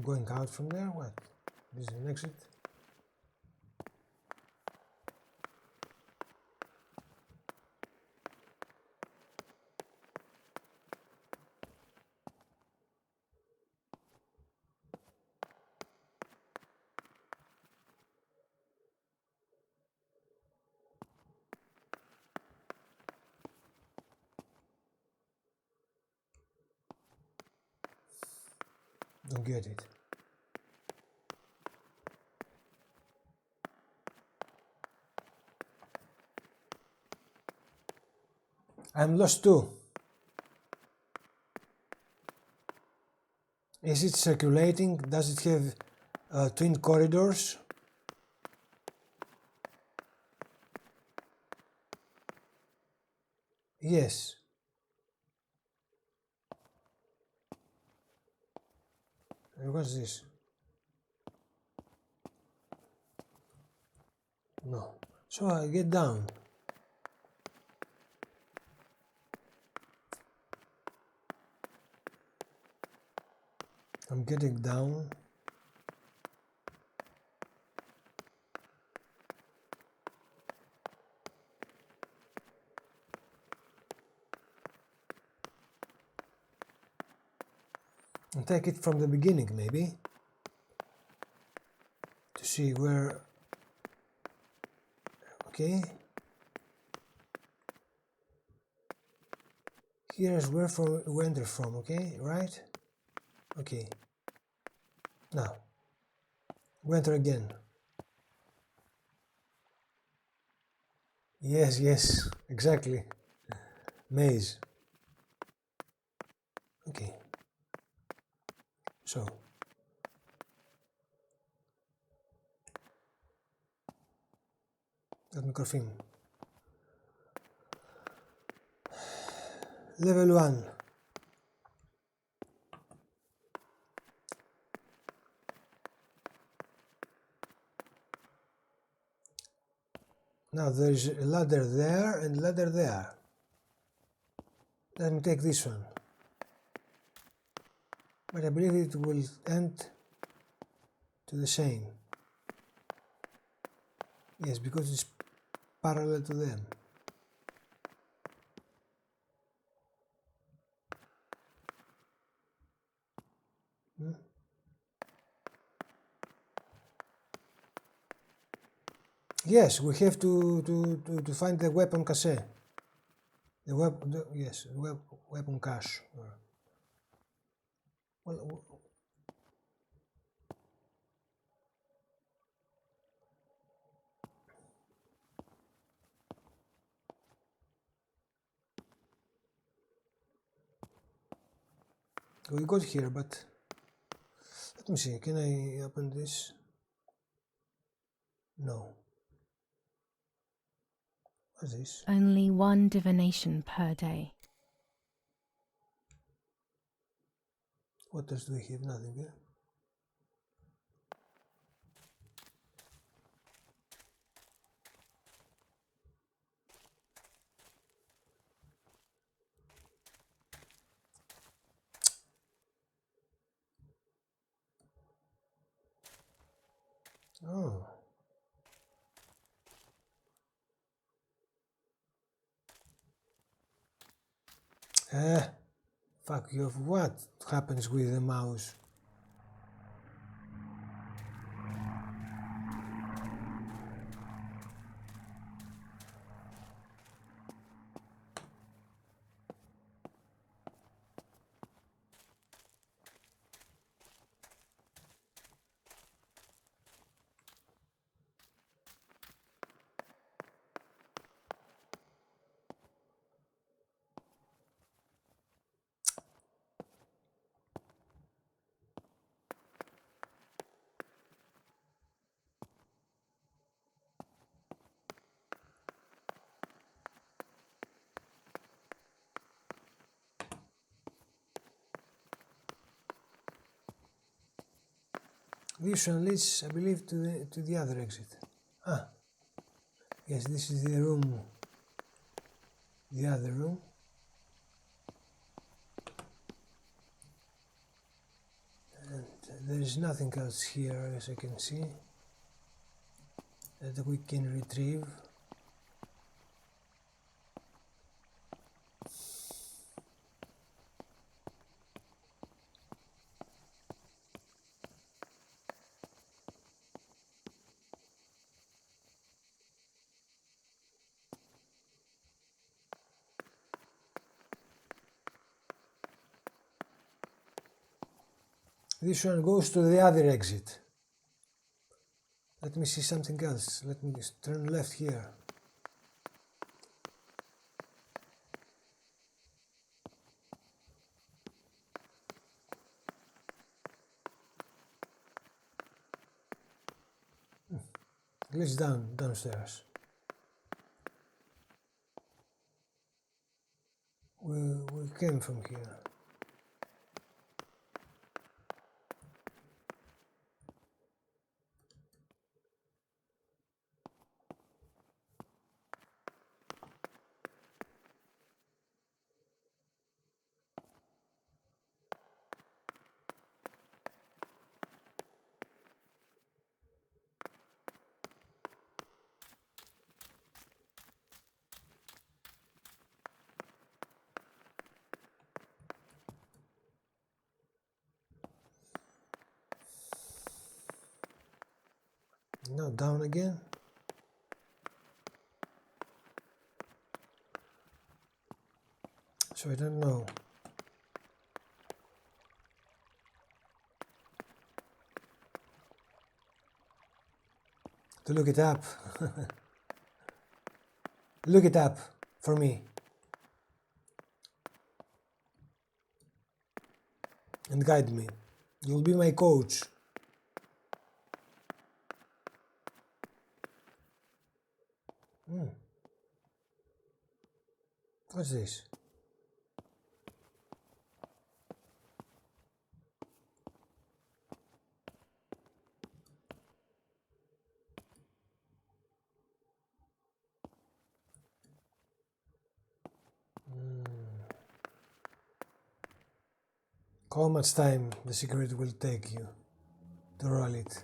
going out from there? What? This is an exit? Don't get it. I'm lost too. Is it circulating? Does it have twin corridors? Yes. What's this? No. So I get down. I'm getting down. And take it from the beginning, maybe, to see where. Okay. Here's where we enter from, okay, right? Okay. Now, we enter again. Yes, yes, exactly. Maze. Okay. So. Dat μικροφή μου. Level 1. Now there is a ladder there and ladder there. Let me take this one. But I believe it will end to the same. Yes, because it's parallel to them. Yes, we have to find the weapon cache. Yes, weapon cache. Well, we got here, but let me see. Can I open this? No. What's this? Only one divination per day. What else do we have? Nothing, yeah? Oh. Fuck you off. What happens with the mouse? This one leads, I believe, to the other exit. Ah, yes, this is the room, the other room. And there is nothing else here as I can see that we can retrieve. This one goes to the other exit. Let me see something else. Let me just turn left here. Let's downstairs. We came from here. No, down again. So I don't know. To look it up. Look it up for me. And guide me. You'll be my coach. What's this? How much time the secret will take you to roll it?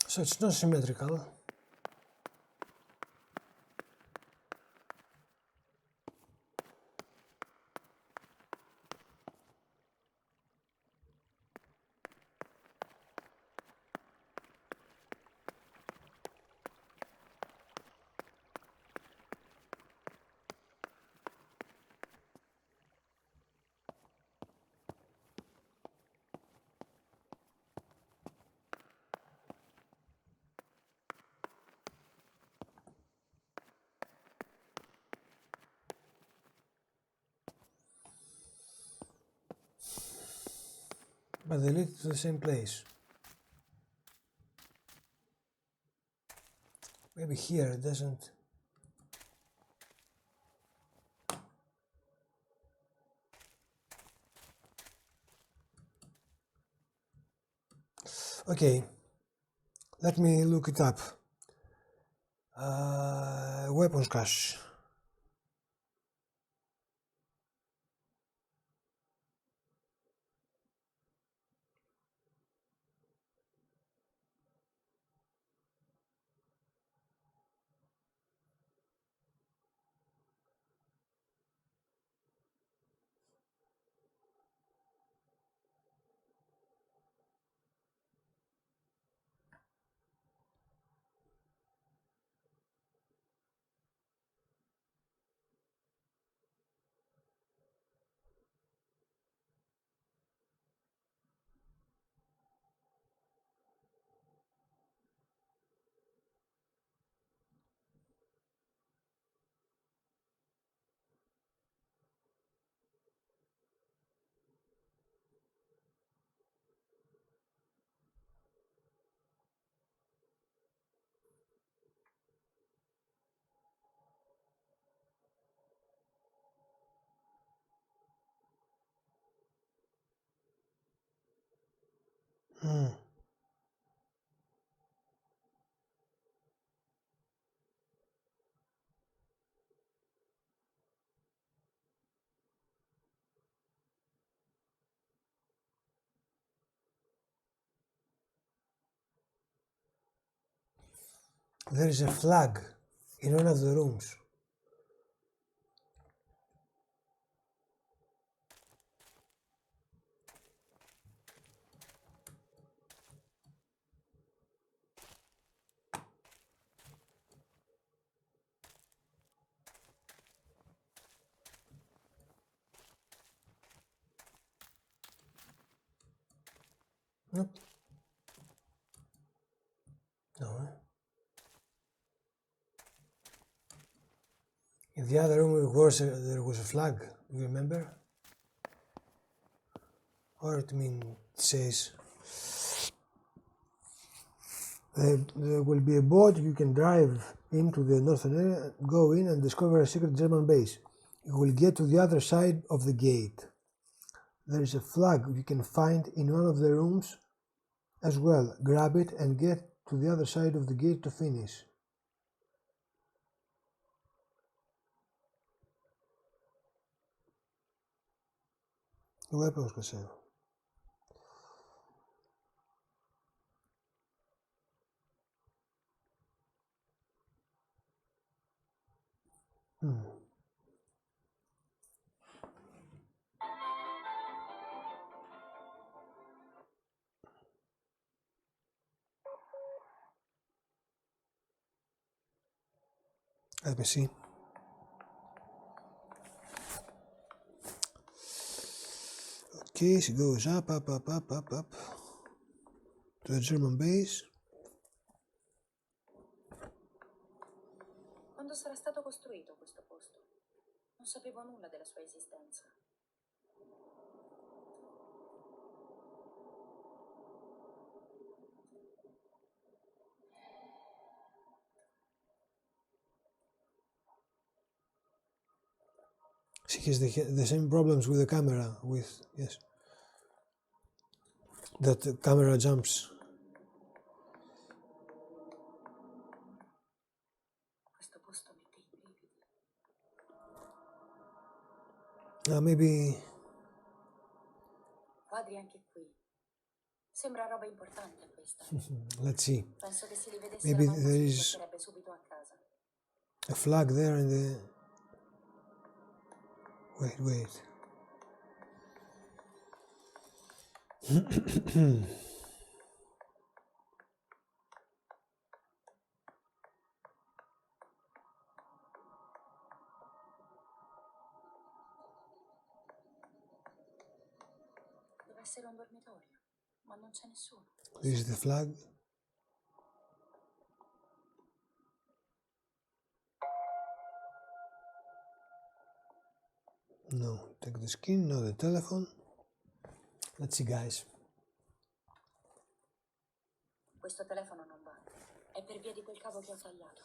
So it's not symmetrical. But they lead to the same place. Maybe here it doesn't. Okay, let me look it up. Weapons cache. There is a flag in one of the rooms. Nope. No. In the other room there was a flag, you remember? Or it says there will be a boat you can drive into the northern area, go in and discover a secret German base. You will get to the other side of the gate. There is a flag you can find in one of the rooms as well. Grab it and get to the other side of the gate to finish. Εγώ έπαιξα σκασέω. Let me see. Okay, she goes up to the German base. Quando sarà stato costruito questo posto? Non sapevo nulla della sua esistenza. She has the same problems with the camera, yes. That the camera jumps. Questo posto mette i brividi. Maybe. Quadri anche qui. Sembra roba importante questa. Let's see. Penso che se li vedesse Maybe la mamma there si is porterebbe subito a casa. a flag there in the. Wait. Deve essere un dormitorio, ma non c'è nessuno. This is the flag. No, take the skin, no the telephone. Let's see, guys. Questo telefono non va. È per via di quel cavo che ho tagliato.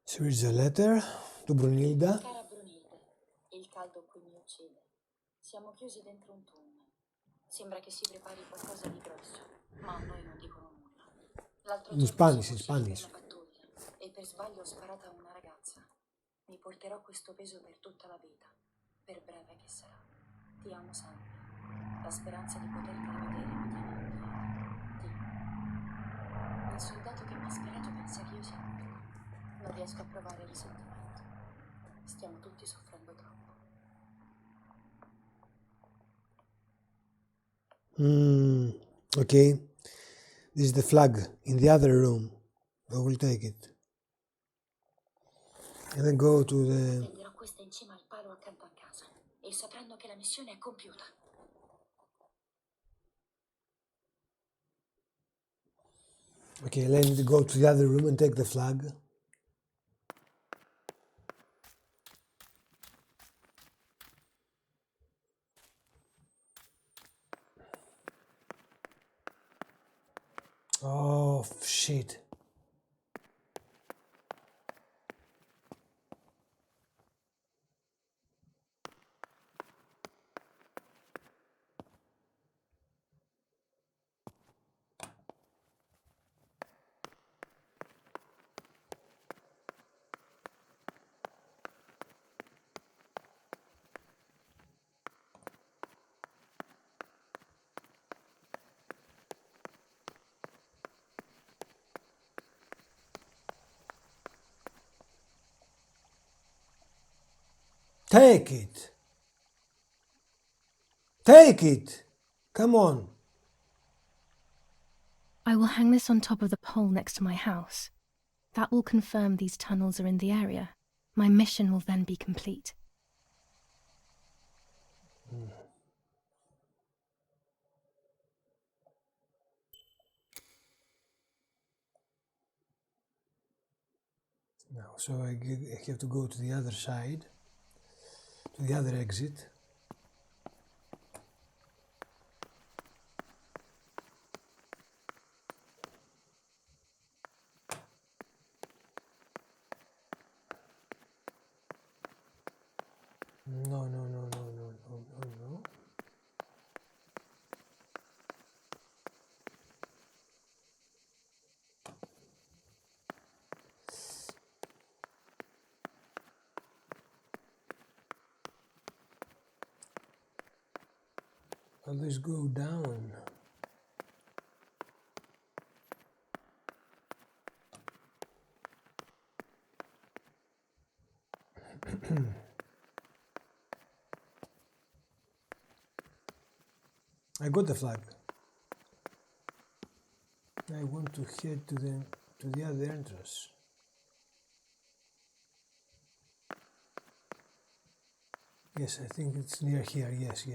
So here's a letter to Brunilda. Cara Brunilde, il caldo qui mi uccide. Siamo chiusi dentro un tunnel. Sembra che si prepari qualcosa di grosso, ma a noi non dicono nulla. L'altro In giorno Spanish, siamo in usciti Spanish. per una pattuglia e per sbaglio ho sparato a una ragazza. Mi porterò questo peso per tutta la vita, per breve che sarà. Ti amo sempre. La speranza di poterti rivedere mi tiene in piedi. Il soldato che mi ha sparato pensa che io sia morta. Non riesco a provare risentimento. Stiamo tutti soffrendo troppo. Okay. This is the flag in the other room. I will take it. And then go to the. Tenderò questa in cima al palo accanto a casa e sapranno che la missione è compiuta. Okay, let me go to the other room and take the flag. Oh shit. Take it. Take it. Come on. I will hang this on top of the pole next to my house. That will confirm these tunnels are in the area. My mission will then be complete. Now, so I have to go to the other side, to the other exit. No. Well, let's go down. I got the flag. I want to head to the other entrance. Yes, I think it's near here. Yes.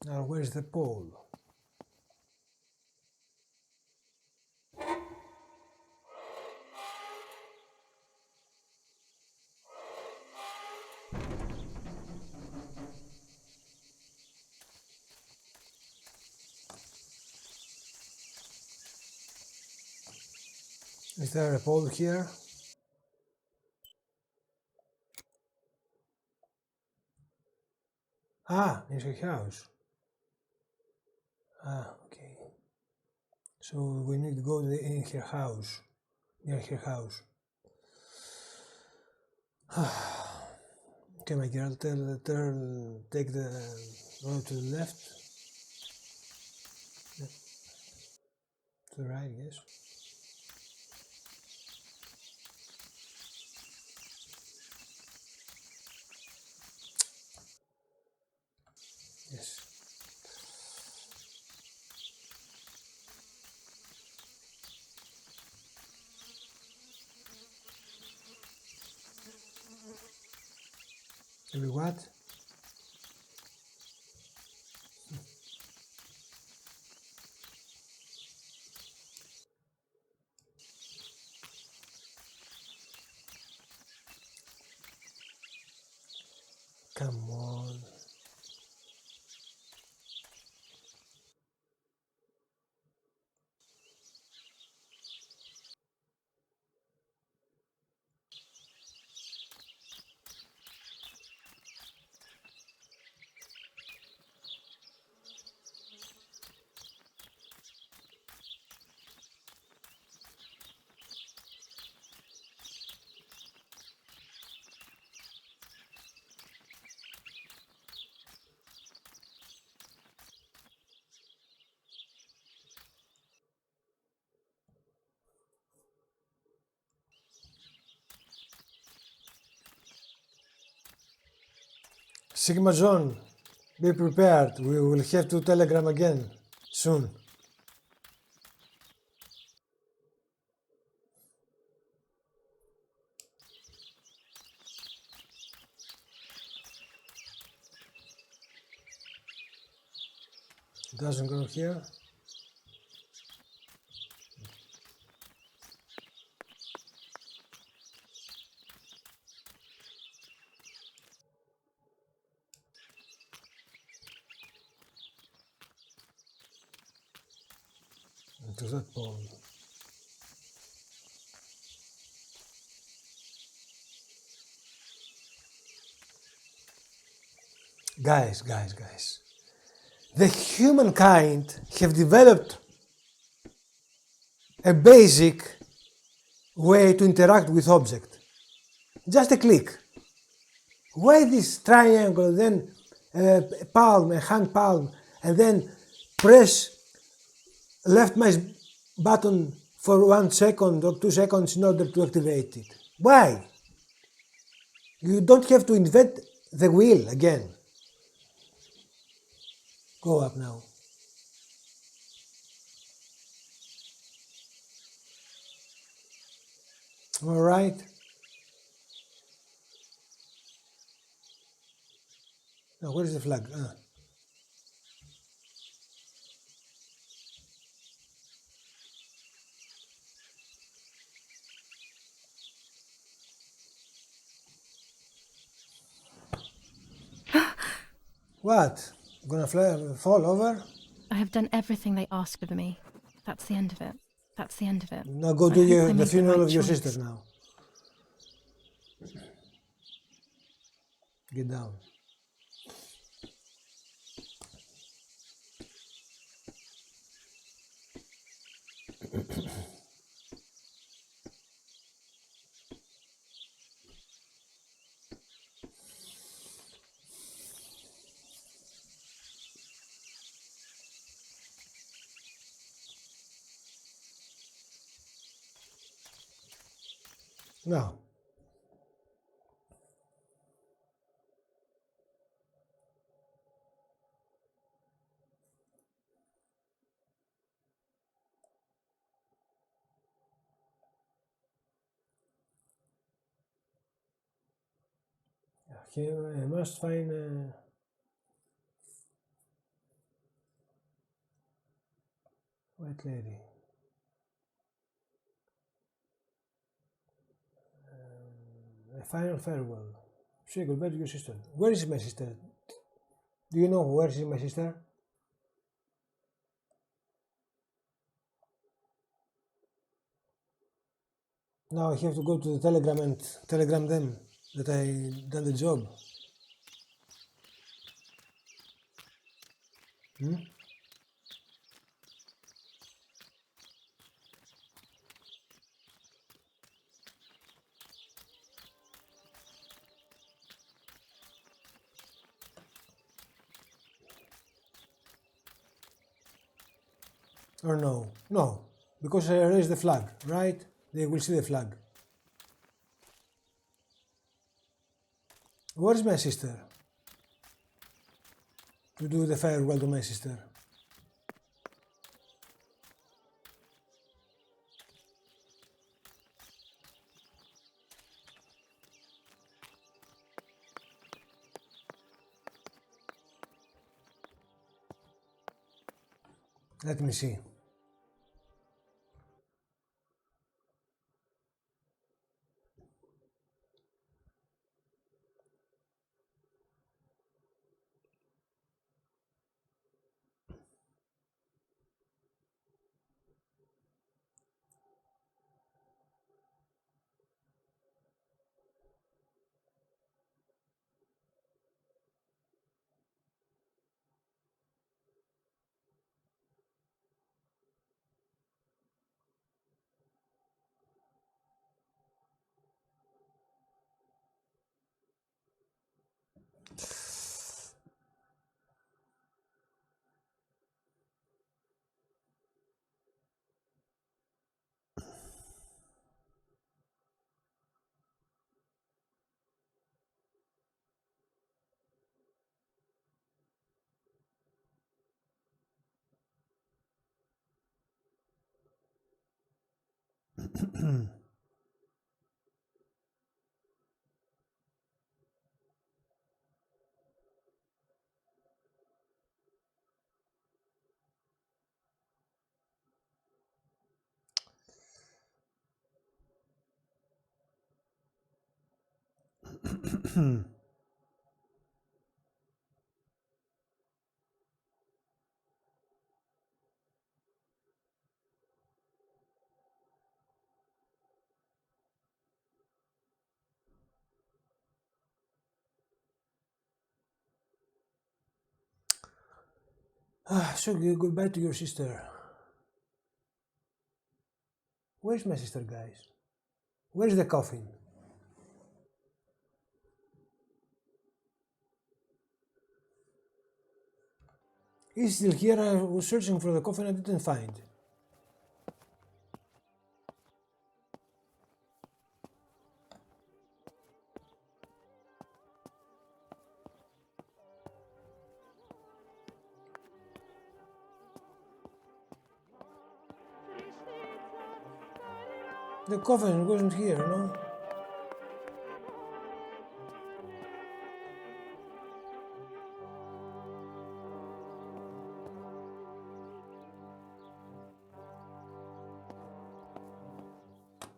Now, where's the pole? Is there a pole here? Ah, in her house. Ah, okay. So we need to go in her house, near her house. Okay, my girl, take the road to the left. Yeah. To the right, yes. Yes. Every what? Come on. Sigma Zone, be prepared. We will have to telegram again soon. Doesn't go here. Into that pole. Guys. The humankind have developed a basic way to interact with object. Just a click. Why this triangle, then palm, a hand palm, and then press left mouse button for 1 second or 2 seconds in order to activate it? Why? You don't have to invent the wheel again. Go up now. All right. Now, where is the flag? What? Gonna fall over? I have done everything they asked of me. That's the end of it. That's the end of it. Now go I do hope I the made funeral right of your choice. sister now. Get down. Now. I must find white lady. A final farewell. Say goodbye to your sister. Where is my sister? Do you know where is my sister? Now I have to go to the telegram and telegram them that I done the job. Or no? No, because I raised the flag, right? They will see the flag. Where is my sister? To do the farewell to my sister. Let me see. So goodbye to your sister. Where's my sister, guys? Where's the coffin? He's still here. I was searching for the coffin I didn't find. The coffin wasn't here, no?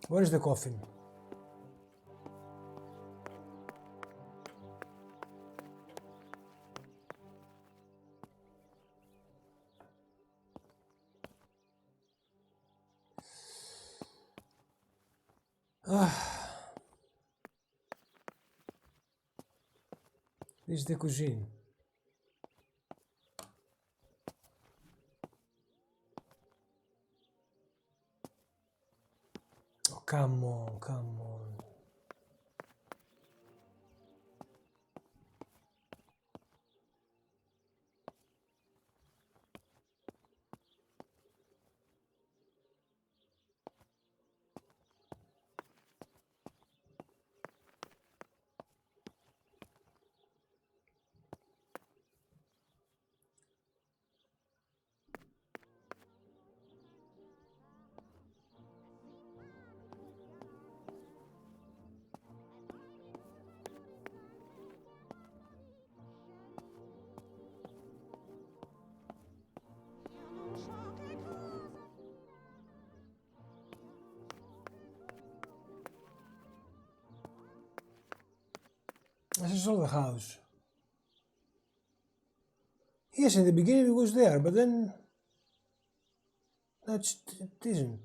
Where is the coffin? This is the cuisine. Oh, come on, come on. This is all the house. Yes, in the beginning it was there, but then it isn't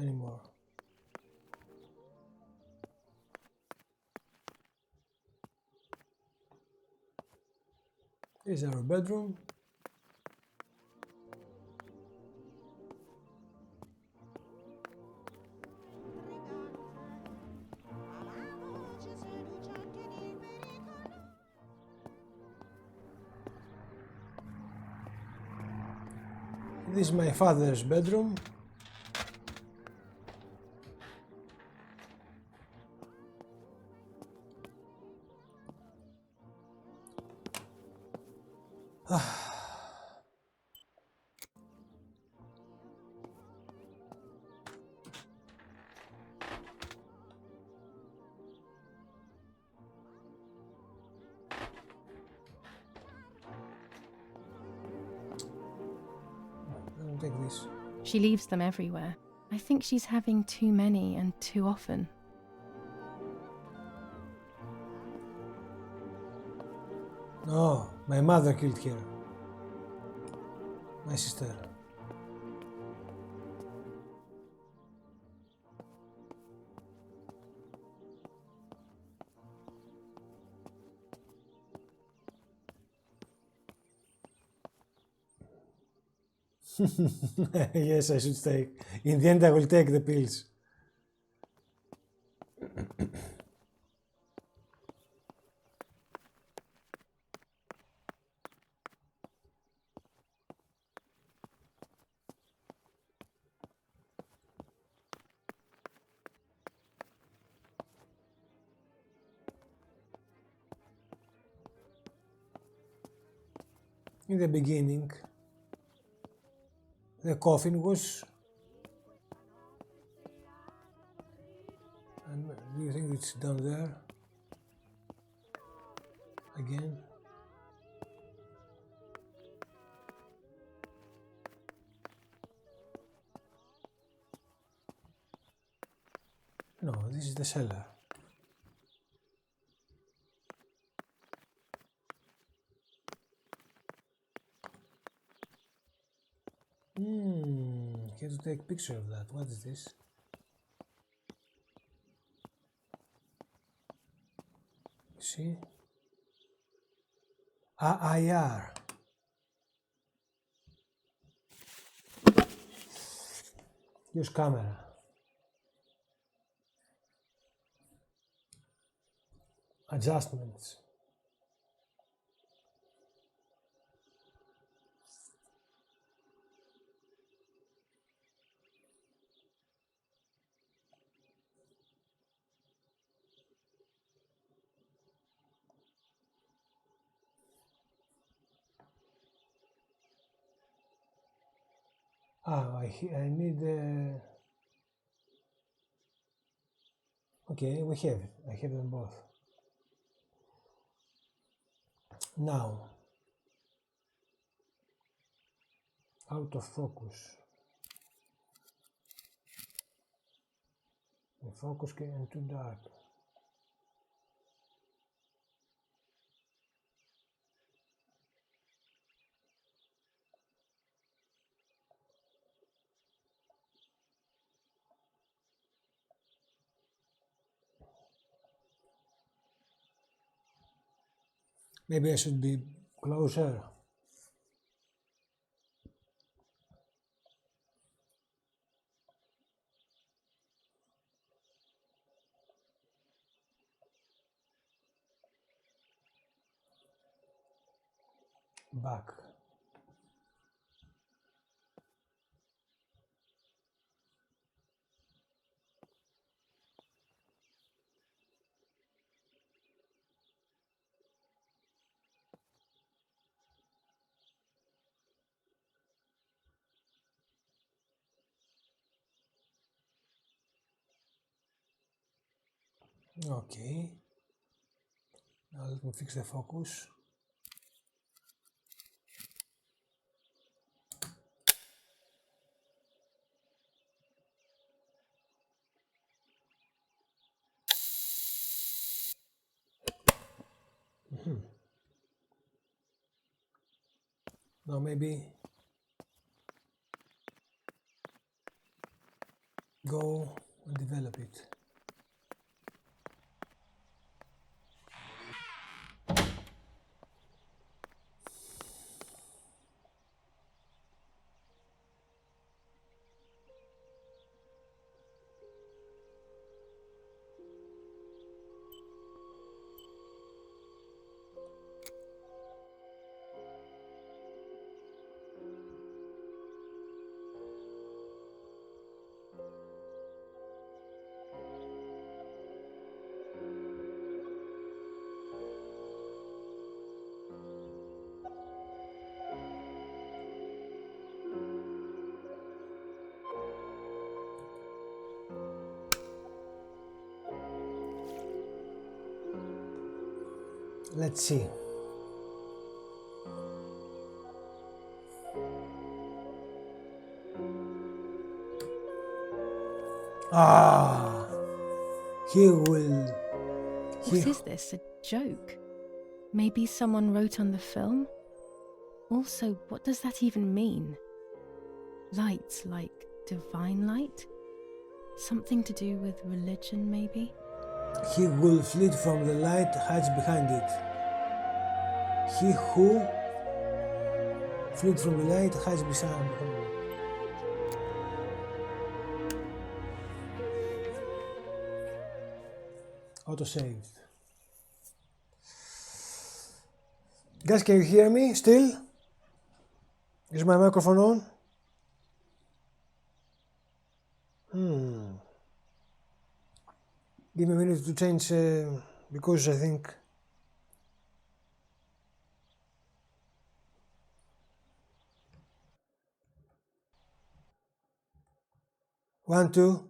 anymore. This is our bedroom. This is my father's bedroom. Take this. She leaves them everywhere. I think she's having too many and too often. No, my mother killed her. My sister. Yes, I should take. In the end, I will take the pills. In the beginning, the coffin was... do you think it's down there? Again? No, this is the cellar. Have to take a picture of that. What is this? See? IR. Use camera. Adjustments. I need. Okay, we have it. I have them both. Now, out of focus. The focus getting too dark. Maybe I should be closer. Back. Okay. Now let me fix the focus. Now maybe go and develop it. Let's see. He will. What is this? A joke? Maybe someone wrote on the film? Also, what does that even mean? Light, like divine light? Something to do with religion, maybe? He will flee from the light, hides behind it. He who flees from the light hides behind it. Autosaved. Guys, can you hear me still? Is my microphone on? Give me a minute to change because I think one, two,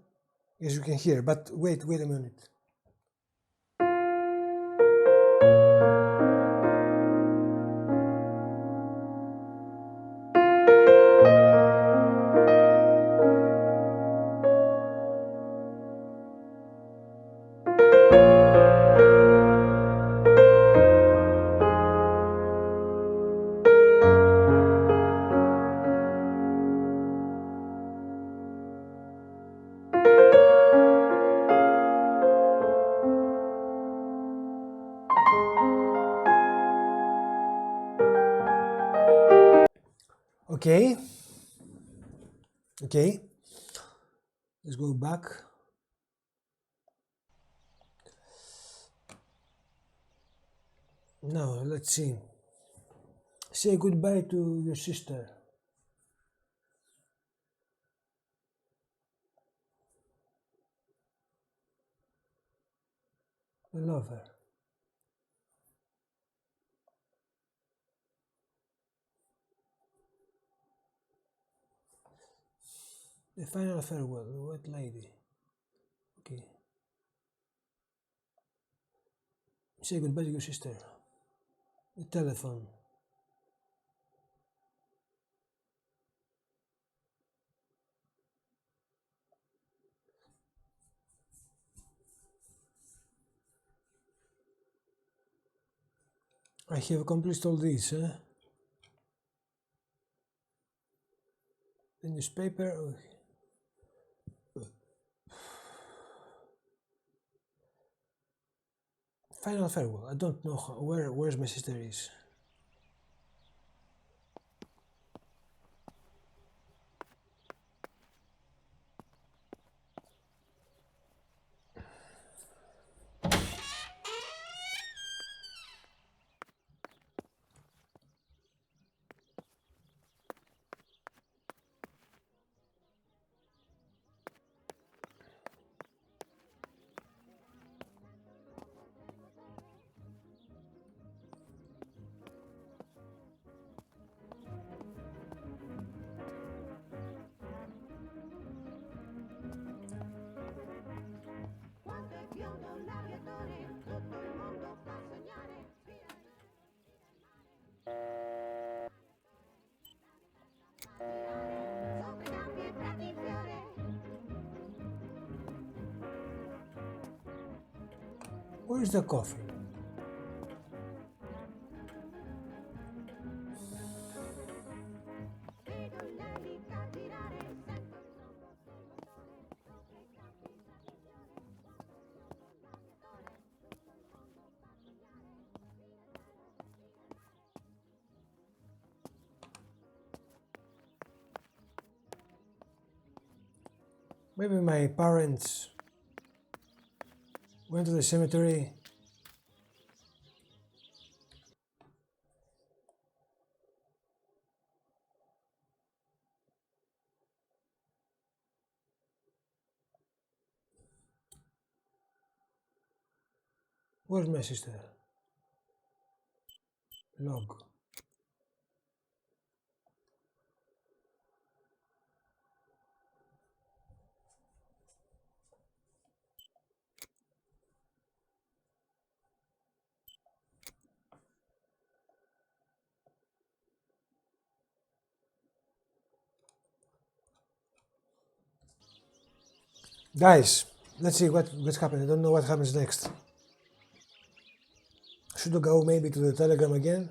as you can hear, but wait a minute. Okay, let's go back. Now, let's see. Say goodbye to your sister. I love her. The final farewell, the white lady. Okay. Say goodbye to your sister. The telephone. I have accomplished all this, The newspaper. Final farewell. I don't know where's my sister is. Where is the coffee? Maybe my parents went to the cemetery. Where's my sister? Log. Guys, let's see what's happening. I don't know what happens next. Should I go maybe to the Telegram again?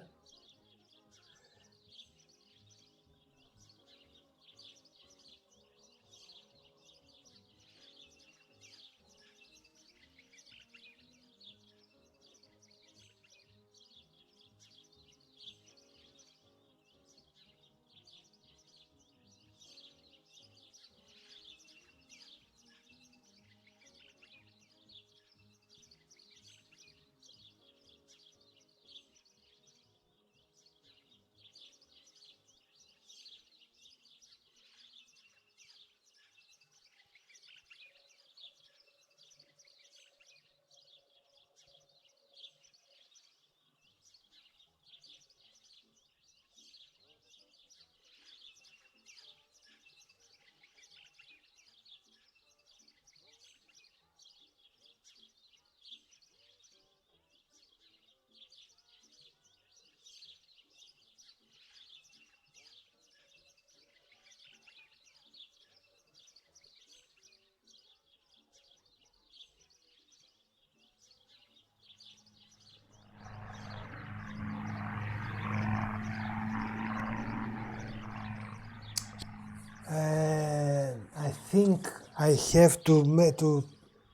I think I have to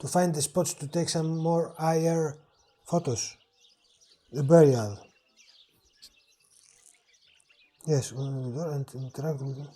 find the spots to take some more IR photos. The burial. Yes, and interact with them.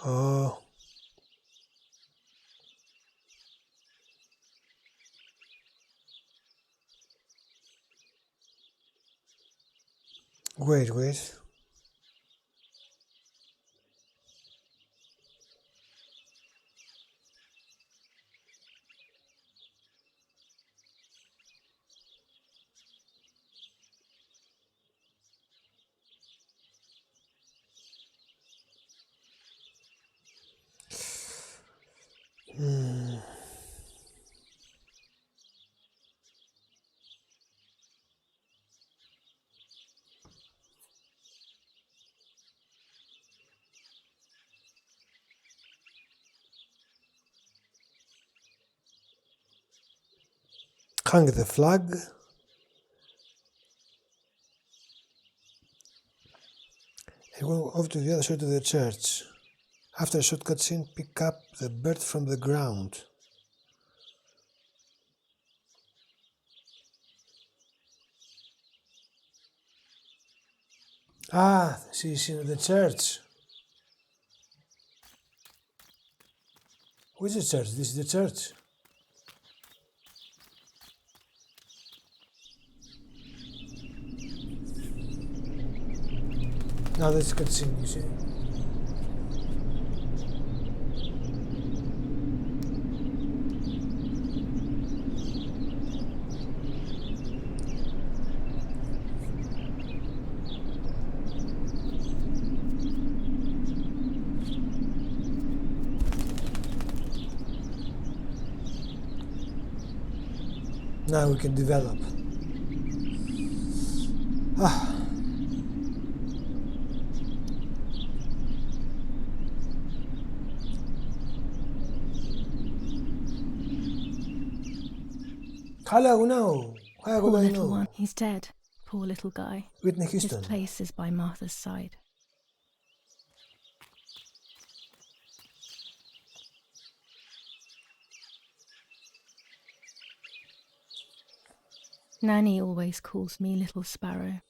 Oh. Wait. Hang the flag. And go off to the other side of the church. After a short cutscene, pick up the bird from the ground. Ah, she's in the church. Which is the church? This is the church. Now let's continue. See. Now we can develop. Hello, no. Poor little one, he's dead. Poor little guy. Whitney Houston. His place is by Martha's side. Nanny always calls me Little Sparrow.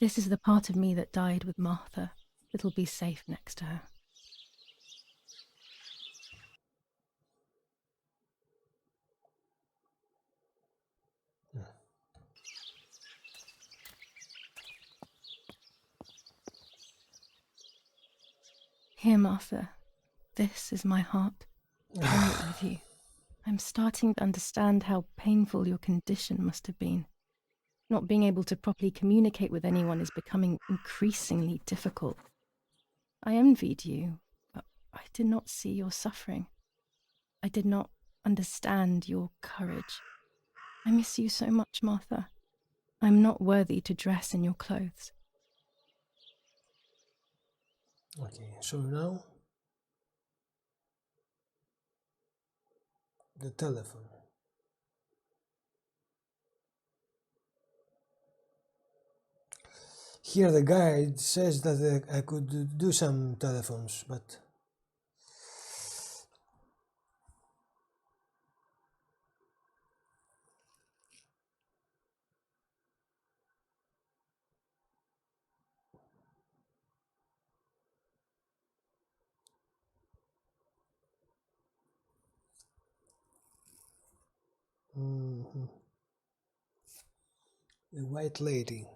This is the part of me that died with Martha. It'll be safe next to her. Here, Martha. This is my heart. Carry it with you. I'm starting to understand how painful your condition must have been. Not being able to properly communicate with anyone is becoming increasingly difficult. I envied you, but I did not see your suffering. I did not understand your courage. I miss you so much, Martha. I'm not worthy to dress in your clothes. Okay, so now the telephone. Here the guide says that I could do some telephones, but the white lady.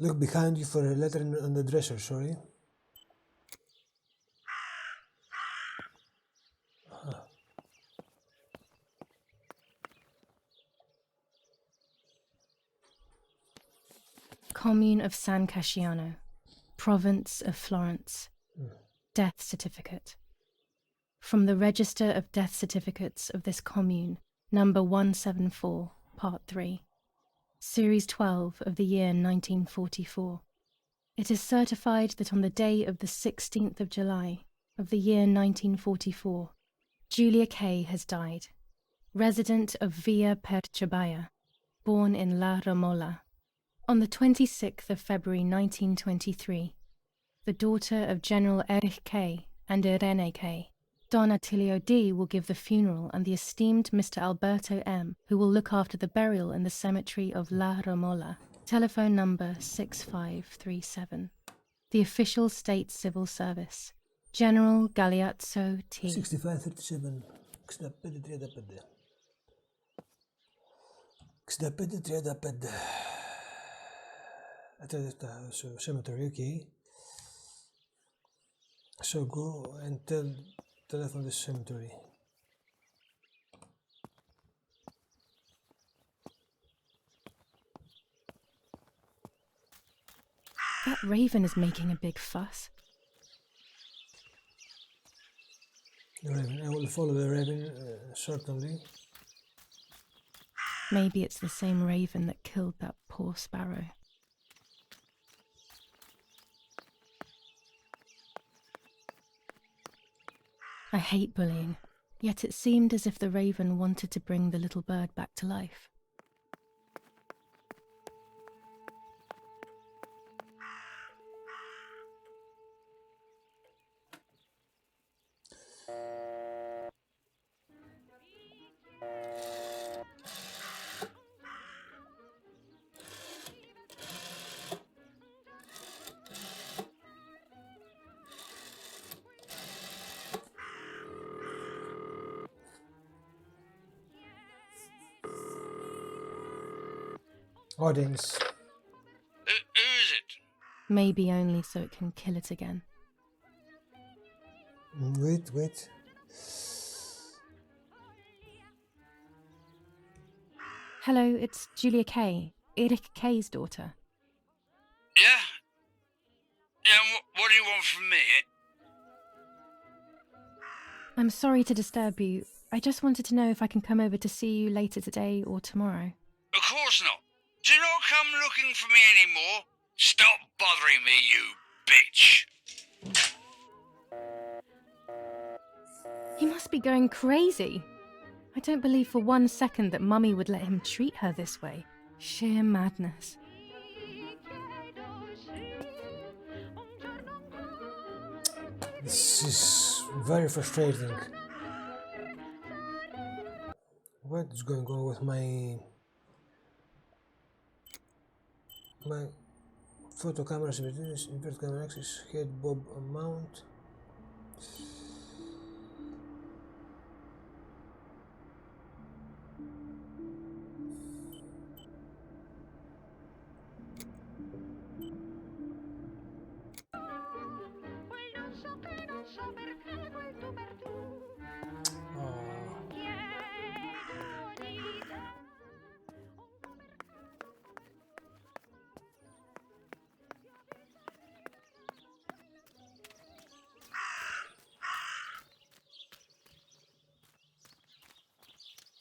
Look behind you for a letter on the dresser, sorry. Commune of San Casciano, Province of Florence. Death certificate. From the Register of Death Certificates of this commune, number 174, part 3. Series 12 of the year 1944. It is certified that on the day of the 16th of July of the year 1944, Julia K. has died, resident of Via Perciabaya, born in La Romola. On the 26th of February 1923, the daughter of General Erich K. and Irene K. Don Attilio D. will give the funeral, and the esteemed Mr. Alberto M., who will look after the burial in the cemetery of La Romola. Telephone number 6537. The official state civil service. General Galeazzo T. 6537. 6535. 6535. So cemetery, okay. So go and telephone the cemetery. That raven is making a big fuss. The raven. I will follow the raven, certainly. Maybe it's the same raven that killed that poor sparrow. I hate bullying, yet it seemed as if the raven wanted to bring the little bird back to life. Audience. Who is it? Maybe only so it can kill it again. Wait. Hello, it's Julia K., Erich K.'s daughter. Yeah? Yeah, what do you want from me? I'm sorry to disturb you. I just wanted to know if I can come over to see you later today or tomorrow. Of course not. Do not come looking for me anymore. Stop bothering me, you bitch. He must be going crazy. I don't believe for 1 second that Mummy would let him treat her this way. Sheer madness. This is very frustrating. What is going on with my photo camera simultaneous invert camera axis head bob mount?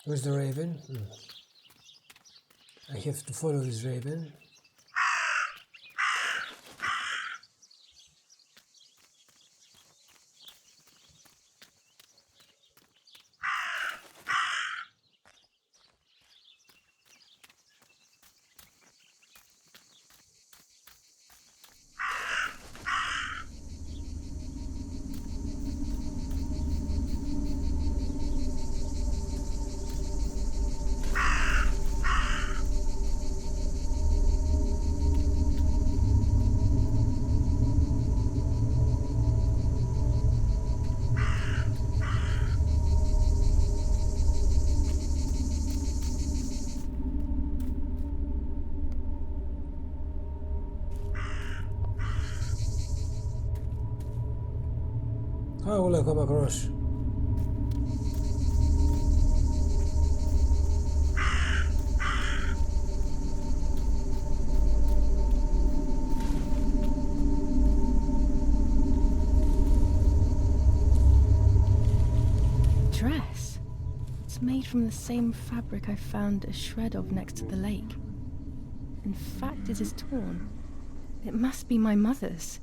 Where's the raven? I have to follow this raven. How will I come across? Dress? It's made from the same fabric I found a shred of next to the lake. In fact, it is torn. It must be my mother's.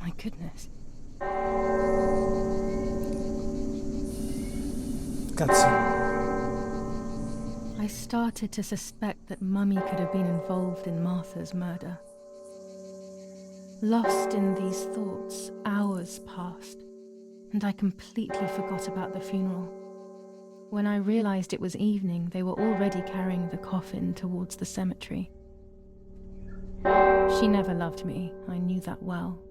My goodness. Cutscene. I started to suspect that Mummy could have been involved in Martha's murder. Lost in these thoughts, hours passed, and I completely forgot about the funeral. When I realized it was evening, they were already carrying the coffin towards the cemetery. She never loved me, I knew that well,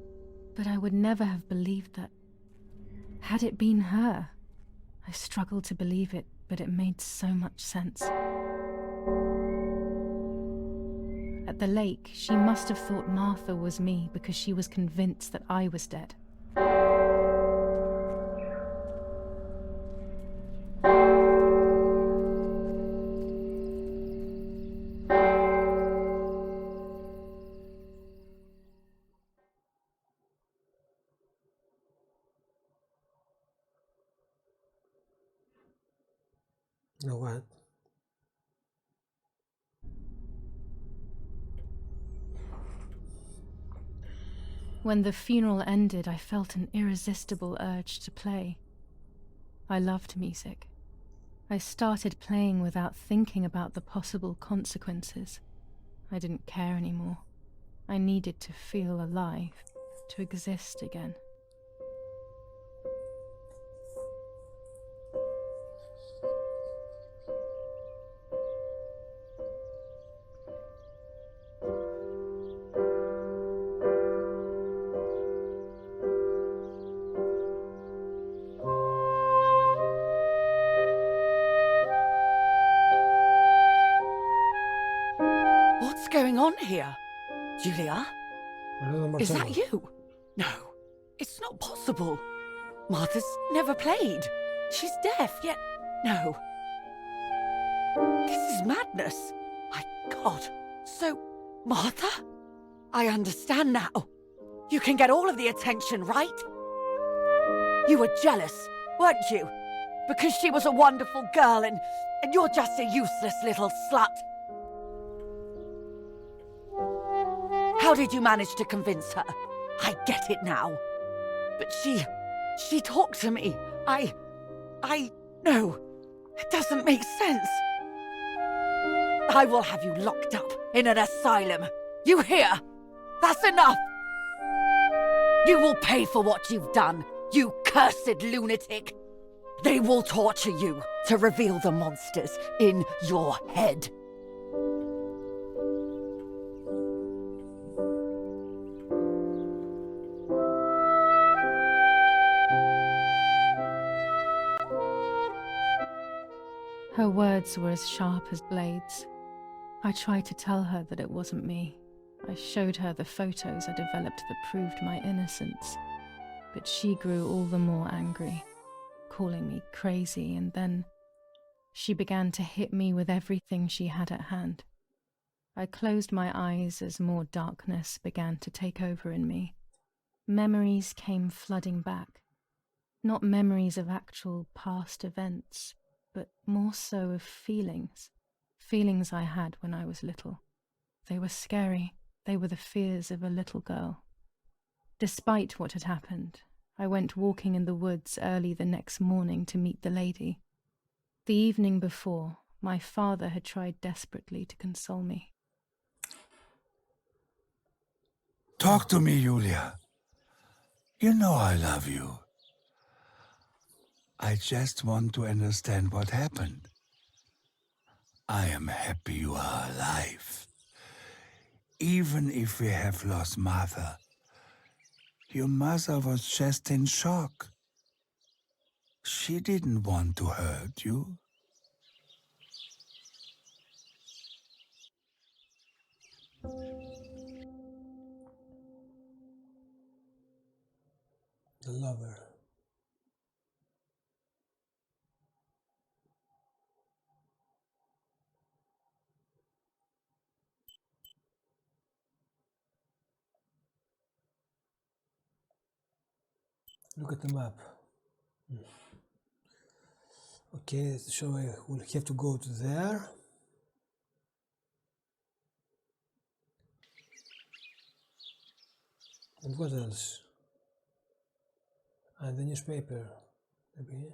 but I would never have believed that. Had it been her? I struggled to believe it, but it made so much sense. At the lake, she must have thought Martha was me because she was convinced that I was dead. No, what? When the funeral ended, I felt an irresistible urge to play. I loved music. I started playing without thinking about the possible consequences. I didn't care anymore. I needed to feel alive, to exist again. What's going on here? Julia? Is that you? No, it's not possible. Martha's never played. She's deaf, yet no. This is madness. My God. So, Martha? I understand now. You can get all of the attention, right? You were jealous, weren't you? Because she was a wonderful girl and you're just a useless little slut. How did you manage to convince her? I get it now. But she talked to me. No, it doesn't make sense. I will have you locked up in an asylum. You hear? That's enough. You will pay for what you've done, you cursed lunatic. They will torture you to reveal the monsters in your head. Her words were as sharp as blades. I tried to tell her that it wasn't me. I showed her the photos I developed that proved my innocence. But she grew all the more angry, calling me crazy, and then she began to hit me with everything she had at hand. I closed my eyes as more darkness began to take over in me. Memories came flooding back. Not memories of actual past events, but more so of feelings. Feelings I had when I was little. They were scary. They were the fears of a little girl. Despite what had happened, I went walking in the woods early the next morning to meet the lady. The evening before, my father had tried desperately to console me. Talk to me, Julia. You know I love you. I just want to understand what happened. I am happy you are alive. Even if we have lost Martha, your mother was just in shock. She didn't want to hurt you. The lover. Look at the map. Okay, so I will have to go to there. And what else? And the newspaper, maybe.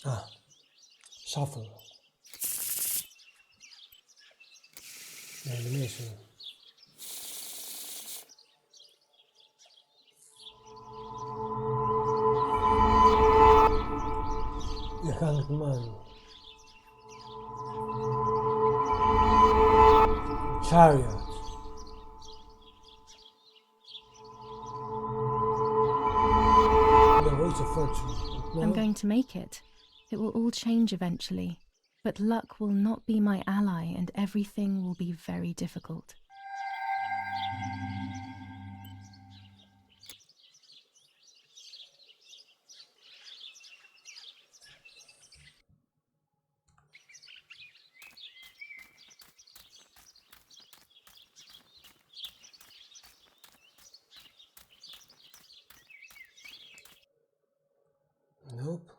Ah, shuffle. Animation. The Hanged Man. Chariot. The Voice of Fortune. I'm going to make it. It will all change eventually. But luck will not be my ally and everything will be very difficult. Nope.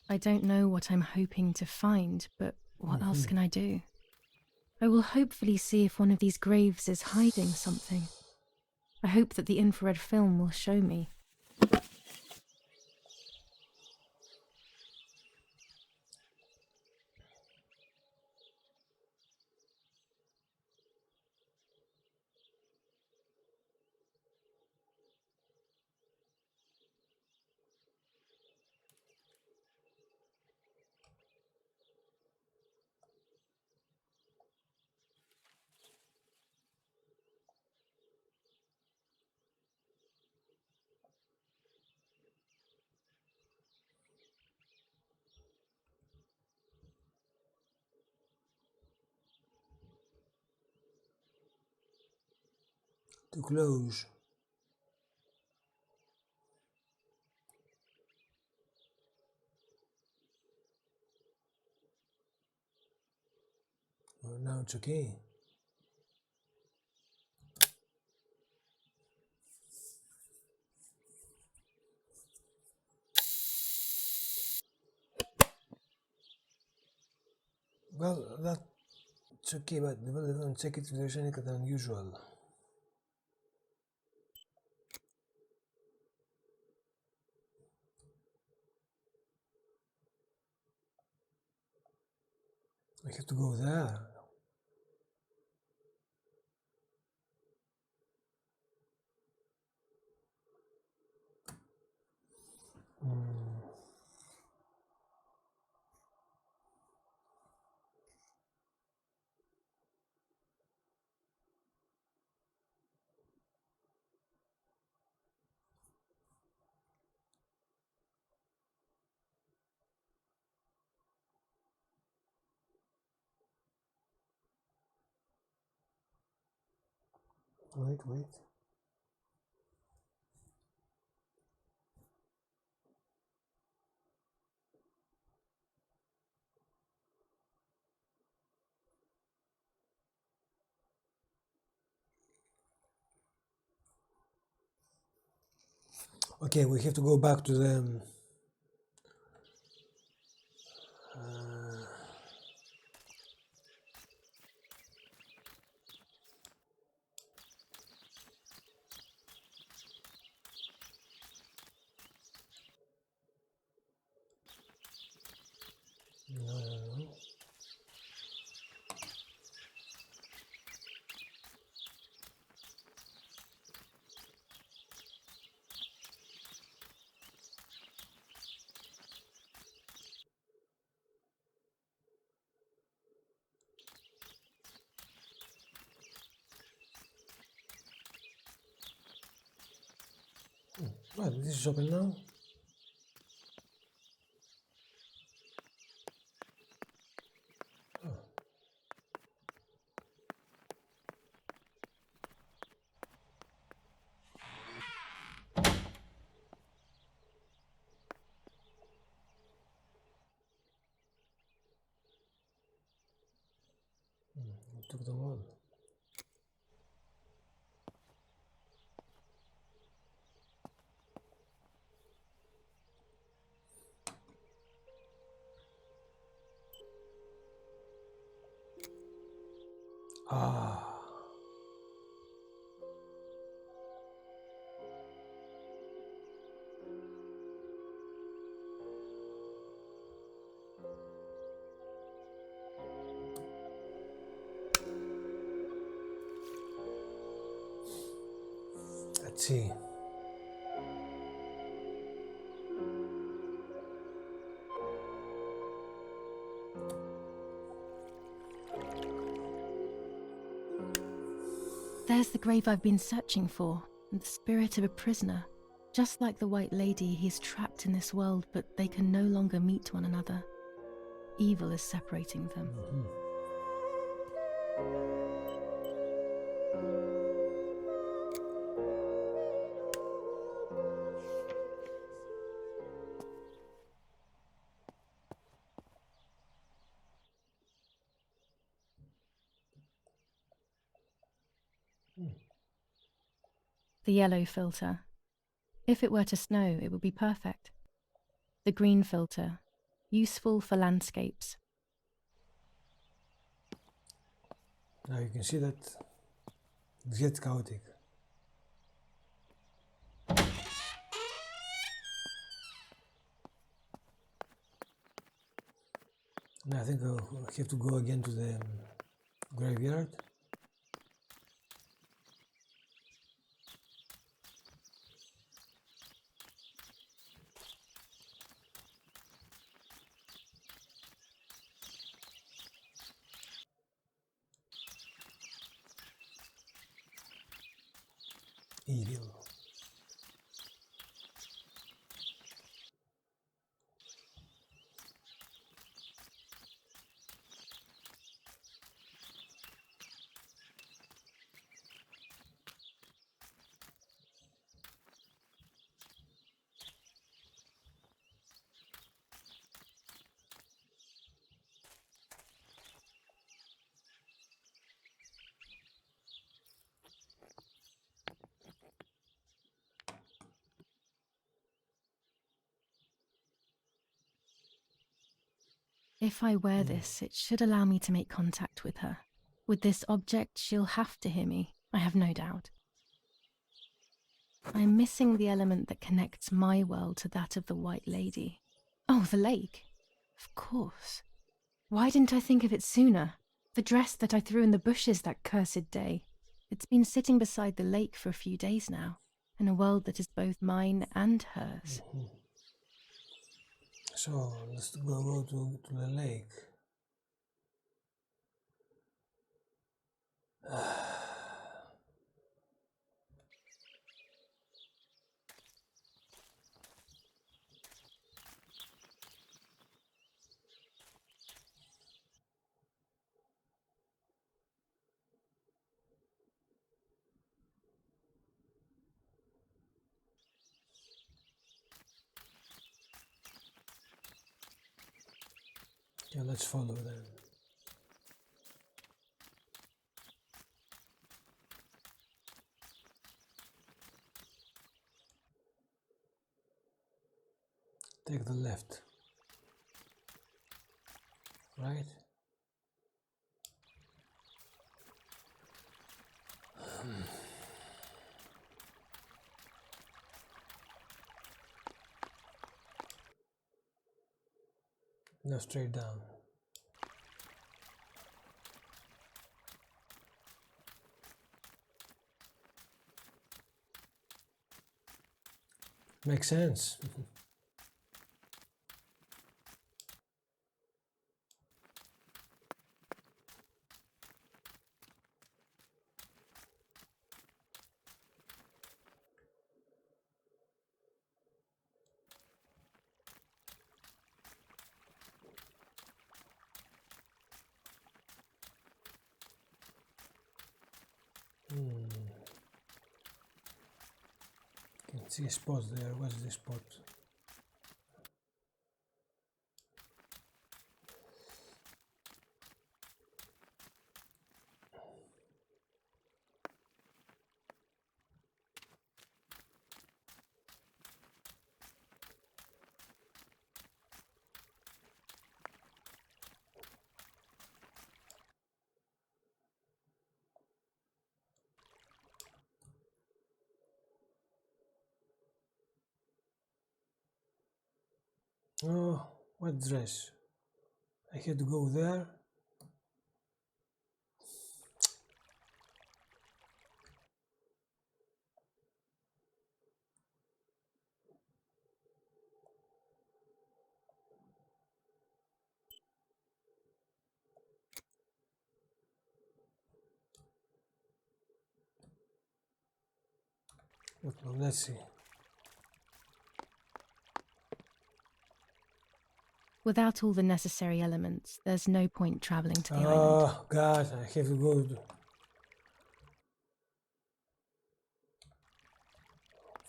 I don't know what I'm hoping to find, but what else can I do? I will hopefully see if one of these graves is hiding something. I hope that the infrared film will show me. To close. Well, now it's okay. Well, that's okay, but don't check it if there's anything unusual. I have to go there. Wait. Okay, we have to go back to the no. Well, this is open now. I took them all. Ah. Let's see. There's the grave I've been searching for, and the spirit of a prisoner. Just like the White Lady, he's trapped in this world, but they can no longer meet one another. Evil is separating them. The yellow filter. If it were to snow, it would be perfect. The green filter. Useful for landscapes. Now you can see that it gets chaotic. Now I think I have to go again to the graveyard. Evil. If I wear this, it should allow me to make contact with her. With this object, she'll have to hear me, I have no doubt. I'm missing the element that connects my world to that of the White Lady. Oh, the lake. Of course. Why didn't I think of it sooner? The dress that I threw in the bushes that cursed day. It's been sitting beside the lake for a few days now, in a world that is both mine and hers. So let's go to the lake. Yeah, let's follow them. Take the left. Right? Now straight down. Makes sense. Can see a spot there. Where's the spot? Oh, what dress? I had to go there. Let's see. Without all the necessary elements, there's no point traveling to the island. Oh God, I have to go to...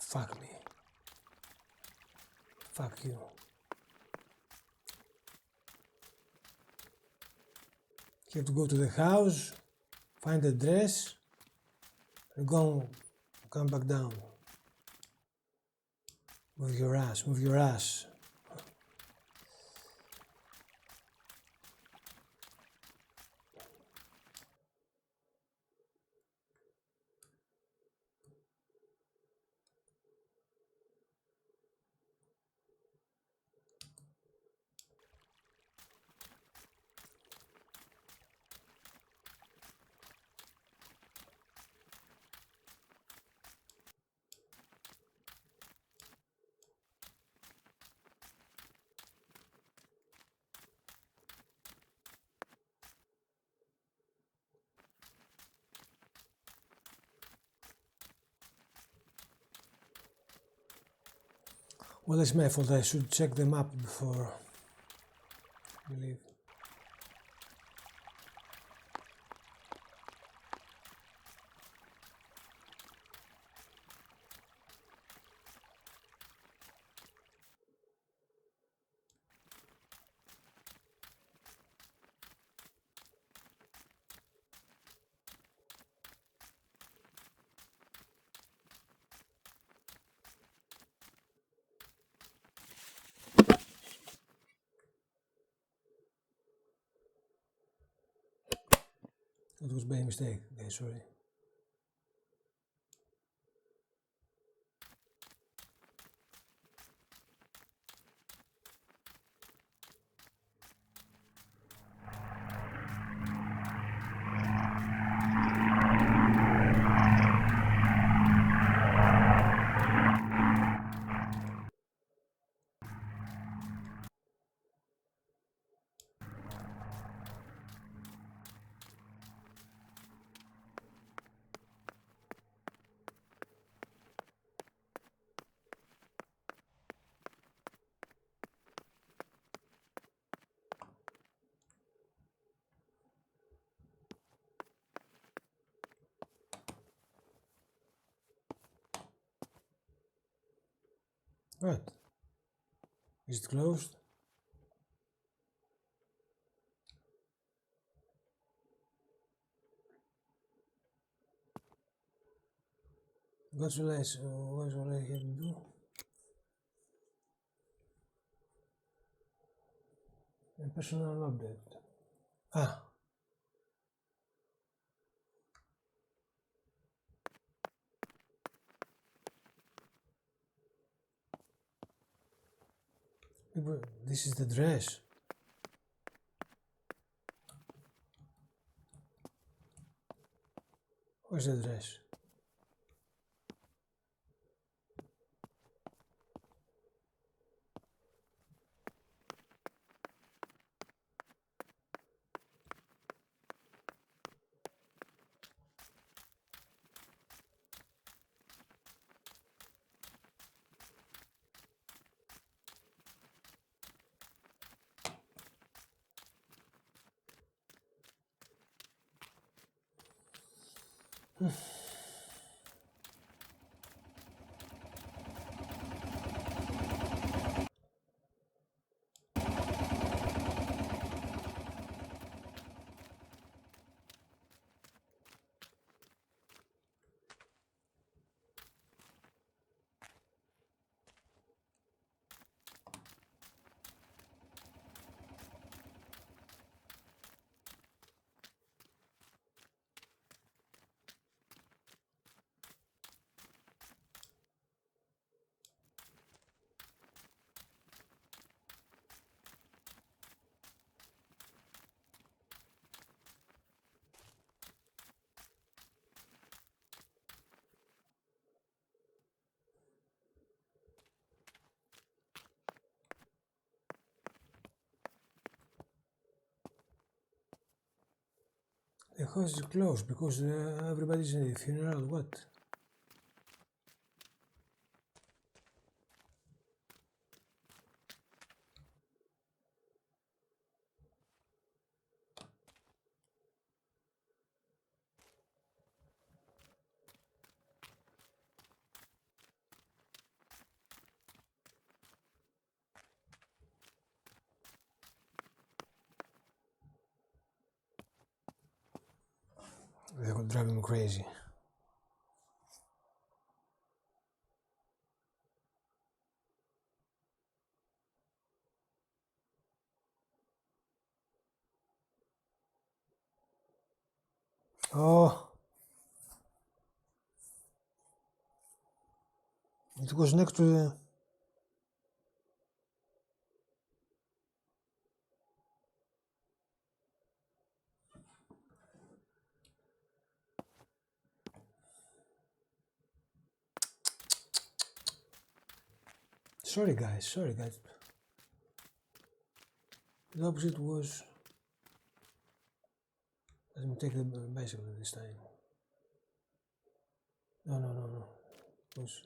Fuck me. Fuck you. You have to go to the house, find a dress, and come back down. Move your ass, move your ass. Well, it's my fault. I should check the map before we leave. That was by mistake. Okay, sorry. What? Is it closed? What shall I have to do? A personal update. Ah. This is the dress. Where's the dress? The house is closed because everybody's in the funeral. What? They will drive him crazy. Oh, it was next to the. Sorry guys. The opposite was. Let me take the bicycle this time. No. It was.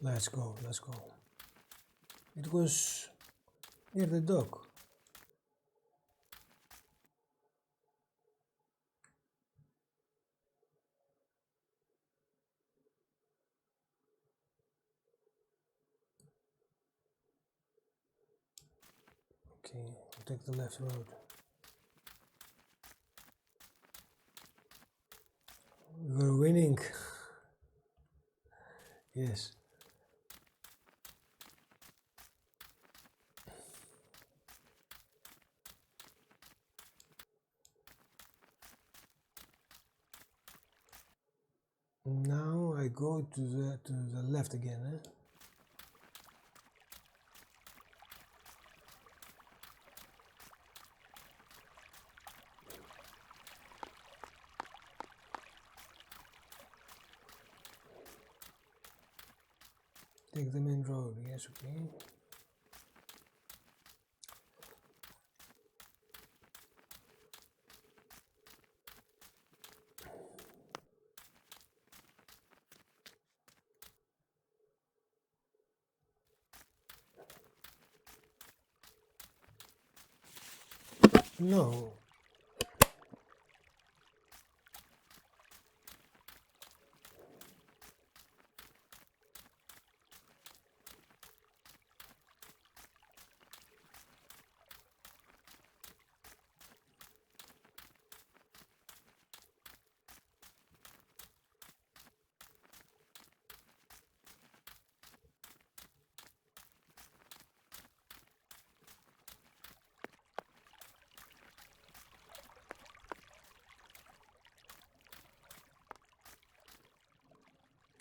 Let's go. It was near the dock. Okay, we'll take the left road. We're winning. Yes. Now I go to the left again, eh? Take the main road, yes, okay. No.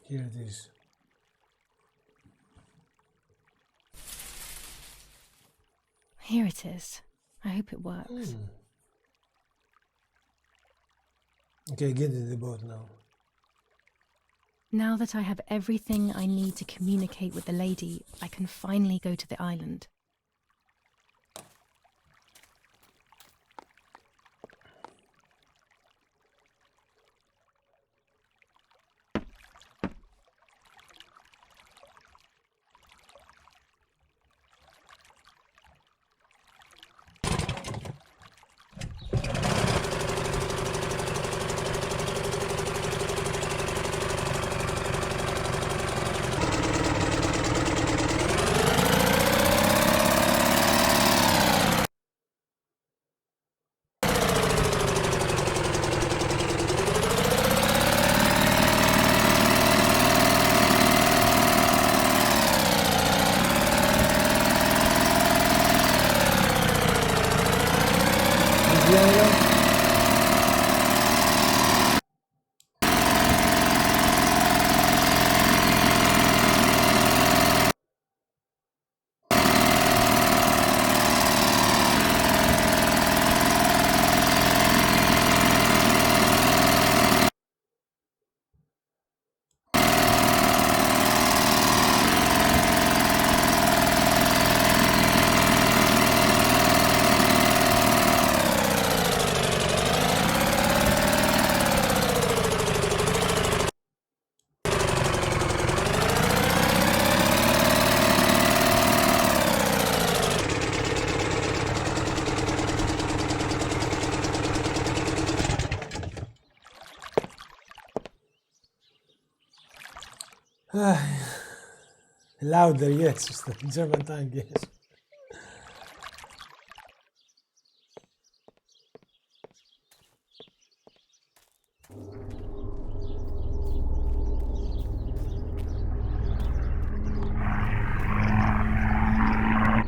Here it is. Here it is. I hope it works. Okay, get in the boat now. Now that I have everything I need to communicate with the lady, I can finally go to the island. Louder, yes, sister. German tongue, yes.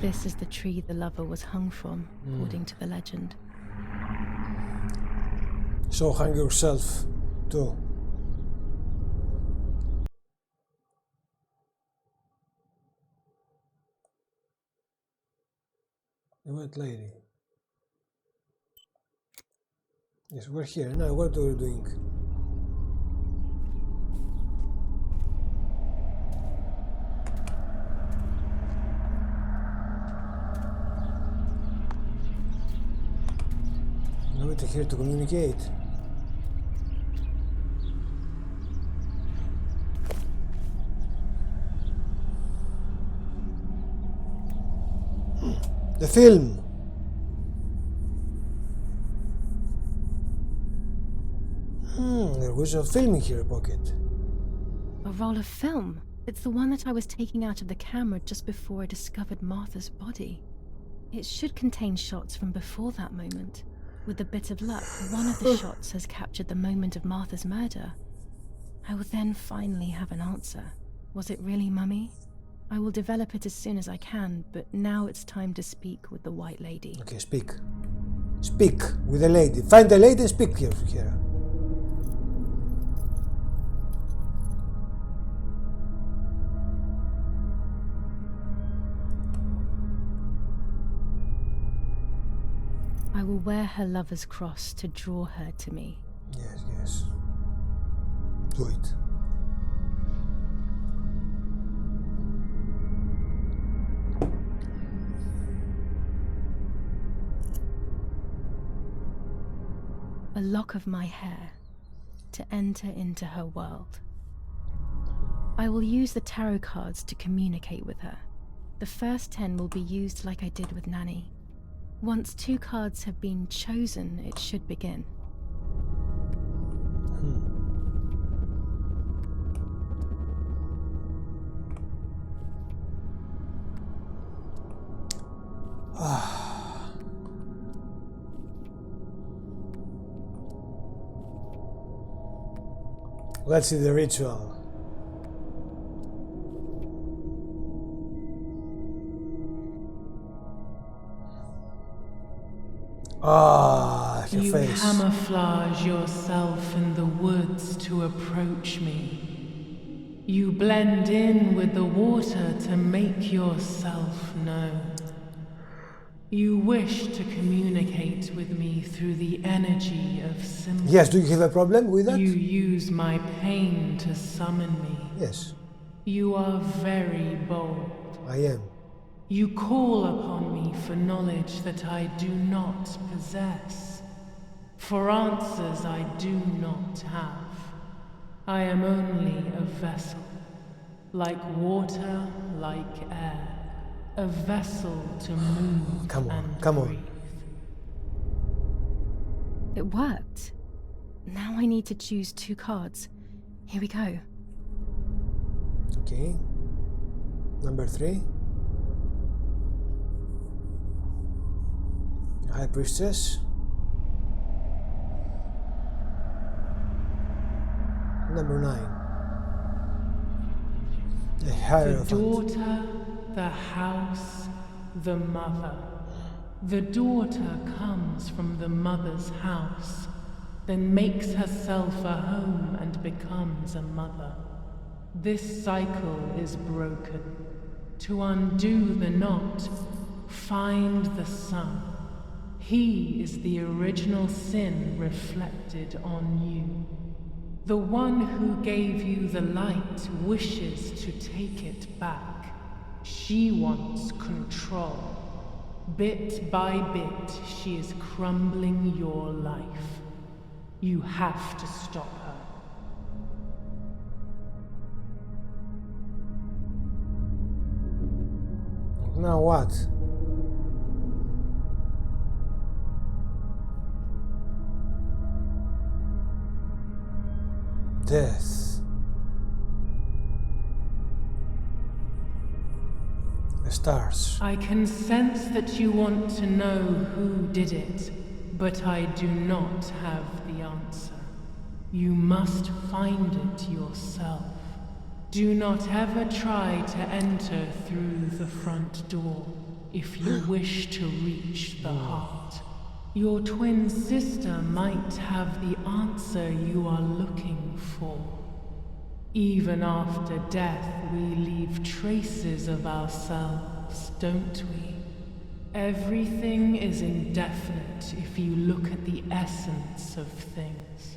This is the tree the lover was hung from, according to the legend. So hang yourself, too. The white lady. Yes, we're here. Now, what are we doing? Now we're here to communicate. The film. There was a film in here, pocket. A roll of film? It's the one that I was taking out of the camera just before I discovered Martha's body. It should contain shots from before that moment. With a bit of luck, one of the shots has captured the moment of Martha's murder. I will then finally have an answer. Was it really Mummy? I will develop it as soon as I can, but now it's time to speak with the White Lady. Okay, speak. Speak with the lady. Find the lady and speak here. I will wear her lover's cross to draw her to me. Yes. Do it. A lock of my hair to enter into her world. I will use the tarot cards to communicate with her. The first 10 will be used like I did with Nanny. Once 2 cards have been chosen, it should begin. Let's see the ritual. Her you face. Camouflage yourself in the woods to approach me. You blend in with the water to make yourself known. You wish to communicate with me through the energy of symbols. Yes, do you have a problem with that? You use my pain to summon me. Yes. You are very bold. I am. You call upon me for knowledge that I do not possess, for answers I do not have. I am only a vessel, like water, like air, a vessel to move Come and on. breathe. It worked. Now I need to choose 2 cards. Here we go. Okay. Number 3. High Priestess. Number 9. The Hierophant. The daughter, the house, the mother. The daughter comes from the mother's house, then makes herself a home and becomes a mother. This cycle is broken. To undo the knot, find the sun. He is the original sin reflected on you. The one who gave you the light wishes to take it back. She wants control. Bit by bit, she is crumbling your life. You have to stop her. Now what? Death. Stars. I can sense that you want to know who did it, but I do not have the answer. You must find it yourself. Do not ever try to enter through the front door if you wish to reach the heart. Your twin sister might have the answer you are looking for. Even after death, we leave traces of ourselves, don't we? Everything is indefinite if you look at the essence of things.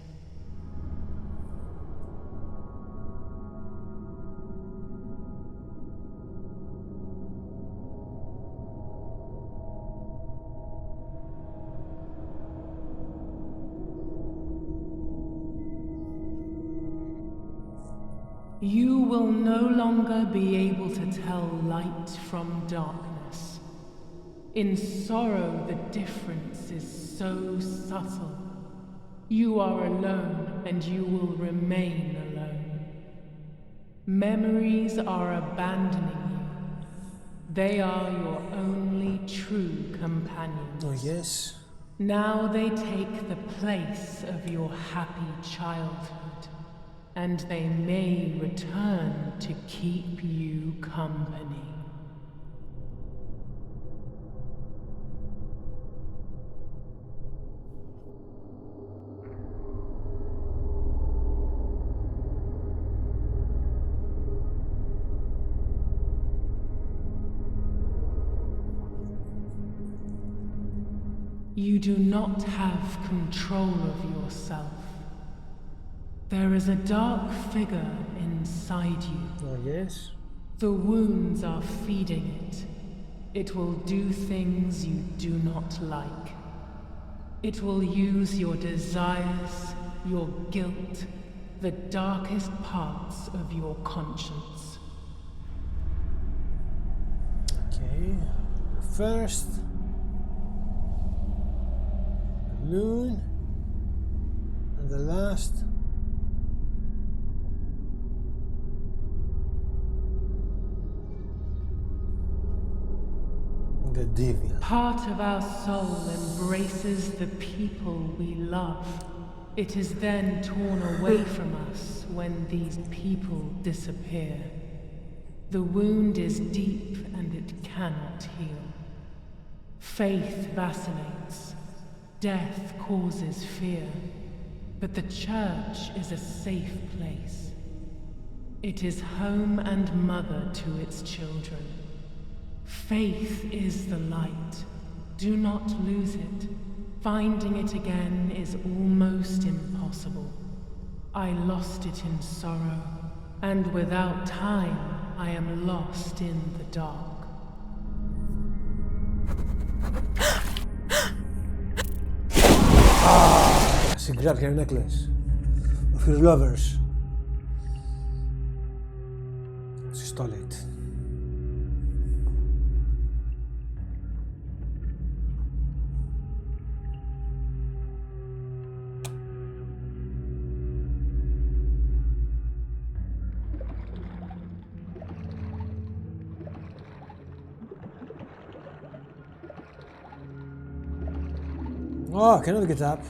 You will no longer be able to tell light from darkness. In sorrow, the difference is so subtle. You are alone, and you will remain alone. Memories are abandoning you. They are your only true companions. Oh, yes. Now they take the place of your happy childhood. And they may return to keep you company. You do not have control of yourself. There is a dark figure inside you. Oh, yes. The wounds are feeding it. It will do things you do not like. It will use your desires, your guilt, the darkest parts of your conscience. Okay. First, the moon, and the last. The deviant. Part of our soul embraces the people we love. It is then torn away from us when these people disappear. The wound is deep and it cannot heal. Faith vacillates. Death causes fear. But the church is a safe place. It is home and mother to its children. Faith is the light. Do not lose it. Finding it again is almost impossible. I lost it in sorrow, and without time, I am lost in the dark. She grabbed her necklace of her lovers. She stole it. Oh, I cannot get up.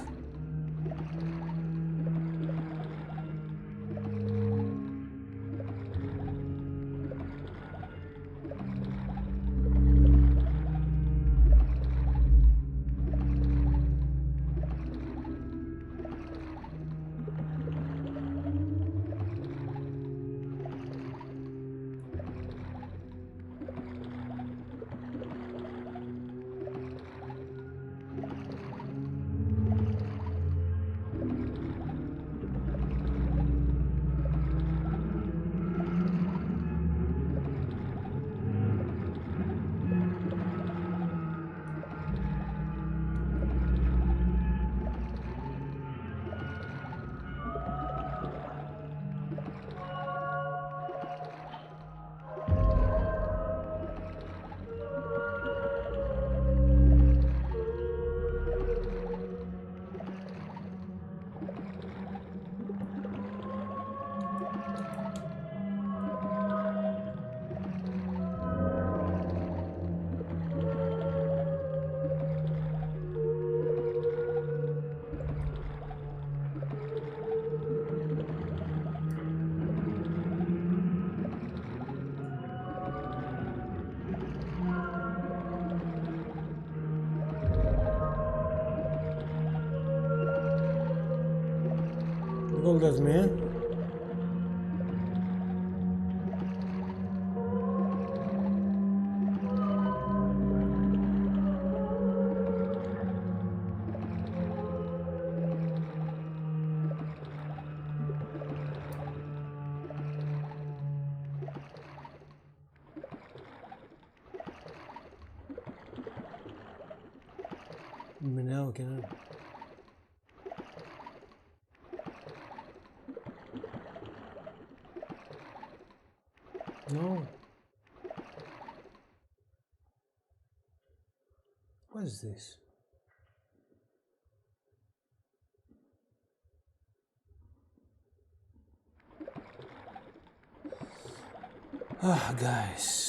told at me. Μηνιαία και ναι. No. What is this? Ah, guys.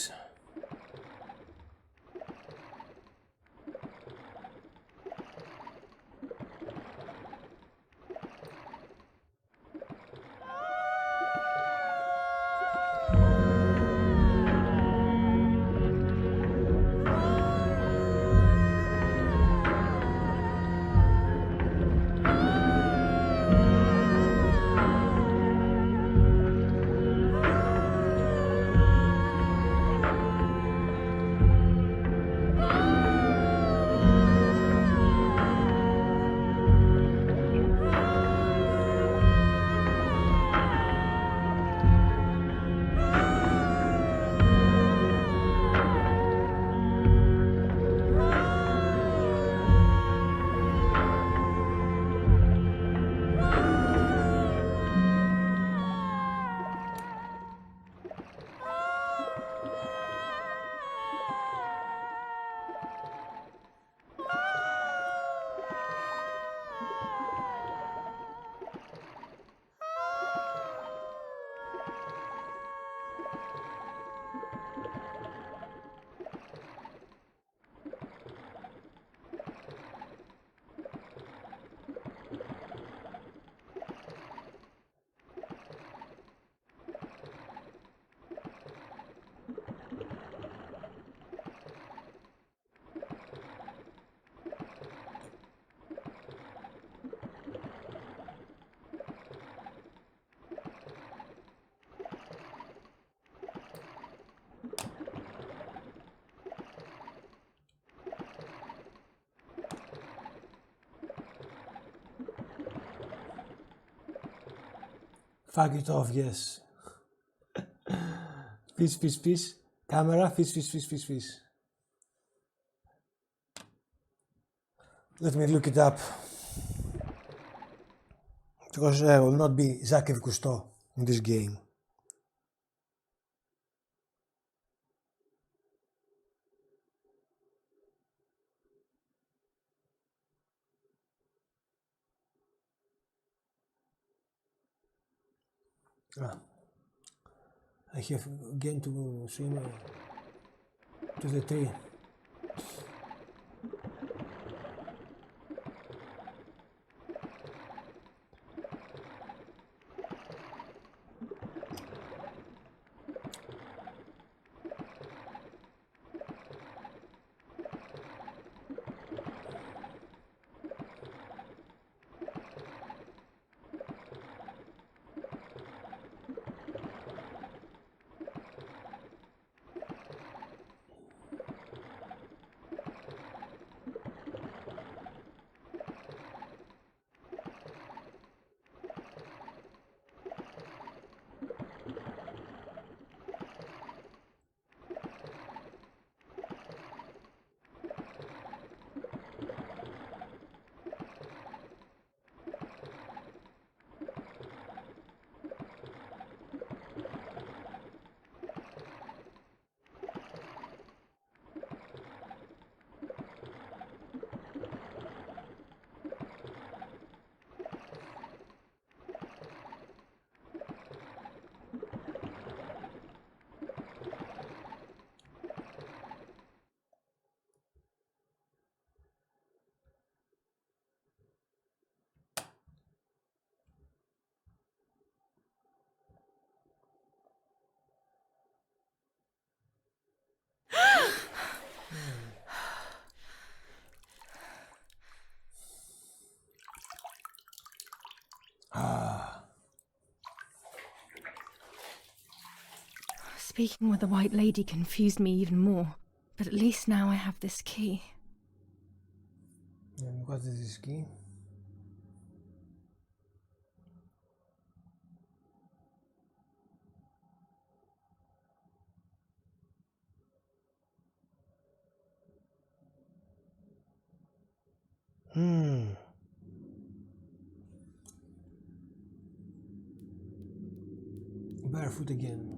Fuck it off, yes. Fish. Camera, fish. Let me look it up. Because I will not be Jacques Cousteau in this game. I have again to swim to the tree. Speaking with the white lady confused me even more, but at least now I have this key. What is this key? Barefoot again.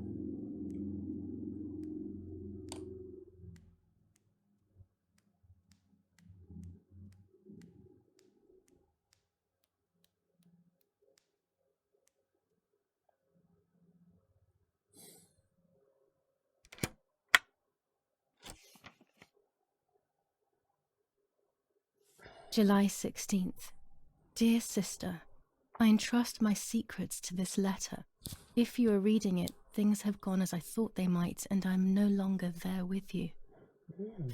July 16th. Dear sister, I entrust my secrets to this letter. If you are reading it, things have gone as I thought they might, and I'm no longer there with you.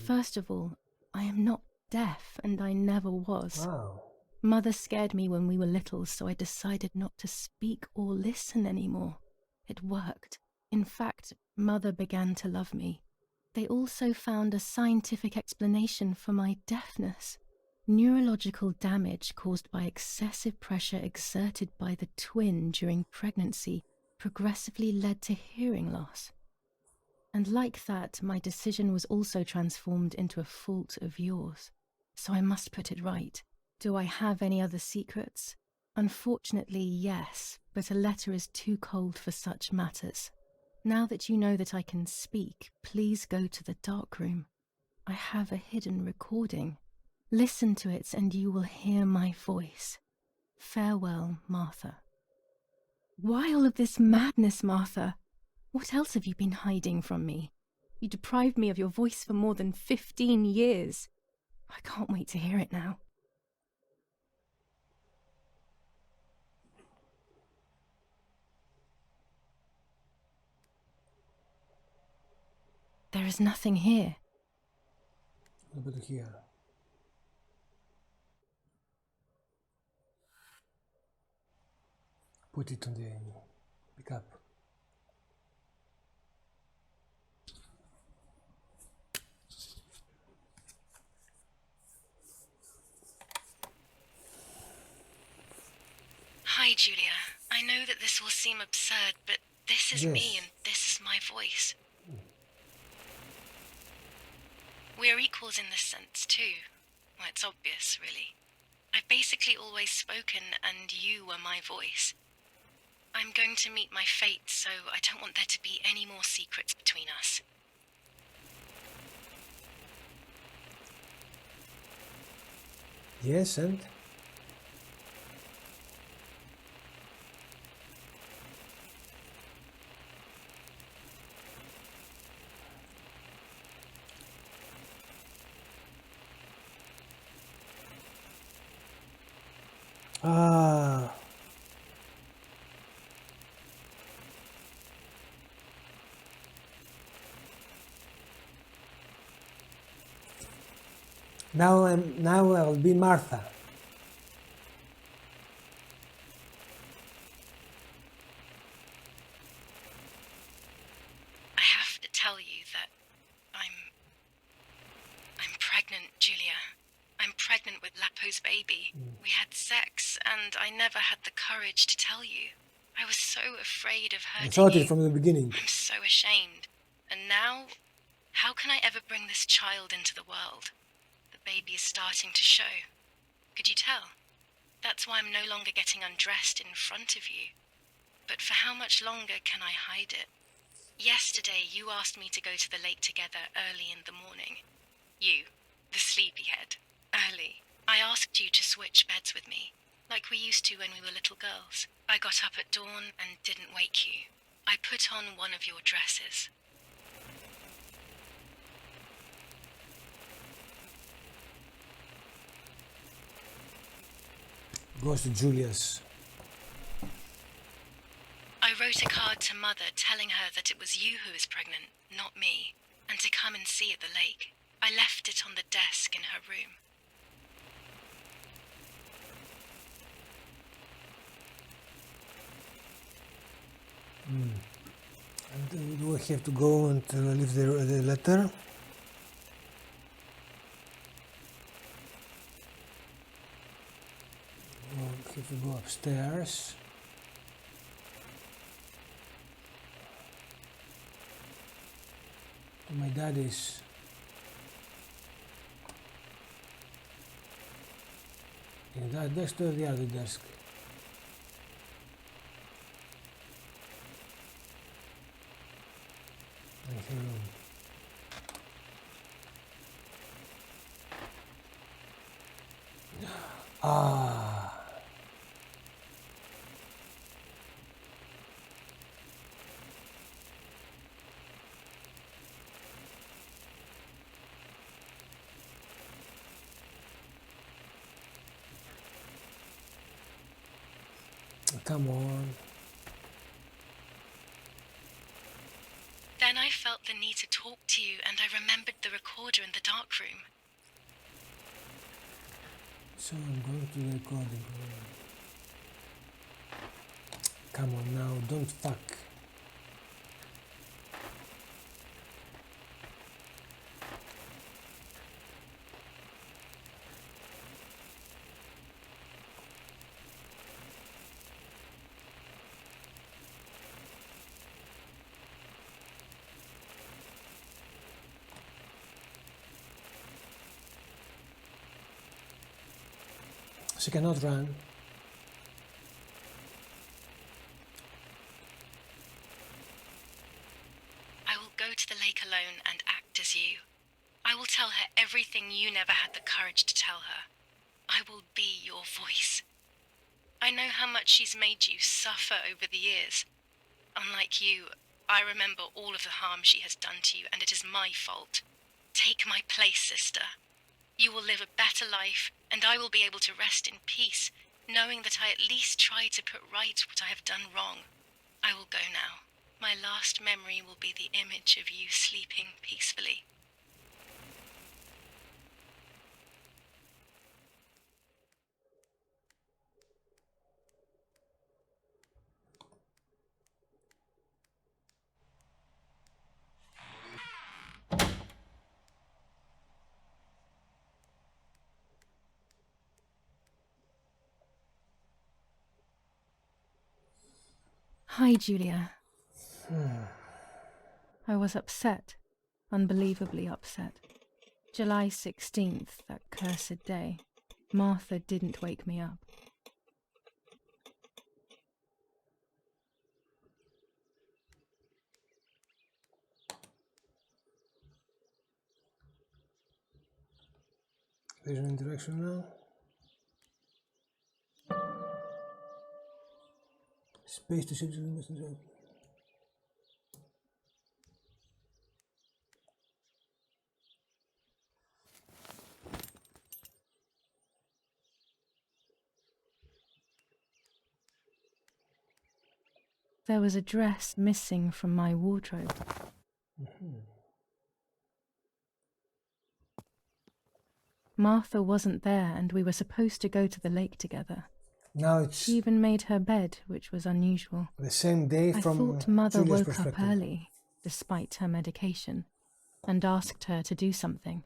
First of all, I am not deaf, and I never was. Wow. Mother scared me when we were little, so I decided not to speak or listen anymore. It worked. In fact, Mother began to love me. They also found a scientific explanation for my deafness. Neurological damage caused by excessive pressure exerted by the twin during pregnancy progressively led to hearing loss. And like that, my decision was also transformed into a fault of yours. So I must put it right. Do I have any other secrets? Unfortunately, yes, but a letter is too cold for such matters. Now that you know that I can speak, please go to the dark room. I have a hidden recording. Listen to it and you will hear my voice. Farewell, Martha. Why all of this madness, Martha? What else have you been hiding from me? You deprived me of your voice for more than 15 years. I can't wait to hear it now. There is nothing here. What about here? Put it on the pickup. Hi, Julia. I know that this will seem absurd, but this is me and this is my voice. We are equals in this sense, too. Well, it's obvious, really. I've basically always spoken, and you were my voice. I'm going to meet my fate, so I don't want there to be any more secrets between us. Yes, and? Ah. Now I'll be Martha. I have to tell you that I'm pregnant, Julia. I'm pregnant with Lapo's baby. We had sex, and I never had the courage to tell you. I was so afraid of hurting I thought you. it from the beginning. I'm so ashamed. And now, how can I ever bring this child into the world? The baby is starting to show. Could you tell? That's why I'm no longer getting undressed in front of you. But for how much longer can I hide it? Yesterday, you asked me to go to the lake together early in the morning. You, the sleepyhead. Early. I asked you to switch beds with me, like we used to when we were little girls. I got up at dawn and didn't wake you. I put on one of your dresses. Goes to Julia's. I wrote a card to Mother telling her that it was you who was pregnant, not me, and to come and see at the lake. I left it on the desk in her room. And Do I have to go and leave the letter? I have to go upstairs. To my daddy's. In that desk or the other desk? Ah. Come on. Then I felt the need to talk to you, and I remembered the recorder in the dark room. So I'm going to the recording room. Come on now, don't fuck. She cannot run. I will go to the lake alone and act as you. I will tell her everything you never had the courage to tell her. I will be your voice. I know how much she's made you suffer over the years. Unlike you, I remember all of the harm she has done to you, and it is my fault. Take my place, sister. You will live a better life, and I will be able to rest in peace, knowing that I at least tried to put right what I have done wrong. I will go now. My last memory will be the image of you sleeping peacefully. Hi, Julia. I was upset, unbelievably upset. July 16th, that cursed day. Martha didn't wake me up. There's an interaction now. Space to shift the messenger. There was a dress missing from my wardrobe. Martha wasn't there, and we were supposed to go to the lake together. Now it's She even made her bed, which was unusual. the same day I from thought Mother Julia's woke up perspective. early, despite her medication, and asked her to do something.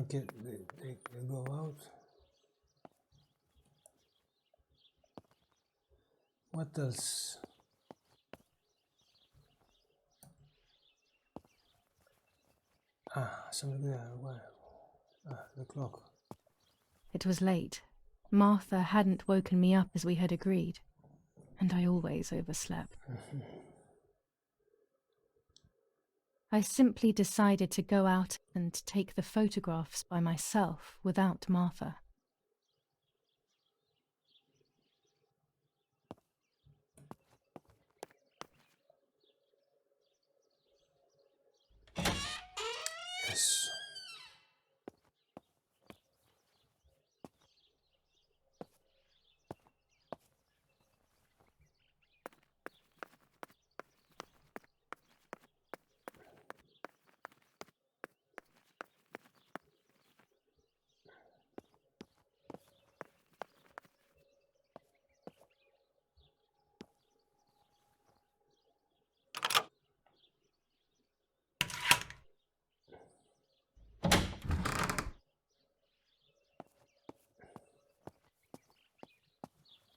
Okay, they go out. What else? Something there. The clock. It was late. Martha hadn't woken me up as we had agreed, and I always overslept. I simply decided to go out and take the photographs by myself without Martha. Yes.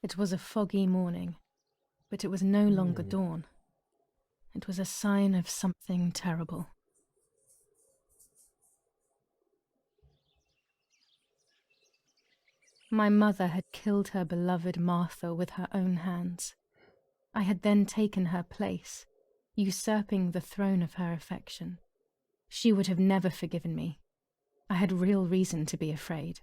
It was a foggy morning, but it was no longer dawn. It was a sign of something terrible. My mother had killed her beloved Martha with her own hands. I had then taken her place, usurping the throne of her affection. She would have never forgiven me. I had real reason to be afraid.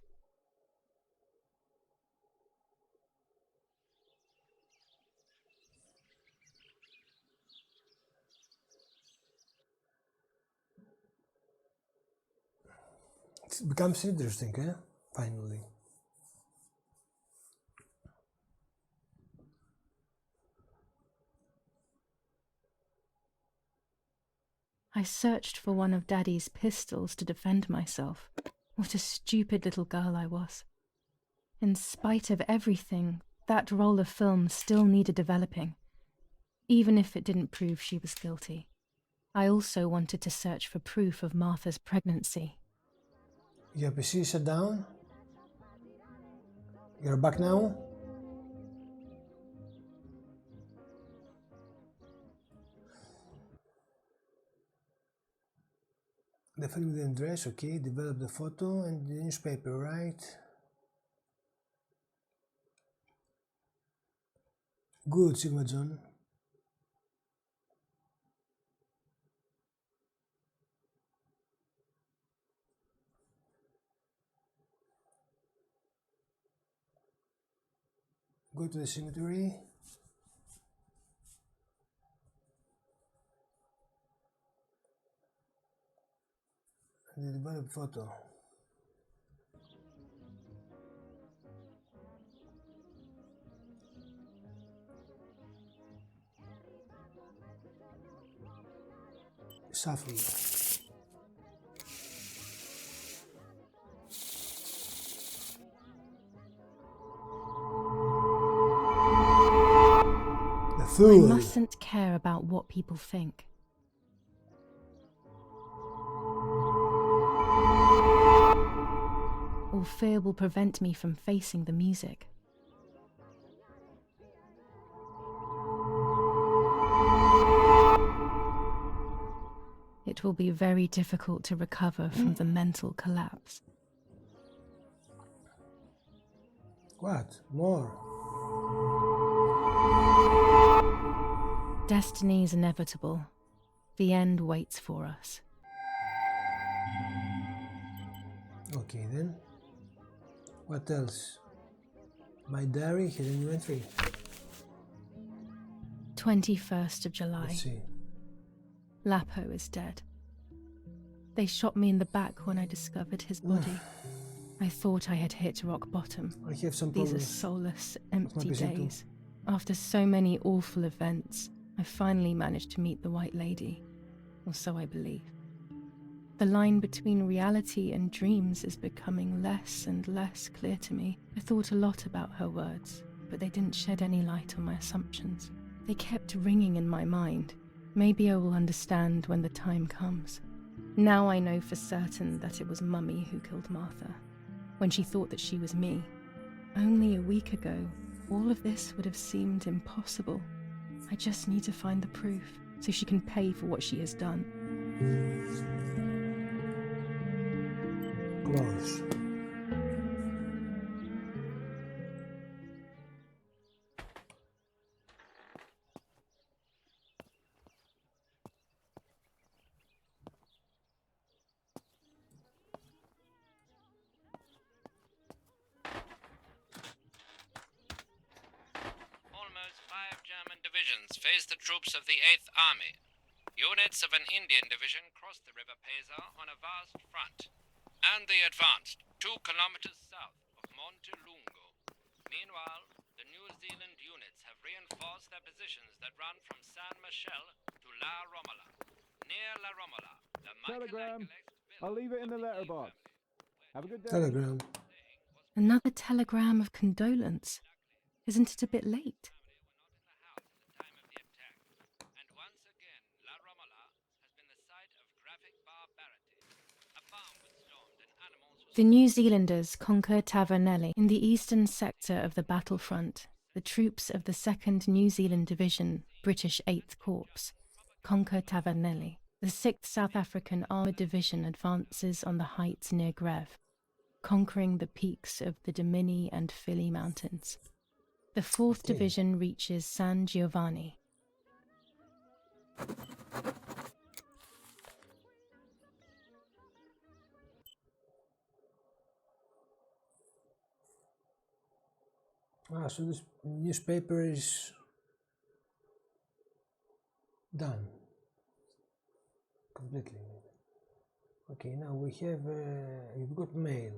It becomes interesting, eh? Finally. I searched for one of Daddy's pistols to defend myself. What a stupid little girl I was. In spite of everything, that roll of film still needed developing, even if it didn't prove she was guilty. I also wanted to search for proof of Martha's pregnancy. Your PC shut down? You're back now? The film with the address, okay, develop the photo and the newspaper, right? Good, Sigma John. Go to the cemetery. And develop photo. Shuffle. The fool. I mustn't care about what people think. All fear will prevent me from facing the music. It will be very difficult to recover from the mental collapse. What? More? Destiny is inevitable. The end waits for us. Okay then. What else? My diary has a new entry. 21st of July. Let's see. Lapo is dead. They shot me in the back when I discovered his body. I thought I had hit rock bottom. I have some These are problems. soulless, empty busy too. days. After so many awful events, I finally managed to meet the White Lady. Or so I believe. The line between reality and dreams is becoming less and less clear to me. I thought a lot about her words, but they didn't shed any light on my assumptions. They kept ringing in my mind. Maybe I will understand when the time comes. Now I know for certain that it was Mummy who killed Martha, when she thought that she was me. Only a week ago, all of this would have seemed impossible. I just need to find the proof, so she can pay for what she has done. Close. Almost 5 German divisions face the troops of the 8th Army. Units of an Indian division crossed the River Pesa on a vast front. And they advanced 2 kilometers south of Montelungo. Meanwhile, the New Zealand units have reinforced their positions that run from San Michel to La Romola. Near La Romola, the Telegram. I'll leave it in the letterbox. Have a good day. Telegram. Another telegram of condolence. Isn't it a bit late? The New Zealanders conquered Tavernelli in the eastern sector of the battlefront the troops of the 2nd New Zealand Division, British 8th Corps, conquer Tavernelli. The 6th South African Armoured Division advances on the heights near Greve, conquering the peaks of the Dimini and Fili Mountains. The 4th Division reaches San Giovanni. So this newspaper is done completely. Okay, now we have you've got mail.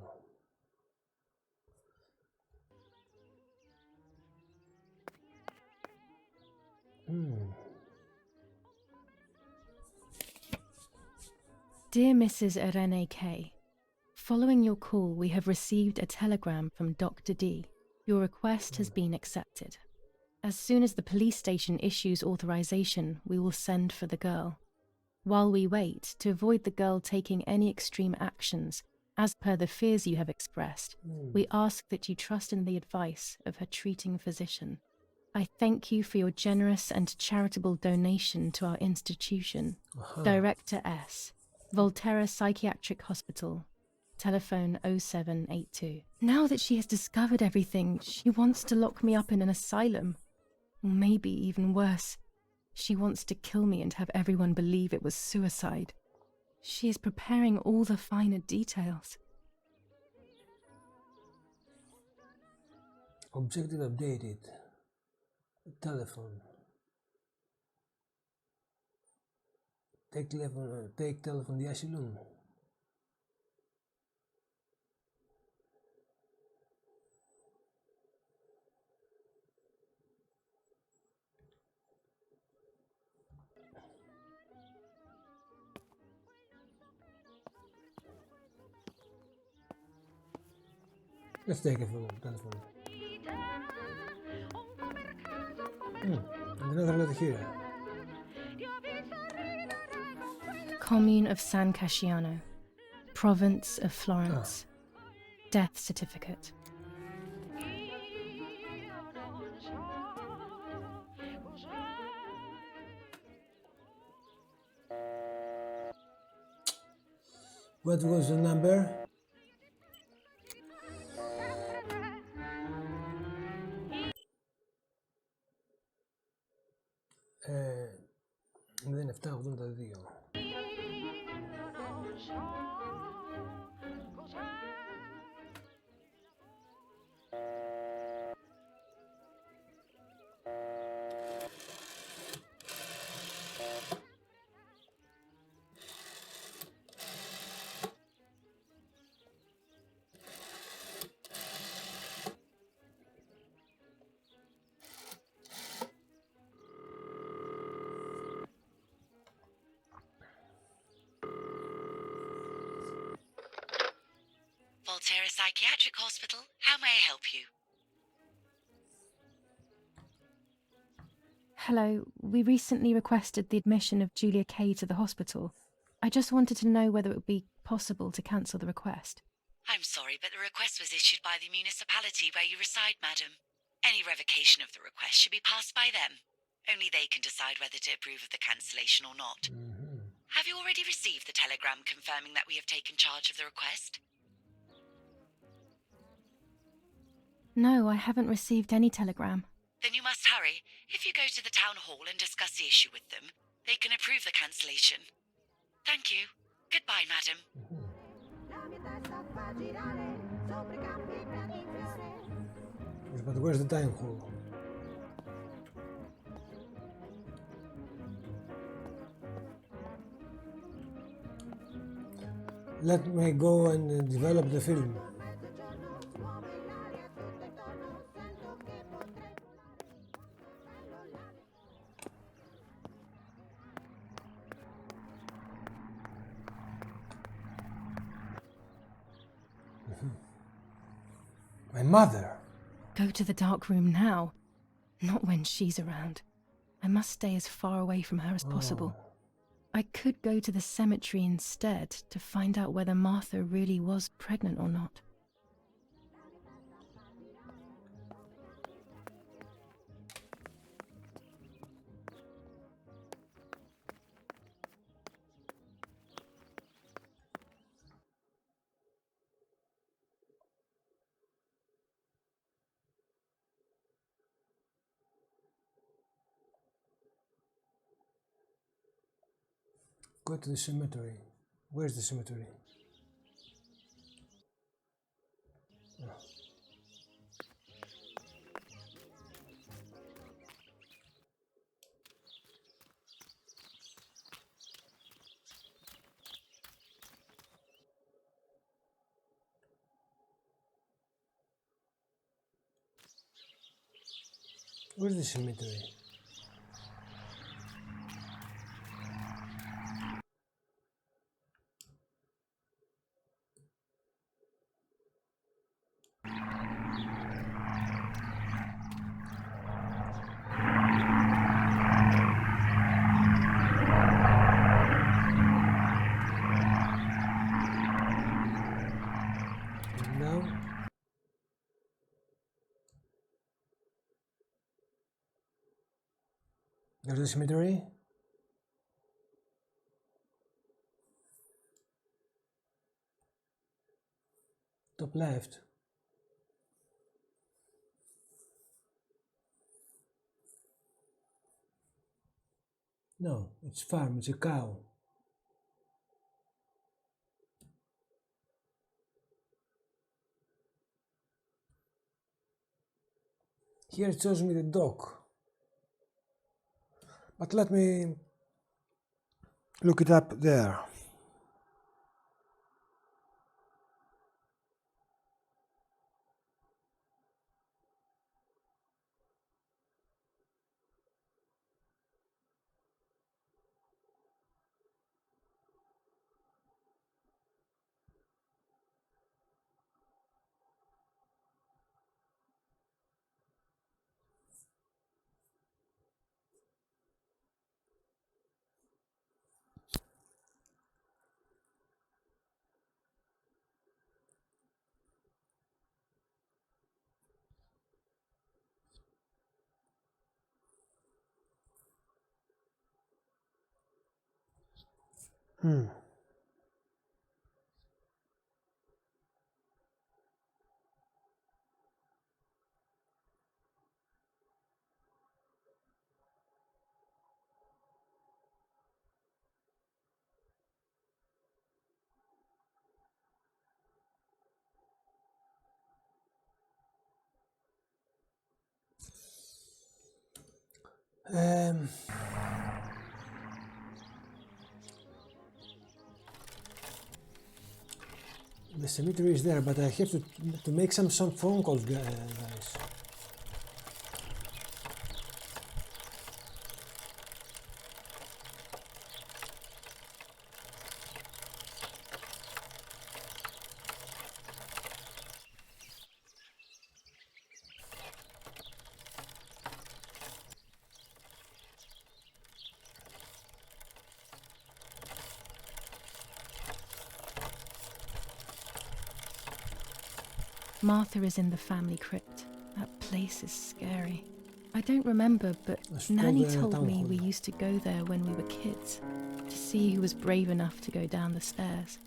Dear Mrs. Irene K, following your call, we have received a telegram from Dr. D. Your request has been accepted. As soon as the police station issues authorization, we will send for the girl. While we wait, to avoid the girl taking any extreme actions, as per the fears you have expressed, we ask that you trust in the advice of her treating physician. I thank you for your generous and charitable donation to our institution. Director S. Volterra Psychiatric Hospital. Telephone 0782. Now that she has discovered everything, she wants to lock me up in an asylum. Or maybe even worse, she wants to kill me and have everyone believe it was suicide. She is preparing all the finer details. Objective updated. Telephone. Take telephone the asylum. Let's take a telephone. And another letter here. Commune of San Casciano, Province of Florence. Death certificate. What was the number? Δεν 782. Volterra Psychiatric Hospital. How may I help you? Hello, we recently requested the admission of Julia K to the hospital. I just wanted to know whether it would be possible to cancel the request. I'm sorry, but the request was issued by the municipality where you reside, madam. Any revocation of the request should be passed by them. Only they can decide whether to approve of the cancellation or not. Have you already received the telegram confirming that we have taken charge of the request? No, I haven't received any telegram. Then you must hurry. If you go to the town hall and discuss the issue with them, they can approve the cancellation. Thank you. Goodbye, madam. But where's the town hall? Let me go and develop the film. My mother. Go to the dark room now. Not when she's around. I must stay as far away from her as possible. I could go to the cemetery instead to find out whether Martha really was pregnant or not. Go to the cemetery. Where's the cemetery? Oh. Where's the cemetery? Now, there's the cemetery. Top left. No, it's farm, it's a cow. Here it shows me the dog. But let me look it up there. The cemetery is there, but I have to make some phone calls, guys. Martha is in the family crypt. That place is scary. I don't remember, but Nanny told me we used to go there when we were kids, to see who was brave enough to go down the stairs.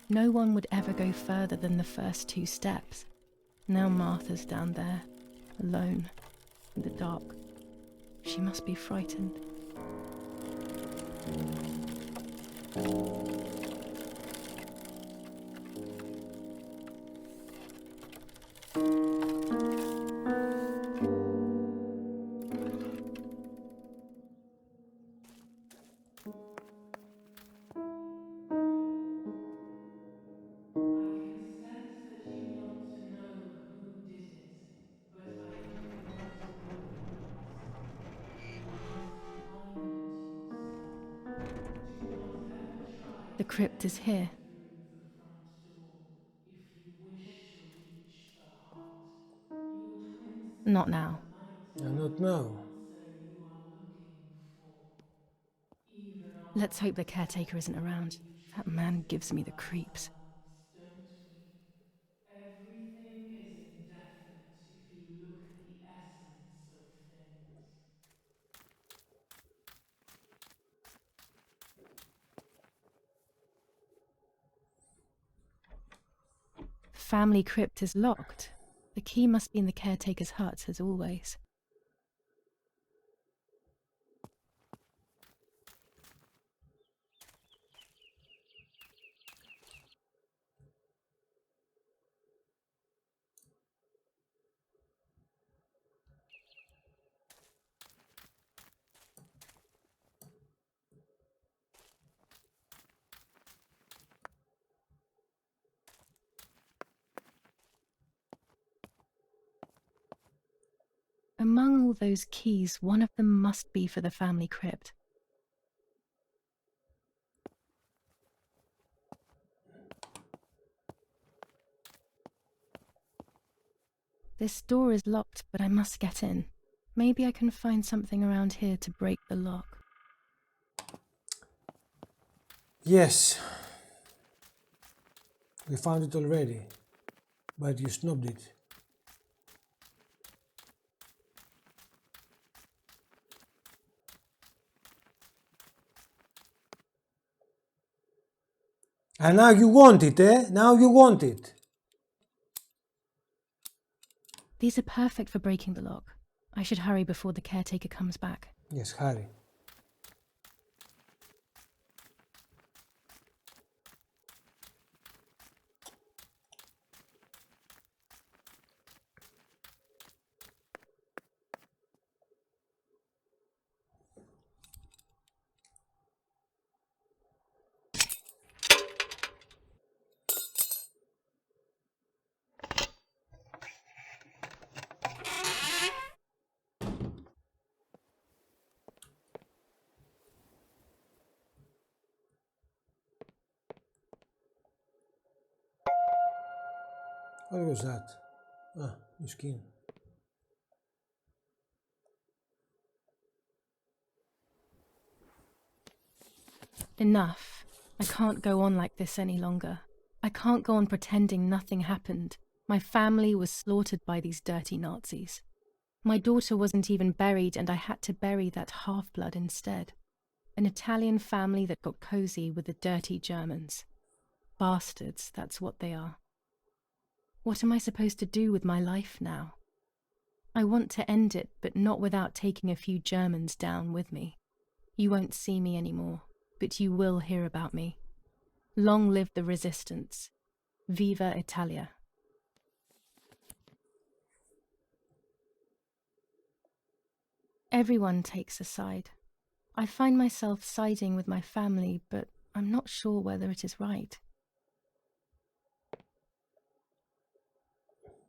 No one would ever go further than the first 2 steps. Now Martha's down there, alone, in the dark. She must be frightened. The crypt is here. Not now. Not now. Let's hope the caretaker isn't around. That man gives me the creeps. Everything is indefinite if you look at the essence of things. Family crypt is locked. The key must be in the caretaker's hut, as always. among all those keys, one of them must be for the family crypt. This door is locked, but I must get in. Maybe I can find something around here to break the lock. Yes. We found it already, but you snubbed it. And now you want it, eh? Now you want it. These are perfect for breaking the lock. I should hurry before the caretaker comes back. Yes, hurry. What was that? Ah, new skin. Enough. I can't go on like this any longer. I can't go on pretending nothing happened. My family was slaughtered by these dirty Nazis. My daughter wasn't even buried, and I had to bury that half-blood instead. An Italian family that got cozy with the dirty Germans. Bastards, that's what they are. What am I supposed to do with my life now? I want to end it, but not without taking a few Germans down with me. You won't see me anymore, but you will hear about me. Long live the resistance. Viva Italia. Everyone takes a side. I find myself siding with my family, but I'm not sure whether it is right.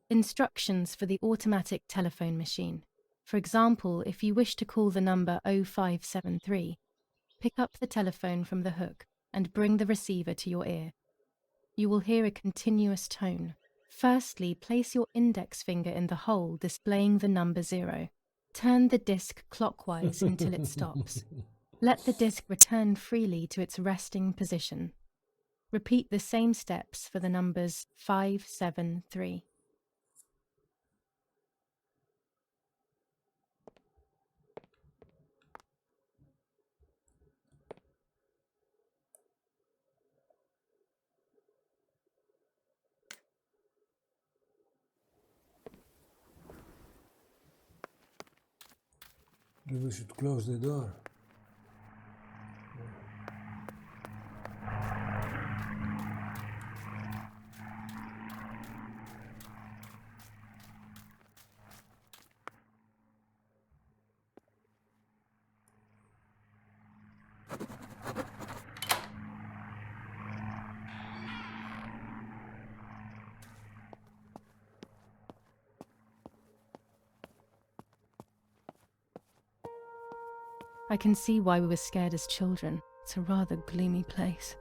Instructions for the automatic telephone machine. For example, if you wish to call the number 0573, pick up the telephone from the hook and bring the receiver to your ear. You will hear a continuous tone. Firstly, place your index finger in the hole displaying the number 0. Turn the disc clockwise until it stops. Let the disc return freely to its resting position. Repeat the same steps for the numbers 573. Maybe we should close the door. I can see why we were scared as children. It's a rather gloomy place.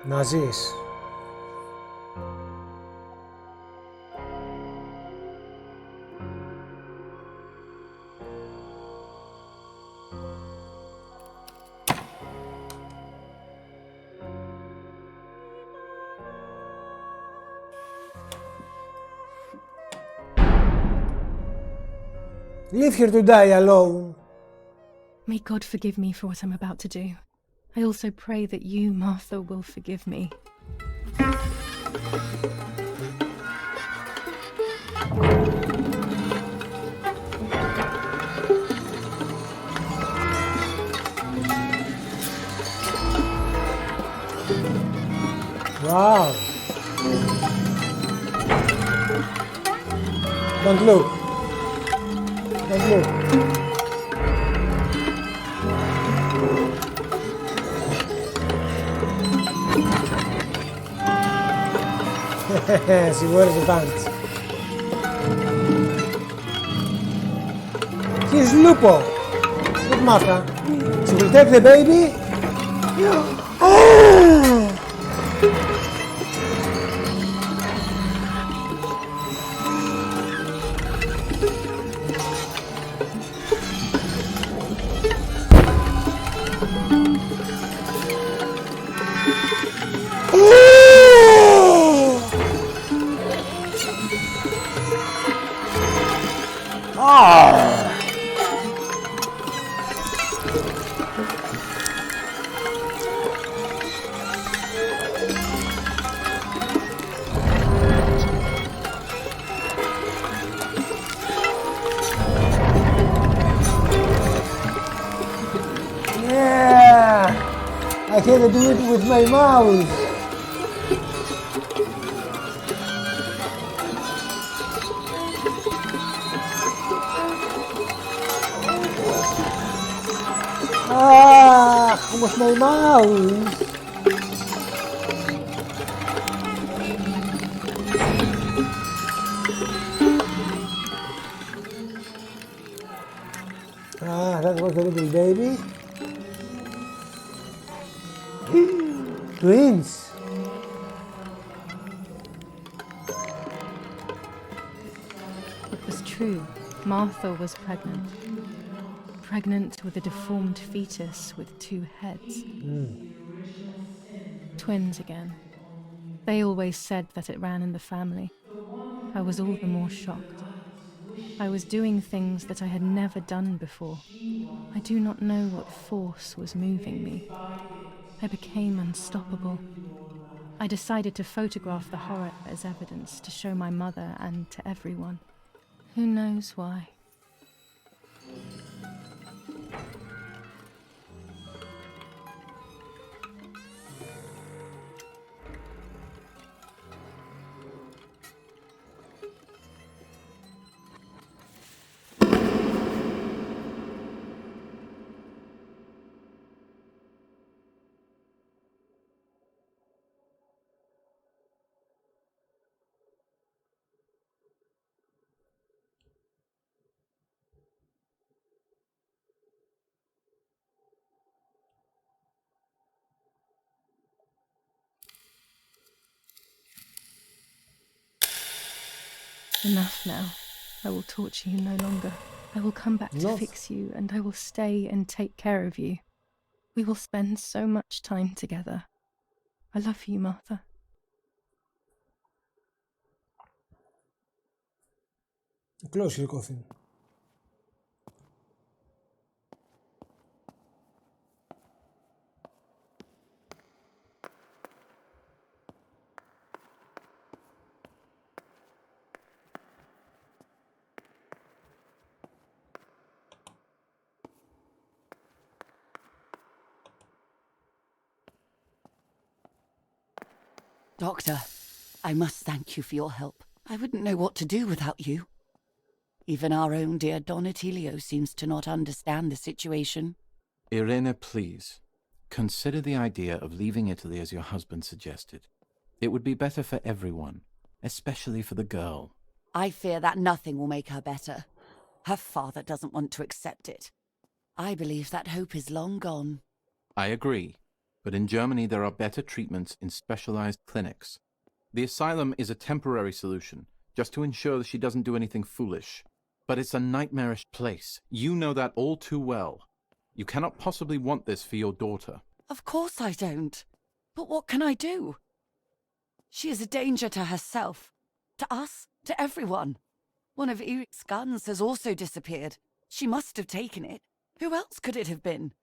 Nazis. Leave her to die alone. May God forgive me for what I'm about to do. I also pray that you, Martha, will forgive me. Wow. Don't look. Don't look. She wears the pants. Here's Lupo. Look, Martha. She will take the baby. Oh! I can't do it with my mouse. With my mouse. That was a little baby. Twins. It was true. Martha was pregnant. Pregnant with a deformed fetus with 2 heads. Twins again. They always said that it ran in the family. I was all the more shocked. I was doing things that I had never done before. I do not know what force was moving me. I became unstoppable. I decided to photograph the horror as evidence to show my mother and to everyone. Who knows why? Enough now. I will torture you no longer. I will come back to fix you, and I will stay and take care of you. We will spend so much time together. I love you, Martha. Close your coffin. Doctor, I must thank you for your help. I wouldn't know what to do without you. Even our own dear Don Attilio seems to not understand the situation. Irene, please. Consider the idea of leaving Italy as your husband suggested. It would be better for everyone, especially for the girl. I fear that nothing will make her better. Her father doesn't want to accept it. I believe that hope is long gone. I agree, but in Germany there are better treatments in specialized clinics. The asylum is a temporary solution, just to ensure that she doesn't do anything foolish. But it's a nightmarish place. You know that all too well. You cannot possibly want this for your daughter. Of course I don't. But what can I do? She is a danger to herself, to us, to everyone. One of Eric's guns has also disappeared. She must have taken it. Who else could it have been?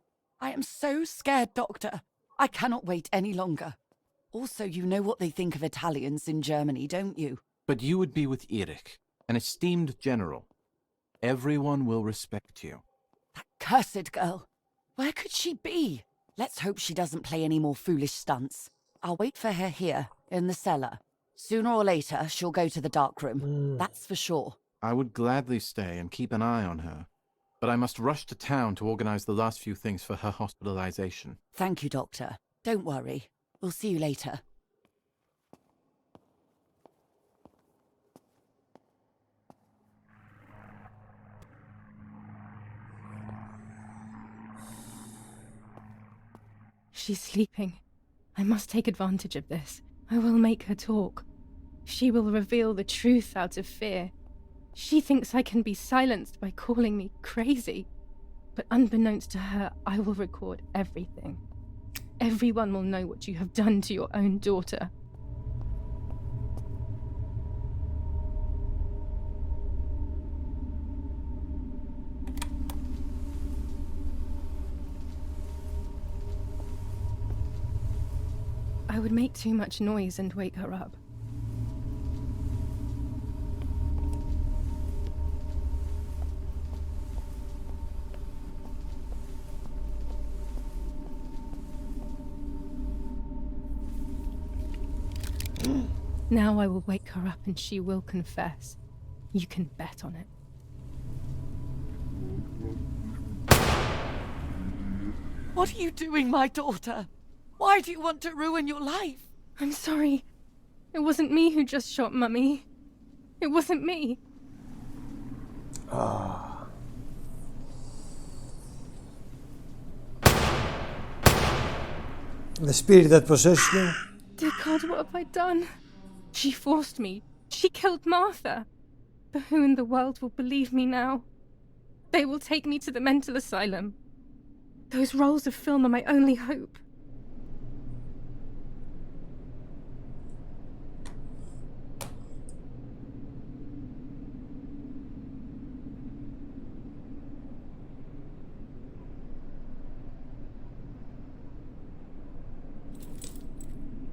I am so scared, Doctor. I cannot wait any longer. Also, you know what they think of Italians in Germany, don't you? But you would be with Eric, an esteemed general. Everyone will respect you. That cursed girl. Where could she be? Let's hope she doesn't play any more foolish stunts. I'll wait for her here, in the cellar. Sooner or later, she'll go to the dark room. That's for sure. I would gladly stay and keep an eye on her, but I must rush to town to organize the last few things for her hospitalization. Thank you, Doctor. Don't worry. We'll see you later. She's sleeping. I must take advantage of this. I will make her talk. She will reveal the truth out of fear. She thinks I can be silenced by calling me crazy. But unbeknownst to her, I will record everything. Everyone will know what you have done to your own daughter. I would make too much noise and wake her up. Now I will wake her up and she will confess. You can bet on it. What are you doing, my daughter? Why do you want to ruin your life? I'm sorry. It wasn't me who just shot Mummy. It wasn't me. The spirit that possessed me. Dear God, what have I done? She forced me. She killed Martha. But who in the world will believe me now? They will take me to the mental asylum. Those rolls of film are my only hope.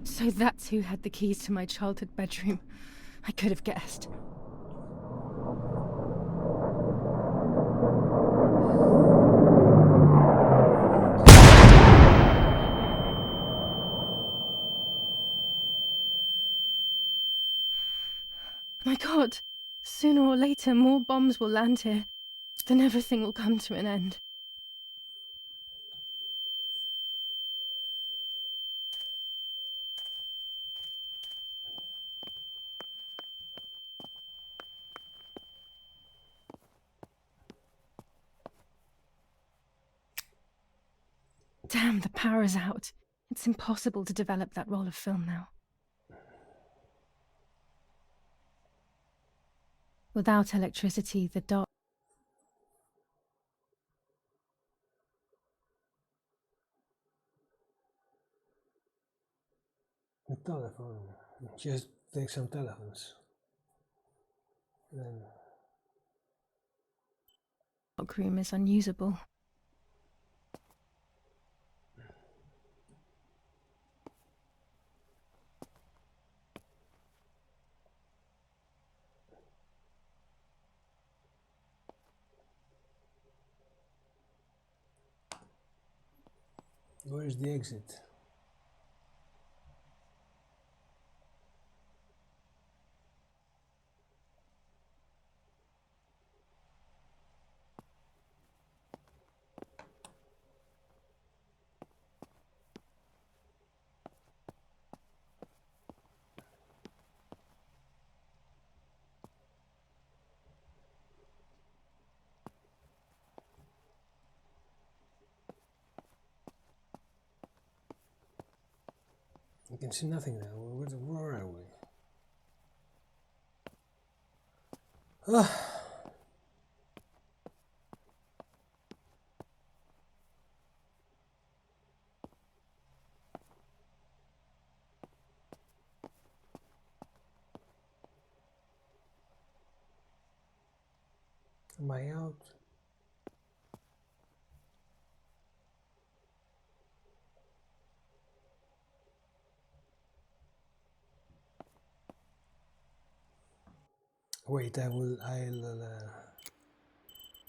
So that's who had the keys to my childhood bedroom. I could have guessed. My God, sooner or later more bombs will land here. Then everything will come to an end. Damn, the power's out. It's impossible to develop that roll of film now. Without electricity, the dark... The telephone. Just take some telephones. Then... dark room is unusable. Where is the exit? You can see nothing now. Where are we? Am I out? Wait, I'll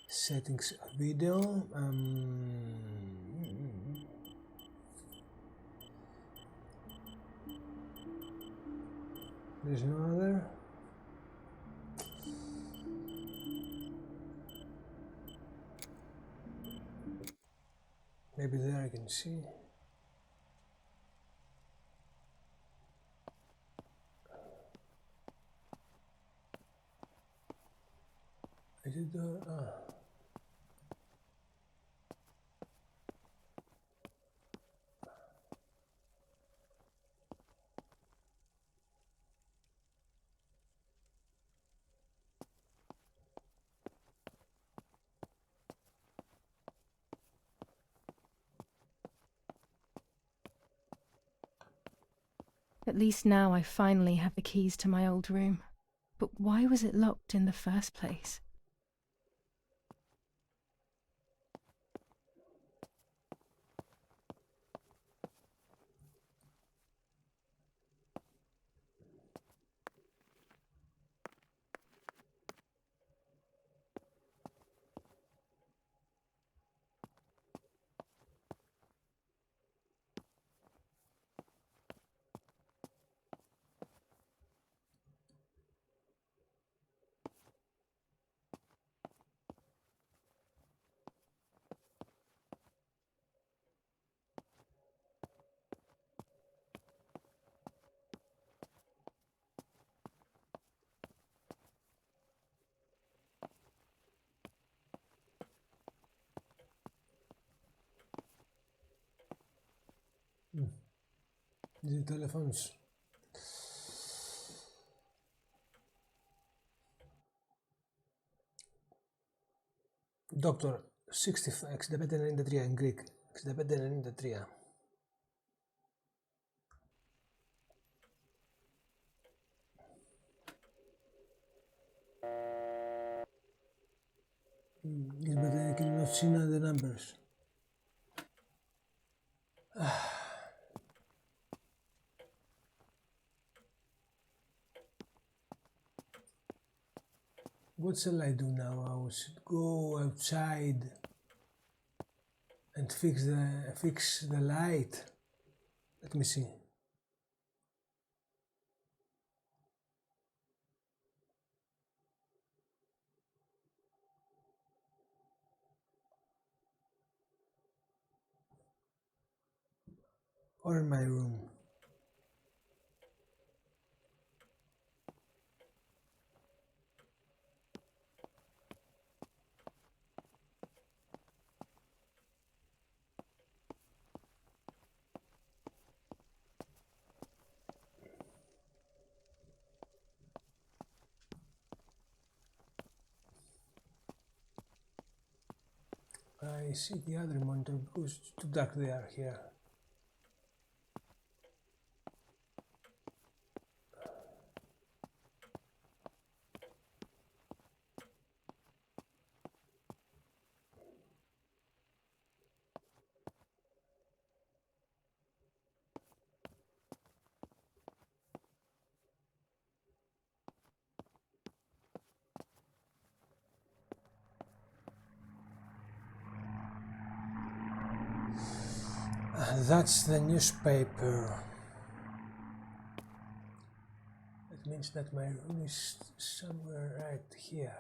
settings video. There's no other. Maybe there I can see. I did At least now I finally have the keys to my old room. But why was it locked in the first place? The telephones. Doctor 6593 in Greek. 6593. Yes, but I cannot see now the numbers. What shall I do now? I should go outside and fix the light. Let me see. Or in my room. I see the other monitor because it's too dark there here. That's the newspaper. That means that my room is somewhere right here.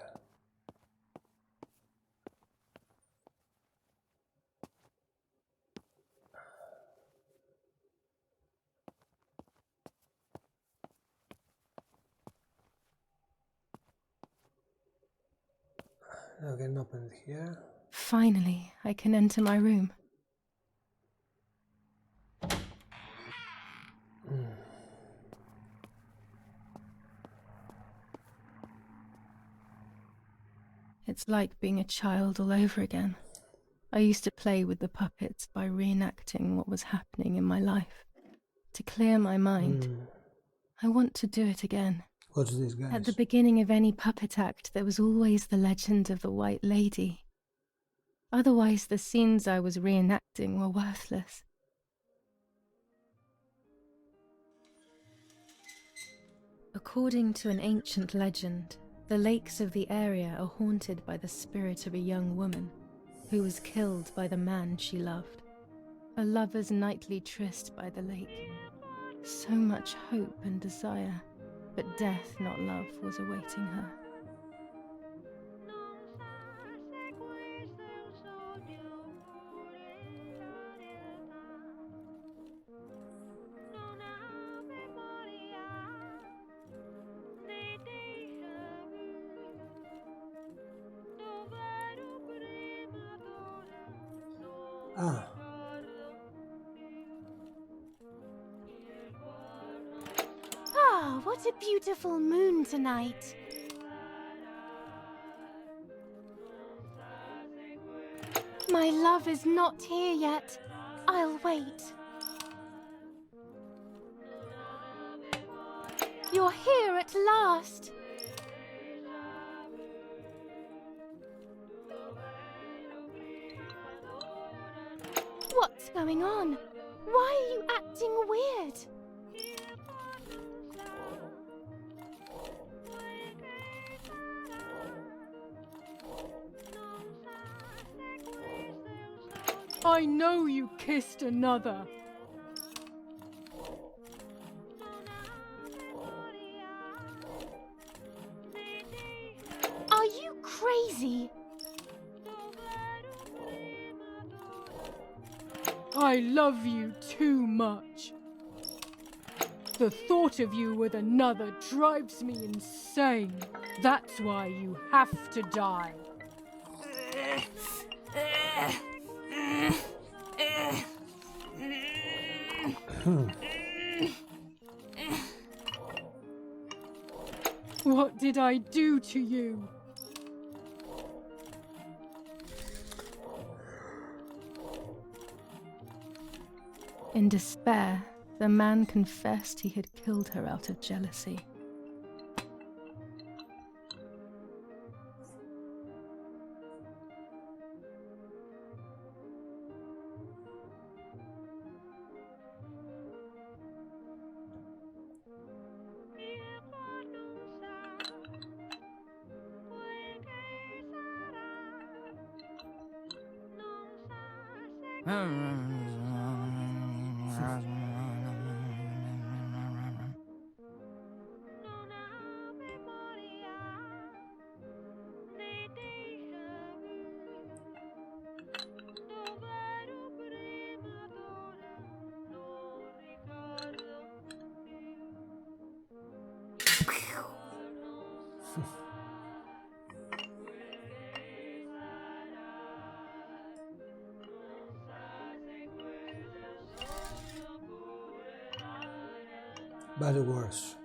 Now I can open it here. Finally, I can enter my room. It's like being a child all over again. I used to play with the puppets by reenacting what was happening in my life. To clear my mind. I want to do it again. What's this, guys? At the beginning of any puppet act, there was always the legend of the White Lady. Otherwise, the scenes I was reenacting were worthless. According to an ancient legend, the lakes of the area are haunted by the spirit of a young woman who was killed by the man she loved. A lover's nightly tryst by the lake. So much hope and desire, but death, not love, was awaiting her. Ah. Ah, what a beautiful moon tonight. My love is not here yet. I'll wait. You're here at last. What's going on? Why are you acting weird? I know you kissed another. Are you crazy? I love you too much. The thought of you with another drives me insane. That's why you have to die. What did I do to you? In despair, the man confessed he had killed her out of jealousy. But worse.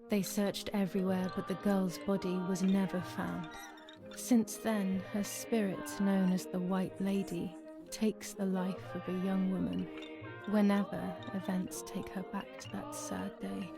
They searched everywhere, but the girl's body was never found. Since then, her spirit, known as the White Lady, takes the life of a young woman whenever events take her back to that sad day.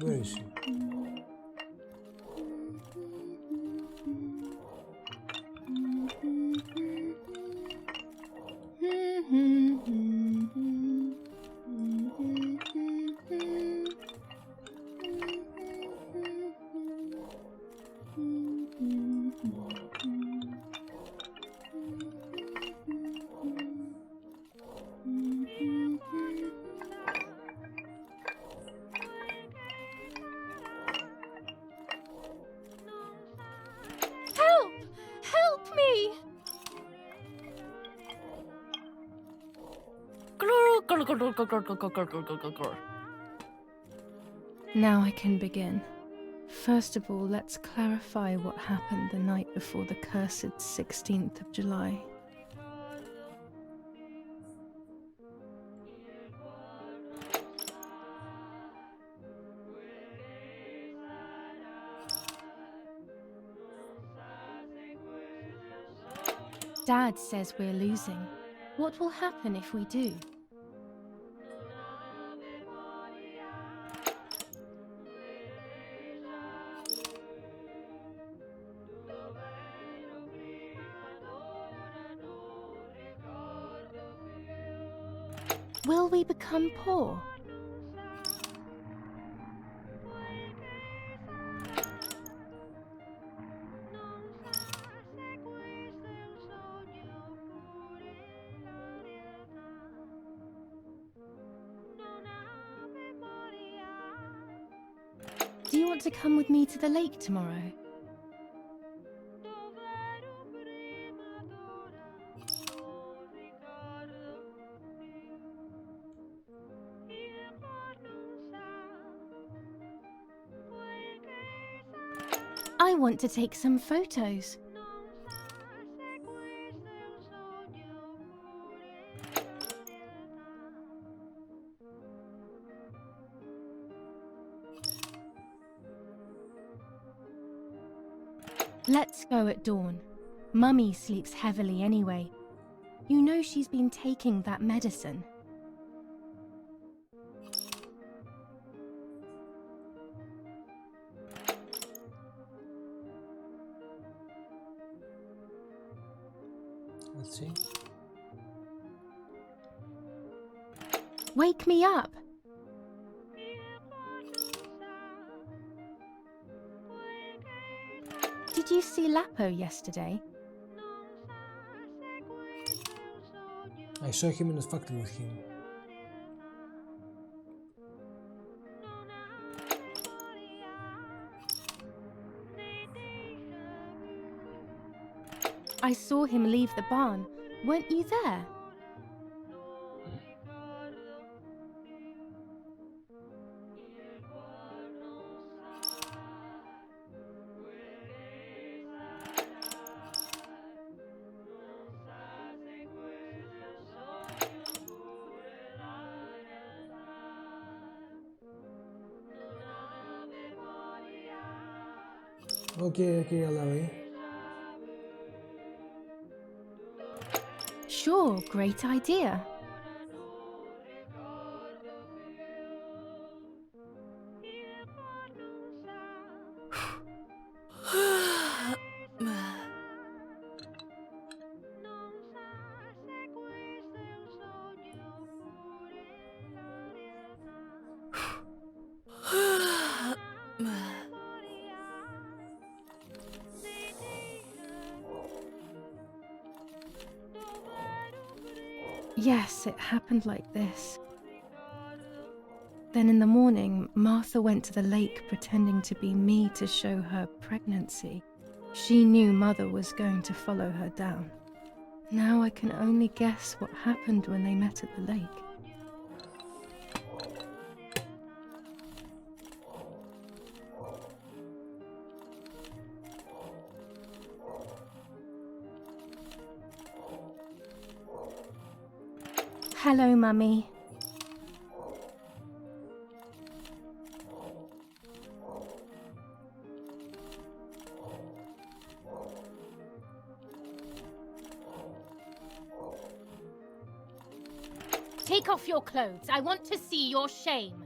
Where is she? Help! Help me! Now I can begin. First of all, let's clarify what happened the night before the cursed 16th of July. Dad says we're losing. What will happen if we do? Will we become poor? Do you want to come with me to the lake tomorrow? I want to take some photos. Let's go at dawn. Mummy sleeps heavily anyway. You know she's been taking that medicine. Let's see. Wake me up! Did you see Lapo yesterday? I saw him in the factory with him. I saw him leave the barn. Weren't you there? Okay, Alawi. Sure, great idea. Yes, it happened like this. Then in the morning, Martha went to the lake pretending to be me to show her pregnancy. She knew Mother was going to follow her down. Now I can only guess what happened when they met at the lake. Hello, Mummy. Take off your clothes. I want to see your shame.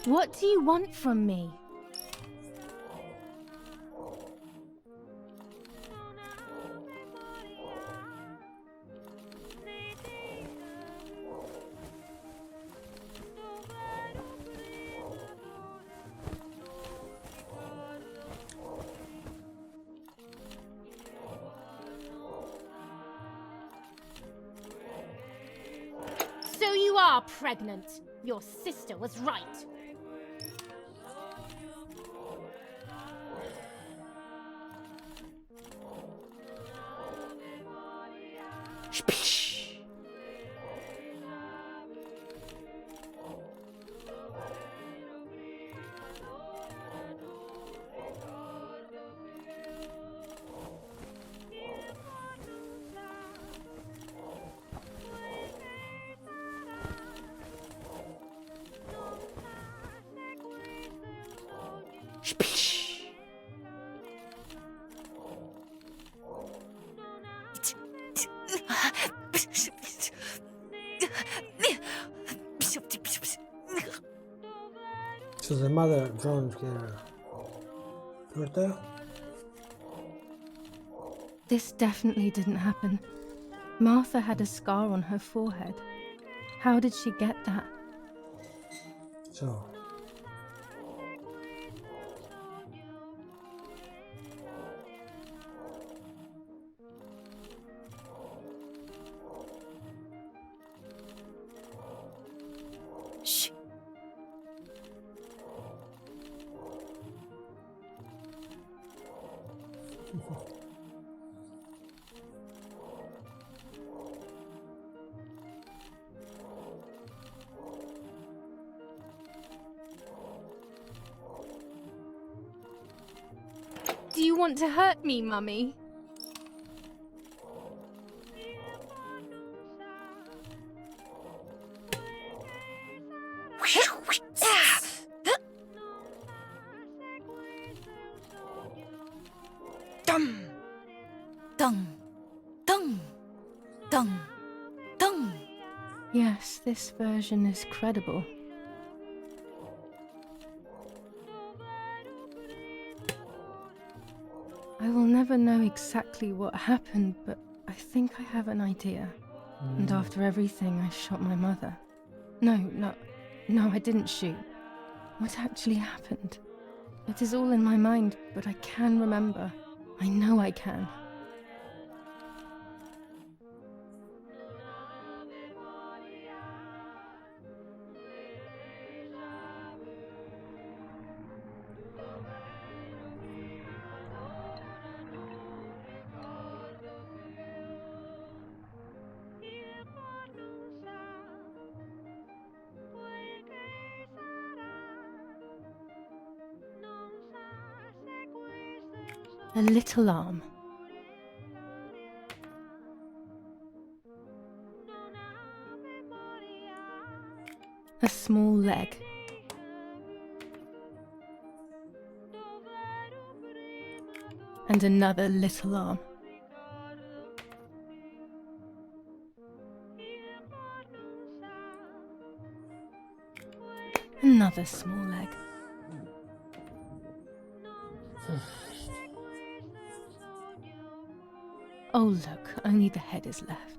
What do you want from me? So you are pregnant. Your sister was right. So the mother drowned her daughter? This definitely didn't happen. Martha had a scar on her forehead. How did she get that? So. Shh. Do you want to hurt me, Mummy? Dum, dum, dum, dum, dum. Yes, this version is credible. I will never know exactly what happened, but I think I have an idea. And after everything, I shot my mother. No, I didn't shoot. What actually happened? It is all in my mind, but I can remember. I know I can. A little arm. A small leg. And another little arm. Another small leg. Oh look, only the head is left.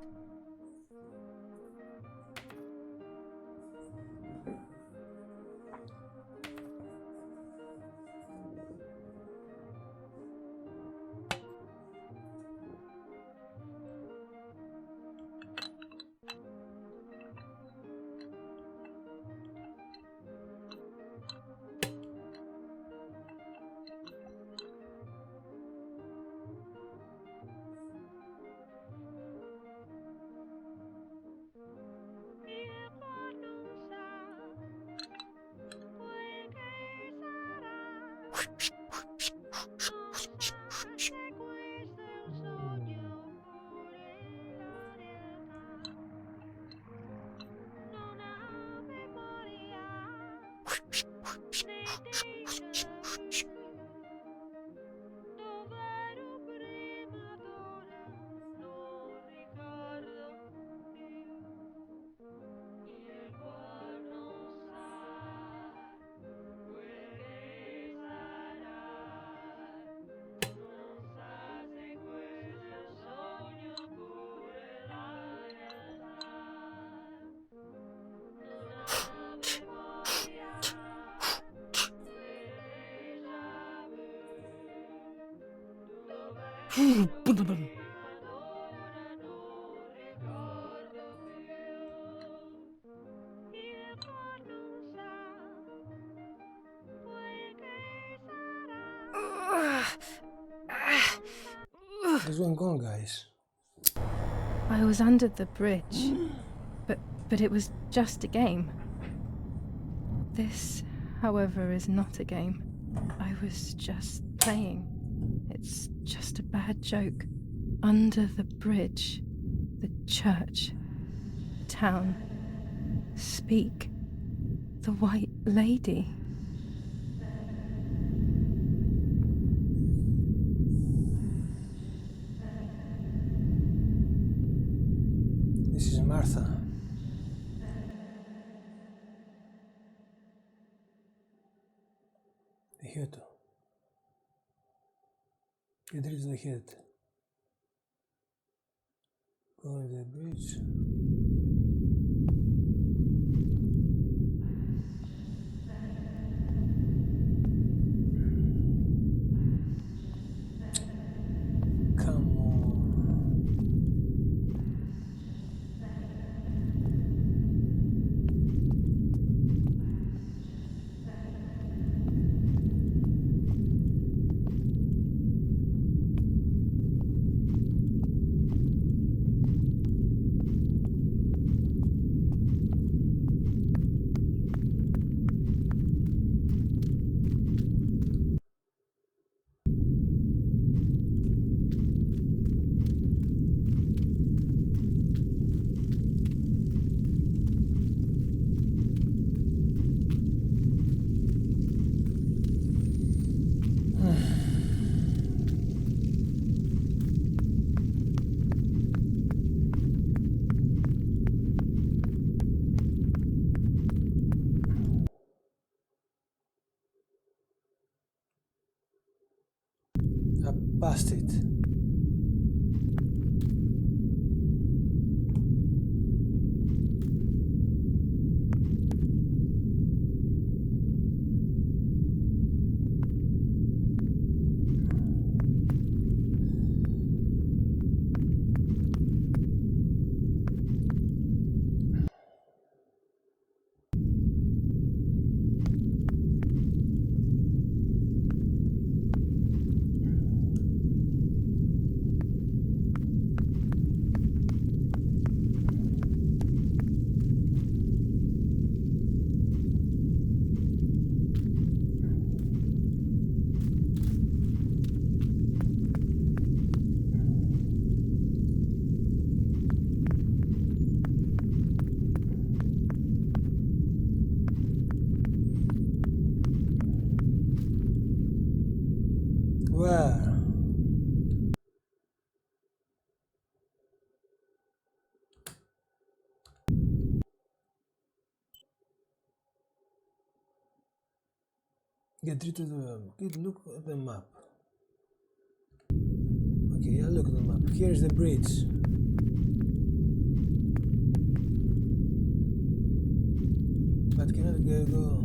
What's going on, guys? I was under the bridge, but it was just a game. This, however, is not a game. I was just playing. It's just a bad joke. Under the bridge, the church, town, speak, the white lady. Martha. Δοχείο του. Και τρίτο δοχείεται. Going to the bridge. Past it. Where? Get rid of the look at the map. Okay, I'll look at the map. Here's the bridge. But cannot go.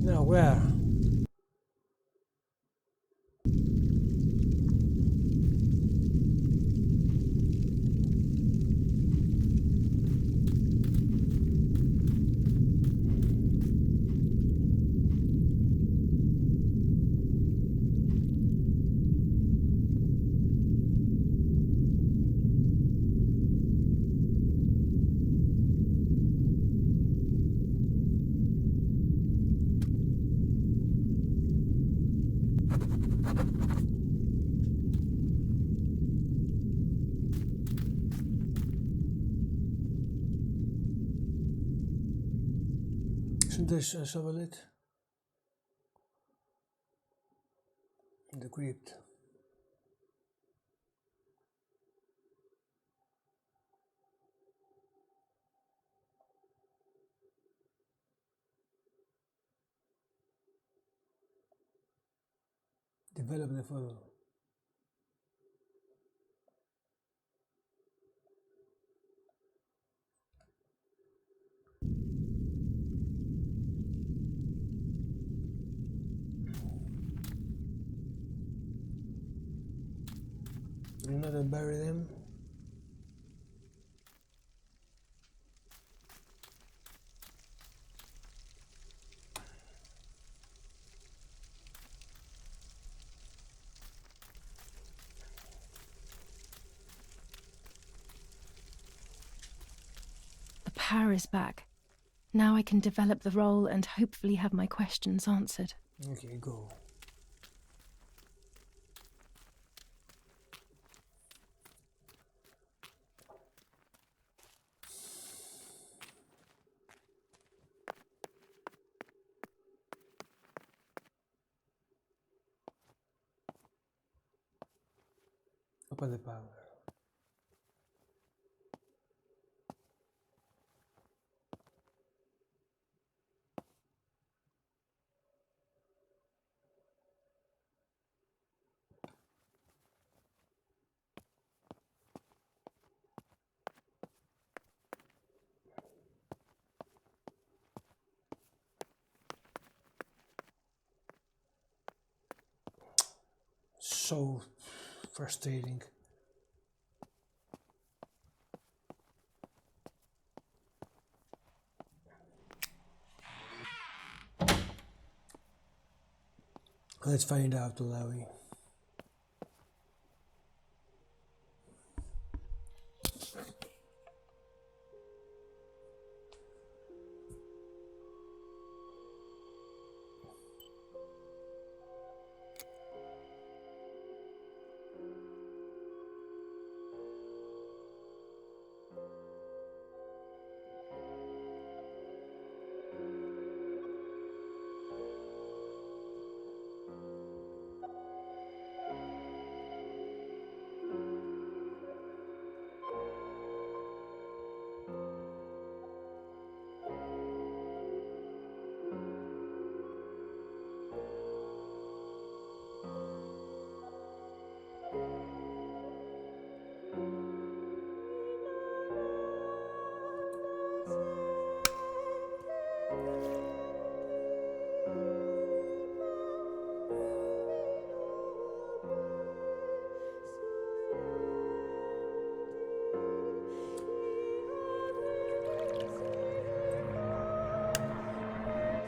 Now where? Let's have a look. The crypt. Develop the photo. Do not bury them. The power is back. Now I can develop the role and hopefully have my questions answered. Okay, go. Open the power. So frustrating. Let's find out, Larry.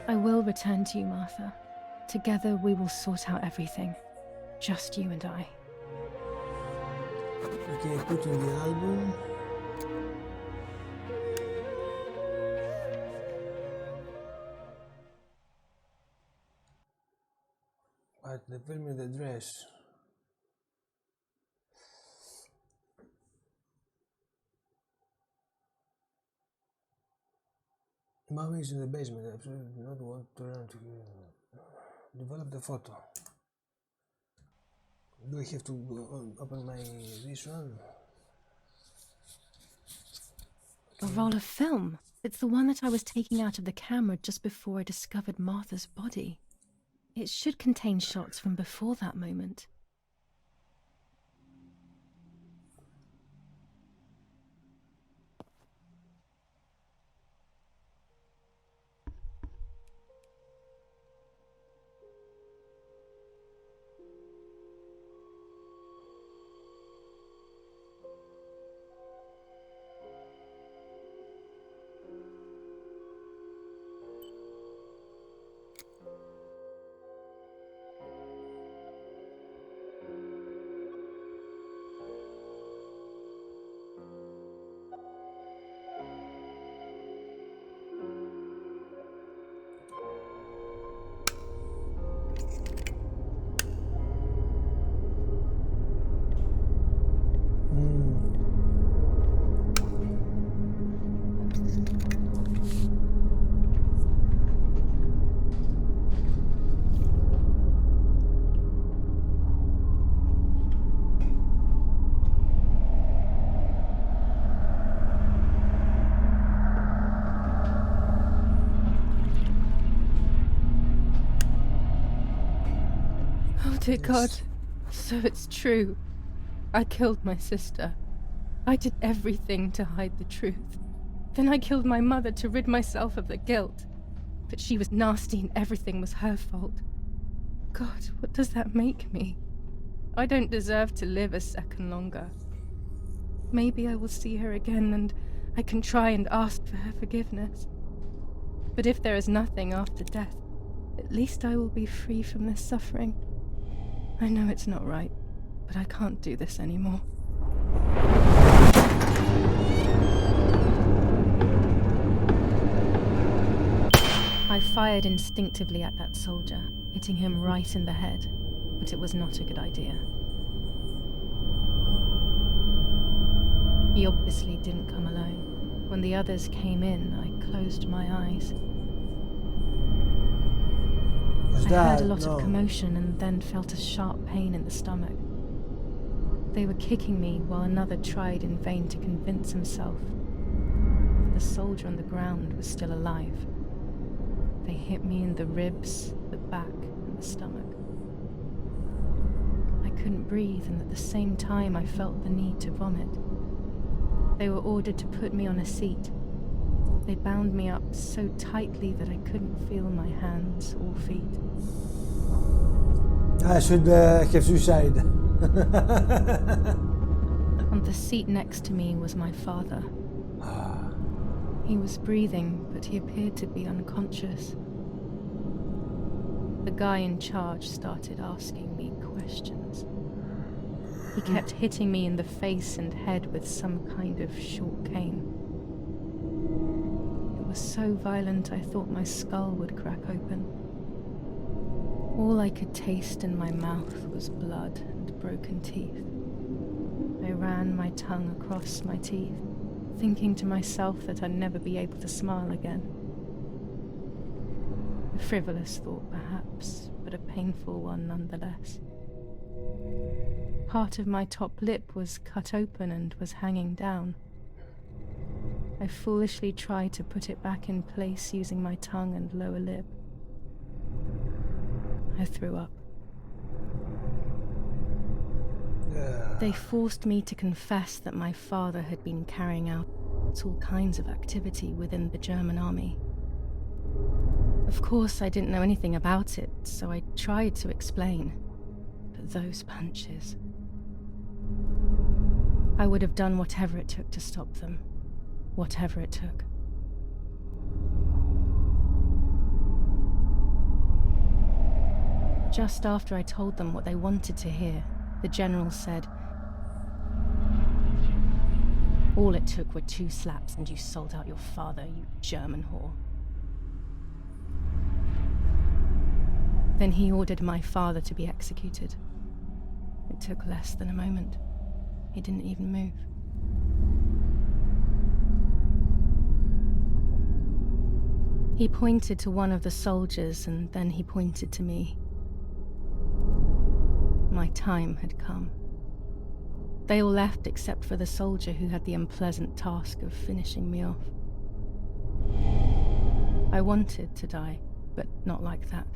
I will return to you, Martha. Together we will sort out everything. Just you and I. Okay, put in the album. But the film in the dress. Mommy is in the basement. I absolutely do not want to run to you. Develop the photo. Do I have to open this one? A roll of film. It's the one that I was taking out of the camera just before I discovered Martha's body. It should contain shots from before that moment. Dear God, so it's true. I killed my sister. I did everything to hide the truth. Then I killed my mother to rid myself of the guilt. But she was nasty and everything was her fault. God, what does that make me? I don't deserve to live a second longer. Maybe I will see her again and I can try and ask for her forgiveness. But if there is nothing after death, at least I will be free from this suffering. I know it's not right, but I can't do this anymore. I fired instinctively at that soldier, hitting him right in the head, but it was not a good idea. He obviously didn't come alone. When the others came in, I closed my eyes. I heard a lot of commotion and then felt a sharp pain in the stomach. They were kicking me while another tried in vain to convince himself that the soldier on the ground was still alive. They hit me in the ribs, the back, and the stomach. I couldn't breathe, and at the same time I felt the need to vomit. They were ordered to put me on a seat. They bound me up so tightly that I couldn't feel my hands or feet. I should have suicide. On the seat next to me was my father. He was breathing, but he appeared to be unconscious. The guy in charge started asking me questions. He kept hitting me in the face and head with some kind of short cane. It was so violent I thought my skull would crack open. All I could taste in my mouth was blood and broken teeth. I ran my tongue across my teeth, thinking to myself that I'd never be able to smile again. A frivolous thought, perhaps, but a painful one nonetheless. Part of my top lip was cut open and was hanging down. I foolishly tried to put it back in place using my tongue and lower lip. I threw up. They forced me to confess that my father had been carrying out all kinds of activity within the German army. Of course, I didn't know anything about it, so I tried to explain. But those punches... I would have done whatever it took to stop them. Whatever it took. Just after I told them what they wanted to hear, the general said, "All it took were 2 slaps and you sold out your father, you German whore." Then he ordered my father to be executed. It took less than a moment. He didn't even move. He pointed to one of the soldiers and then he pointed to me. My time had come. They all left except for the soldier who had the unpleasant task of finishing me off. I wanted to die, but not like that.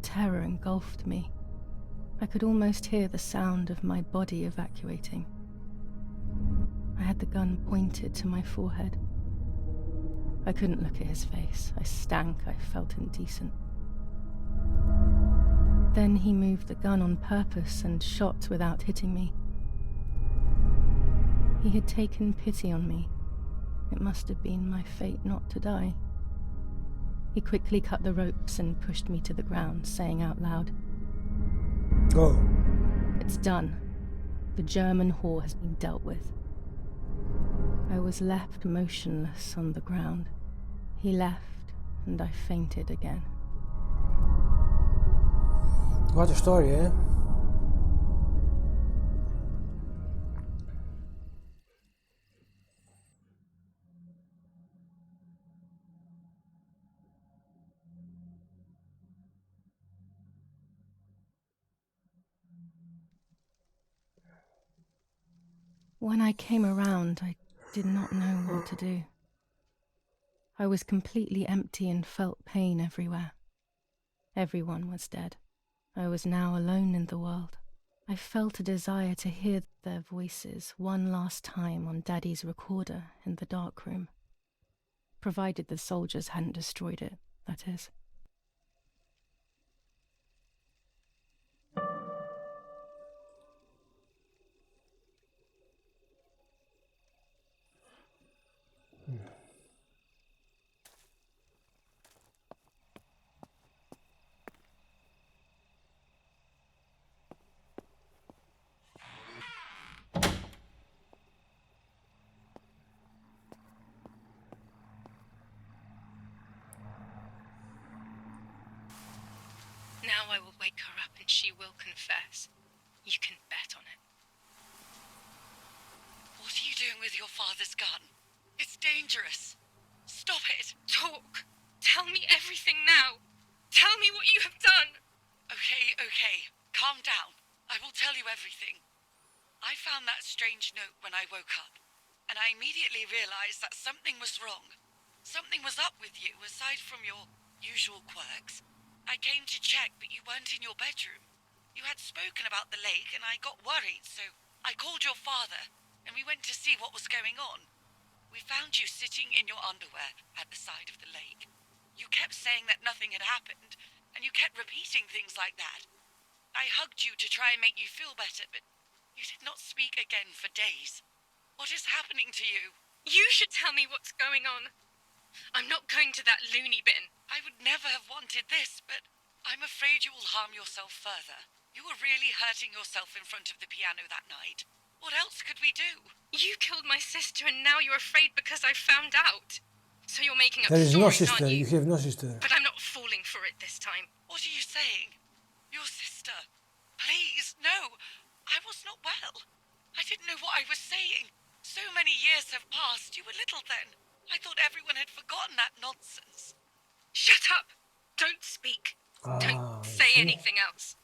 Terror engulfed me. I could almost hear the sound of my body evacuating. I had the gun pointed to my forehead. I couldn't look at his face. I stank. I felt indecent. Then he moved the gun on purpose and shot without hitting me. He had taken pity on me. It must have been my fate not to die. He quickly cut the ropes and pushed me to the ground, saying out loud, "Go. It's done. The German whore has been dealt with." I was left motionless on the ground. He left, and I fainted again. What a story, eh? When I came around, I did not know what to do. I was completely empty and felt pain everywhere. Everyone was dead. I was now alone in the world. I felt a desire to hear their voices one last time on Daddy's recorder in the dark room. Provided the soldiers hadn't destroyed it, that is. Now I will wake her up and she will confess. You can bet on it. What are you doing with your father's gun? It's dangerous. Stop it. Talk. Tell me everything now. Tell me what you have done. Okay. Calm down. I will tell you everything. I found that strange note when I woke up, and I immediately realized that something was wrong. Something was up with you, aside from your usual quirks. I came to check, but you weren't in your bedroom. You had spoken about the lake, and I got worried, so I called your father, and we went to see what was going on. We found you sitting in your underwear at the side of the lake. You kept saying that nothing had happened, and you kept repeating things like that. I hugged you to try and make you feel better, but you did not speak again for days. What is happening to you? You should tell me what's going on. I'm not going to that loony bin. I would never have wanted this, but I'm afraid you will harm yourself further. You were really hurting yourself in front of the piano that night. What else could we do? You killed my sister and now you're afraid because I found out. So you're making up There is stories, no sister, aren't you? you have no sister. But I'm not falling for it this time. What are you saying? Your sister? Please, no. I was not well. I didn't know what I was saying. So many years have passed. You were little then. I thought everyone had forgotten that nonsense. Shut up! Don't speak. Don't say anything else.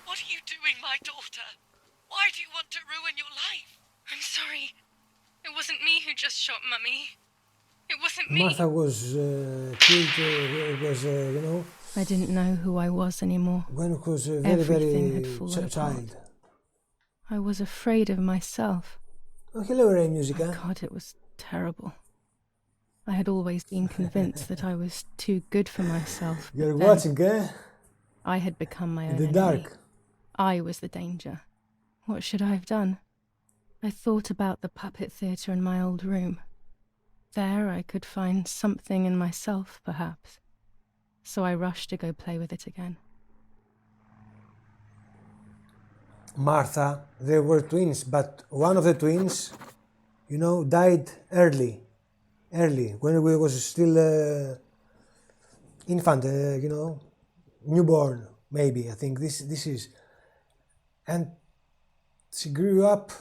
What are you doing, my daughter? Why do you want to ruin your life? I'm sorry. It wasn't me who just shot Mummy. It wasn't me. Martha was killed, I didn't know who I was anymore. when it was Everything had very fallen child. I was afraid of myself. Oh, hello, Ray Musica. God, it was terrible. I had always been convinced that I was too good for myself. You're but then watching, eh? I had become my own The enemy. dark. I was the danger. What should I have done? I thought about the puppet theatre in my old room. There I could find something in myself, perhaps. So I rushed to go play with it again. Martha, they were twins, but one of the twins, died early, when we was still infant, newborn, maybe, I think this is. And she grew up,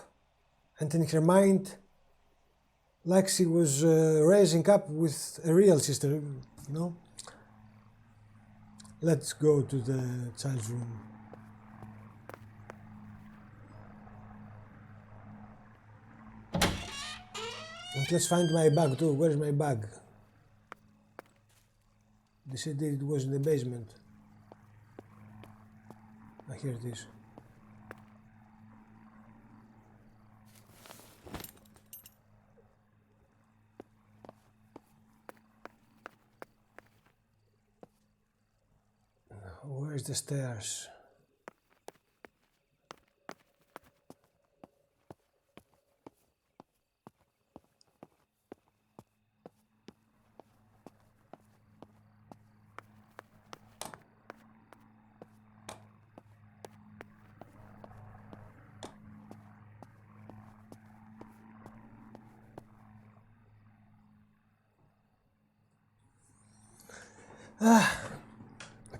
and in her mind, like she was raising up with a real sister, Let's go to the child's room. And let's find my bag too. Where's my bag? They said it was in the basement. Ah, here it is. Where's the stairs?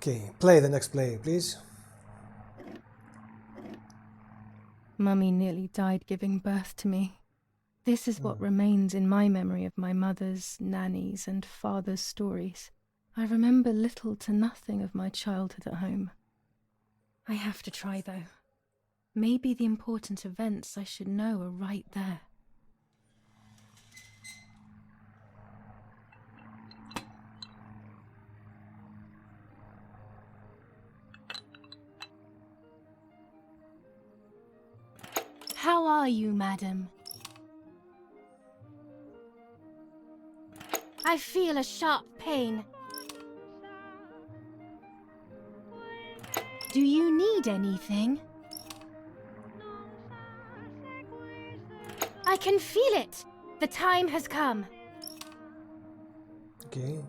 Okay, play the next play, please. Mummy nearly died giving birth to me. This is what remains in my memory of my mother's, nanny's, and father's stories. I remember little to nothing of my childhood at home. I have to try, though. Maybe the important events I should know are right there. you, madam? I feel a sharp pain. Do you need anything? I can feel it. The time has come. Okay.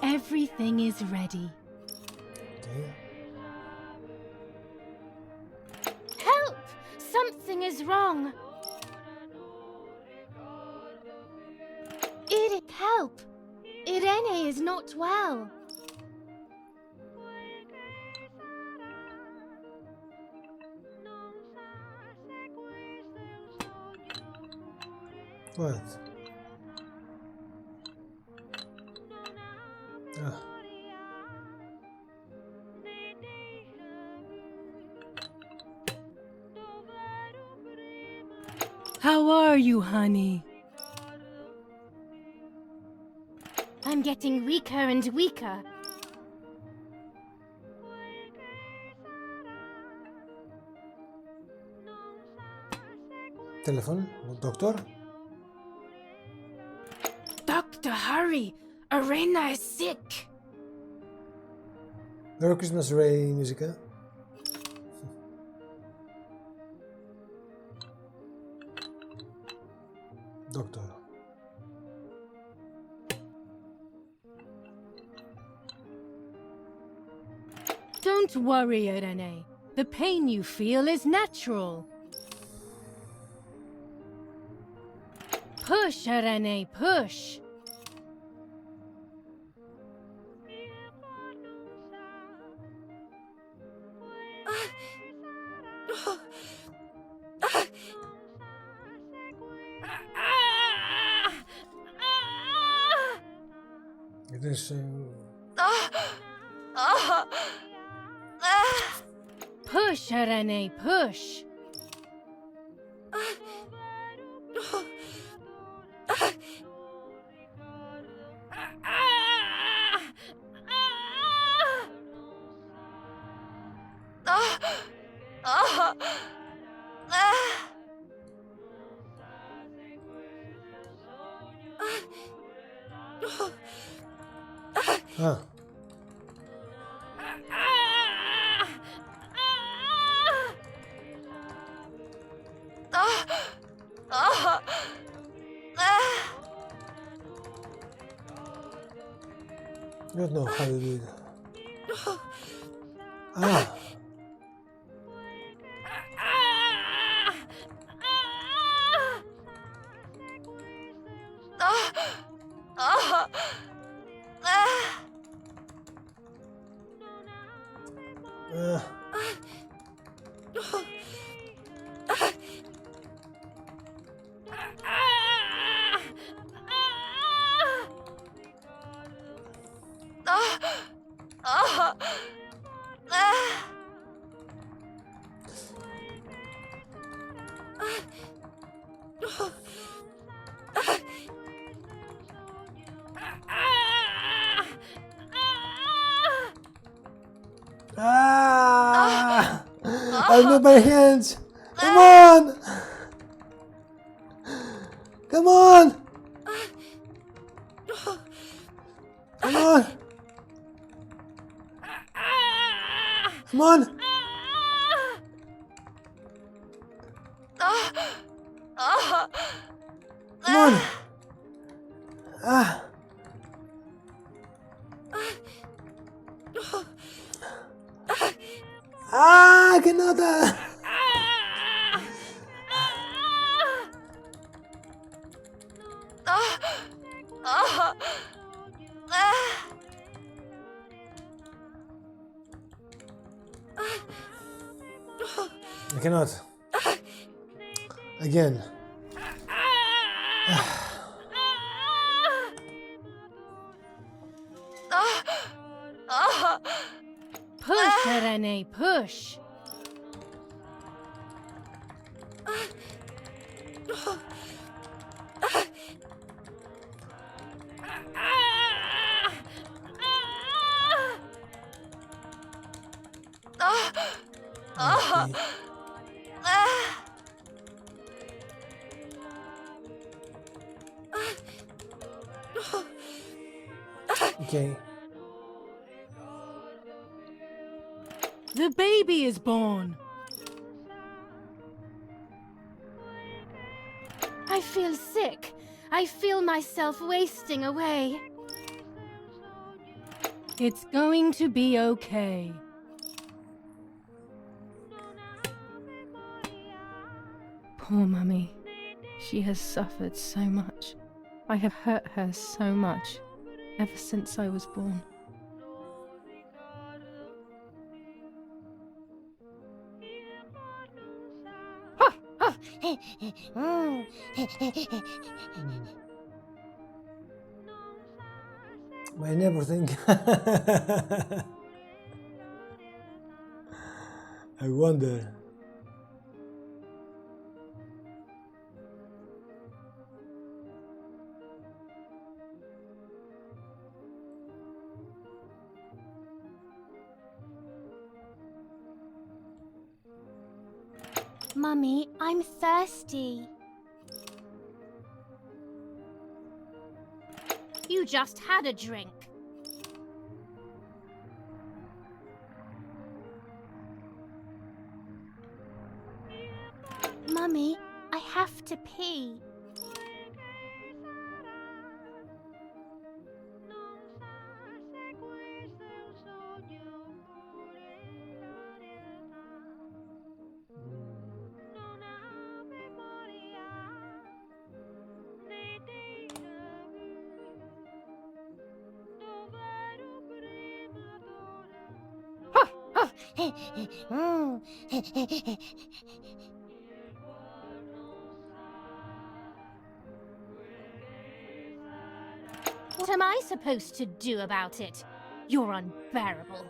Everything is ready. Okay. Help! Something is wrong. Help! Irene is not well. What? Ah. How are you, honey? I'm getting weaker and weaker. Telephone? Doctor? Doctor, hurry! Irena is sick! Merry Christmas, Ray Musica. Doctor. Don't worry, Irene. The pain you feel is natural. Push, Irene, push. It is... Push, Irene, push. Ah. I don't know how you do it. Ah. Ah! I'll move my hands. Come on! Come on! Come on! Come on! Come on! Ah! Ah! I cannot! I cannot. Again. Push, Irene, push. Okay. The baby is born. I feel sick. I feel myself wasting away. It's going to be okay. Poor Mummy. She has suffered so much. I have hurt her so much, ever since I was born. My neighbor think. I wonder. Mummy, I'm thirsty. You just had a drink. Mummy, I have to pee. What am I supposed to do about it? You're unbearable.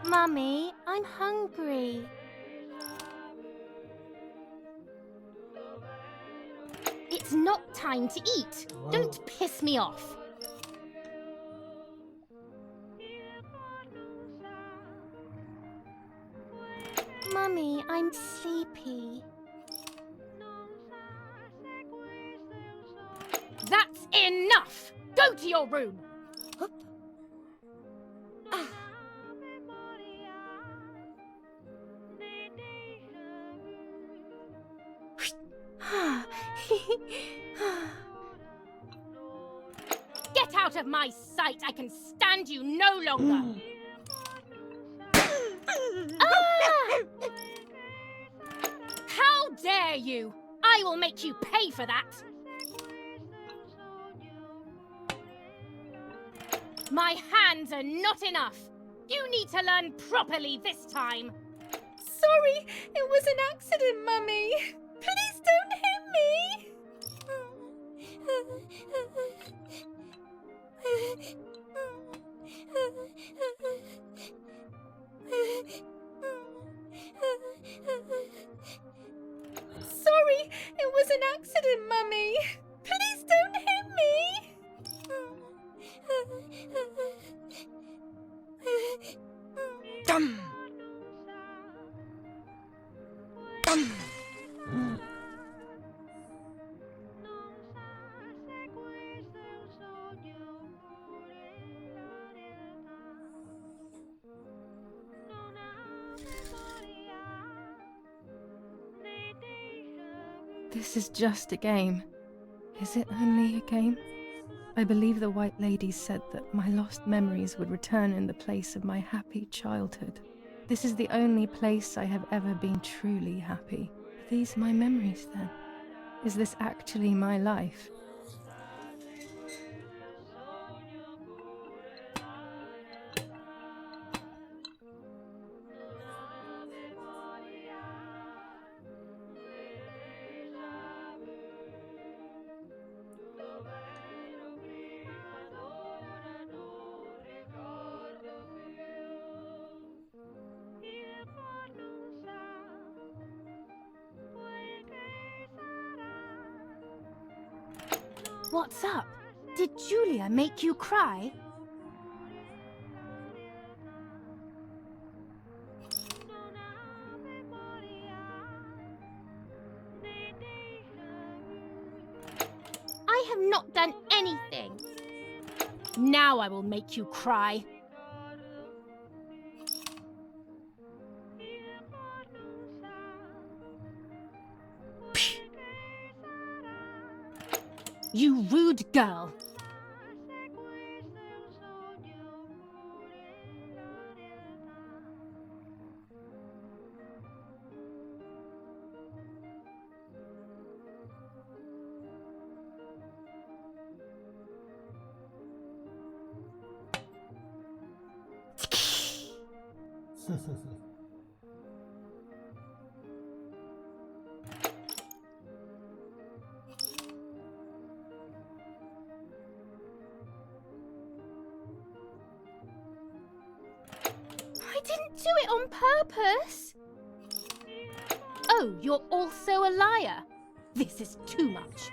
Mummy, I'm hungry. It's not time to eat. Wow. Don't piss me off. Mummy, I'm sleepy. That's enough! Go to your room! Get out of my sight! I can stand you no longer! How dare you! I will make you pay for that! My hands are not enough! You need to learn properly this time! Sorry, it was an accident, Mummy. Please don't hit me. Sorry, it was an accident, Mummy. Please don't hit me. This is just a game. Is it only a game? I believe the White Lady said that my lost memories would return in the place of my happy childhood. This is the only place I have ever been truly happy. Are these my memories then? Is this actually my life? What's up? Did Julia make you cry? I have not done anything. Now I will make you cry. You rude girl. I didn't do it on purpose. Oh, you're also a liar. This is too much.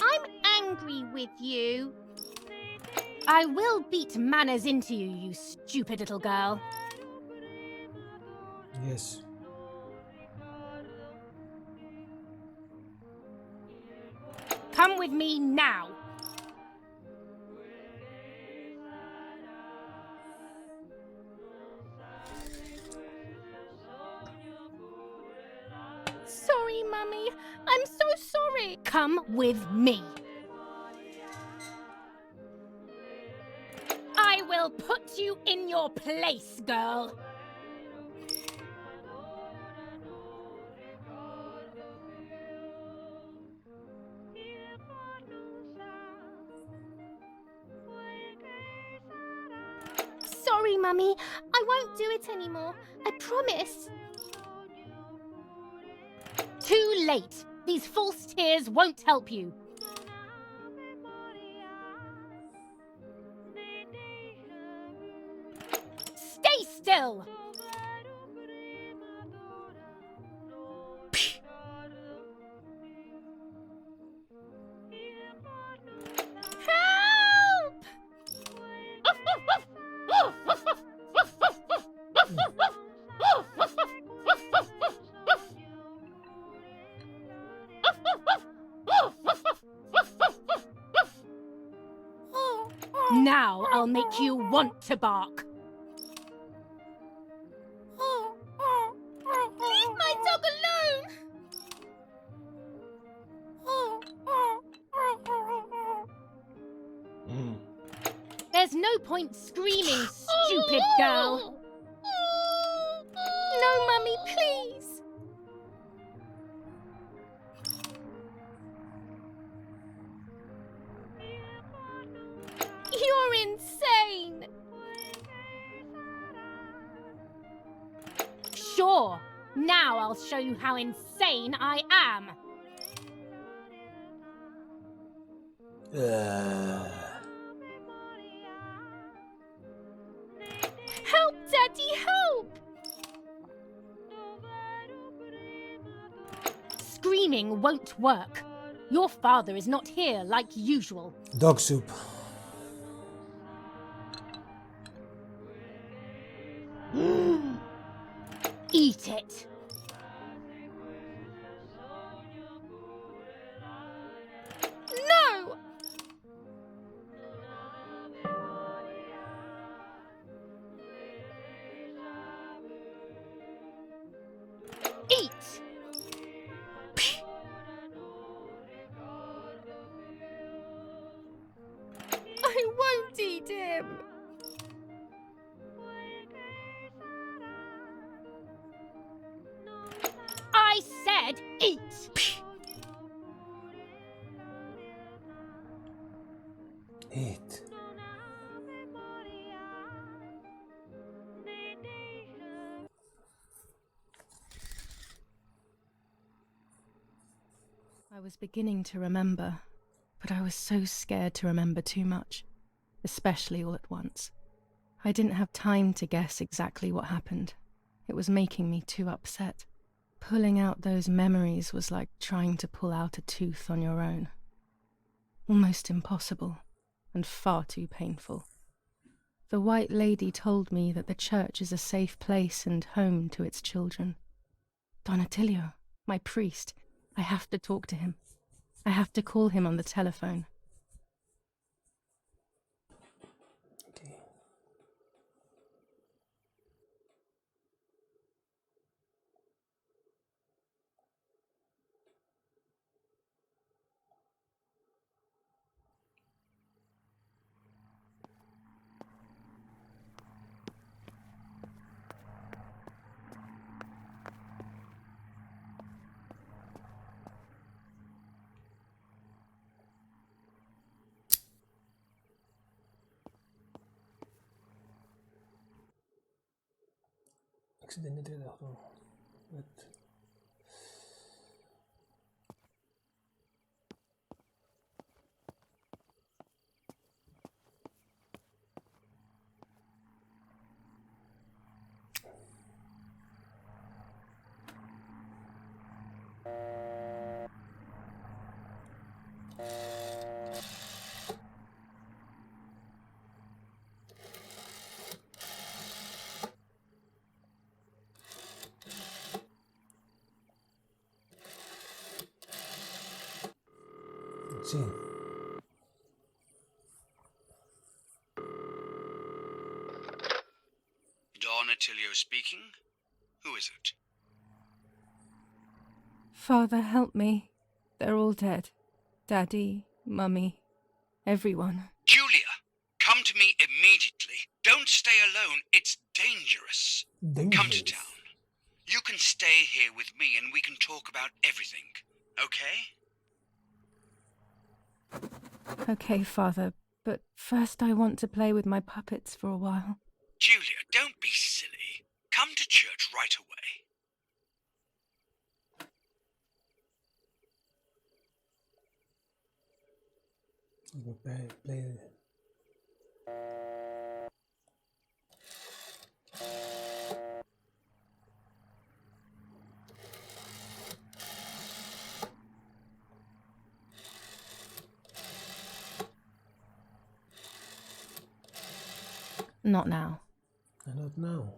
I'm angry with you. I will beat manners into you, you stupid little girl. Yes. Come with me now. Sorry, Mummy. I'm so sorry. Come with me. I will put you in your place, girl. Sorry, Mummy. I won't do it anymore. I promise. Too late. These false tears won't help you. Stay still. Help! Now I'll make you want to bark. Leave my dog alone! There's no point screaming, stupid girl. No, Mummy, please. You're insane. Sure. Now I'll show you how insane I am. Help, Daddy, help! Screaming won't work. Your father is not here like usual. Dog soup. Eat it. No! Eat! I won't eat him. I said eat! Eat. I was beginning to remember, but I was so scared to remember too much. especially all at once. I didn't have time to guess exactly what happened. It was making me too upset. Pulling out those memories was like trying to pull out a tooth on your own. Almost impossible, and far too painful. The White Lady told me that the church is a safe place and home to its children. Don Attilio, my priest, I have to talk to him. I have to call him on the telephone. Okay. Accident 38. But... Sì. Don Attilio speaking. Who is it? Father, help me. They're all dead. Daddy, Mummy, everyone. Julia, come to me immediately. Don't stay alone. It's dangerous. Come to town. You can stay here with me and we can talk about everything. Okay? Okay, Father, but first I want to play with my puppets for a while. Julia, don't be silly. Come to church right away. Play. Not now. Not now.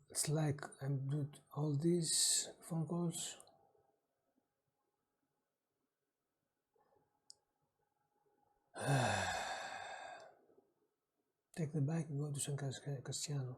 It's like I'm doing all these phone calls. Take the bike and go to San Castiano.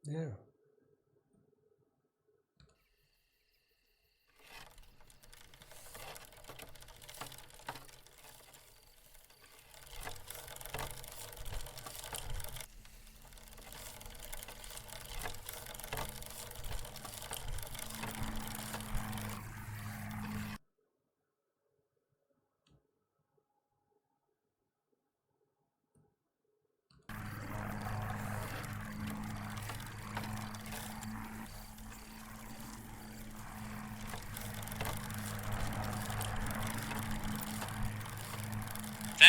There.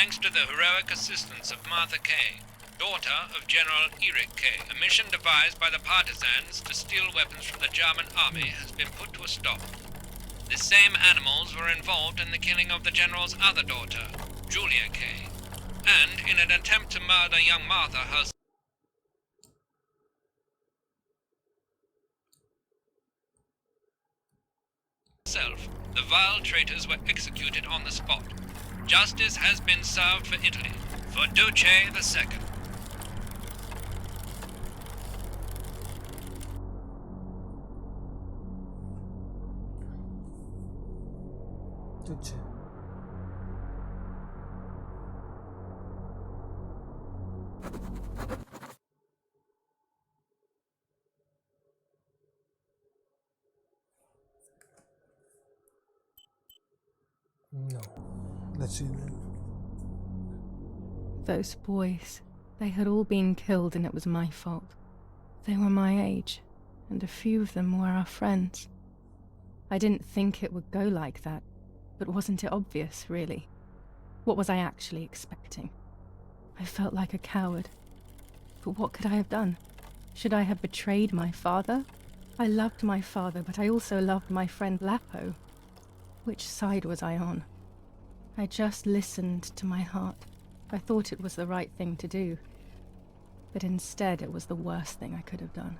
thanks to the heroic assistance of Martha Kay, daughter of General Eric Kay, a mission devised by the partisans to steal weapons from the German army has been put to a stop. The same animals were involved in the killing of the general's other daughter, Julia Kay, and in an attempt to murder young Martha herself. The vile traitors were executed on the spot. Justice has been served for Italy, for Duce II. Duce. No. Let's see then. Those boys, they had all been killed and it was my fault. They were my age, and a few of them were our friends. I didn't think it would go like that, but wasn't it obvious, really? What was I actually expecting? I felt like a coward. But what could I have done? Should I have betrayed my father? I loved my father, but I also loved my friend Lapo. Which side was I on? I just listened to my heart. I thought it was the right thing to do. But instead it was the worst thing I could have done.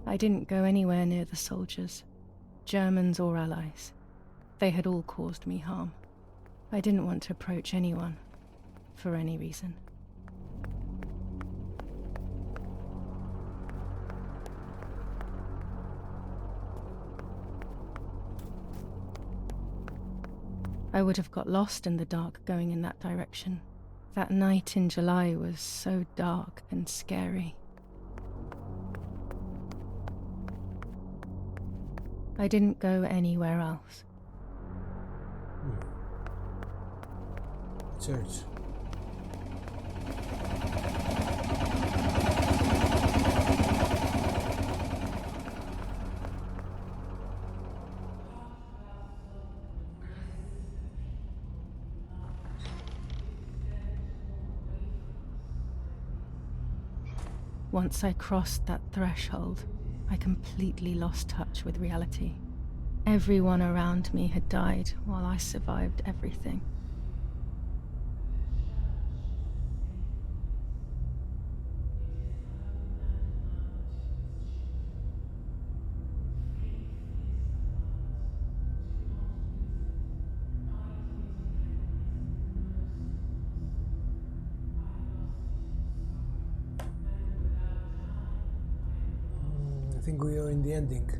I didn't go anywhere near the soldiers, Germans or allies. They had all caused me harm. I didn't want to approach anyone, for any reason. I would have got lost in the dark going in that direction. That night in July was so dark and scary. I didn't go anywhere else. Church. Once I crossed that threshold, I completely lost touch with reality. Everyone around me had died while I survived everything. I think we are in the ending.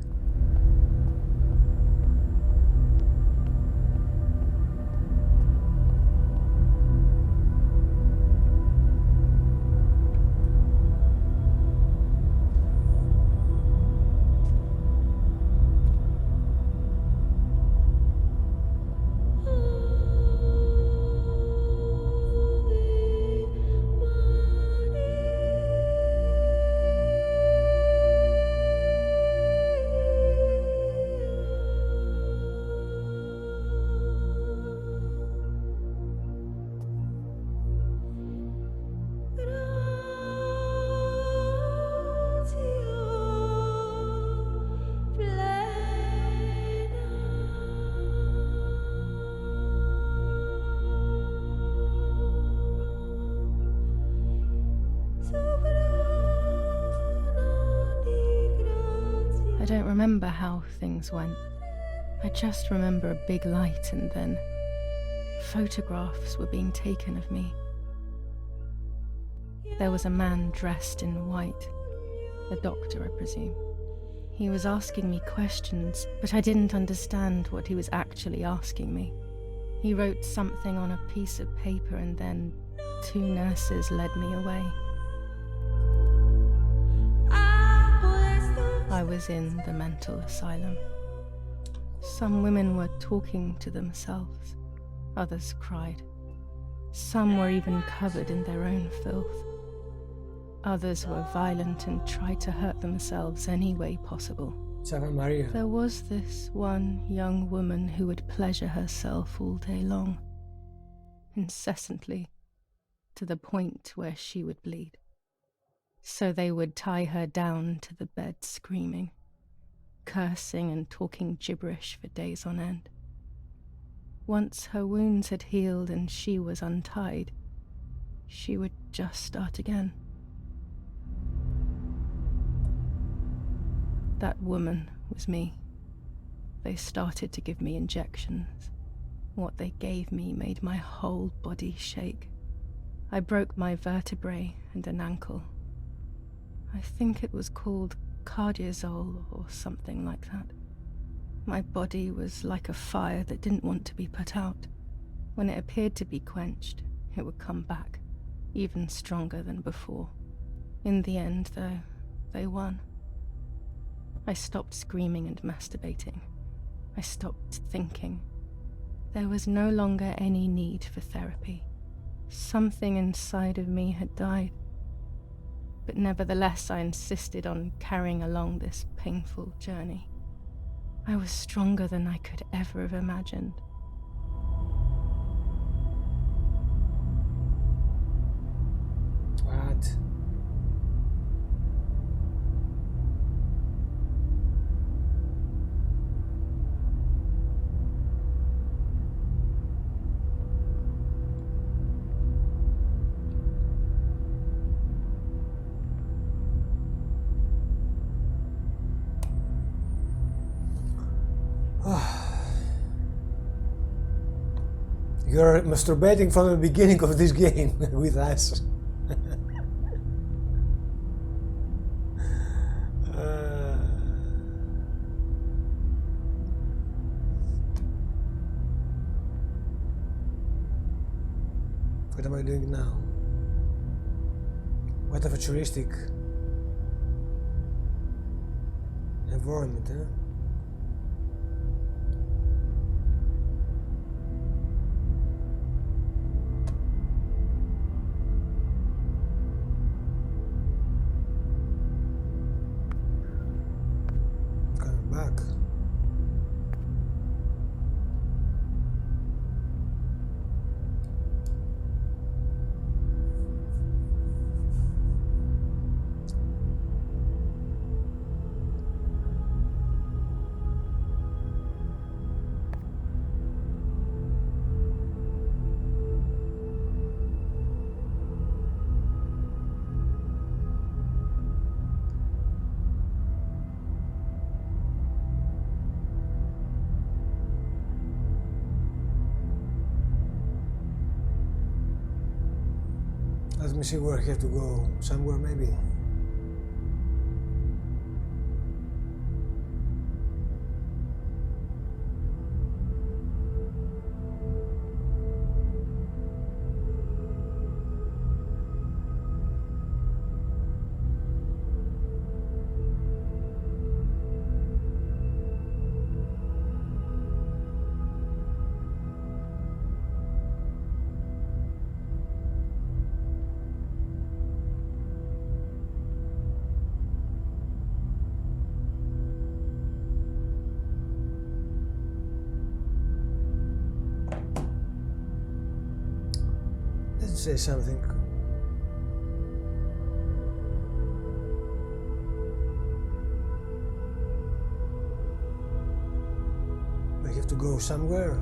I don't remember how things went. I just remember a big light and then photographs were being taken of me. There was a man dressed in white, a doctor, I presume. He was asking me questions, but I didn't understand what he was actually asking me. He wrote something on a piece of paper and then 2 nurses led me away. I was in the mental asylum. Some women were talking to themselves, others cried. Some were even covered in their own filth. Others were violent and tried to hurt themselves any way possible. Santa Maria. There was this one young woman who would pleasure herself all day long, incessantly, to the point where she would bleed. So they would tie her down to the bed screaming, cursing and talking gibberish for days on end. Once her wounds had healed and she was untied, she would just start again. That woman was me. They started to give me injections. What they gave me made my whole body shake. I broke my vertebrae and an ankle. I think it was called cardiazole or something like that. My body was like a fire that didn't want to be put out. When it appeared to be quenched, it would come back, even stronger than before. In the end, though, they won. I stopped screaming and masturbating. I stopped thinking. There was no longer any need for therapy. Something inside of me had died. But nevertheless, I insisted on carrying along this painful journey. I was stronger than I could ever have imagined. What? You're masturbating from the beginning of this game with us. What am I doing now? What a futuristic environment, huh? Let me see where I have to go. Somewhere maybe. Say something. I have to go somewhere.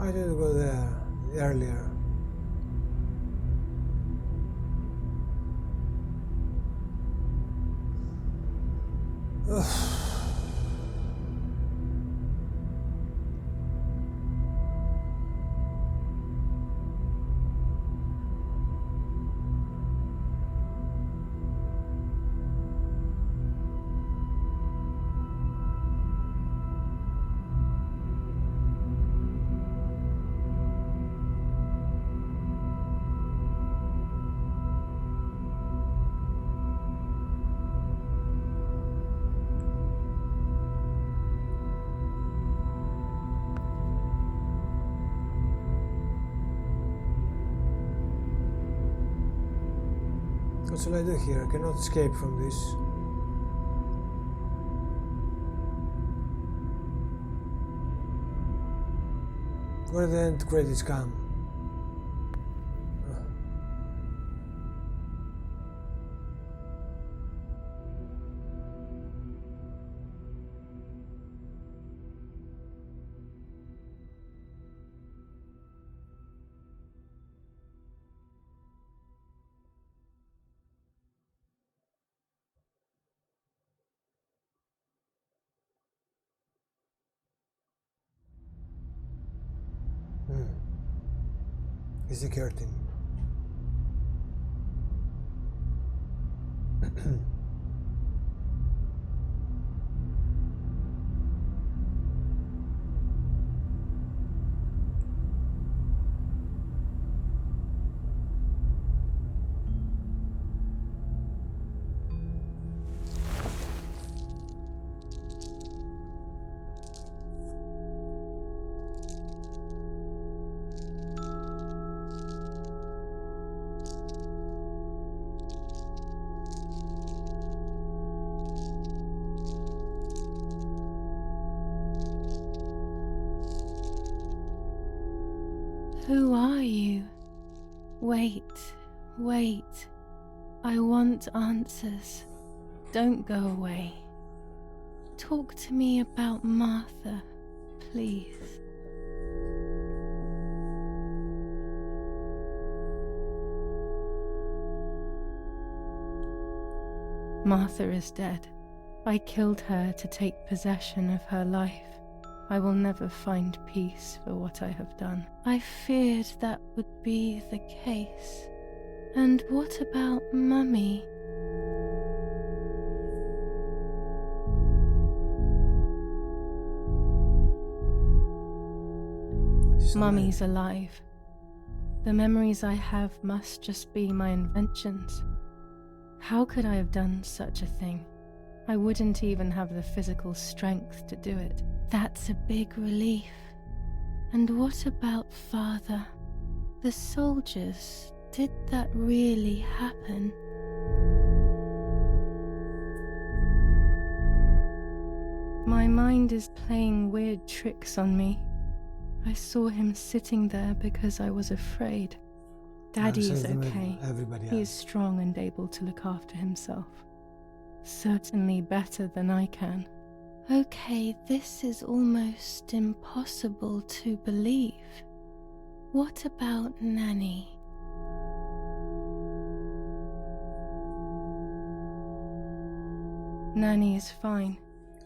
I didn't go there earlier. Ugh. What shall I do here? I cannot escape from this. Where the end credits come? Is the curtain. Who are you? Wait, wait. I want answers. Don't go away. Talk to me about Martha, please. Martha is dead. I killed her to take possession of her life. I will never find peace for what I have done. I feared that would be the case. And what about Mummy? Mummy's alive. The memories I have must just be my inventions. How could I have done such a thing? I wouldn't even have the physical strength to do it. That's a big relief. And what about Father? The soldiers, did that really happen? My mind is playing weird tricks on me. I saw him sitting there because I was afraid. Daddy is okay. He is strong and able to look after himself. Certainly better than I can. Okay, this is almost impossible to believe. What about Nanny? Nanny is fine.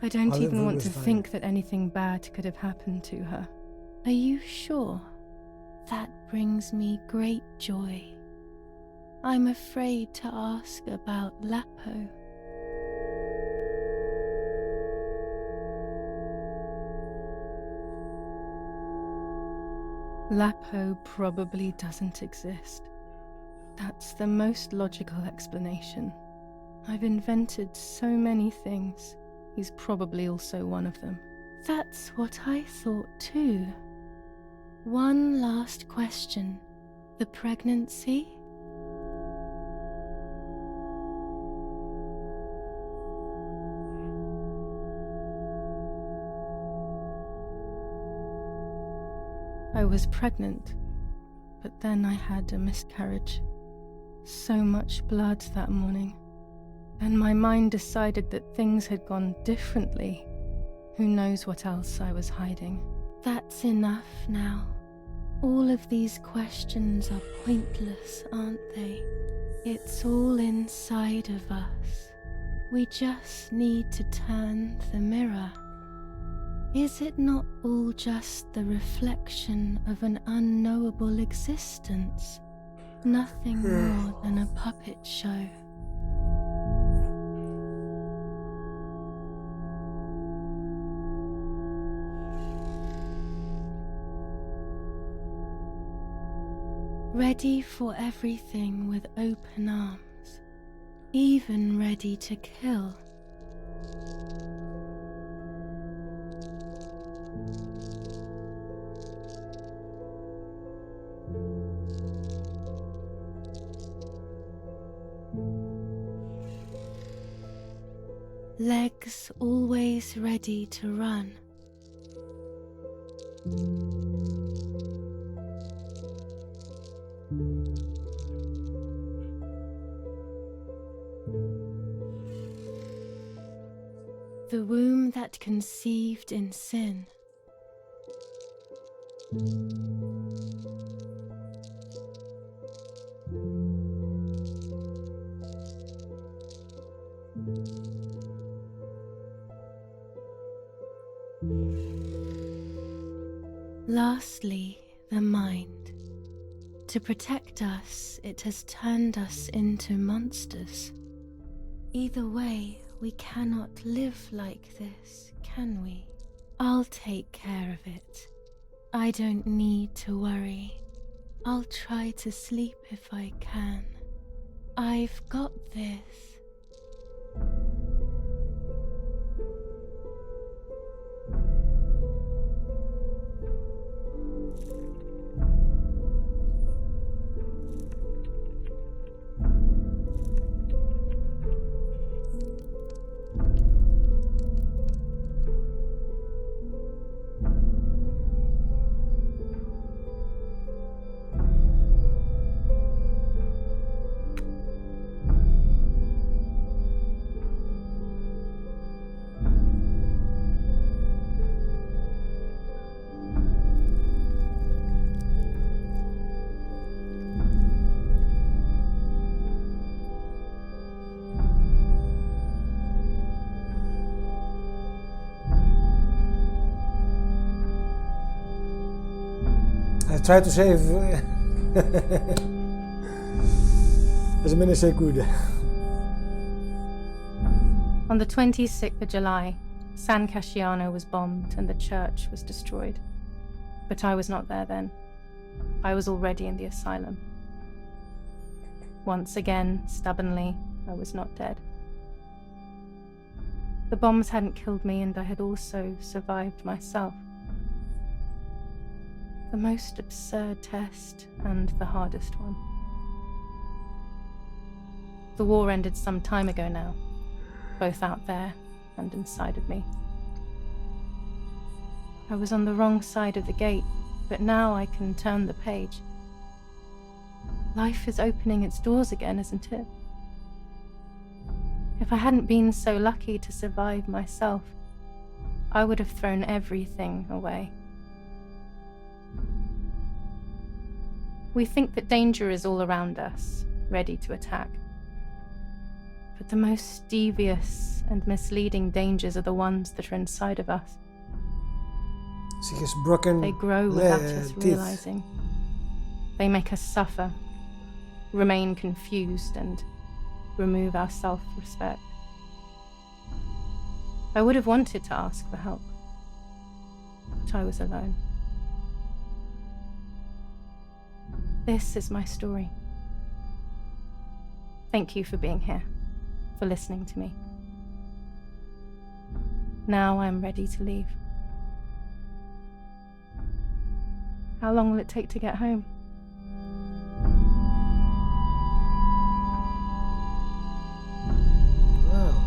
I don't even want to think that anything bad could have happened to her. Are you sure? That brings me great joy. I'm afraid to ask about Lapo. Lapo probably doesn't exist. That's the most logical explanation. I've invented so many things. He's probably also one of them. That's what I thought too. One last question. The pregnancy? I was pregnant, but then I had a miscarriage. So much blood that morning. And my mind decided that things had gone differently. Who knows what else I was hiding? That's enough now. All of these questions are pointless, aren't they? It's all inside of us. We just need to turn the mirror. Is it not all just the reflection of an unknowable existence? Nothing more than a puppet show. Ready for everything with open arms, even ready to kill. Legs always ready to run. The womb that conceived in sin. Lastly, the mind. To protect us, it has turned us into monsters. Either way, we cannot live like this, can we? I'll take care of it. I don't need to worry. I'll try to sleep if I can. I've got this. I tried to save as many as I could. On the 26th of July, San Casciano was bombed and the church was destroyed. But I was not there then. I was already in the asylum. Once again, stubbornly, I was not dead. The bombs hadn't killed me, and I had also survived myself. The most absurd test and the hardest one. The war ended some time ago now, both out there and inside of me. I was on the wrong side of the gate, but now I can turn the page. Life is opening its doors again, isn't it? If I hadn't been so lucky to survive myself, I would have thrown everything away. We think that danger is all around us, ready to attack. But the most devious and misleading dangers are the ones that are inside of us. She has broken They grow without us teeth. realizing. They make us suffer, remain confused, and remove our self-respect. I would have wanted to ask for help, but I was alone. This is my story. Thank you for being here, for listening to me. Now I'm ready to leave. How long will it take to get home? Wow.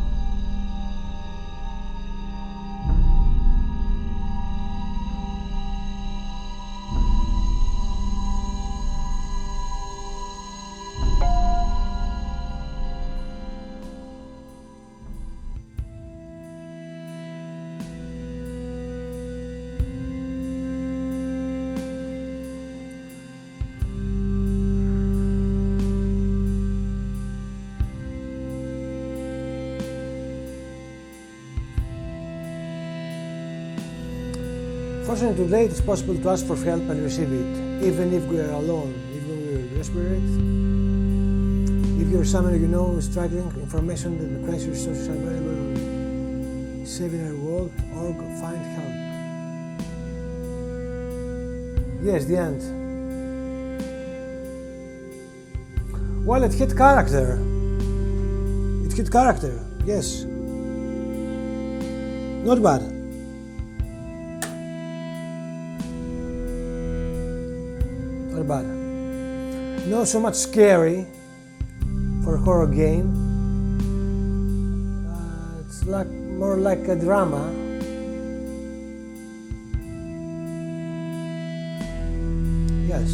Fortunately, today it is possible to ask for help and receive it, even if we are alone, even if we are desperate. If you're someone you know is struggling, information and the crisis resources are available on savingourworld.org. Find help. Yes, the end. Well, it hit character. It hit character, yes. Not bad. Not bad. Not so much scary for a horror game. It's like more like a drama. Yes.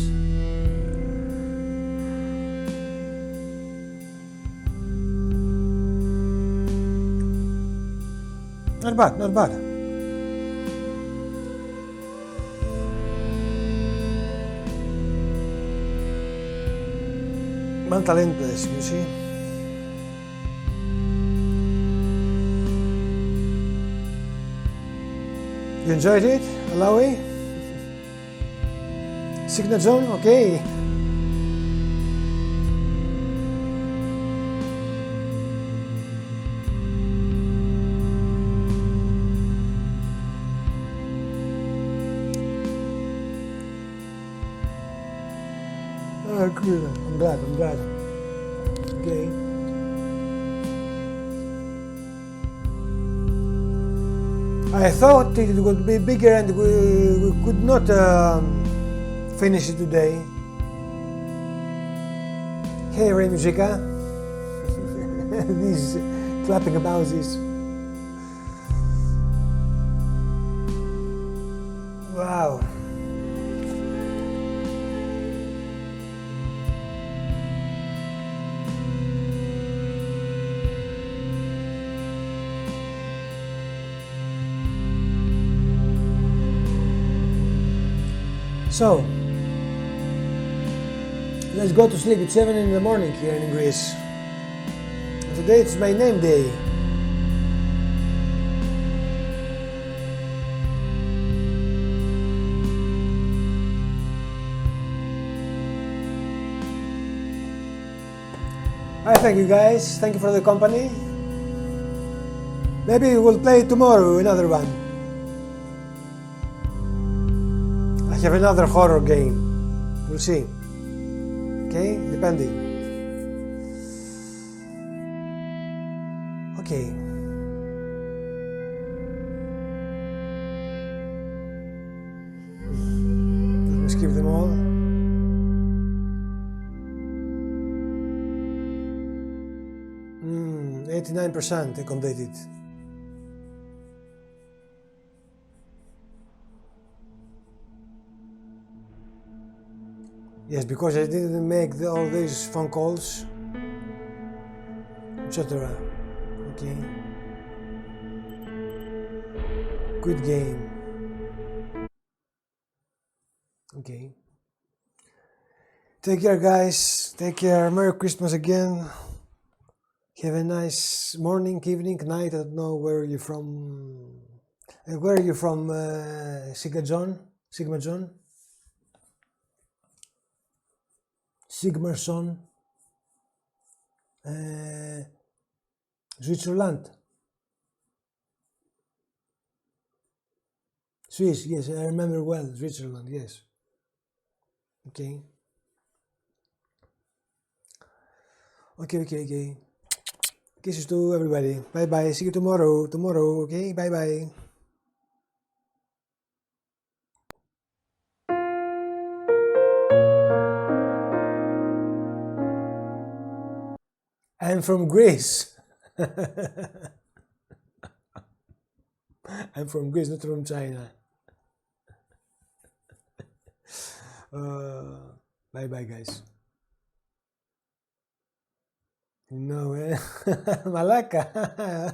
Not bad, not bad. Man talent this, you see. You enjoyed it, Alawi? Signal zone, okay. Oh, good. I'm glad. Okay. I thought it would be bigger and we could not finish it today. Hey, Ray Musica. These clapping about this. Wow. So, let's go to sleep. It's 7 in the morning here in Greece. And today it's my name day. I thank you guys. Thank you for the company. Maybe we'll play tomorrow another one. I have another horror game. We'll see. Okay, depending. Okay. Let me skip them all. Hmm, 89% I completed. Yes, because I didn't make all these phone calls, etc. Okay. Good game. Okay. Take care, guys. Take care. Merry Christmas again. Have a nice morning, evening, night. I don't know where you're from. Where are you from, Sigma John? Sigmarsson, Switzerland, Swiss, yes, I remember well, Switzerland, yes. Okay. Okay. Kisses to everybody. Bye, see you tomorrow, okay, bye. I'm from Greece. I'm from Greece, not from China. Bye, guys. You know, Malaka.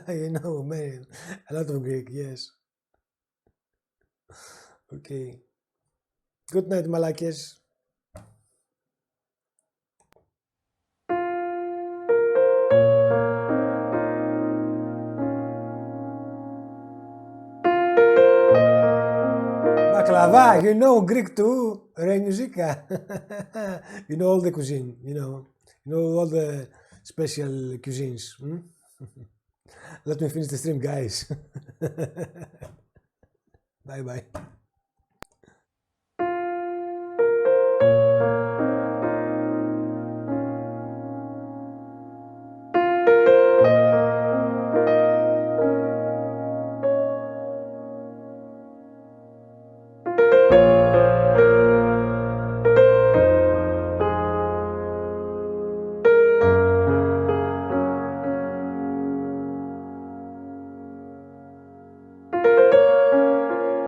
You know, man, a lot of Greek, yes. Okay. Good night, Malakes. Bye. Sava, you know Greek too, Re Musica. You know all the cuisine, you know all the special cuisines. Let me finish the stream, guys. Bye bye.